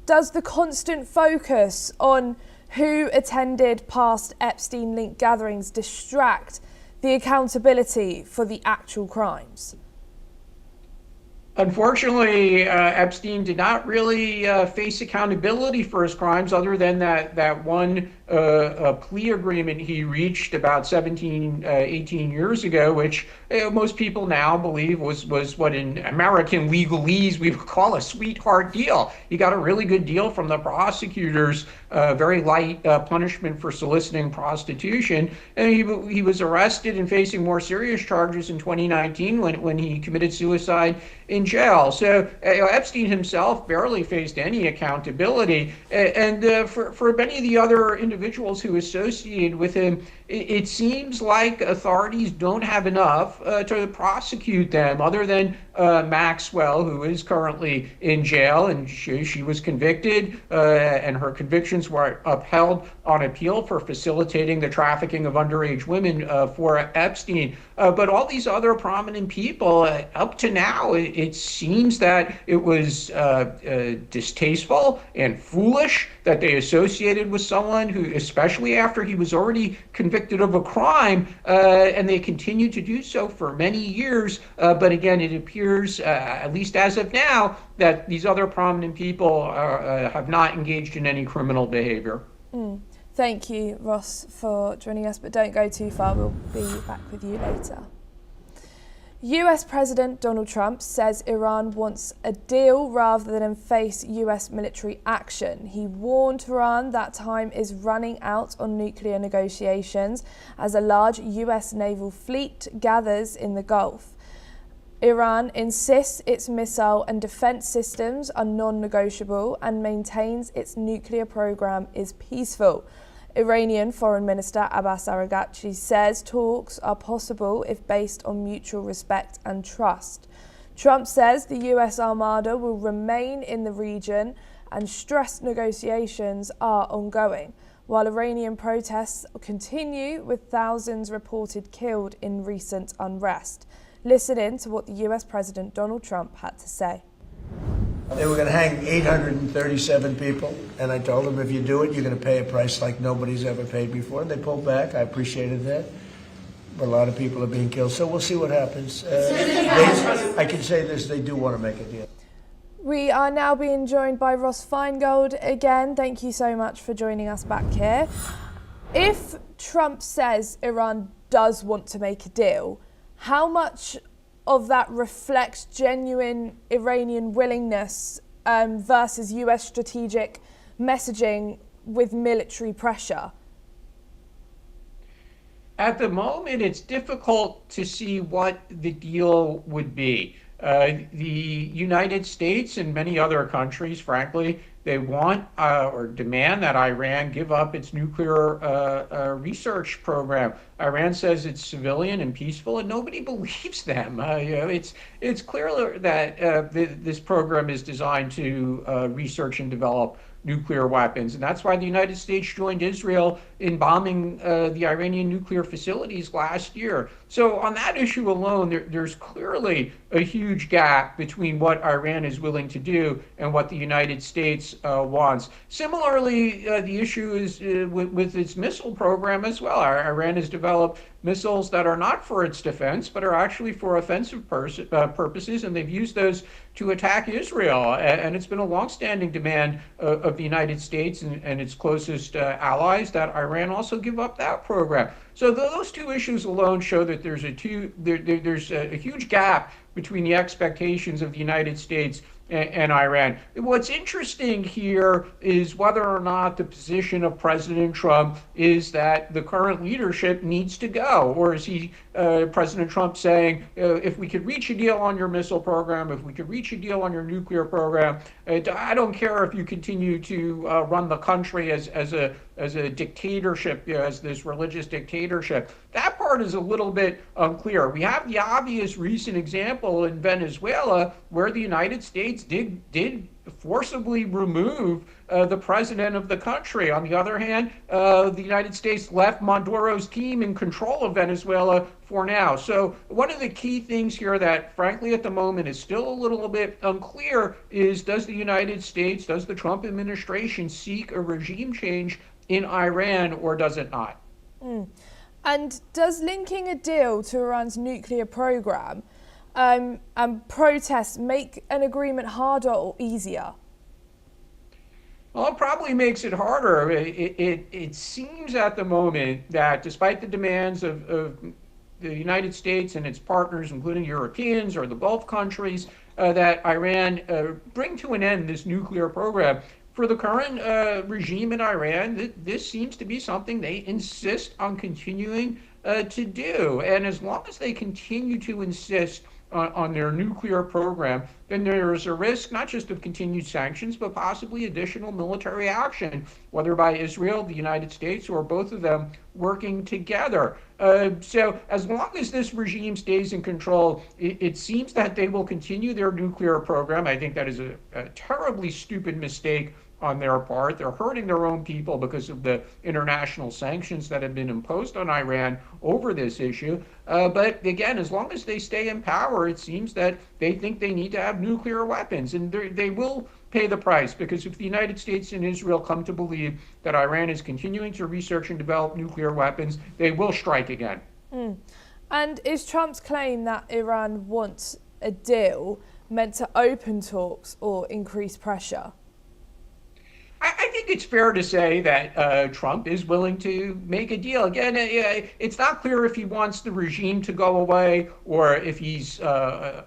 does the constant focus on who attended past Epstein-linked gatherings distract the accountability for the actual crimes? Unfortunately, Epstein did not really face accountability for his crimes, other than that one plea agreement he reached about 18 years ago, which most people now believe was what in American legalese we would call a sweetheart deal. He got a really good deal from the prosecutors, very light punishment for soliciting prostitution, and he was arrested and facing more serious charges in 2019 when he committed suicide in jail. So Epstein himself barely faced any accountability, and for many of the other individuals who associated with him, it seems like authorities don't have enough to prosecute them, other than Maxwell, who is currently in jail, and she was convicted, and her convictions were upheld on appeal for facilitating the trafficking of underage women for Epstein. But all these other prominent people, up to now, it seems that it was distasteful and foolish that they associated with someone who, especially after he was already convicted of a crime, and they continued to do so for many years. But again, it appears, at least as of now, that these other prominent people have not engaged in any criminal behavior. Thank you, Ross, for joining us, but don't go too far. We'll be back with you later. US President Donald Trump says Iran wants a deal rather than face US military action. He warned Tehran that time is running out on nuclear negotiations as a large US naval fleet gathers in the Gulf. Iran insists its missile and defense systems are non-negotiable and maintains its nuclear program is peaceful. Iranian Foreign Minister Abbas Araghchi says talks are possible if based on mutual respect and trust. Trump says the US Armada will remain in the region and stressed negotiations are ongoing, while Iranian protests continue with thousands reported killed in recent unrest. Listen in to what the US President Donald Trump had to say. They were going to hang 837 people, and I told them, if you do it, you're going to pay a price like nobody's ever paid before. And they pulled back. I appreciated that. But a lot of people are being killed, so we'll see what happens. I can say this, they do want to make a deal. We are now being joined by Ross Feingold again. Thank you so much for joining us back here. If Trump says Iran does want to make a deal, how much of that reflects genuine Iranian willingness versus US strategic messaging with military pressure? At the moment, it's difficult to see what the deal would be. The United States and many other countries, frankly, they want or demand that Iran give up its nuclear research program. Iran says it's civilian and peaceful, and nobody believes them. It's clear that this program is designed to research and develop nuclear weapons. And that's why the United States joined Israel in bombing the Iranian nuclear facilities last year. So on that issue alone, there's clearly a huge gap between what Iran is willing to do and what the United States wants. Similarly, the issue is with its missile program as well. Iran has developed missiles that are not for its defense, but are actually for offensive purposes, and they've used those to attack Israel. And it's been a longstanding demand of the United States and its closest allies that Iran also give up that program. So those two issues alone show that there's a huge gap between the expectations of the United States and Iran. What's interesting here is whether or not the position of President Trump is that the current leadership needs to go, or is he, President Trump, saying, if we could reach a deal on your missile program, if we could reach a deal on your nuclear program, I don't care if you continue to run the country as a dictatorship, as this religious dictatorship. That part is a little bit unclear. We have the obvious recent example in Venezuela where the United States did forcibly remove the president of the country. On the other hand, the United States left Maduro's team in control of Venezuela for now. So one of the key things here that, frankly, at the moment is still a little bit unclear is, does the United States, does the Trump administration seek a regime change in Iran, or does it not? And does linking a deal to Iran's nuclear program and protests make an agreement harder or easier? Well, it probably makes it harder. It seems at the moment that despite the demands of the United States and its partners, including Europeans or the Gulf countries, that Iran bring to an end this nuclear program. For the current regime in Iran, this seems to be something they insist on continuing to do. And as long as they continue to insist on their nuclear program, then there is a risk not just of continued sanctions, but possibly additional military action, whether by Israel, the United States, or both of them working together. So as long as this regime stays in control, it seems that they will continue their nuclear program. I think that is a terribly stupid mistake on their part. They're hurting their own people because of the international sanctions that have been imposed on Iran over this issue. But again, as long as they stay in power, it seems that they think they need to have nuclear weapons, and they will pay the price, because if the United States and Israel come to believe that Iran is continuing to research and develop nuclear weapons, they will strike again. And is Trump's claim that Iran wants a deal meant to open talks or increase pressure? I think it's fair to say that Trump is willing to make a deal. Again, it's not clear if he wants the regime to go away or if he's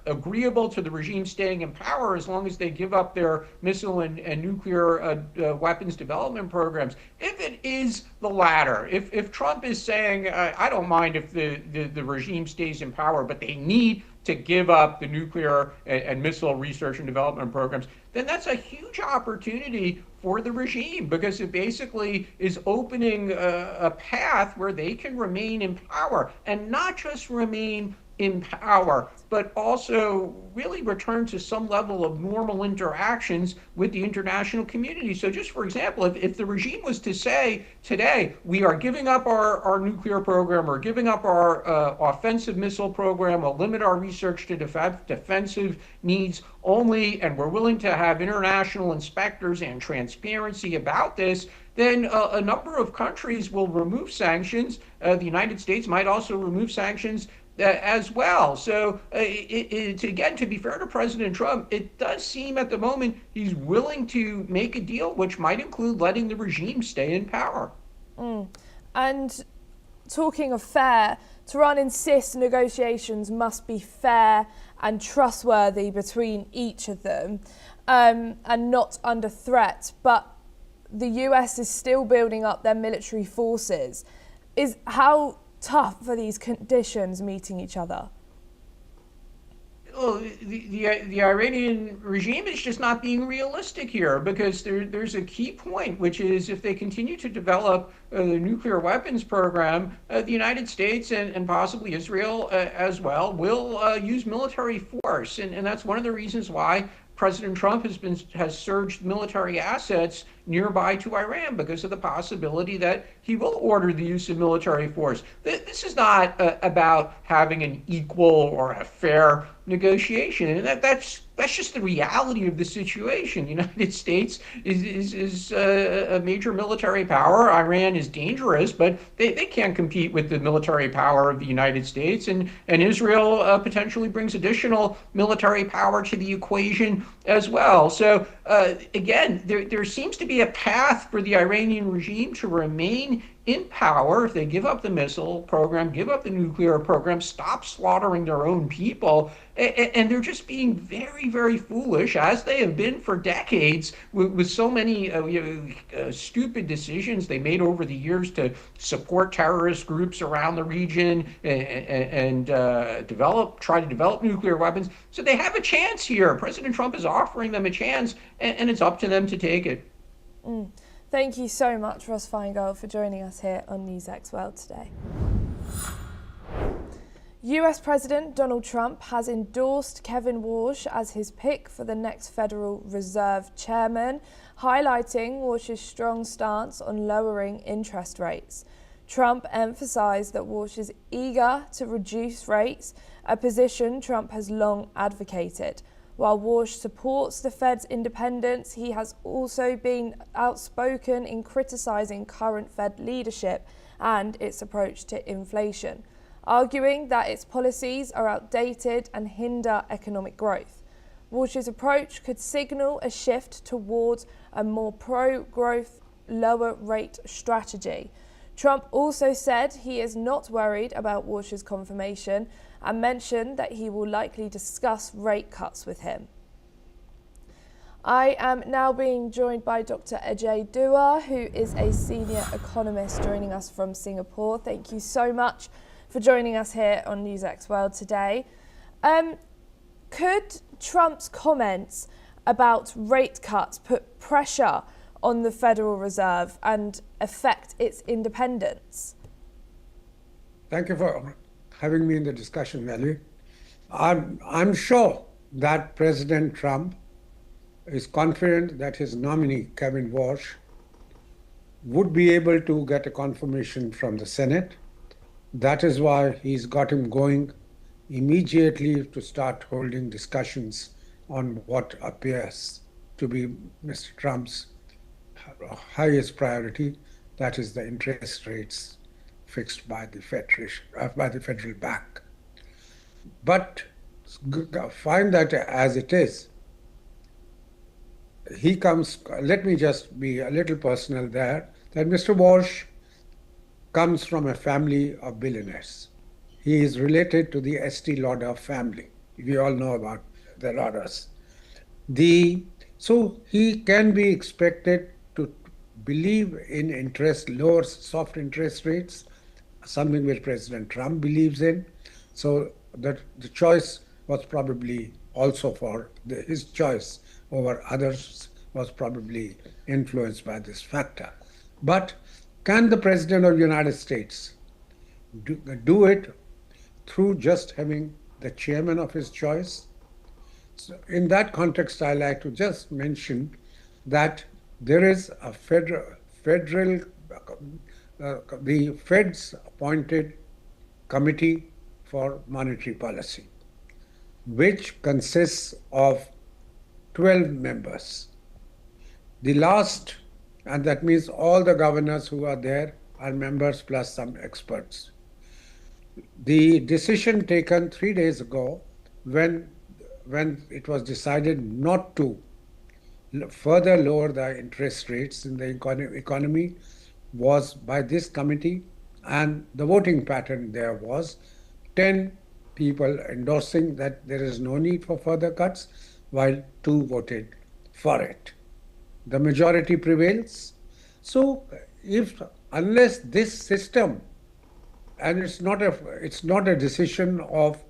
agreeable to the regime staying in power as long as they give up their missile and nuclear weapons development programs. If it is the latter, if Trump is saying, I don't mind if the regime stays in power, but they need to give up the nuclear and missile research and development programs, then that's a huge opportunity for the regime because it basically is opening a path where they can remain in power and not just remain in power, but also really return to some level of normal interactions with the international community. So just for example, if the regime was to say today, we are giving up our nuclear program or giving up our offensive missile program, we'll limit our research to defensive needs only, and we're willing to have international inspectors and transparency about this, then a number of countries will remove sanctions. The United States might also remove sanctions as well. So again, to be fair to President Trump, it does seem at the moment he's willing to make a deal, which might include letting the regime stay in power. And talking of fair, Tehran insists negotiations must be fair and trustworthy between each of them and not under threat. But the US is still building up their military forces. How tough for these conditions meeting each other? Well, the Iranian regime is just not being realistic here because there's a key point, which is if they continue to develop the nuclear weapons program, the United States and possibly Israel as well will use military force. And that's one of the reasons why President Trump has surged military assets nearby to Iran because of the possibility that he will order the use of military force. This is not about having an equal or a fair negotiation, and that's just the reality of the situation. The United States is a major military power. Iran is dangerous, but they can't compete with the military power of the United States, and Israel potentially brings additional military power to the equation as well. So again, there seems to be a path for the Iranian regime to remain in power if they give up the missile program, give up the nuclear program, stop slaughtering their own people, and they're just being very, very foolish, as they have been for decades, with so many stupid decisions they made over the years to support terrorist groups around the region and try to develop nuclear weapons. So they have a chance here. President Trump is offering them a chance, and it's up to them to take it. Thank you so much, Ross Feingold, for joining us here on NewsX World today. US President Donald Trump has endorsed Kevin Warsh as his pick for the next Federal Reserve chairman, highlighting Warsh's strong stance on lowering interest rates. Trump emphasized that Warsh is eager to reduce rates, a position Trump has long advocated. While Warsh supports the Fed's independence, he has also been outspoken in criticizing current Fed leadership and its approach to inflation, arguing that its policies are outdated and hinder economic growth. Warsh's approach could signal a shift towards a more pro-growth, lower-rate strategy. Trump also said he is not worried about Warsh's confirmation and mentioned that he will likely discuss rate cuts with him. I am now being joined by Dr. Ajay Dua, who is a senior economist joining us from Singapore. Thank you so much for joining us here on NewsX World today. Could Trump's comments about rate cuts put pressure on the Federal Reserve and affect its independence? Thank you for having me in the discussion, Melly. I'm sure that President Trump is confident that his nominee, Kevin Warsh, would be able to get a confirmation from the Senate. That is why he's got him going immediately to start holding discussions on what appears to be Mr. Trump's highest priority, that is the interest rates fixed by the Federal Bank. But find that as it is, he comes, let me just be a little personal there, that Mr. Walsh comes from a family of billionaires. He is related to the Estee Lauder family. We all know about the Lauders. So he can be expected to believe in lower soft interest rates, something which President Trump believes in. So that the choice was probably also his choice over others was probably influenced by this factor. But can the President of the United States do it through just having the chairman of his choice? So in that context, I like to just mention that there is a the Fed's appointed committee for monetary policy, which consists of 12 members. The last, and that means all the governors who are there are members plus some experts. The decision taken 3 days ago when it was decided not to further lower the interest rates in the economy was by this committee, and the voting pattern there was 10 people endorsing that there is no need for further cuts, while 2 voted for it. The majority prevails. So unless this system, and it's not a decision of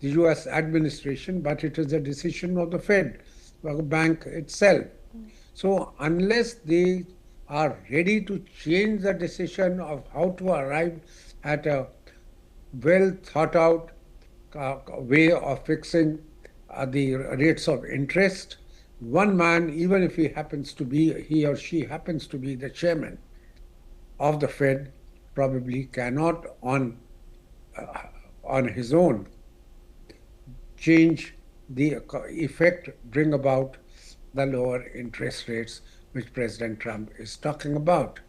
the US administration, but it is a decision of the Fed, the bank itself. So unless they are ready to change the decision of how to arrive at a well thought out way of fixing the rates of interest, one man, even if he or she happens to be the chairman of the Fed, probably cannot on his own change the effect, bring about the lower interest rates which President Trump is talking about.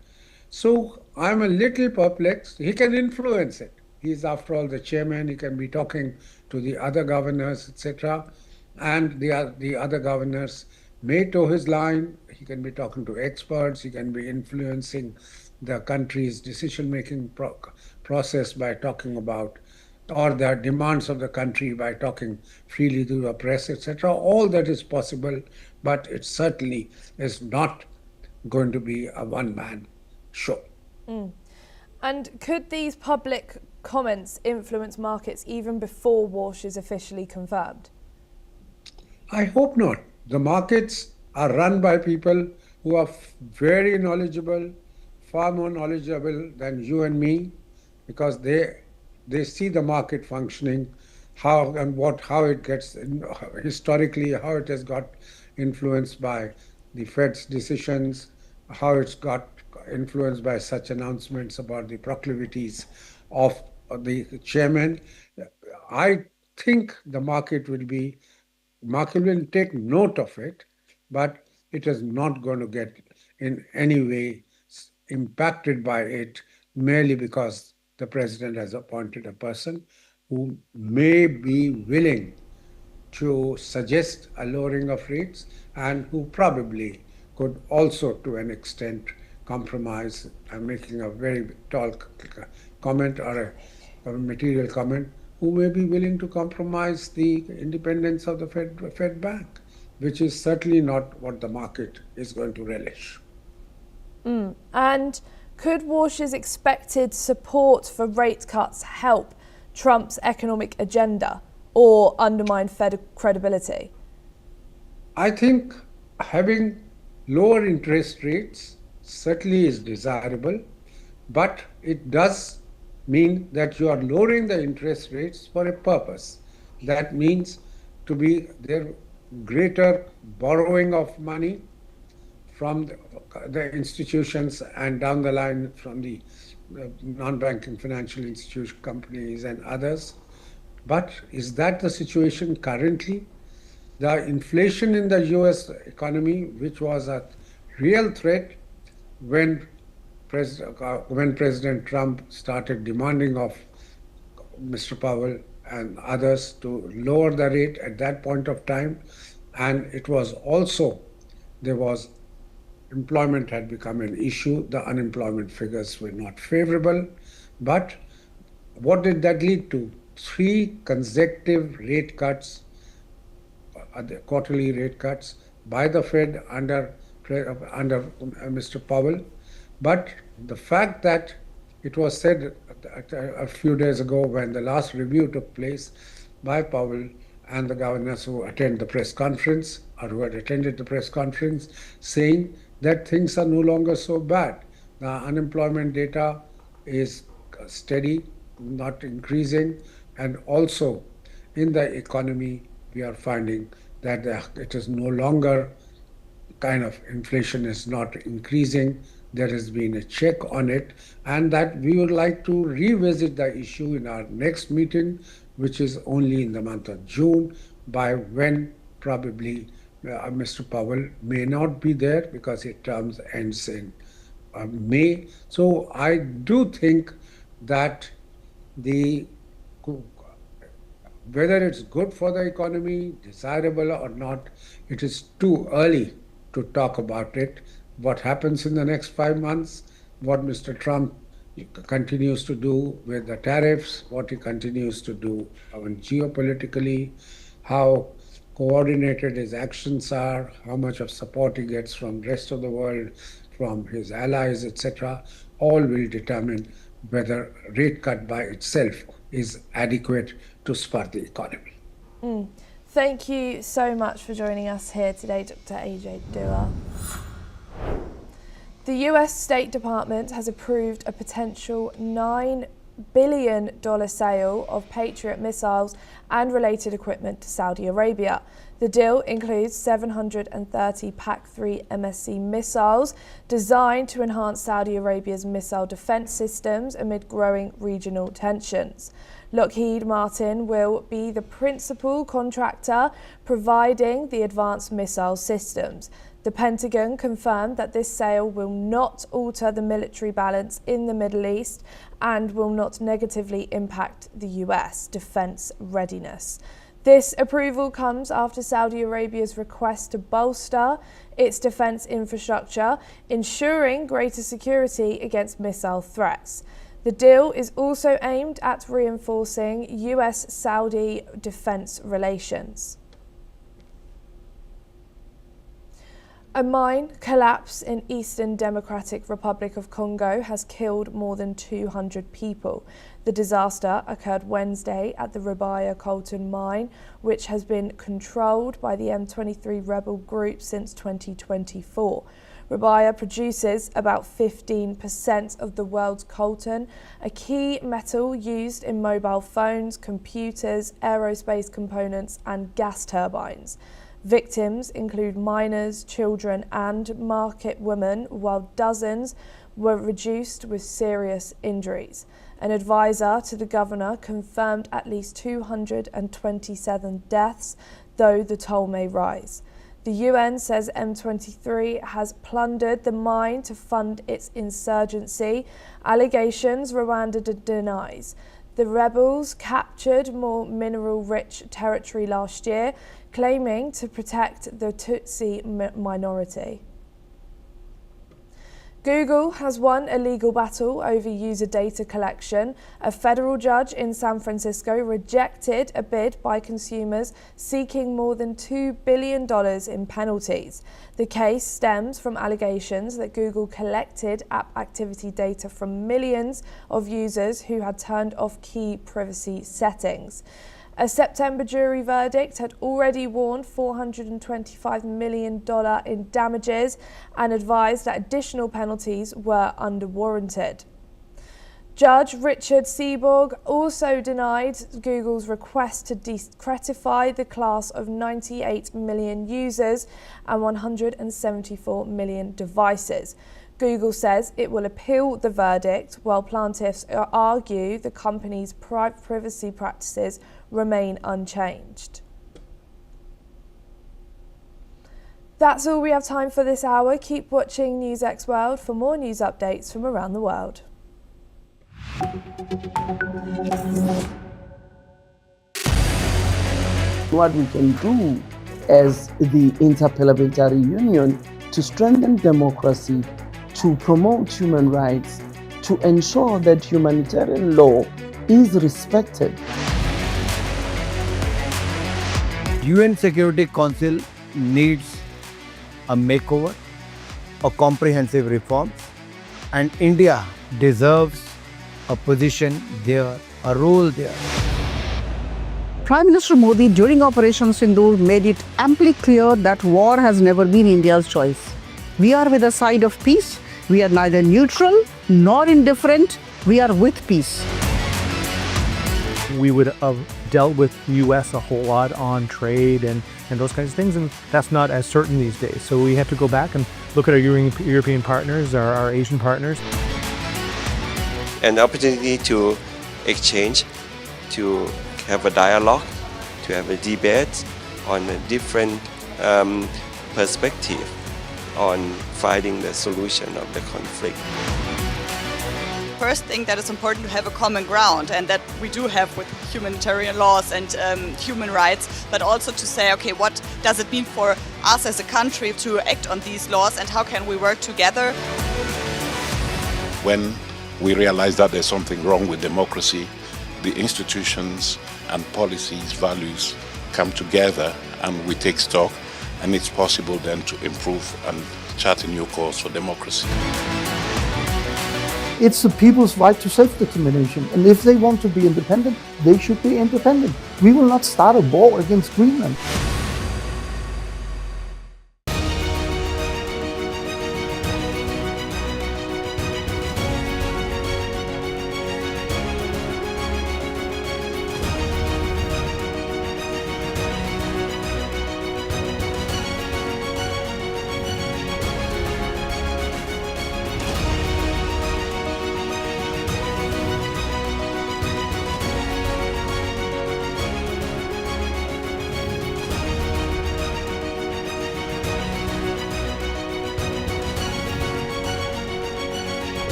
So I'm a little perplexed. He can influence it. He's, after all, the chairman. He can be talking to the other governors, etc. And the other governors may toe his line. He can be talking to experts. He can be influencing the country's decision-making process by talking about, or the demands of the country by talking freely to the press, etc. All that is possible, but it certainly is not going to be a one-man show. And could these public comments influence markets even before Walsh is officially confirmed? I hope not. The markets are run by people who are very knowledgeable, far more knowledgeable than you and me, because they see the market functioning, how it gets, historically, how it has got influenced by the Fed's decisions, how it's got influenced by such announcements about the proclivities of the chairman. I think the market will take note of it, but it is not going to get in any way impacted by it merely because the president has appointed a person who may be willing to suggest a lowering of rates and who probably could also, to an extent, compromise. I'm making a very tall comment or a material comment, who may be willing to compromise the independence of the Fed Bank, which is certainly not what the market is going to relish. And could Walsh's expected support for rate cuts help Trump's economic agenda or undermine Fed credibility? I think having lower interest rates certainly is desirable, but it does mean that you are lowering the interest rates for a purpose. That means to be there greater borrowing of money from the institutions and down the line from the non-banking financial institution companies and others. But is that the situation currently? The inflation in the US economy, which was a real threat when President Trump started demanding of Mr. Powell and others to lower the rate at that point of time, and it was also there was employment had become an issue. The unemployment figures were not favorable. But what did that lead to? 3 consecutive rate cuts, the quarterly rate cuts by the Fed under Mr. Powell. But the fact that it was said a few days ago when the last review took place by Powell and the governors who attend the press conference or who had attended the press conference, saying that things are no longer so bad. The unemployment data is steady, not increasing, and also in the economy we are finding that it is no longer kind of inflation is not increasing. There has been a check on it, and that we would like to revisit the issue in our next meeting, which is only in the month of June, by when probably Mr. Powell may not be there because his term ends in May. So I do think that whether it's good for the economy, desirable or not, it is too early to talk about it. What happens in the next 5 months, what Mr. Trump continues to do with the tariffs, what he continues to do geopolitically, how coordinated his actions are, how much of support he gets from the rest of the world, from his allies, etc., all will determine whether rate cut by itself is adequate to spur the economy. Thank you so much for joining us here today, Dr. AJ Dua. The US State Department has approved a potential $9 billion sale of Patriot missiles and related equipment to Saudi Arabia. The deal includes 730 PAC-3 MSC missiles designed to enhance Saudi Arabia's missile defense systems amid growing regional tensions. Lockheed Martin will be the principal contractor providing the advanced missile systems. The Pentagon confirmed that this sale will not alter the military balance in the Middle East and will not negatively impact the US defense readiness. This approval comes after Saudi Arabia's request to bolster its defense infrastructure, ensuring greater security against missile threats. The deal is also aimed at reinforcing US-Saudi defense relations. A mine collapse in Eastern Democratic Republic of Congo has killed more than 200 people. The disaster occurred Wednesday at the Rubaya Coltan mine, which has been controlled by the M23 rebel group since 2024. Rubaya produces about 15% of the world's coltan, a key metal used in mobile phones, computers, aerospace components, and gas turbines. Victims include minors, children, and market women, while dozens were reduced with serious injuries. An advisor to the governor confirmed at least 227 deaths, though the toll may rise. The UN says M23 has plundered the mine to fund its insurgency, allegations Rwanda denies. The rebels captured more mineral-rich territory last year, claiming to protect the Tutsi minority. Google has won a legal battle over user data collection. A federal judge in San Francisco rejected a bid by consumers seeking more than $2 billion in penalties. The case stems from allegations that Google collected app activity data from millions of users who had turned off key privacy settings. A September jury verdict had already warned $425 million in damages and advised that additional penalties were underwarranted. Judge Richard Seaborg also denied Google's request to declassify the class of 98 million users and 174 million devices. Google says it will appeal the verdict, while plaintiffs argue the company's privacy practices remain unchanged. That's all we have time for this hour. Keep watching NewsX World for more news updates from around the world. What we can do as the Interparliamentary Union to strengthen democracy, to promote human rights, to ensure that humanitarian law is respected. UN Security Council needs a makeover, a comprehensive reform, and India deserves a position there, a role there. Prime Minister Modi during Operation Sindoor made it amply clear that war has never been India's choice. We are with the side of peace. We are neither neutral nor indifferent. We are with peace. We would have dealt with US a whole lot on trade and those kinds of things, and that's not as certain these days. So we have to go back and look at our European partners, our Asian partners. An opportunity to exchange, to have a dialogue, to have a debate on a different perspective on finding the solution of the conflict. First thing that is important to have a common ground, and that we do have with humanitarian laws and human rights, but also to say, okay, what does it mean for us as a country to act on these laws, and how can we work together? When we realize that there's something wrong with democracy, the institutions and policies, values come together and we take stock, and it's possible then to improve and chart a new course for democracy. It's the people's right to self-determination, and if they want to be independent, they should be independent. We will not start a war against Greenland.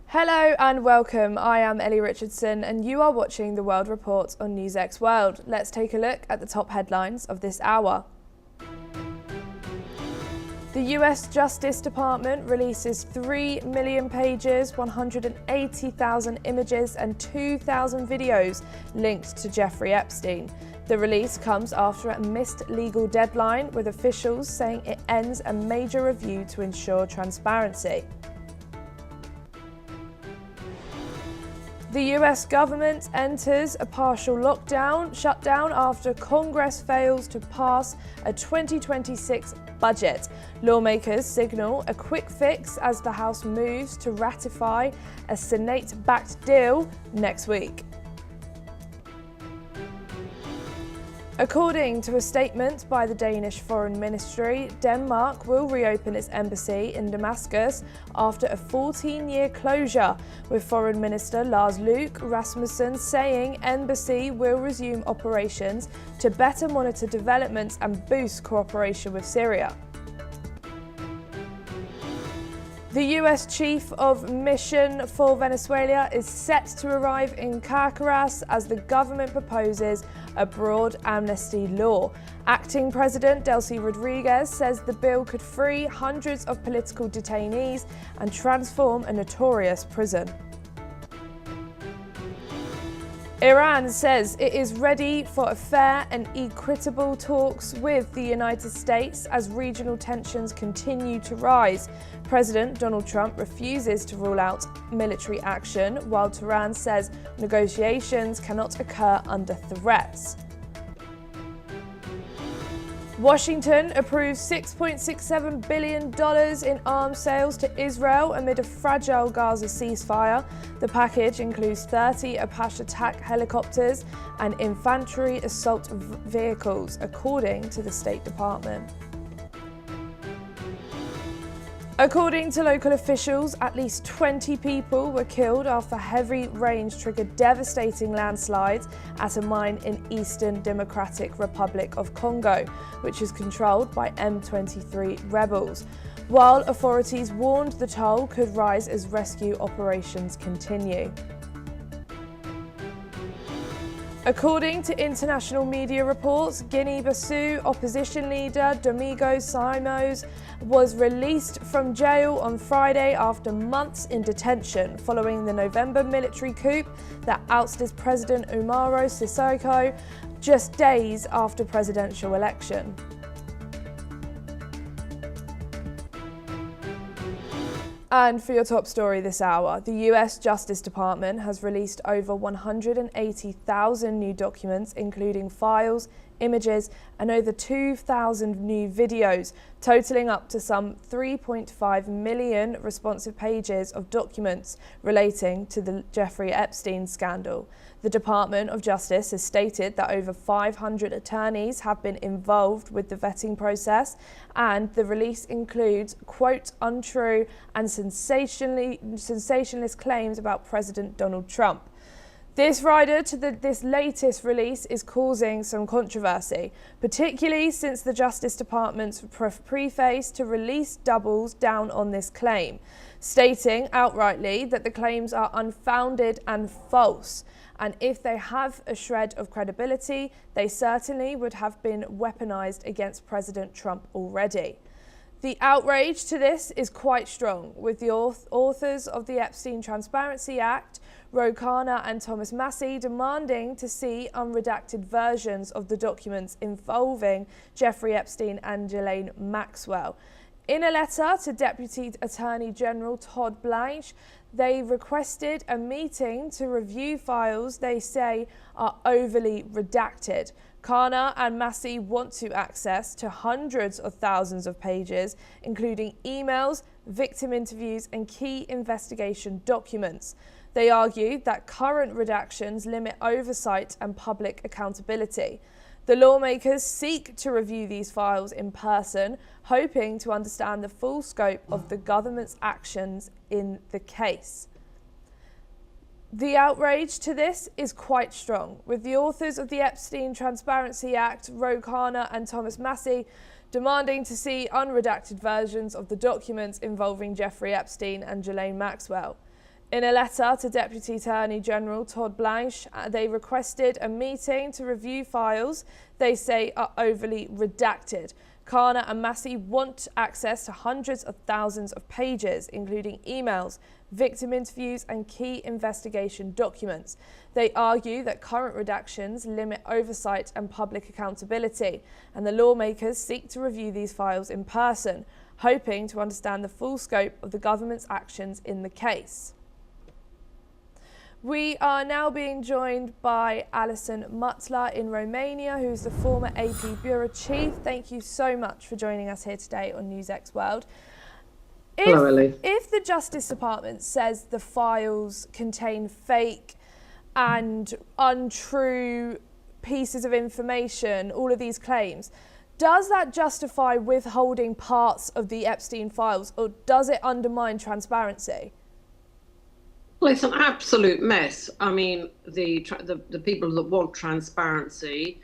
Hello and welcome. I am Ellie Richardson and you are watching the World Report on NewsX World. Let's take a look at the top headlines of this hour. The US Justice Department releases 3 million pages, 180,000 images and 2,000 videos linked to Jeffrey Epstein. The release comes after a missed legal deadline, with officials saying it ends a major review to ensure transparency. The US government enters a partial shutdown after Congress fails to pass a 2026 budget. Lawmakers signal a quick fix as the House moves to ratify a Senate-backed deal next week. According to a statement by the Danish Foreign Ministry, Denmark will reopen its embassy in Damascus after a 14-year closure, with Foreign Minister Lars Løkke Rasmussen saying embassy will resume operations to better monitor developments and boost cooperation with Syria. The US Chief of Mission for Venezuela is set to arrive in Caracas as the government proposes a broad amnesty law. Acting President Delcy Rodriguez says the bill could free hundreds of political detainees and transform a notorious prison. Iran says it is ready for a fair and equitable talks with the United States as regional tensions continue to rise. President Donald Trump refuses to rule out military action, while Tehran says negotiations cannot occur under threats. Washington approves $6.67 billion in arms sales to Israel amid a fragile Gaza ceasefire. The package includes 30 Apache attack helicopters and infantry assault vehicles, according to the State Department. According to local officials, at least 20 people were killed after heavy rains triggered devastating landslides at a mine in Eastern Democratic Republic of Congo, which is controlled by M23 rebels. while authorities warned the toll could rise as rescue operations continue. According to international media reports, Guinea-Bissau opposition leader Domingos Simões was released from jail on Friday after months in detention following the November military coup that ousted President Umaro Sissoko just days after presidential election. And for your top story this hour, the US Justice Department has released over 180,000 new documents, including files, images, and over 2,000 new videos, totaling up to some 3.5 million responsive pages of documents relating to the Jeffrey Epstein scandal. The Department of Justice has stated that over 500 attorneys have been involved with the vetting process, and the release includes, quote, untrue and sensationalist claims about President Donald Trump. This rider to this latest release is causing some controversy, particularly since the Justice Department's preface to release doubles down on this claim, stating outrightly that the claims are unfounded and false, and if they have a shred of credibility, they certainly would have been weaponized against President Trump already. The outrage to this is quite strong, with the authors of the Epstein Transparency Act, Ro Khanna and Thomas Massie, demanding to see unredacted versions of the documents involving Jeffrey Epstein and Ghislaine Maxwell. In a letter to Deputy Attorney General Todd Blanche, they requested a meeting to review files they say are overly redacted. Khanna and Massie want to access to hundreds of thousands of pages, including emails, victim interviews, and key investigation documents. They argue that current redactions limit oversight and public accountability. The lawmakers seek to review these files in person, hoping to understand the full scope of the government's actions in the case. The outrage to this is quite strong, with the authors of the Epstein Transparency Act, Ro Khanna and Thomas Massie, demanding to see unredacted versions of the documents involving Jeffrey Epstein and Ghislaine Maxwell. In a letter to Deputy Attorney General Todd Blanche, they requested a meeting to review files they say are overly redacted. Khanna and Massie want access to hundreds of thousands of pages, including emails, victim interviews, and key investigation documents. They argue that current redactions limit oversight and public accountability, and the lawmakers seek to review these files in person, hoping to understand the full scope of the government's actions in the case. We are now being joined by Alison Mutler in Romania, who's the former AP Bureau Chief. Thank you so much for joining us here today on NewsX World. Hello, Ellie. If the Justice Department says the files contain fake and untrue pieces of information, all of these claims, does that justify withholding parts of the Epstein files, or does it undermine transparency? Well, it's an absolute mess. I mean, the people that want transparency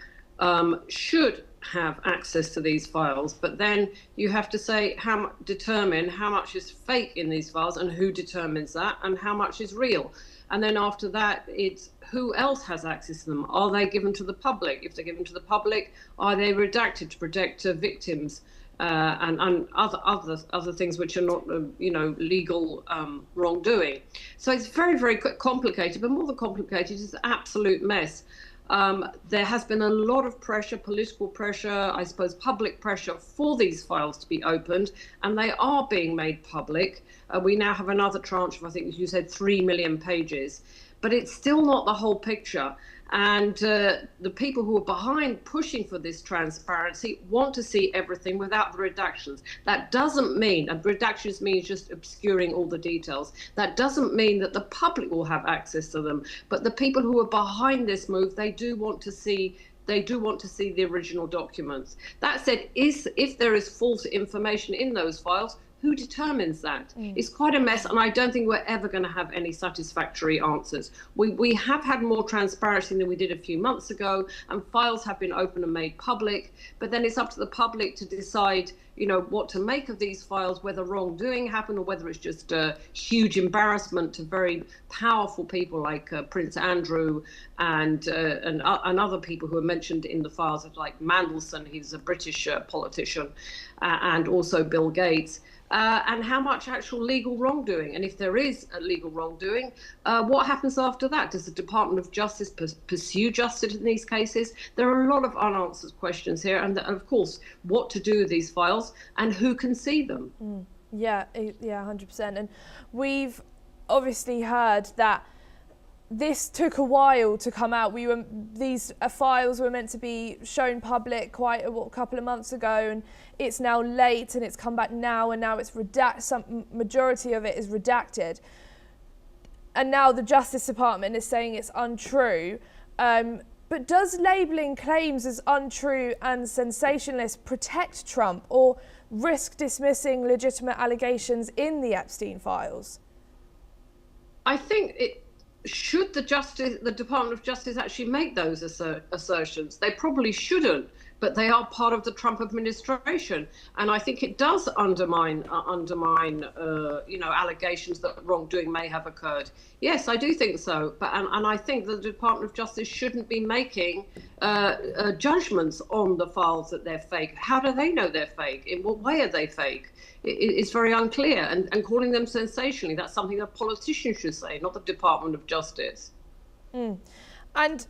should have access to these files, but then you have to say determine how much is fake in these files and who determines that, and how much is real. And then after that, it's who else has access to them. Are they given to the public? If they're given to the public, are they redacted to protect victims? And other things which are not, legal wrongdoing. So it's very, very complicated, but more than complicated, it's an absolute mess. There has been a lot of pressure, political pressure, I suppose public pressure for these files to be opened, and they are being made public. We now have another tranche of, I think, as you said, 3 million pages, but it's still not the whole picture. And the people who are behind pushing for this transparency want to see everything without the redactions. That doesn't mean, and redactions means just obscuring all the details. That doesn't mean that the public will have access to them. But the people who are behind this move, they do want to see the original documents. That said, if there is false information in those files, Who determines that? It's quite a mess, and I don't think we're ever going to have any satisfactory answers. We have had more transparency than we did a few months ago, and files have been open and made public, but then it's up to the public to decide, you know, what to make of these files, whether wrongdoing happened or whether it's just a huge embarrassment to very powerful people like Prince Andrew and other people who are mentioned in the files, like Mandelson, he's a British politician, and also Bill Gates. And how much actual legal wrongdoing, and if there is a legal wrongdoing, what happens after that? Does the Department of Justice pursue justice in these cases? There are a lot of unanswered questions here, and of course, what to do with these files and who can see them. Yeah, 100%. And we've obviously heard that this took a while to come out. These files were meant to be shown public quite a couple of months ago, and it's now late, and it's come back now, and now it's some majority of it is redacted. And now the Justice Department is saying it's untrue. But does labelling claims as untrue and sensationalist protect Trump, or risk dismissing legitimate allegations in the Epstein files? I think should the Department of Justice actually make those assertions? They probably shouldn't, but they are part of the Trump administration, and I think it does undermine allegations that wrongdoing may have occurred. Yes, I do think so, but and I think the Department of Justice shouldn't be making judgments on the files that they're fake. How do they know they're fake? In what way are they fake? It's very unclear, and calling them sensationally, that's something a politician should say, not the Department of Justice. And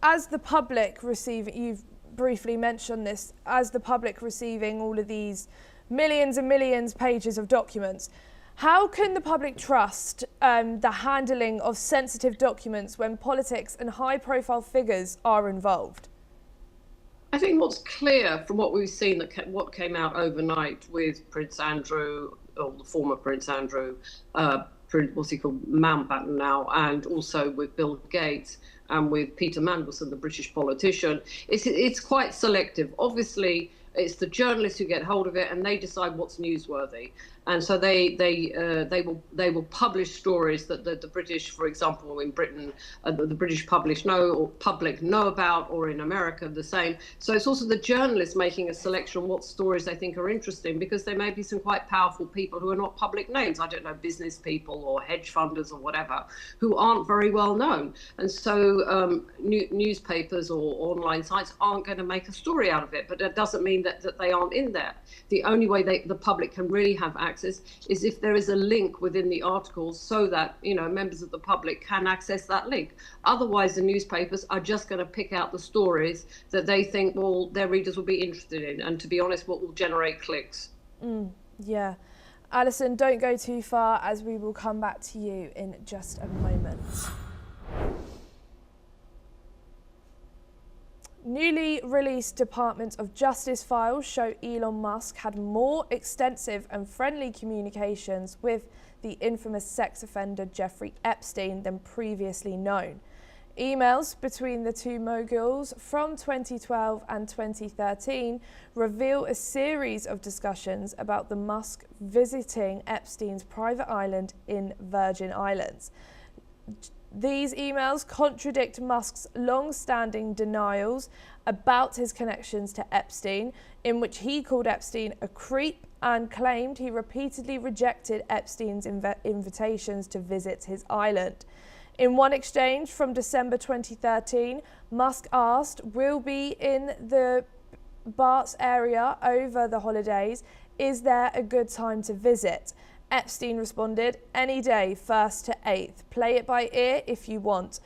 as the public you've briefly mentioned this, as the public receiving all of these millions and millions pages of documents, how can the public trust the handling of sensitive documents when politics and high-profile figures are involved? I think what's clear from what we've seen, what came out overnight with Prince Andrew, or the former Prince Andrew, what's he called, Mountbatten now, and also with Bill Gates and with Peter Mandelson, the British politician, it's quite selective. Obviously, it's the journalists who get hold of it, and they decide what's newsworthy. And so they will publish stories that the British, for example, in Britain, the British public know about, or in America the same. So it's also the journalists making a selection on what stories they think are interesting, because there may be some quite powerful people who are not public names. I don't know, business people or hedge funders or whatever, who aren't very well known. And so newspapers or online sites aren't going to make a story out of it. But that doesn't mean that they aren't in there. The only way the public can really have access is if there is a link within the articles, so that members of the public can access that link. Otherwise, the newspapers are just going to pick out the stories that they think their readers will be interested in, and to be honest, what will generate clicks. Yeah. Alison, don't go too far, as we will come back to you in just a moment. Newly released Department of Justice files show Elon Musk had more extensive and friendly communications with the infamous sex offender Jeffrey Epstein than previously known. Emails between the two moguls from 2012 and 2013 reveal a series of discussions about the Musk visiting Epstein's private island in Virgin Islands. These emails contradict Musk's long-standing denials about his connections to Epstein, in which he called Epstein a creep and claimed he repeatedly rejected Epstein's invitations to visit his island. In one exchange from December 2013, Musk asked, "We'll be in the Barts area over the holidays. Is there a good time to visit?" Epstein responded, "Any day, 1st to 8th. Play it by ear if you want.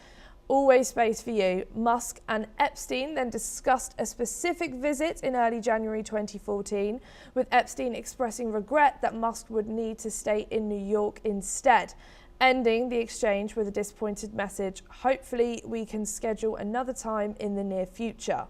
Always space for you." Musk and Epstein then discussed a specific visit in early January 2014, with Epstein expressing regret that Musk would need to stay in New York instead, ending the exchange with a disappointed message, "Hopefully we can schedule another time in the near future."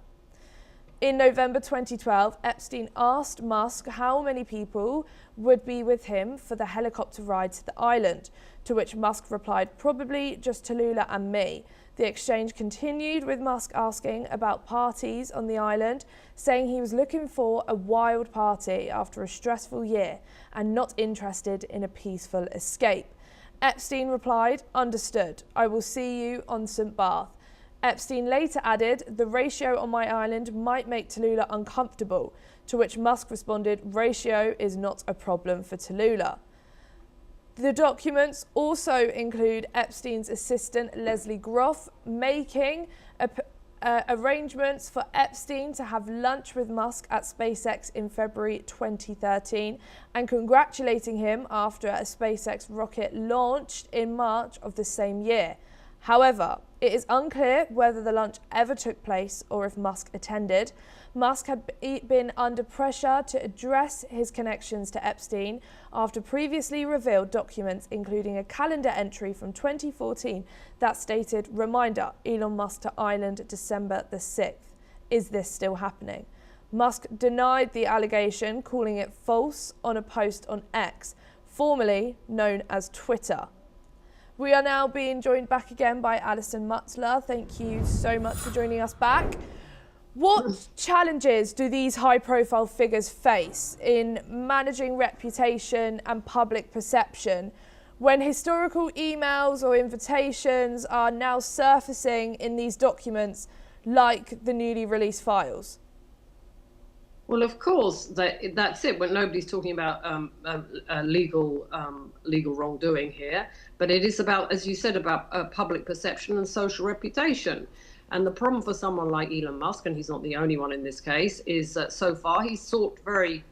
In November 2012, Epstein asked Musk how many people would be with him for the helicopter ride to the island, to which Musk replied, "Probably just Tallulah and me." The exchange continued with Musk asking about parties on the island, saying he was looking for a wild party after a stressful year and not interested in a peaceful escape. Epstein replied, "Understood. I will see you on St. Barth." Epstein later added, "The ratio on my island might make Tallulah uncomfortable," to which Musk responded, "Ratio is not a problem for Tallulah." The documents also include Epstein's assistant Leslie Groff making arrangements for Epstein to have lunch with Musk at SpaceX in February 2013 and congratulating him after a SpaceX rocket launched in March of the same year. However, it is unclear whether the lunch ever took place or if Musk attended. Musk had been under pressure to address his connections to Epstein after previously revealed documents, including a calendar entry from 2014 that stated, "Reminder, Elon Musk to island December the 6th. Is this still happening?" Musk denied the allegation, calling it false on a post on X, formerly known as Twitter. We are now being joined back again by Alison Mutzler. Thank you so much for joining us back. What challenges do these high-profile figures face in managing reputation and public perception when historical emails or invitations are now surfacing in these documents like the newly released files? Well, of course, that's it. But nobody's talking about legal wrongdoing here. But it is about, as you said, about public perception and social reputation. And the problem for someone like Elon Musk, and he's not the only one in this case, is that so far he's sought very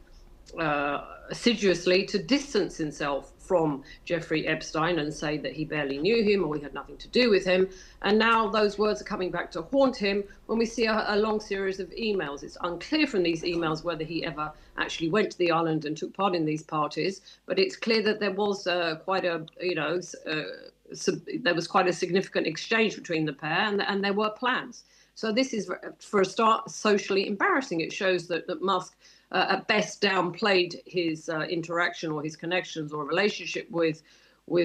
assiduously to distance himself from Jeffrey Epstein and say that he barely knew him or he had nothing to do with him. And now those words are coming back to haunt him when we see a long series of emails. It's unclear from these emails whether he ever actually went to the island and took part in these parties, but it's clear that there was there was quite a significant exchange between the pair, and there were plans. So this is, for a start, socially embarrassing. It shows that Musk at best downplayed his interaction or his connections or relationship with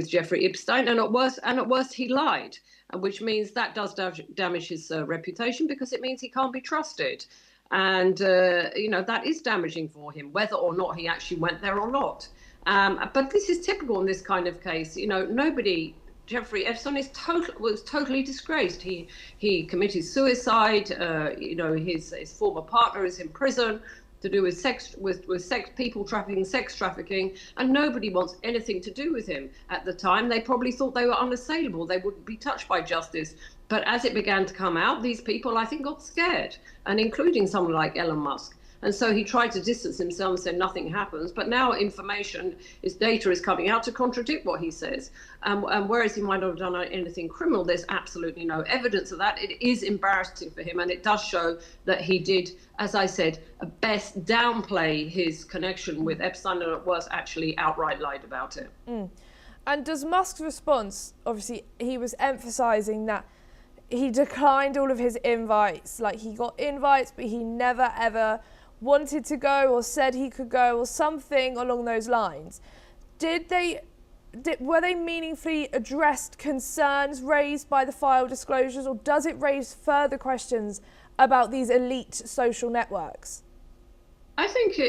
Jeffrey Epstein, and at worst he lied, which means that does damage his reputation, because it means he can't be trusted, and that is damaging for him, whether or not he actually went there or not. But this is typical in this kind of case. Jeffrey Epstein was totally disgraced. He committed suicide. His former partner is in prison to do with people trafficking, sex trafficking, and nobody wants anything to do with him. At the time, they probably thought they were unassailable. They wouldn't be touched by justice. But as it began to come out, these people, I think, got scared, and including someone like Elon Musk. And so he tried to distance himself and said nothing happens. But now his data is coming out to contradict what he says. And whereas he might not have done anything criminal, there's absolutely no evidence of that. It is embarrassing for him. And it does show that he did, as I said, at best downplay his connection with Epstein, and at worst actually outright lied about it. And does Musk's response, obviously, he was emphasising that he declined all of his invites. Like, he got invites, but he never ever wanted to go or said he could go or something along those lines. Were they meaningfully addressed concerns raised by the file disclosures, or does it raise further questions about these elite social networks? I think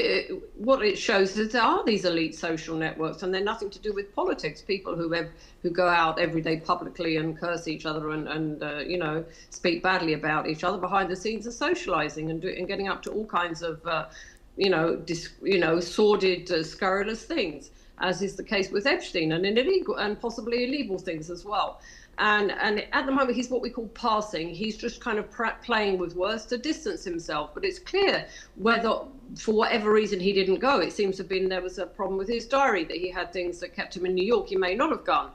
what it shows is there are these elite social networks, and they're nothing to do with politics. People who go out every day publicly and curse each other and speak badly about each other behind the scenes are socializing and getting up to all kinds of sordid, scurrilous things, as is the case with Epstein, and illegal and possibly illegal things as well. And at the moment, he's what we call passing. He's just kind of playing with words to distance himself. But it's clear whether, for whatever reason, he didn't go. It seems to have been there was a problem with his diary, that he had things that kept him in New York he may not have done.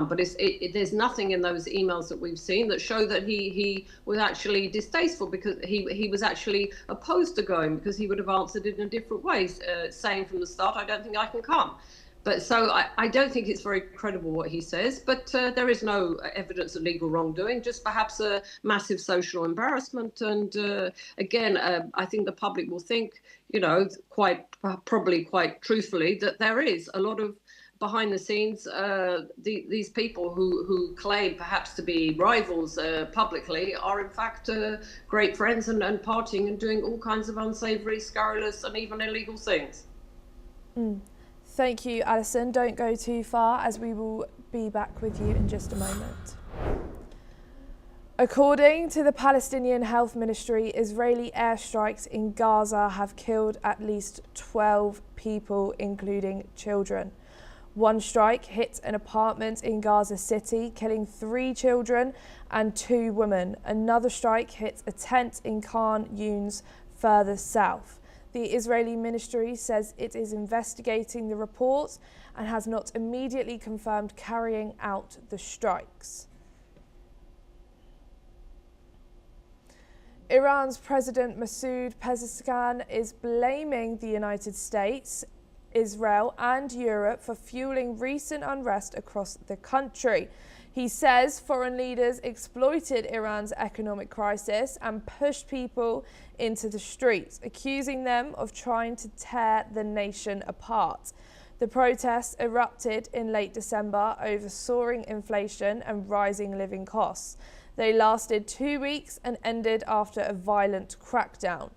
But there's nothing in those emails that we've seen that show that he was actually distasteful, because he was actually opposed to going, because he would have answered it in a different way, saying from the start, "I don't think I can come." But so I don't think it's very credible what he says, but there is no evidence of legal wrongdoing, just perhaps a massive social embarrassment. And again, I think the public will think, probably quite truthfully, that there is a lot of behind the scenes, these people who claim perhaps to be rivals publicly are in fact great friends and partying and doing all kinds of unsavoury, scurrilous and even illegal things. Thank you, Alison. Don't go too far, as we will be back with you in just a moment. According to the Palestinian Health Ministry, Israeli airstrikes in Gaza have killed at least 12 people, including children. One strike hit an apartment in Gaza City, killing 3 children and 2 women. Another strike hit a tent in Khan Yunis, further south. The Israeli ministry says it is investigating the reports and has not immediately confirmed carrying out the strikes. Iran's President Masoud Pezeshkian is blaming the United States, Israel and Europe for fueling recent unrest across the country. He says foreign leaders exploited Iran's economic crisis and pushed people into the streets, accusing them of trying to tear the nation apart. The protests erupted in late December over soaring inflation and rising living costs. They lasted 2 weeks and ended after a violent crackdown.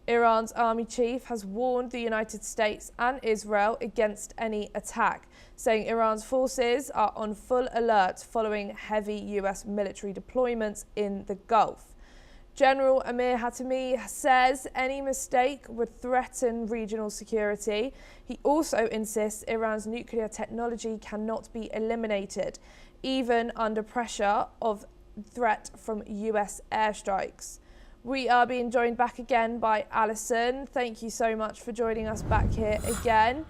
Iran's army chief has warned the United States and Israel against any attack, saying Iran's forces are on full alert following heavy US military deployments in the Gulf. General Amir Hatami says any mistake would threaten regional security. He also insists Iran's nuclear technology cannot be eliminated, even under pressure of threat from US airstrikes. We are being joined back again by Alison. Thank you so much for joining us back here again.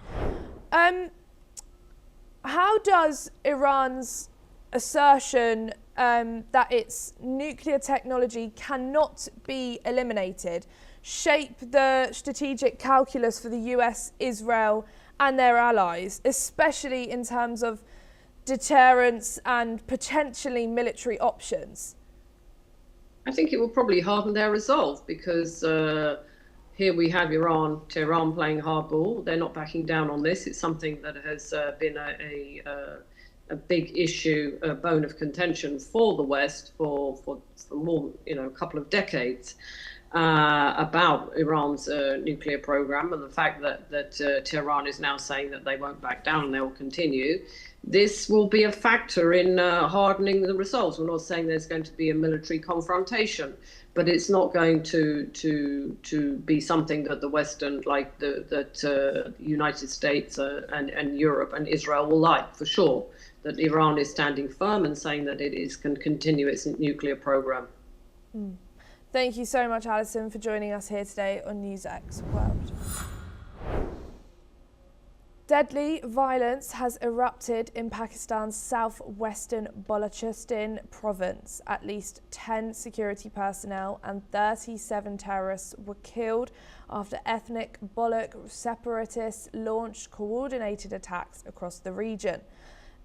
How does Iran's assertion that its nuclear technology cannot be eliminated shape the strategic calculus for the US, Israel and their allies, especially in terms of deterrence and potentially military options? I think it will probably harden their resolve because here we have Tehran playing hardball. They're not backing down on this. It's something that has been a big issue, a bone of contention for the West for more, a couple of decades about Iran's nuclear program and the fact that Tehran is now saying that they won't back down and they will continue. This will be a factor in hardening the resolve. We're not saying there's going to be a military confrontation, but it's not going to be something that the Western, like the United States and Europe and Israel will like, for sure. That Iran is standing firm and saying that can continue its nuclear program. Thank you so much, Alison, for joining us here today on NewsX World. Deadly violence erupted erupted in Pakistan's southwestern Balochistan province. At least 10 security personnel and 37 terrorists were killed after ethnic Baloch separatists launched coordinated attacks across the region.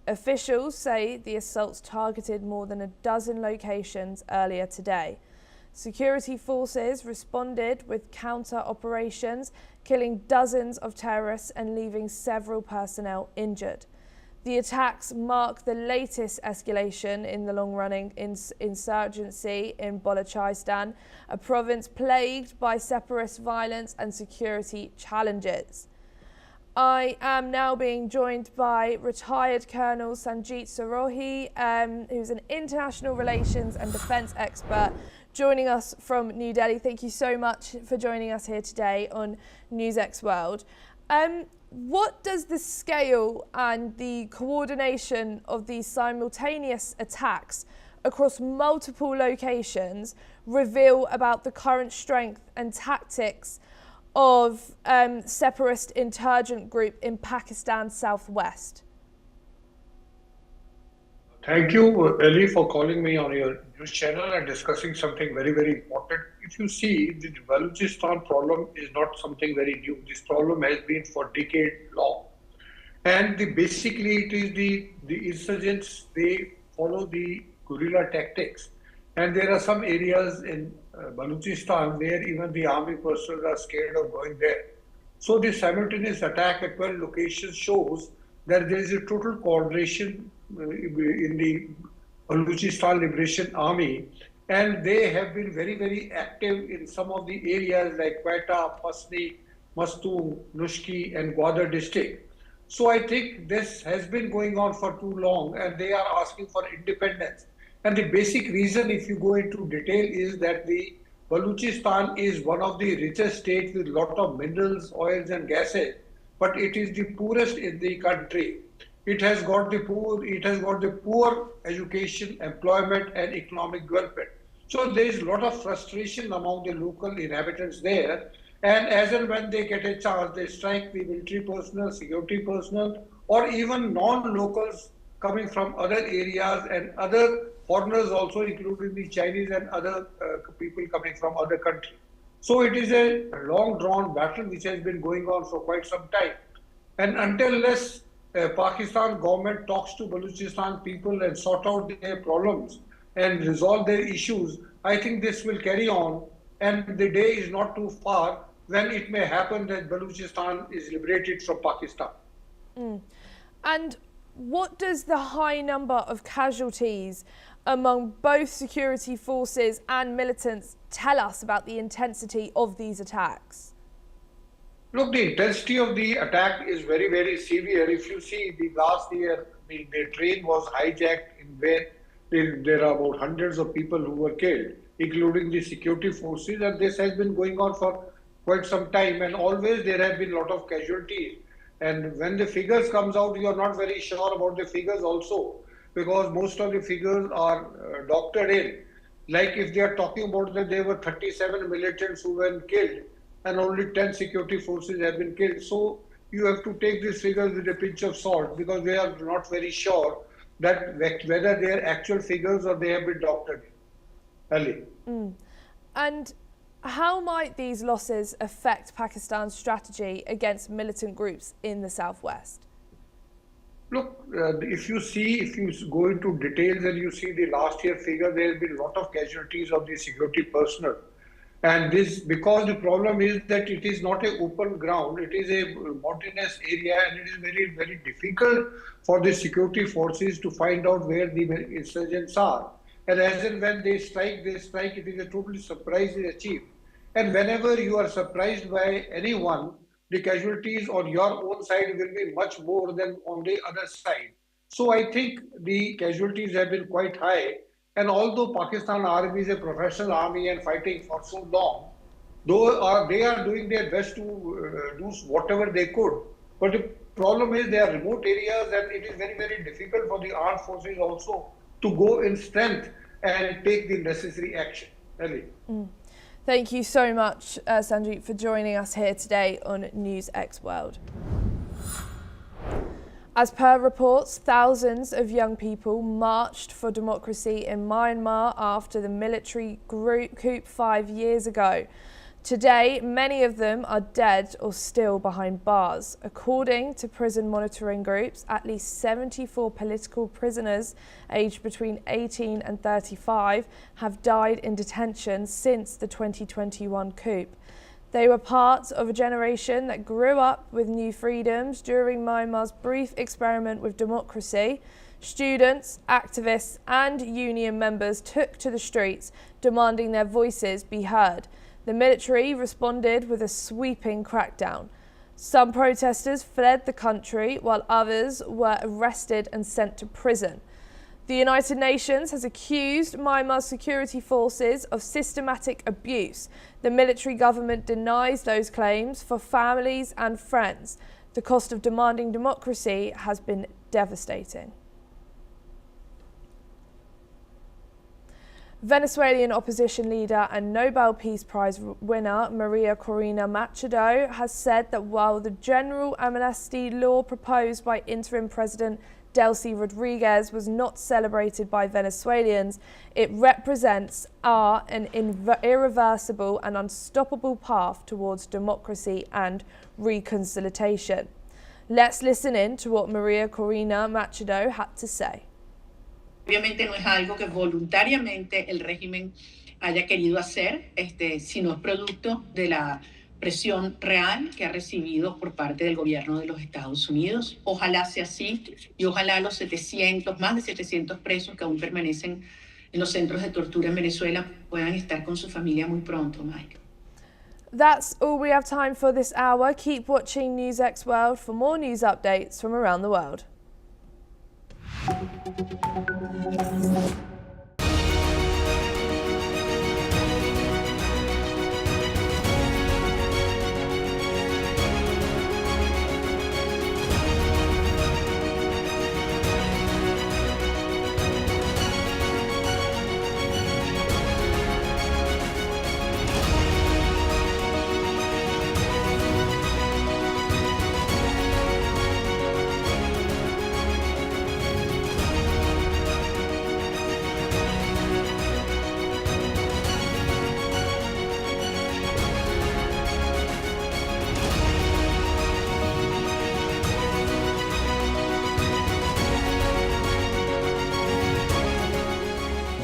Officials say the assaults targeted more than a dozen locations earlier today. Security forces responded with counter-operations, killing dozens of terrorists and leaving several personnel injured. The attacks mark the latest escalation in the long-running insurgency in Balochistan, a province plagued by separatist violence and security challenges. I am now being joined by retired Colonel Sanjit Sorohi, who's an international relations and defence expert, joining us from New Delhi. Thank you so much for joining us here today on NewsX World. What does the scale and the coordination of these simultaneous attacks across multiple locations reveal about the current strength and tactics of separatist insurgent group in Pakistan's southwest? Thank you, Ellie, for calling me on your news channel and discussing something very, very important. If you see, the Balochistan problem is not something very new. This problem has been for decades long. And basically it is the insurgents, they follow the guerrilla tactics. And there are some areas in Balochistan where even the army personnel are scared of going there. So the simultaneous attack at 12 locations shows that there is a total coordination in the Balochistan Liberation Army, and they have been very, very active in some of the areas like Quetta, Pasni, Mastoon, Nushki, and Gwadar district. So I think this has been going on for too long, and they are asking for independence. And the basic reason, if you go into detail, is that the Balochistan is one of the richest states with lot of minerals, oils, and gases, but it is the poorest in the country. It has got the poor education, employment, and economic development. So there is a lot of frustration among the local inhabitants there. And as and when they get a chance, they strike the military personnel, security personnel, or even non-locals coming from other areas and other foreigners also, including the Chinese and other people coming from other countries. So it is a long-drawn battle which has been going on for quite some time. And until unless Pakistan government talks to Balochistan people and sort out their problems and resolve their issues, I think this will carry on. And the day is not too far when it may happen that Balochistan is liberated from Pakistan. And what does the high number of casualties among both security forces and militants tell us about the intensity of these attacks? Look, the intensity of the attack is very, very severe. If you see, the last year, the train was hijacked in where there are about hundreds of people who were killed, including the security forces, and this has been going on for quite some time, and always there have been a lot of casualties. And when the figures comes out, you are not very sure about the figures also, because most of the figures are doctored in. Like if they are talking about that there were 37 militants who were killed and only 10 security forces have been killed. So you have to take these figures with a pinch of salt, because they are not very sure that whether they are actual figures or they have been doctored in. Ali. And how might these losses affect Pakistan's strategy against militant groups in the southwest? Look, if you go into details and you see the last year figure, there have been a lot of casualties of the security personnel. And this, because the problem is that it is not an open ground, it is a mountainous area, and it is very, very difficult for the security forces to find out where the insurgents are. And as and when they strike, it is a totally surprise is achieved. And whenever you are surprised by anyone, the casualties on your own side will be much more than on the other side. So I think the casualties have been quite high. And although Pakistan Army is a professional army and fighting for so long, they are doing their best to do whatever they could. But the problem is they are remote areas, and it is very, very difficult for the armed forces also to go in strength and take the necessary action. Really. Thank you so much, Sanjeet, for joining us here today on News X World. As per reports, thousands of young people marched for democracy in Myanmar after the military coup 5 years ago. Today, many of them are dead or still behind bars. According to prison monitoring groups, at least 74 political prisoners aged between 18 and 35 have died in detention since the 2021 coup. They were part of a generation that grew up with new freedoms during Myanmar's brief experiment with democracy. Students, activists, and union members took to the streets, demanding their voices be heard. The military responded with a sweeping crackdown. Some protesters fled the country, while others were arrested and sent to prison. The United Nations has accused Myanmar's security forces of systematic abuse. The military government denies those claims for families and friends. The cost of demanding democracy has been devastating. Venezuelan opposition leader and Nobel Peace Prize winner Maria Corina Machado has said that while the general amnesty law proposed by interim President Delcy Rodriguez was not celebrated by Venezuelans, it represents an irreversible and unstoppable path towards democracy and reconciliation. Let's listen in to what Maria Corina Machado had to say. Obviamente no es algo que voluntariamente el régimen haya querido hacer, sino es producto de la presión real que ha recibido por parte del gobierno de los Estados Unidos. Ojalá sea así y ojalá los más de 700 presos que aún permanecen en los centros de tortura en Venezuela puedan estar con su familia muy pronto, Mike. That's all we have time for this hour. Keep watching NewsX World for more news updates from around the world.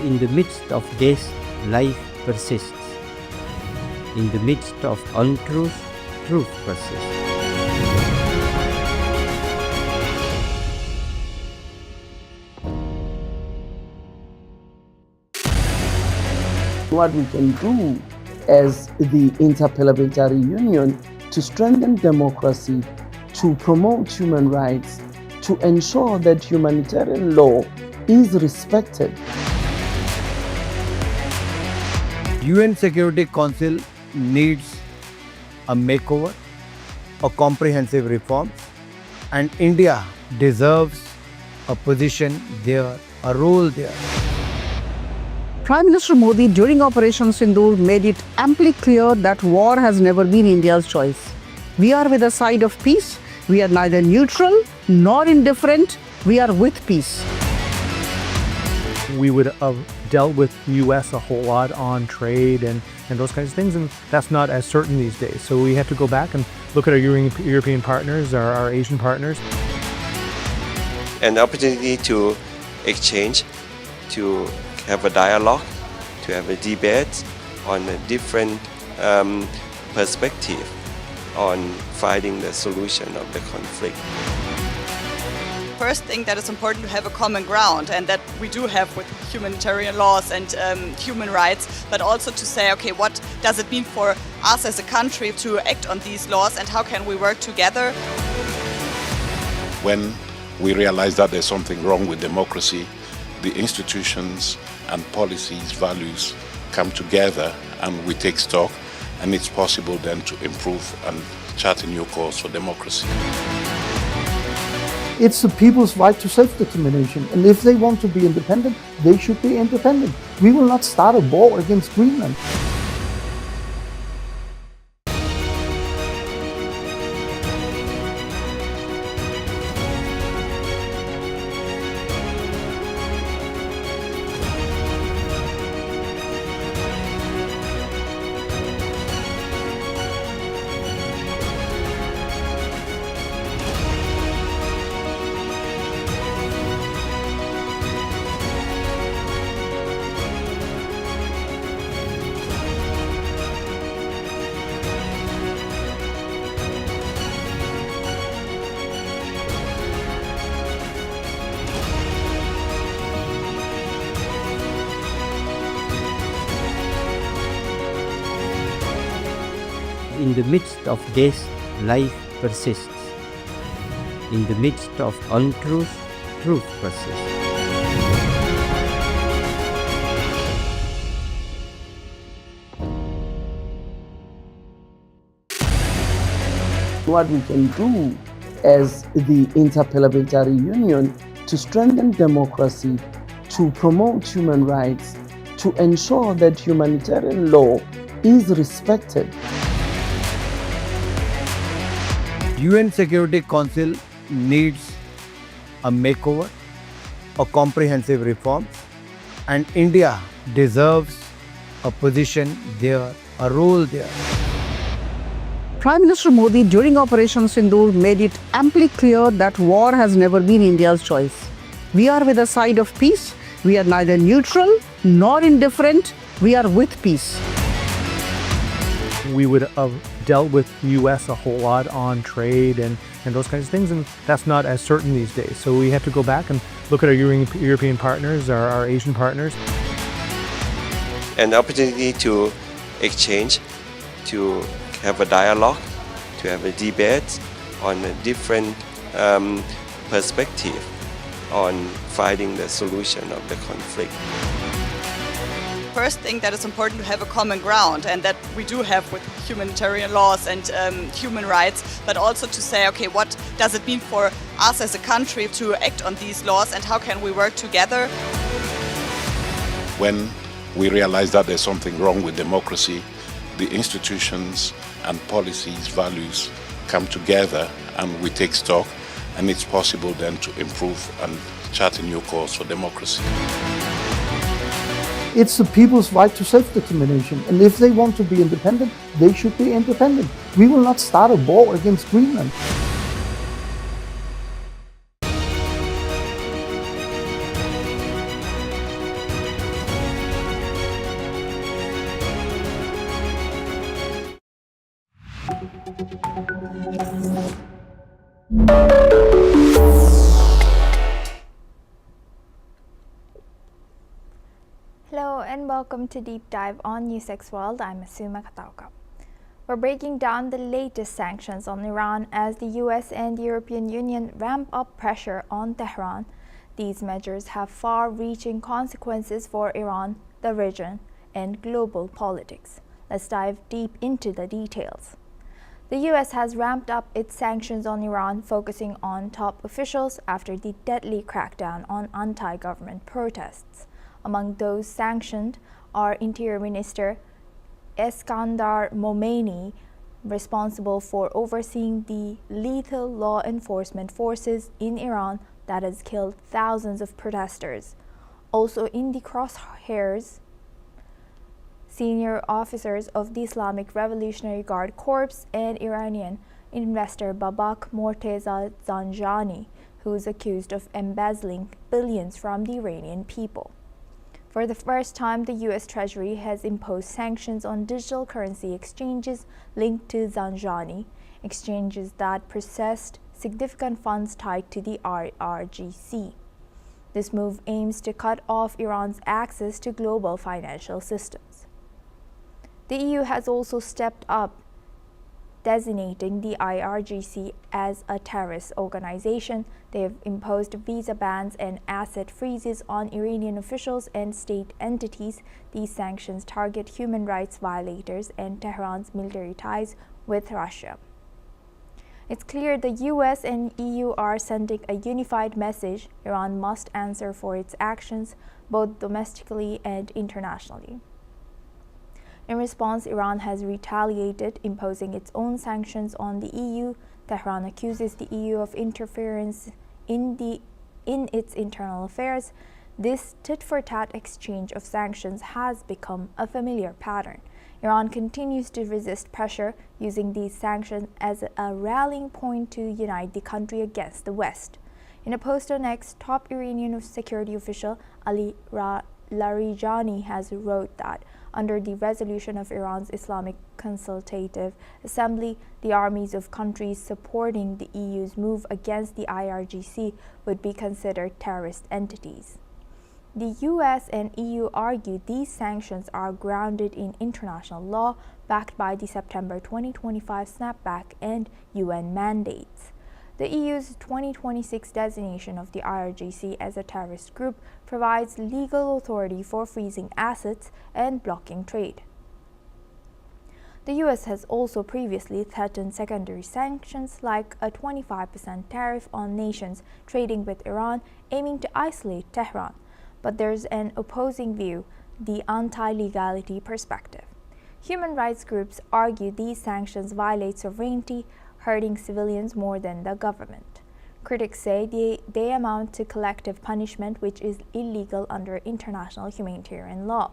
In the midst of death, life persists. In the midst of untruth, truth persists. What we can do as the Interparliamentary Union to strengthen democracy, to promote human rights, to ensure that humanitarian law is respected. UN Security Council needs a makeover, a comprehensive reform, and India deserves a position there, a role there. Prime Minister Modi during Operation Sindoor made it amply clear that war has never been India's choice. We are with the side of peace. We are neither neutral nor indifferent. We are with peace. We would have dealt with the U.S. a whole lot on trade and those kinds of things, and that's not as certain these days. So we have to go back and look at our European partners, our Asian partners. An opportunity to exchange, to have a dialogue, to have a debate on a different perspective on finding the solution of the conflict. First thing that is important to have a common ground, and that we do have with humanitarian laws and human rights, but also to say, okay, what does it mean for us as a country to act on these laws and how can we work together? When we realize that there's something wrong with democracy, the institutions and policies, values come together and we take stock, and it's possible then to improve and chart a new course for democracy. It's the people's right to self-determination, and if they want to be independent, they should be independent. We will not start a war against Greenland. In the midst of death, life persists. In the midst of untruth, truth persists. What we can do as the Interparliamentary Union to strengthen democracy, to promote human rights, to ensure that humanitarian law is respected. UN Security Council needs a makeover, a comprehensive reform, and India deserves a position there, a role there. Prime Minister Modi during Operation Sindoor made it amply clear that war has never been India's choice. We are with the side of peace. We are neither neutral nor indifferent. We are with peace. We would have dealt with the U.S. a whole lot on trade and those kinds of things, and that's not as certain these days. So we have to go back and look at our European partners, our Asian partners. An opportunity to exchange, to have a dialogue, to have a debate on a different perspective on finding the solution of the conflict. First thing that is important to have a common ground, and that we do have with humanitarian laws and human rights, but also to say, okay, what does it mean for us as a country to act on these laws and how can we work together? When we realize that there's something wrong with democracy, the institutions and policies, values come together and we take stock, and it's possible then to improve and chart a new course for democracy. It's the people's right to self-determination, and if they want to be independent, they should be independent. We will not start a war against Greenland. Hello and welcome to Deep Dive on NewsX World. I'm Asuma Katauka. We're breaking down the latest sanctions on Iran as the US and the European Union ramp up pressure on Tehran. These measures have far-reaching consequences for Iran, the region, and global politics. Let's dive deep into the details. The US has ramped up its sanctions on Iran, focusing on top officials after the deadly crackdown on anti-government protests. Among those sanctioned are Interior Minister Eskandar Momeni, responsible for overseeing the lethal law enforcement forces in Iran that has killed thousands of protesters. Also in the crosshairs, senior officers of the Islamic Revolutionary Guard Corps and Iranian investor Babak Morteza Zanjani, who is accused of embezzling billions from the Iranian people. For the first time, the U.S. Treasury has imposed sanctions on digital currency exchanges linked to Zanjani, exchanges that processed significant funds tied to the IRGC. This move aims to cut off Iran's access to global financial systems. The EU has also stepped up, designating the IRGC as a terrorist organization. They have imposed visa bans and asset freezes on Iranian officials and state entities. These sanctions target human rights violators and Tehran's military ties with Russia. It's clear the US and EU are sending a unified message. Iran must answer for its actions, both domestically and internationally. In response, Iran has retaliated, imposing its own sanctions on the EU. Tehran accuses the EU of interference in its internal affairs. This tit-for-tat exchange of sanctions has become a familiar pattern. Iran continues to resist pressure, using these sanctions as a rallying point to unite the country against the West. In a post on X, top Iranian security official Ali Larijani has wrote that under the resolution of Iran's Islamic Consultative Assembly, the armies of countries supporting the EU's move against the IRGC would be considered terrorist entities. The US and EU argue these sanctions are grounded in international law, backed by the September 2025 snapback and UN mandates. The EU's 2026 designation of the IRGC as a terrorist group provides legal authority for freezing assets and blocking trade. The US has also previously threatened secondary sanctions like a 25% tariff on nations trading with Iran, aiming to isolate Tehran. But there's an opposing view, the anti-legality perspective. Human rights groups argue these sanctions violate sovereignty, hurting civilians more than the government. Critics say they amount to collective punishment, which is illegal under international humanitarian law.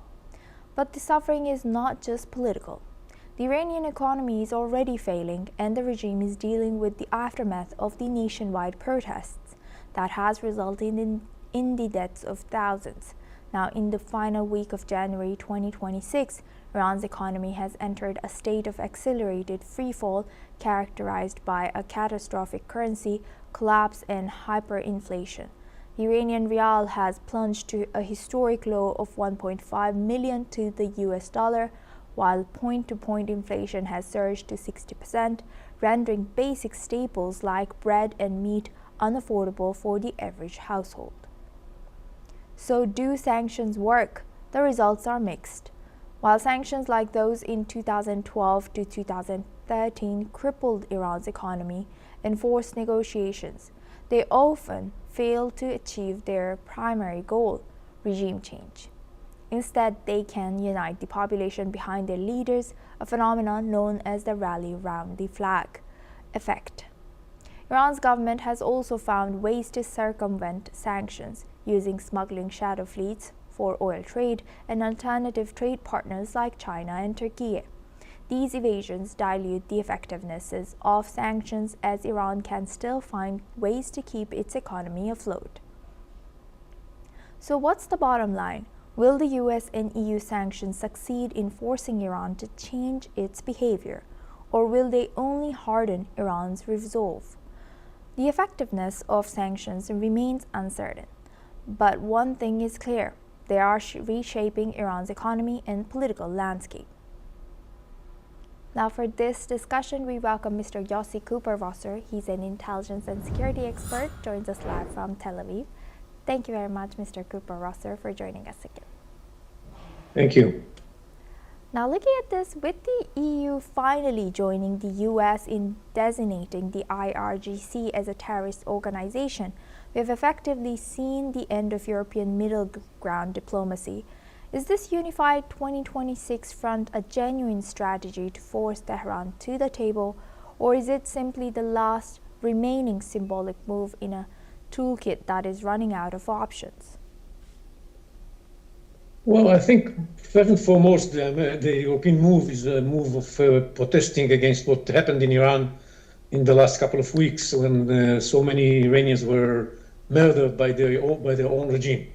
But the suffering is not just political. The Iranian economy is already failing, and the regime is dealing with the aftermath of the nationwide protests that has resulted in the deaths of thousands. Now, in the final week of January 2026, Iran's economy has entered a state of accelerated freefall characterized by a catastrophic currency collapse and hyperinflation. The Iranian rial has plunged to a historic low of 1.5 million to the US dollar, while point-to-point inflation has surged to 60%, rendering basic staples like bread and meat unaffordable for the average household. So, do sanctions work? The results are mixed. While sanctions like those in 2012 to 2013 crippled Iran's economy and forced negotiations, they often fail to achieve their primary goal, regime change. Instead, they can unite the population behind their leaders, a phenomenon known as the rally around the flag effect. Iran's government has also found ways to circumvent sanctions, using smuggling shadow fleets for oil trade and alternative trade partners like China and Turkey. These evasions dilute the effectiveness of sanctions, as Iran can still find ways to keep its economy afloat. So what's the bottom line? Will the US and EU sanctions succeed in forcing Iran to change its behavior, or will they only harden Iran's resolve? The effectiveness of sanctions remains uncertain, but one thing is clear: they are reshaping Iran's economy and political landscape. Now, for this discussion, we welcome Mr. Yossi Cooper-Rosser. He's an intelligence and security expert, joins us live from Tel Aviv. Thank you very much, Mr. Cooper-Rosser, for joining us again. Thank you. Now, looking at this, with the EU finally joining the US in designating the IRGC as a terrorist organization, we have effectively seen the end of European middle ground diplomacy. Is this unified 2026 front a genuine strategy to force Tehran to the table, or is it simply the last remaining symbolic move in a toolkit that is running out of options? Well, I think first and foremost, the European move is a move of protesting against what happened in Iran in the last couple of weeks, when so many Iranians were murdered by their own regime.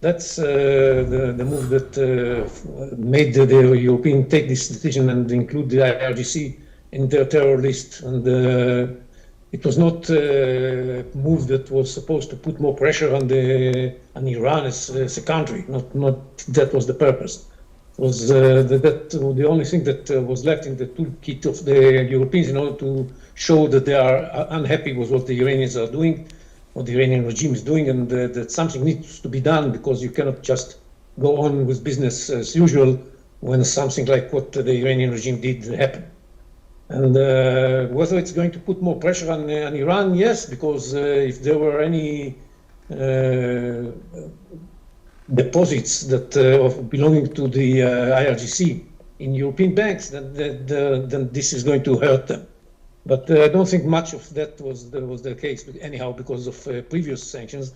That's the move that made the European take this decision and include the IRGC in their terror list. And it was not a move that was supposed to put more pressure on Iran as a country. Not that was the purpose. It was the only thing that was left in the toolkit of the Europeans in order to show that they are unhappy with what the Iranians are doing, what the Iranian regime is doing, and that something needs to be done, because you cannot just go on with business as usual when something like what the Iranian regime did happen. And whether it's going to put more pressure on Iran, yes, because if there were any deposits that belonging to the IRGC in European banks, then this is going to hurt them. But I don't think much of that was the case anyhow, because of previous sanctions.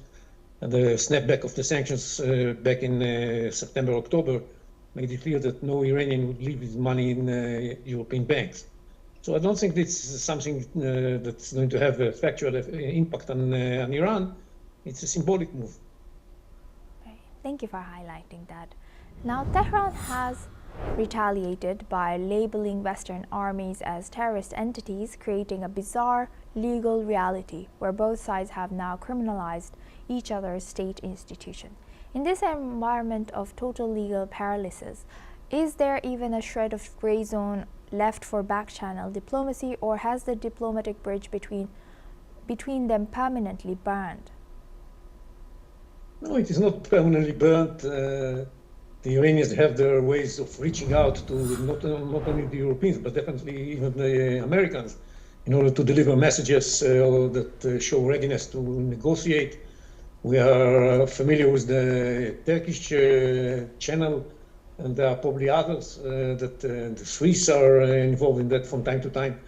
And the snapback of the sanctions back in September, October made it clear that no Iranian would leave his money in European banks. So I don't think this is something that's going to have a factual impact on Iran. It's a symbolic move. Right. Thank you for highlighting that. Now, Tehran has retaliated by labeling Western armies as terrorist entities, creating a bizarre legal reality where both sides have now criminalized each other's state institution. In this environment of total legal paralysis, is there even a shred of gray zone left for back-channel diplomacy, or has the diplomatic bridge between them permanently burned? No, it is not permanently burnt. The Iranians have their ways of reaching out to not only the Europeans, but definitely even the Americans, in order to deliver messages that show readiness to negotiate. We are familiar with the Turkish channel, and there are probably others that the Swiss are involved in that from time to time.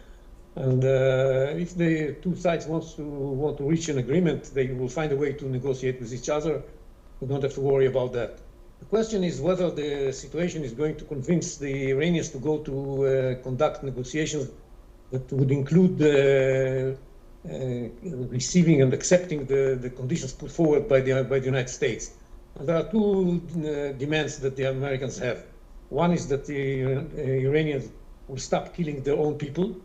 And if the two sides want to reach an agreement, they will find a way to negotiate with each other. We don't have to worry about that. The question is whether the situation is going to convince the Iranians to go to conduct negotiations that would include receiving and accepting the conditions put forward by the United States. And there are two demands that the Americans have. One is that the Iranians will stop killing their own people,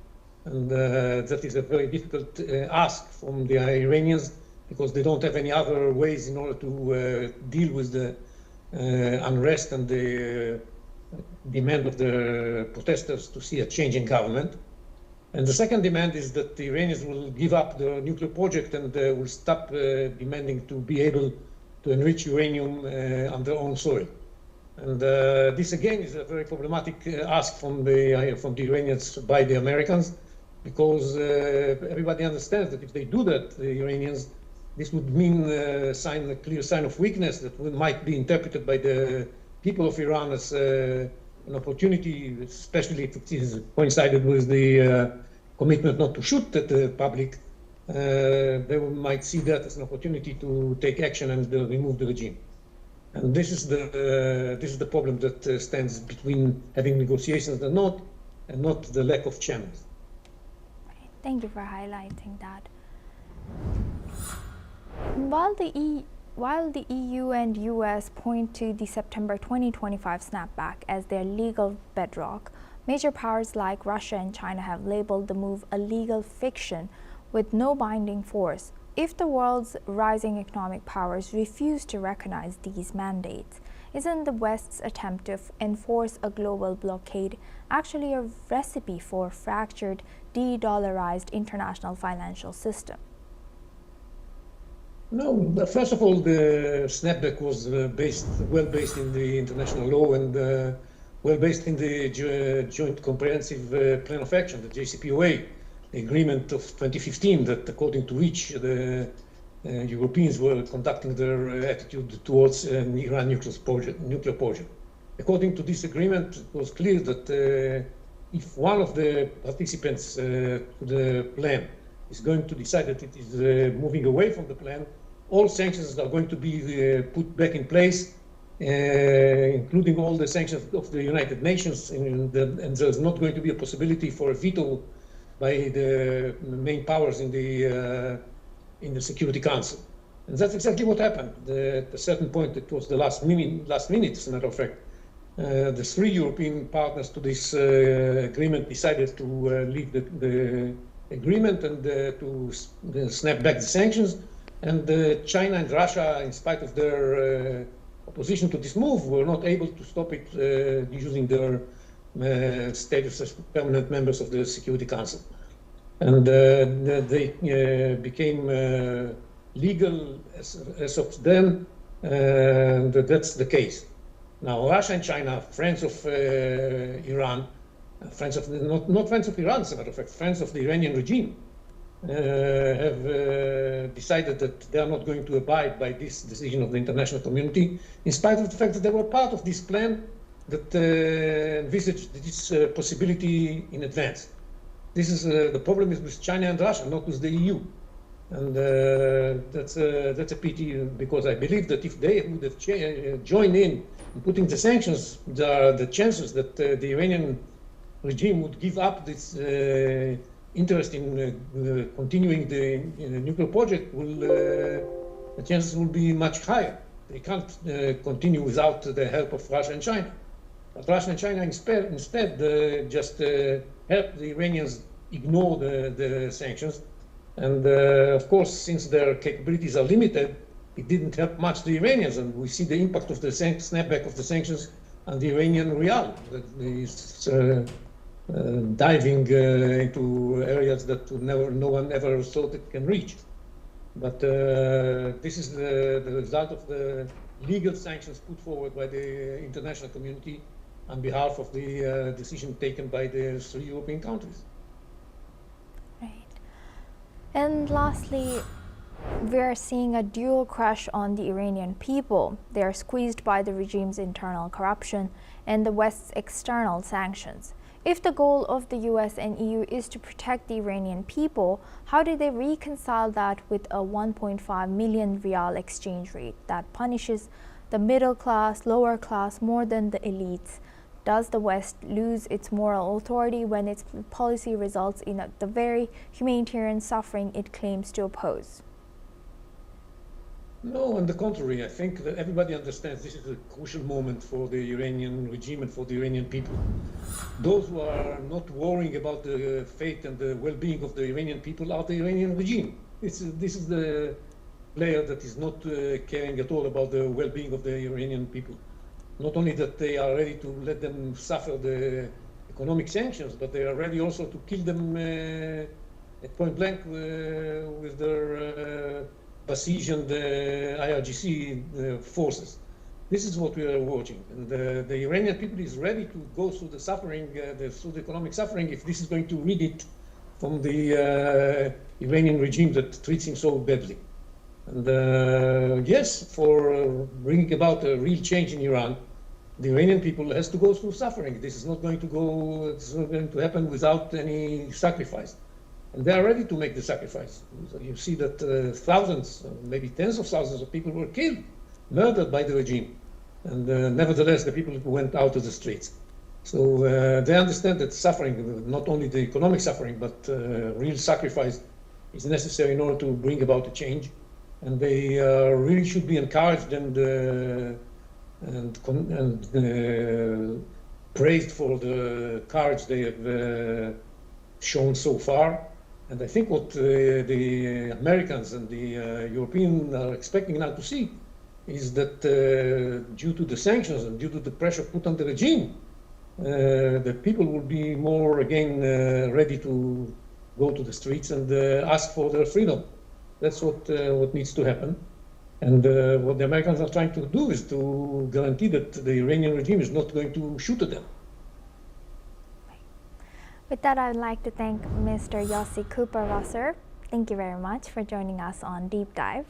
and that is a very difficult ask from the Iranians because they don't have any other ways in order to deal with the unrest and the demand of the protesters to see a change in government. And the second demand is that the Iranians will give up the nuclear project and will stop demanding to be able to enrich uranium on their own soil. And this again is a very problematic ask from the Iranians by the Americans, because everybody understands that if they do that, the Iranians, this would mean a clear sign of weakness that might be interpreted by the people of Iran as an opportunity, especially if it is coincided with the commitment not to shoot at the public. They might see that as an opportunity to take action and remove the regime. And this is the problem that stands between having negotiations or not, and not the lack of channels. Thank you for highlighting that. While the EU and US point to the September 2025 snapback as their legal bedrock, major powers like Russia and China have labeled the move a legal fiction with no binding force. If the world's rising economic powers refuse to recognize these mandates, isn't the West's attempt to enforce a global blockade actually a recipe for a fractured, de-dollarized international financial system? No, first of all, the snapback was well based in the international law and well based in the Joint Comprehensive Plan of Action, the JCPOA, the agreement of 2015, that according to which the Europeans were conducting their attitude towards an Iran nuclear project. According to this agreement, it was clear that if one of the participants to the plan is going to decide that it is moving away from the plan, all sanctions are going to be put back in place, including all the sanctions of the United Nations, and there's not going to be a possibility for a veto by the main powers in the Security Council. And that's exactly what happened. At a certain point, it was the last minute, as a matter of fact, the three European partners to this agreement decided to leave the agreement and to snap back the sanctions. And China and Russia, in spite of their opposition to this move, were not able to stop it using their status as permanent members of the Security Council. And they became legal as of then, and that's the case. Now, Russia and China, friends of Iran, friends of not friends of Iran, as a matter of fact, friends of the Iranian regime, have decided that they are not going to abide by this decision of the international community, in spite of the fact that they were part of this plan that envisaged this possibility in advance. This is the problem is with China and Russia, not with the EU. And that's a pity, because I believe that if they would have joined in putting the sanctions, the chances that the Iranian regime would give up this interest in continuing the nuclear project, the chances will be much higher. They can't continue without the help of Russia and China. But Russia and China instead just help the Iranians ignore the sanctions. And of course, since their capabilities are limited, it didn't help much the Iranians. And we see the impact of the snapback of the sanctions on the Iranian rial. That is diving into areas that no one ever thought it can reach. But this is the result of the legal sanctions put forward by the international community on behalf of the decision taken by the three European countries. Right. And lastly, we are seeing a dual crush on the Iranian people. They are squeezed by the regime's internal corruption and the West's external sanctions. If the goal of the US and EU is to protect the Iranian people, how do they reconcile that with a 1.5 million rial exchange rate that punishes the middle class, lower class, more than the elites? Does the West lose its moral authority when its policy results in the very humanitarian suffering it claims to oppose? No, on the contrary, I think that everybody understands this is a crucial moment for the Iranian regime and for the Iranian people. Those who are not worrying about the fate and the well-being of the Iranian people are the Iranian regime. This is the player that is not caring at all about the well-being of the Iranian people. Not only that they are ready to let them suffer the economic sanctions, but they are ready also to kill them at point blank with their Basij and the IRGC forces. This is what we are watching. And the Iranian people is ready to go through the suffering, through the economic suffering, if this is going to rid it from the Iranian regime that treats him so badly. And yes, for bringing about a real change in Iran, the Iranian people has to go through suffering. This is not going to happen without any sacrifice. And they are ready to make the sacrifice. So you see that thousands, maybe tens of thousands of people were killed, murdered by the regime. And nevertheless, the people went out to the streets. So they understand that suffering, not only the economic suffering, but real sacrifice is necessary in order to bring about a change. And they really should be encouraged and praised for the courage they have shown so far. And I think what the Americans and the Europeans are expecting now to see is that due to the sanctions and due to the pressure put on the regime, the people will be more again ready to go to the streets and ask for their freedom. That's what needs to happen. And what the Americans are trying to do is to guarantee that the Iranian regime is not going to shoot at them. With that, I'd like to thank Mr. Yossi Cooper-Rosser. Thank you very much for joining us on Deep Dive.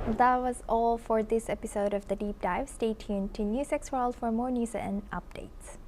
That was all for this episode of the Deep Dive. Stay tuned to NewsX World for more news and updates.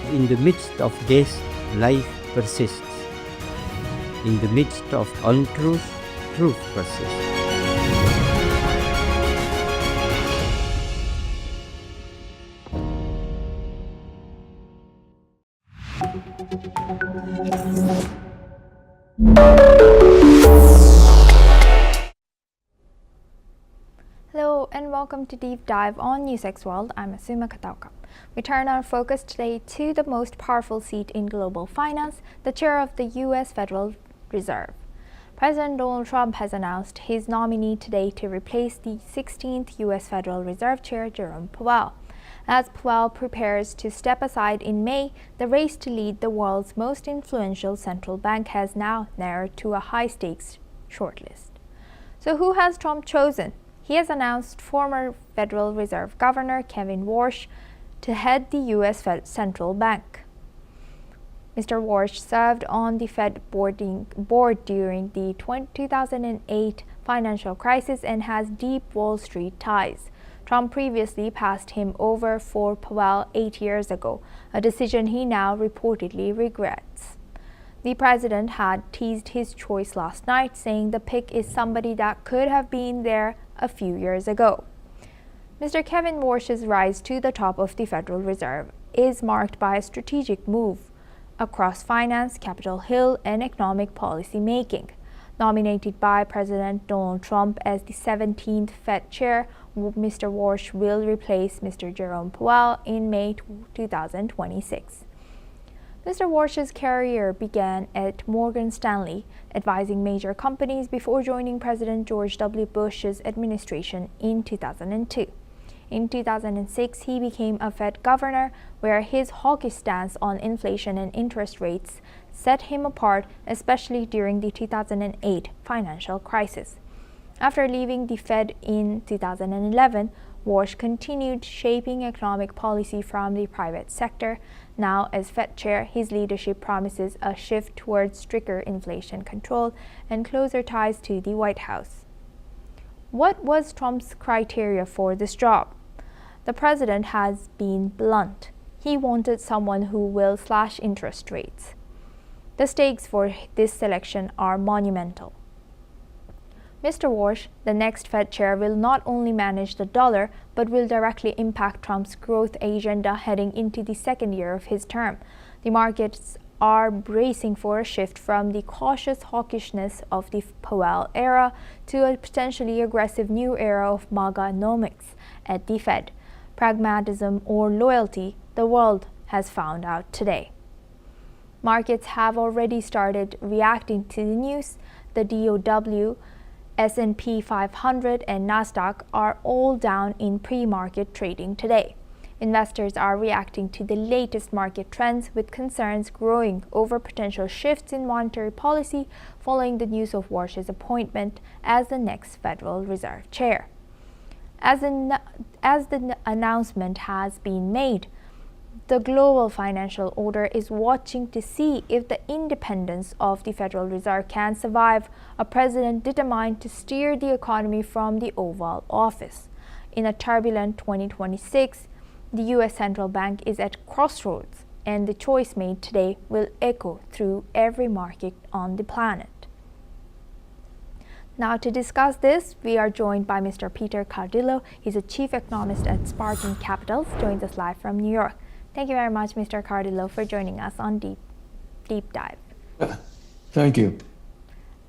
In the midst of death, life persists. In the midst of untruth, truth persists. Hello and welcome to Deep Dive on NewsX World. I'm Asuma Katauka. We turn our focus today to the most powerful seat in global finance, the chair of the U.S. Federal Reserve. President Donald Trump has announced his nominee today to replace the 16th U.S. Federal Reserve Chair, Jerome Powell. As Powell prepares to step aside in May, the race to lead the world's most influential central bank has now narrowed to a high-stakes shortlist. So who has Trump chosen? He has announced former Federal Reserve Governor Kevin Warsh to head the U.S. Central Bank. Mr. Warsh served on the Fed board during the 2008 financial crisis and has deep Wall Street ties. Trump previously passed him over for Powell 8 years ago, a decision he now reportedly regrets. The president had teased his choice last night, saying the pick is somebody that could have been there a few years ago. Mr. Kevin Warsh's rise to the top of the Federal Reserve is marked by a strategic move across finance, Capitol Hill, and economic policy making. Nominated by President Donald Trump as the 17th Fed chair, Mr. Warsh will replace Mr. Jerome Powell in May 2026. Mr. Warsh's career began at Morgan Stanley, advising major companies before joining President George W. Bush's administration in 2002. In 2006, he became a Fed governor, where his hawkish stance on inflation and interest rates set him apart, especially during the 2008 financial crisis. After leaving the Fed in 2011, Warsh continued shaping economic policy from the private sector. Now, as Fed chair, his leadership promises a shift towards stricter inflation control and closer ties to the White House. What was Trump's criteria for this job? The president has been blunt. He wanted someone who will slash interest rates. The stakes for this selection are monumental. Mr. Warsh, the next Fed chair, will not only manage the dollar, but will directly impact Trump's growth agenda heading into the second year of his term. The markets are bracing for a shift from the cautious hawkishness of the Powell era to a potentially aggressive new era of MAGA-nomics at the Fed. Pragmatism or loyalty, the world has found out today. Markets have already started reacting to the news. The DOJ, S&P 500 and Nasdaq are all down in pre-market trading today. Investors are reacting to the latest market trends, with concerns growing over potential shifts in monetary policy following the news of Warsh's appointment as the next Federal Reserve Chair. As the announcement has been made, the global financial order is watching to see if the independence of the Federal Reserve can survive a president determined to steer the economy from the Oval Office. In a turbulent 2026, the U.S. Central Bank is at crossroads, and the choice made today will echo through every market on the planet. Now, to discuss this, we are joined by Mr. Peter Cardillo. He's a chief economist at Spartan Capitals, joins us live from New York. Thank you very much, Mr. Cardillo, for joining us on Deep Dive. Thank you.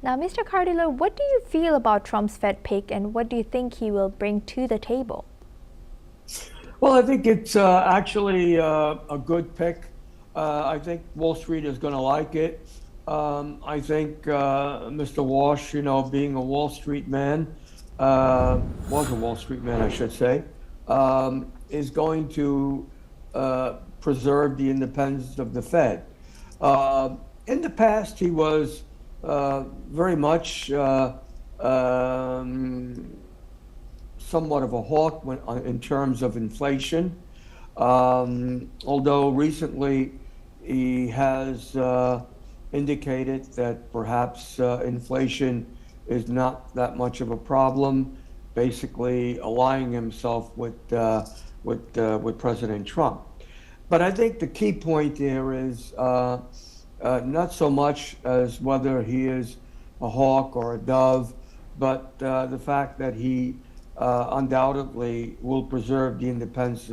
Now, Mr. Cardillo, what do you feel about Trump's Fed pick, and what do you think he will bring to the table? Well, I think it's actually a good pick. I think Wall Street is going to like it. I think Mr. Warsh, being a Wall Street man, was a Wall Street man, I should say, is going to preserve the independence of the Fed. In the past, he was very much somewhat of a hawk in terms of inflation, although recently he has indicated that perhaps inflation is not that much of a problem, basically aligning himself with President Trump. But I think the key point there is not so much as whether he is a hawk or a dove, but the fact that he undoubtedly will preserve the independence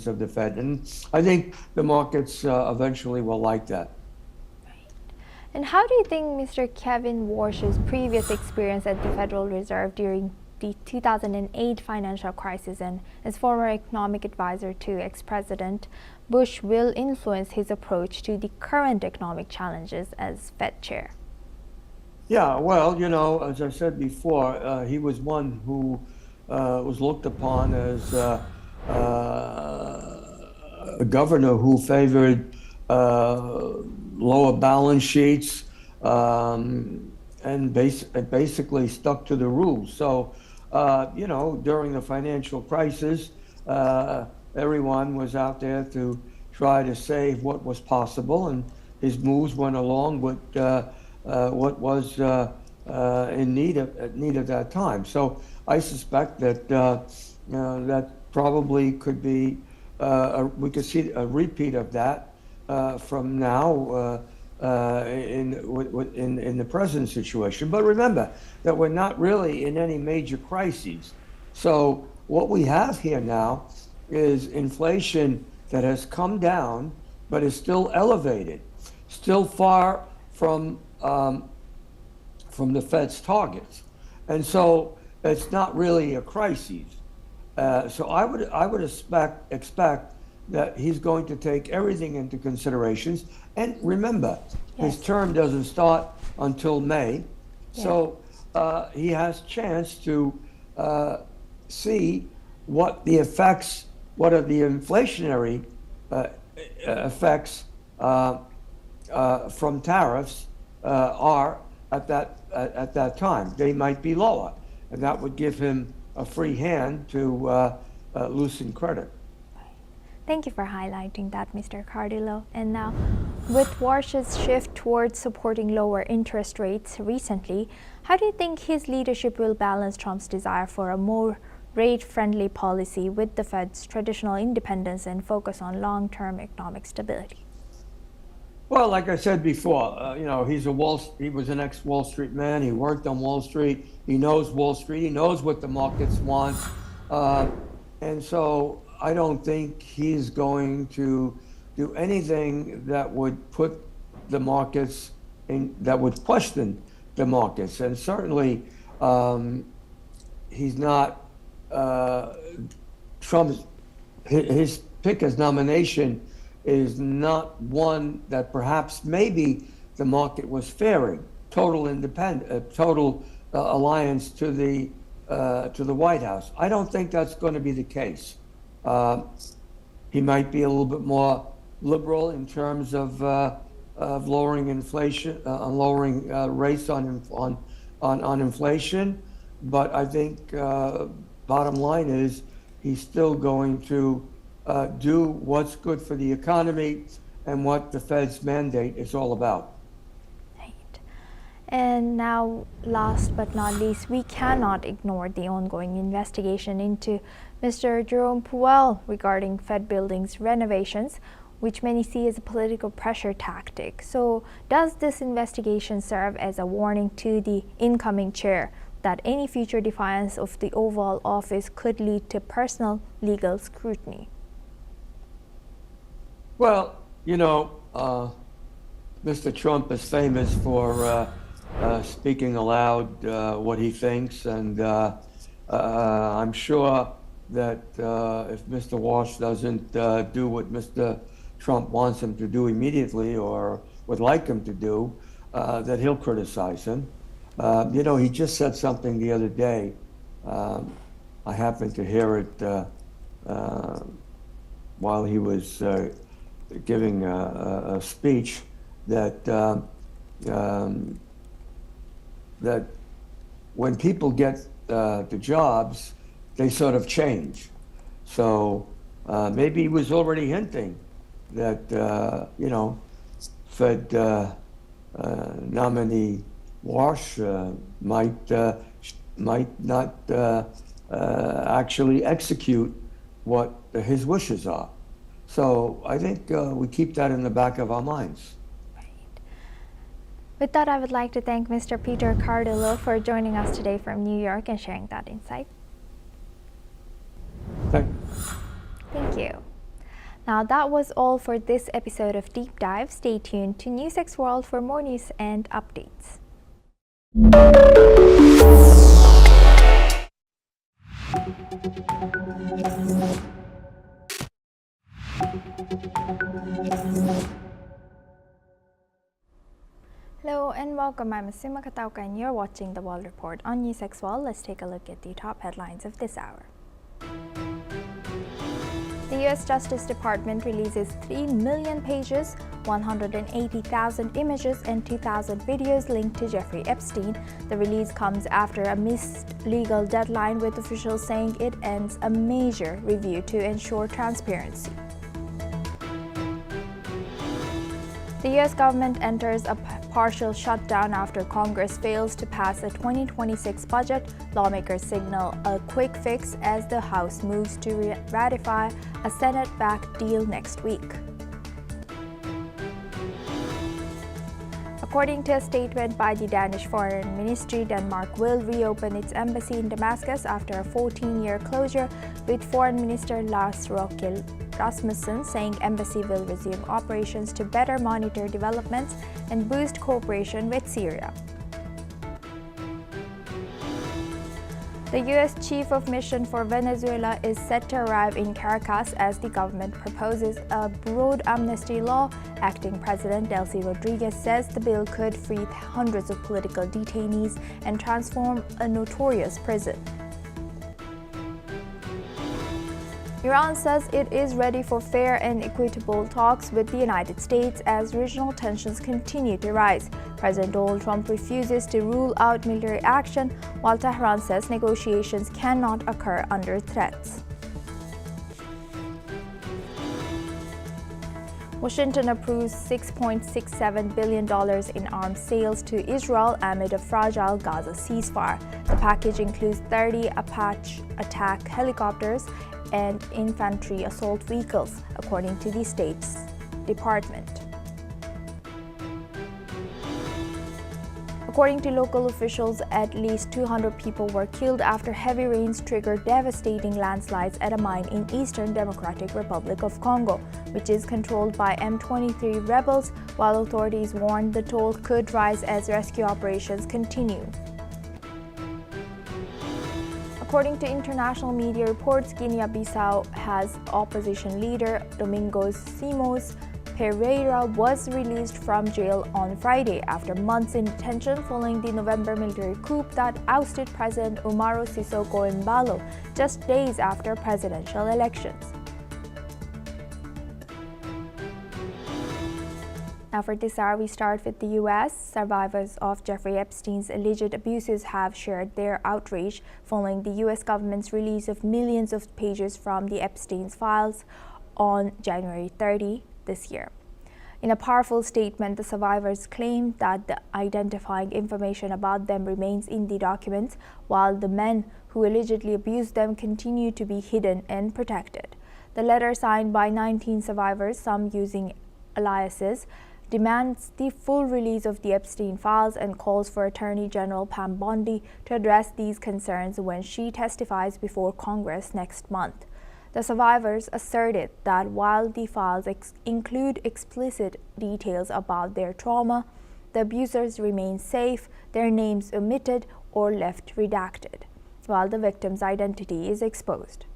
of the Fed. And I think the markets eventually will like that. And how do you think Mr. Kevin Warsh's previous experience at the Federal Reserve during the 2008 financial crisis and as former economic advisor to ex-President Bush will influence his approach to the current economic challenges as Fed chair? Yeah, well, as I said before, he was one who was looked upon as a governor who favored lower balance sheets and basically stuck to the rules. So, during the financial crisis, everyone was out there to try to save what was possible, and his moves went along with what was in need at that time. So I suspect that that probably could be we could see a repeat of that from now in the present situation. But remember that we're not really in any major crises. So what we have here now is inflation that has come down, but is still elevated, still far from the Fed's targets, and so it's not really a crisis. So I would expect that he's going to take everything into considerations. And remember, his Yes. term doesn't start until May, so he has chance to see what are the inflationary effects from tariffs are at that time. They might be lower, and that would give him a free hand to loosen credit. Thank you for highlighting that, Mr. Cardillo. And now, with Warsh's shift towards supporting lower interest rates recently, how do you think his leadership will balance Trump's desire for a more rate-friendly policy with the Fed's traditional independence and focus on long-term economic stability? Well, like I said before, he was an ex-Wall Street man. He worked on Wall Street. He knows Wall Street. He knows what the markets want. And so I don't think he's going to do anything that would put the markets that would question the markets. And certainly he's not, his pick as nomination is not one that perhaps maybe the market was fearing. Total alliance to the White House. I don't think that's going to be the case. He might be a little bit more liberal in terms of lowering inflation, lowering rates on inflation. But I think bottom line is he's still going to do what's good for the economy and what the Fed's mandate is all about. And now, last but not least, we cannot ignore the ongoing investigation into Mr. Jerome Powell regarding Fed buildings renovations, which many see as a political pressure tactic. So, does this investigation serve as a warning to the incoming chair that any future defiance of the Oval Office could lead to personal legal scrutiny? Well, Mr. Trump is famous for speaking aloud what he thinks, and I'm sure that if Mr. Walsh doesn't do what Mr. Trump wants him to do immediately or would like him to do, that he'll criticize him. He just said something the other day. I happened to hear it while he was giving a speech that that when people get the jobs, they sort of change. So maybe he was already hinting that Fed nominee Walsh might not actually execute what his wishes are. So I think we keep that in the back of our minds. With that, I would like to thank Mr. Peter Cardillo for joining us today from New York and sharing that insight. Thank you. Now, that was all for this episode of Deep Dive. Stay tuned to NewsX World for more news and updates. Hello and welcome. I'm Asuma Katauka and you're watching The World Report on NewsX World. Let's take a look at the top headlines of this hour. The U.S. Justice Department releases 3 million pages, 180,000 images, and 2,000 videos linked to Jeffrey Epstein. The release comes after a missed legal deadline, with officials saying it ends a major review to ensure transparency. The U.S. government enters a partial shutdown after Congress fails to pass a 2026 budget. Lawmakers signal a quick fix as the House moves to ratify a Senate-backed deal next week. According to a statement by the Danish Foreign Ministry, Denmark will reopen its embassy in Damascus after a 14-year closure, with Foreign Minister Lars Løkke Rasmussen saying embassy will resume operations to better monitor developments and boost cooperation with Syria. The U.S. Chief of Mission for Venezuela is set to arrive in Caracas as the government proposes a broad amnesty law. Acting President Delcy Rodriguez says the bill could free hundreds of political detainees and transform a notorious prison. Iran says it is ready for fair and equitable talks with the United States as regional tensions continue to rise. President Donald Trump refuses to rule out military action, while Tehran says negotiations cannot occur under threats. Washington approves $6.67 billion in arms sales to Israel amid a fragile Gaza ceasefire. The package includes 30 Apache attack helicopters and infantry assault vehicles, according to the State's Department. According to local officials, at least 200 people were killed after heavy rains triggered devastating landslides at a mine in Eastern Democratic Republic of Congo, which is controlled by M23 rebels, while authorities warned the toll could rise as rescue operations continue. According to international media reports, Guinea-Bissau has opposition leader Domingos Simões Pereira was released from jail on Friday after months in detention following the November military coup that ousted President Umaro Sissoco Embalo just days after presidential elections. Now for this hour, we start with the U.S. Survivors of Jeffrey Epstein's alleged abuses have shared their outrage following the U.S. government's release of millions of pages from the Epstein's files on January 30 this year. In a powerful statement, the survivors claimed that the identifying information about them remains in the documents, while the men who allegedly abused them continue to be hidden and protected. The letter, signed by 19 survivors, some using aliases, demands the full release of the Epstein files and calls for Attorney General Pam Bondi to address these concerns when she testifies before Congress next month. The survivors asserted that while the files include explicit details about their trauma, the abusers remain safe, their names omitted or left redacted, while the victim's identity is exposed.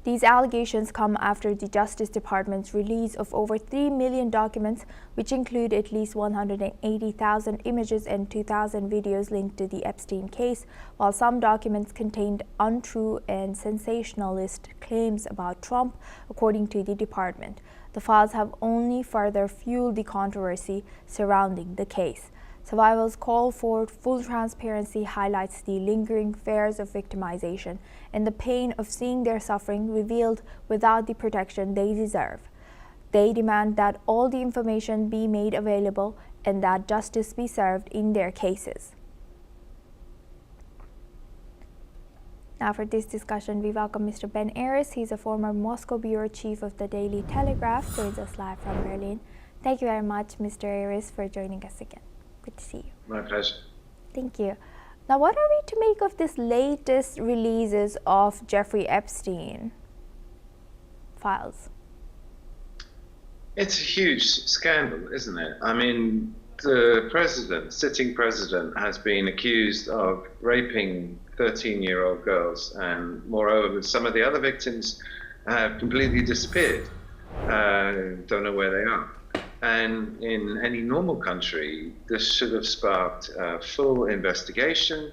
These allegations come after the Justice Department's release of over 3 million documents, which include at least 180,000 images and 2,000 videos linked to the Epstein case, while some documents contained untrue and sensationalist claims about Trump, according to the department. The files have only further fueled the controversy surrounding the case. Survivors' call for full transparency highlights the lingering fears of victimization and the pain of seeing their suffering revealed without the protection they deserve. They demand that all the information be made available and that justice be served in their cases. Now for this discussion, we welcome Mr. Ben Aris. He's a former Moscow bureau chief of the Daily Telegraph, joins us live from Berlin. Thank you very much, Mr. Aris, for joining us again. Good to see you. My pleasure. Thank you. Now, what are we to make of this latest releases of Jeffrey Epstein files? It's a huge scandal, isn't it? I mean, the president, sitting president, has been accused of raping 13-year-old girls, and moreover, some of the other victims have completely disappeared. Don't know where they are. And in any normal country, this should have sparked a full investigation,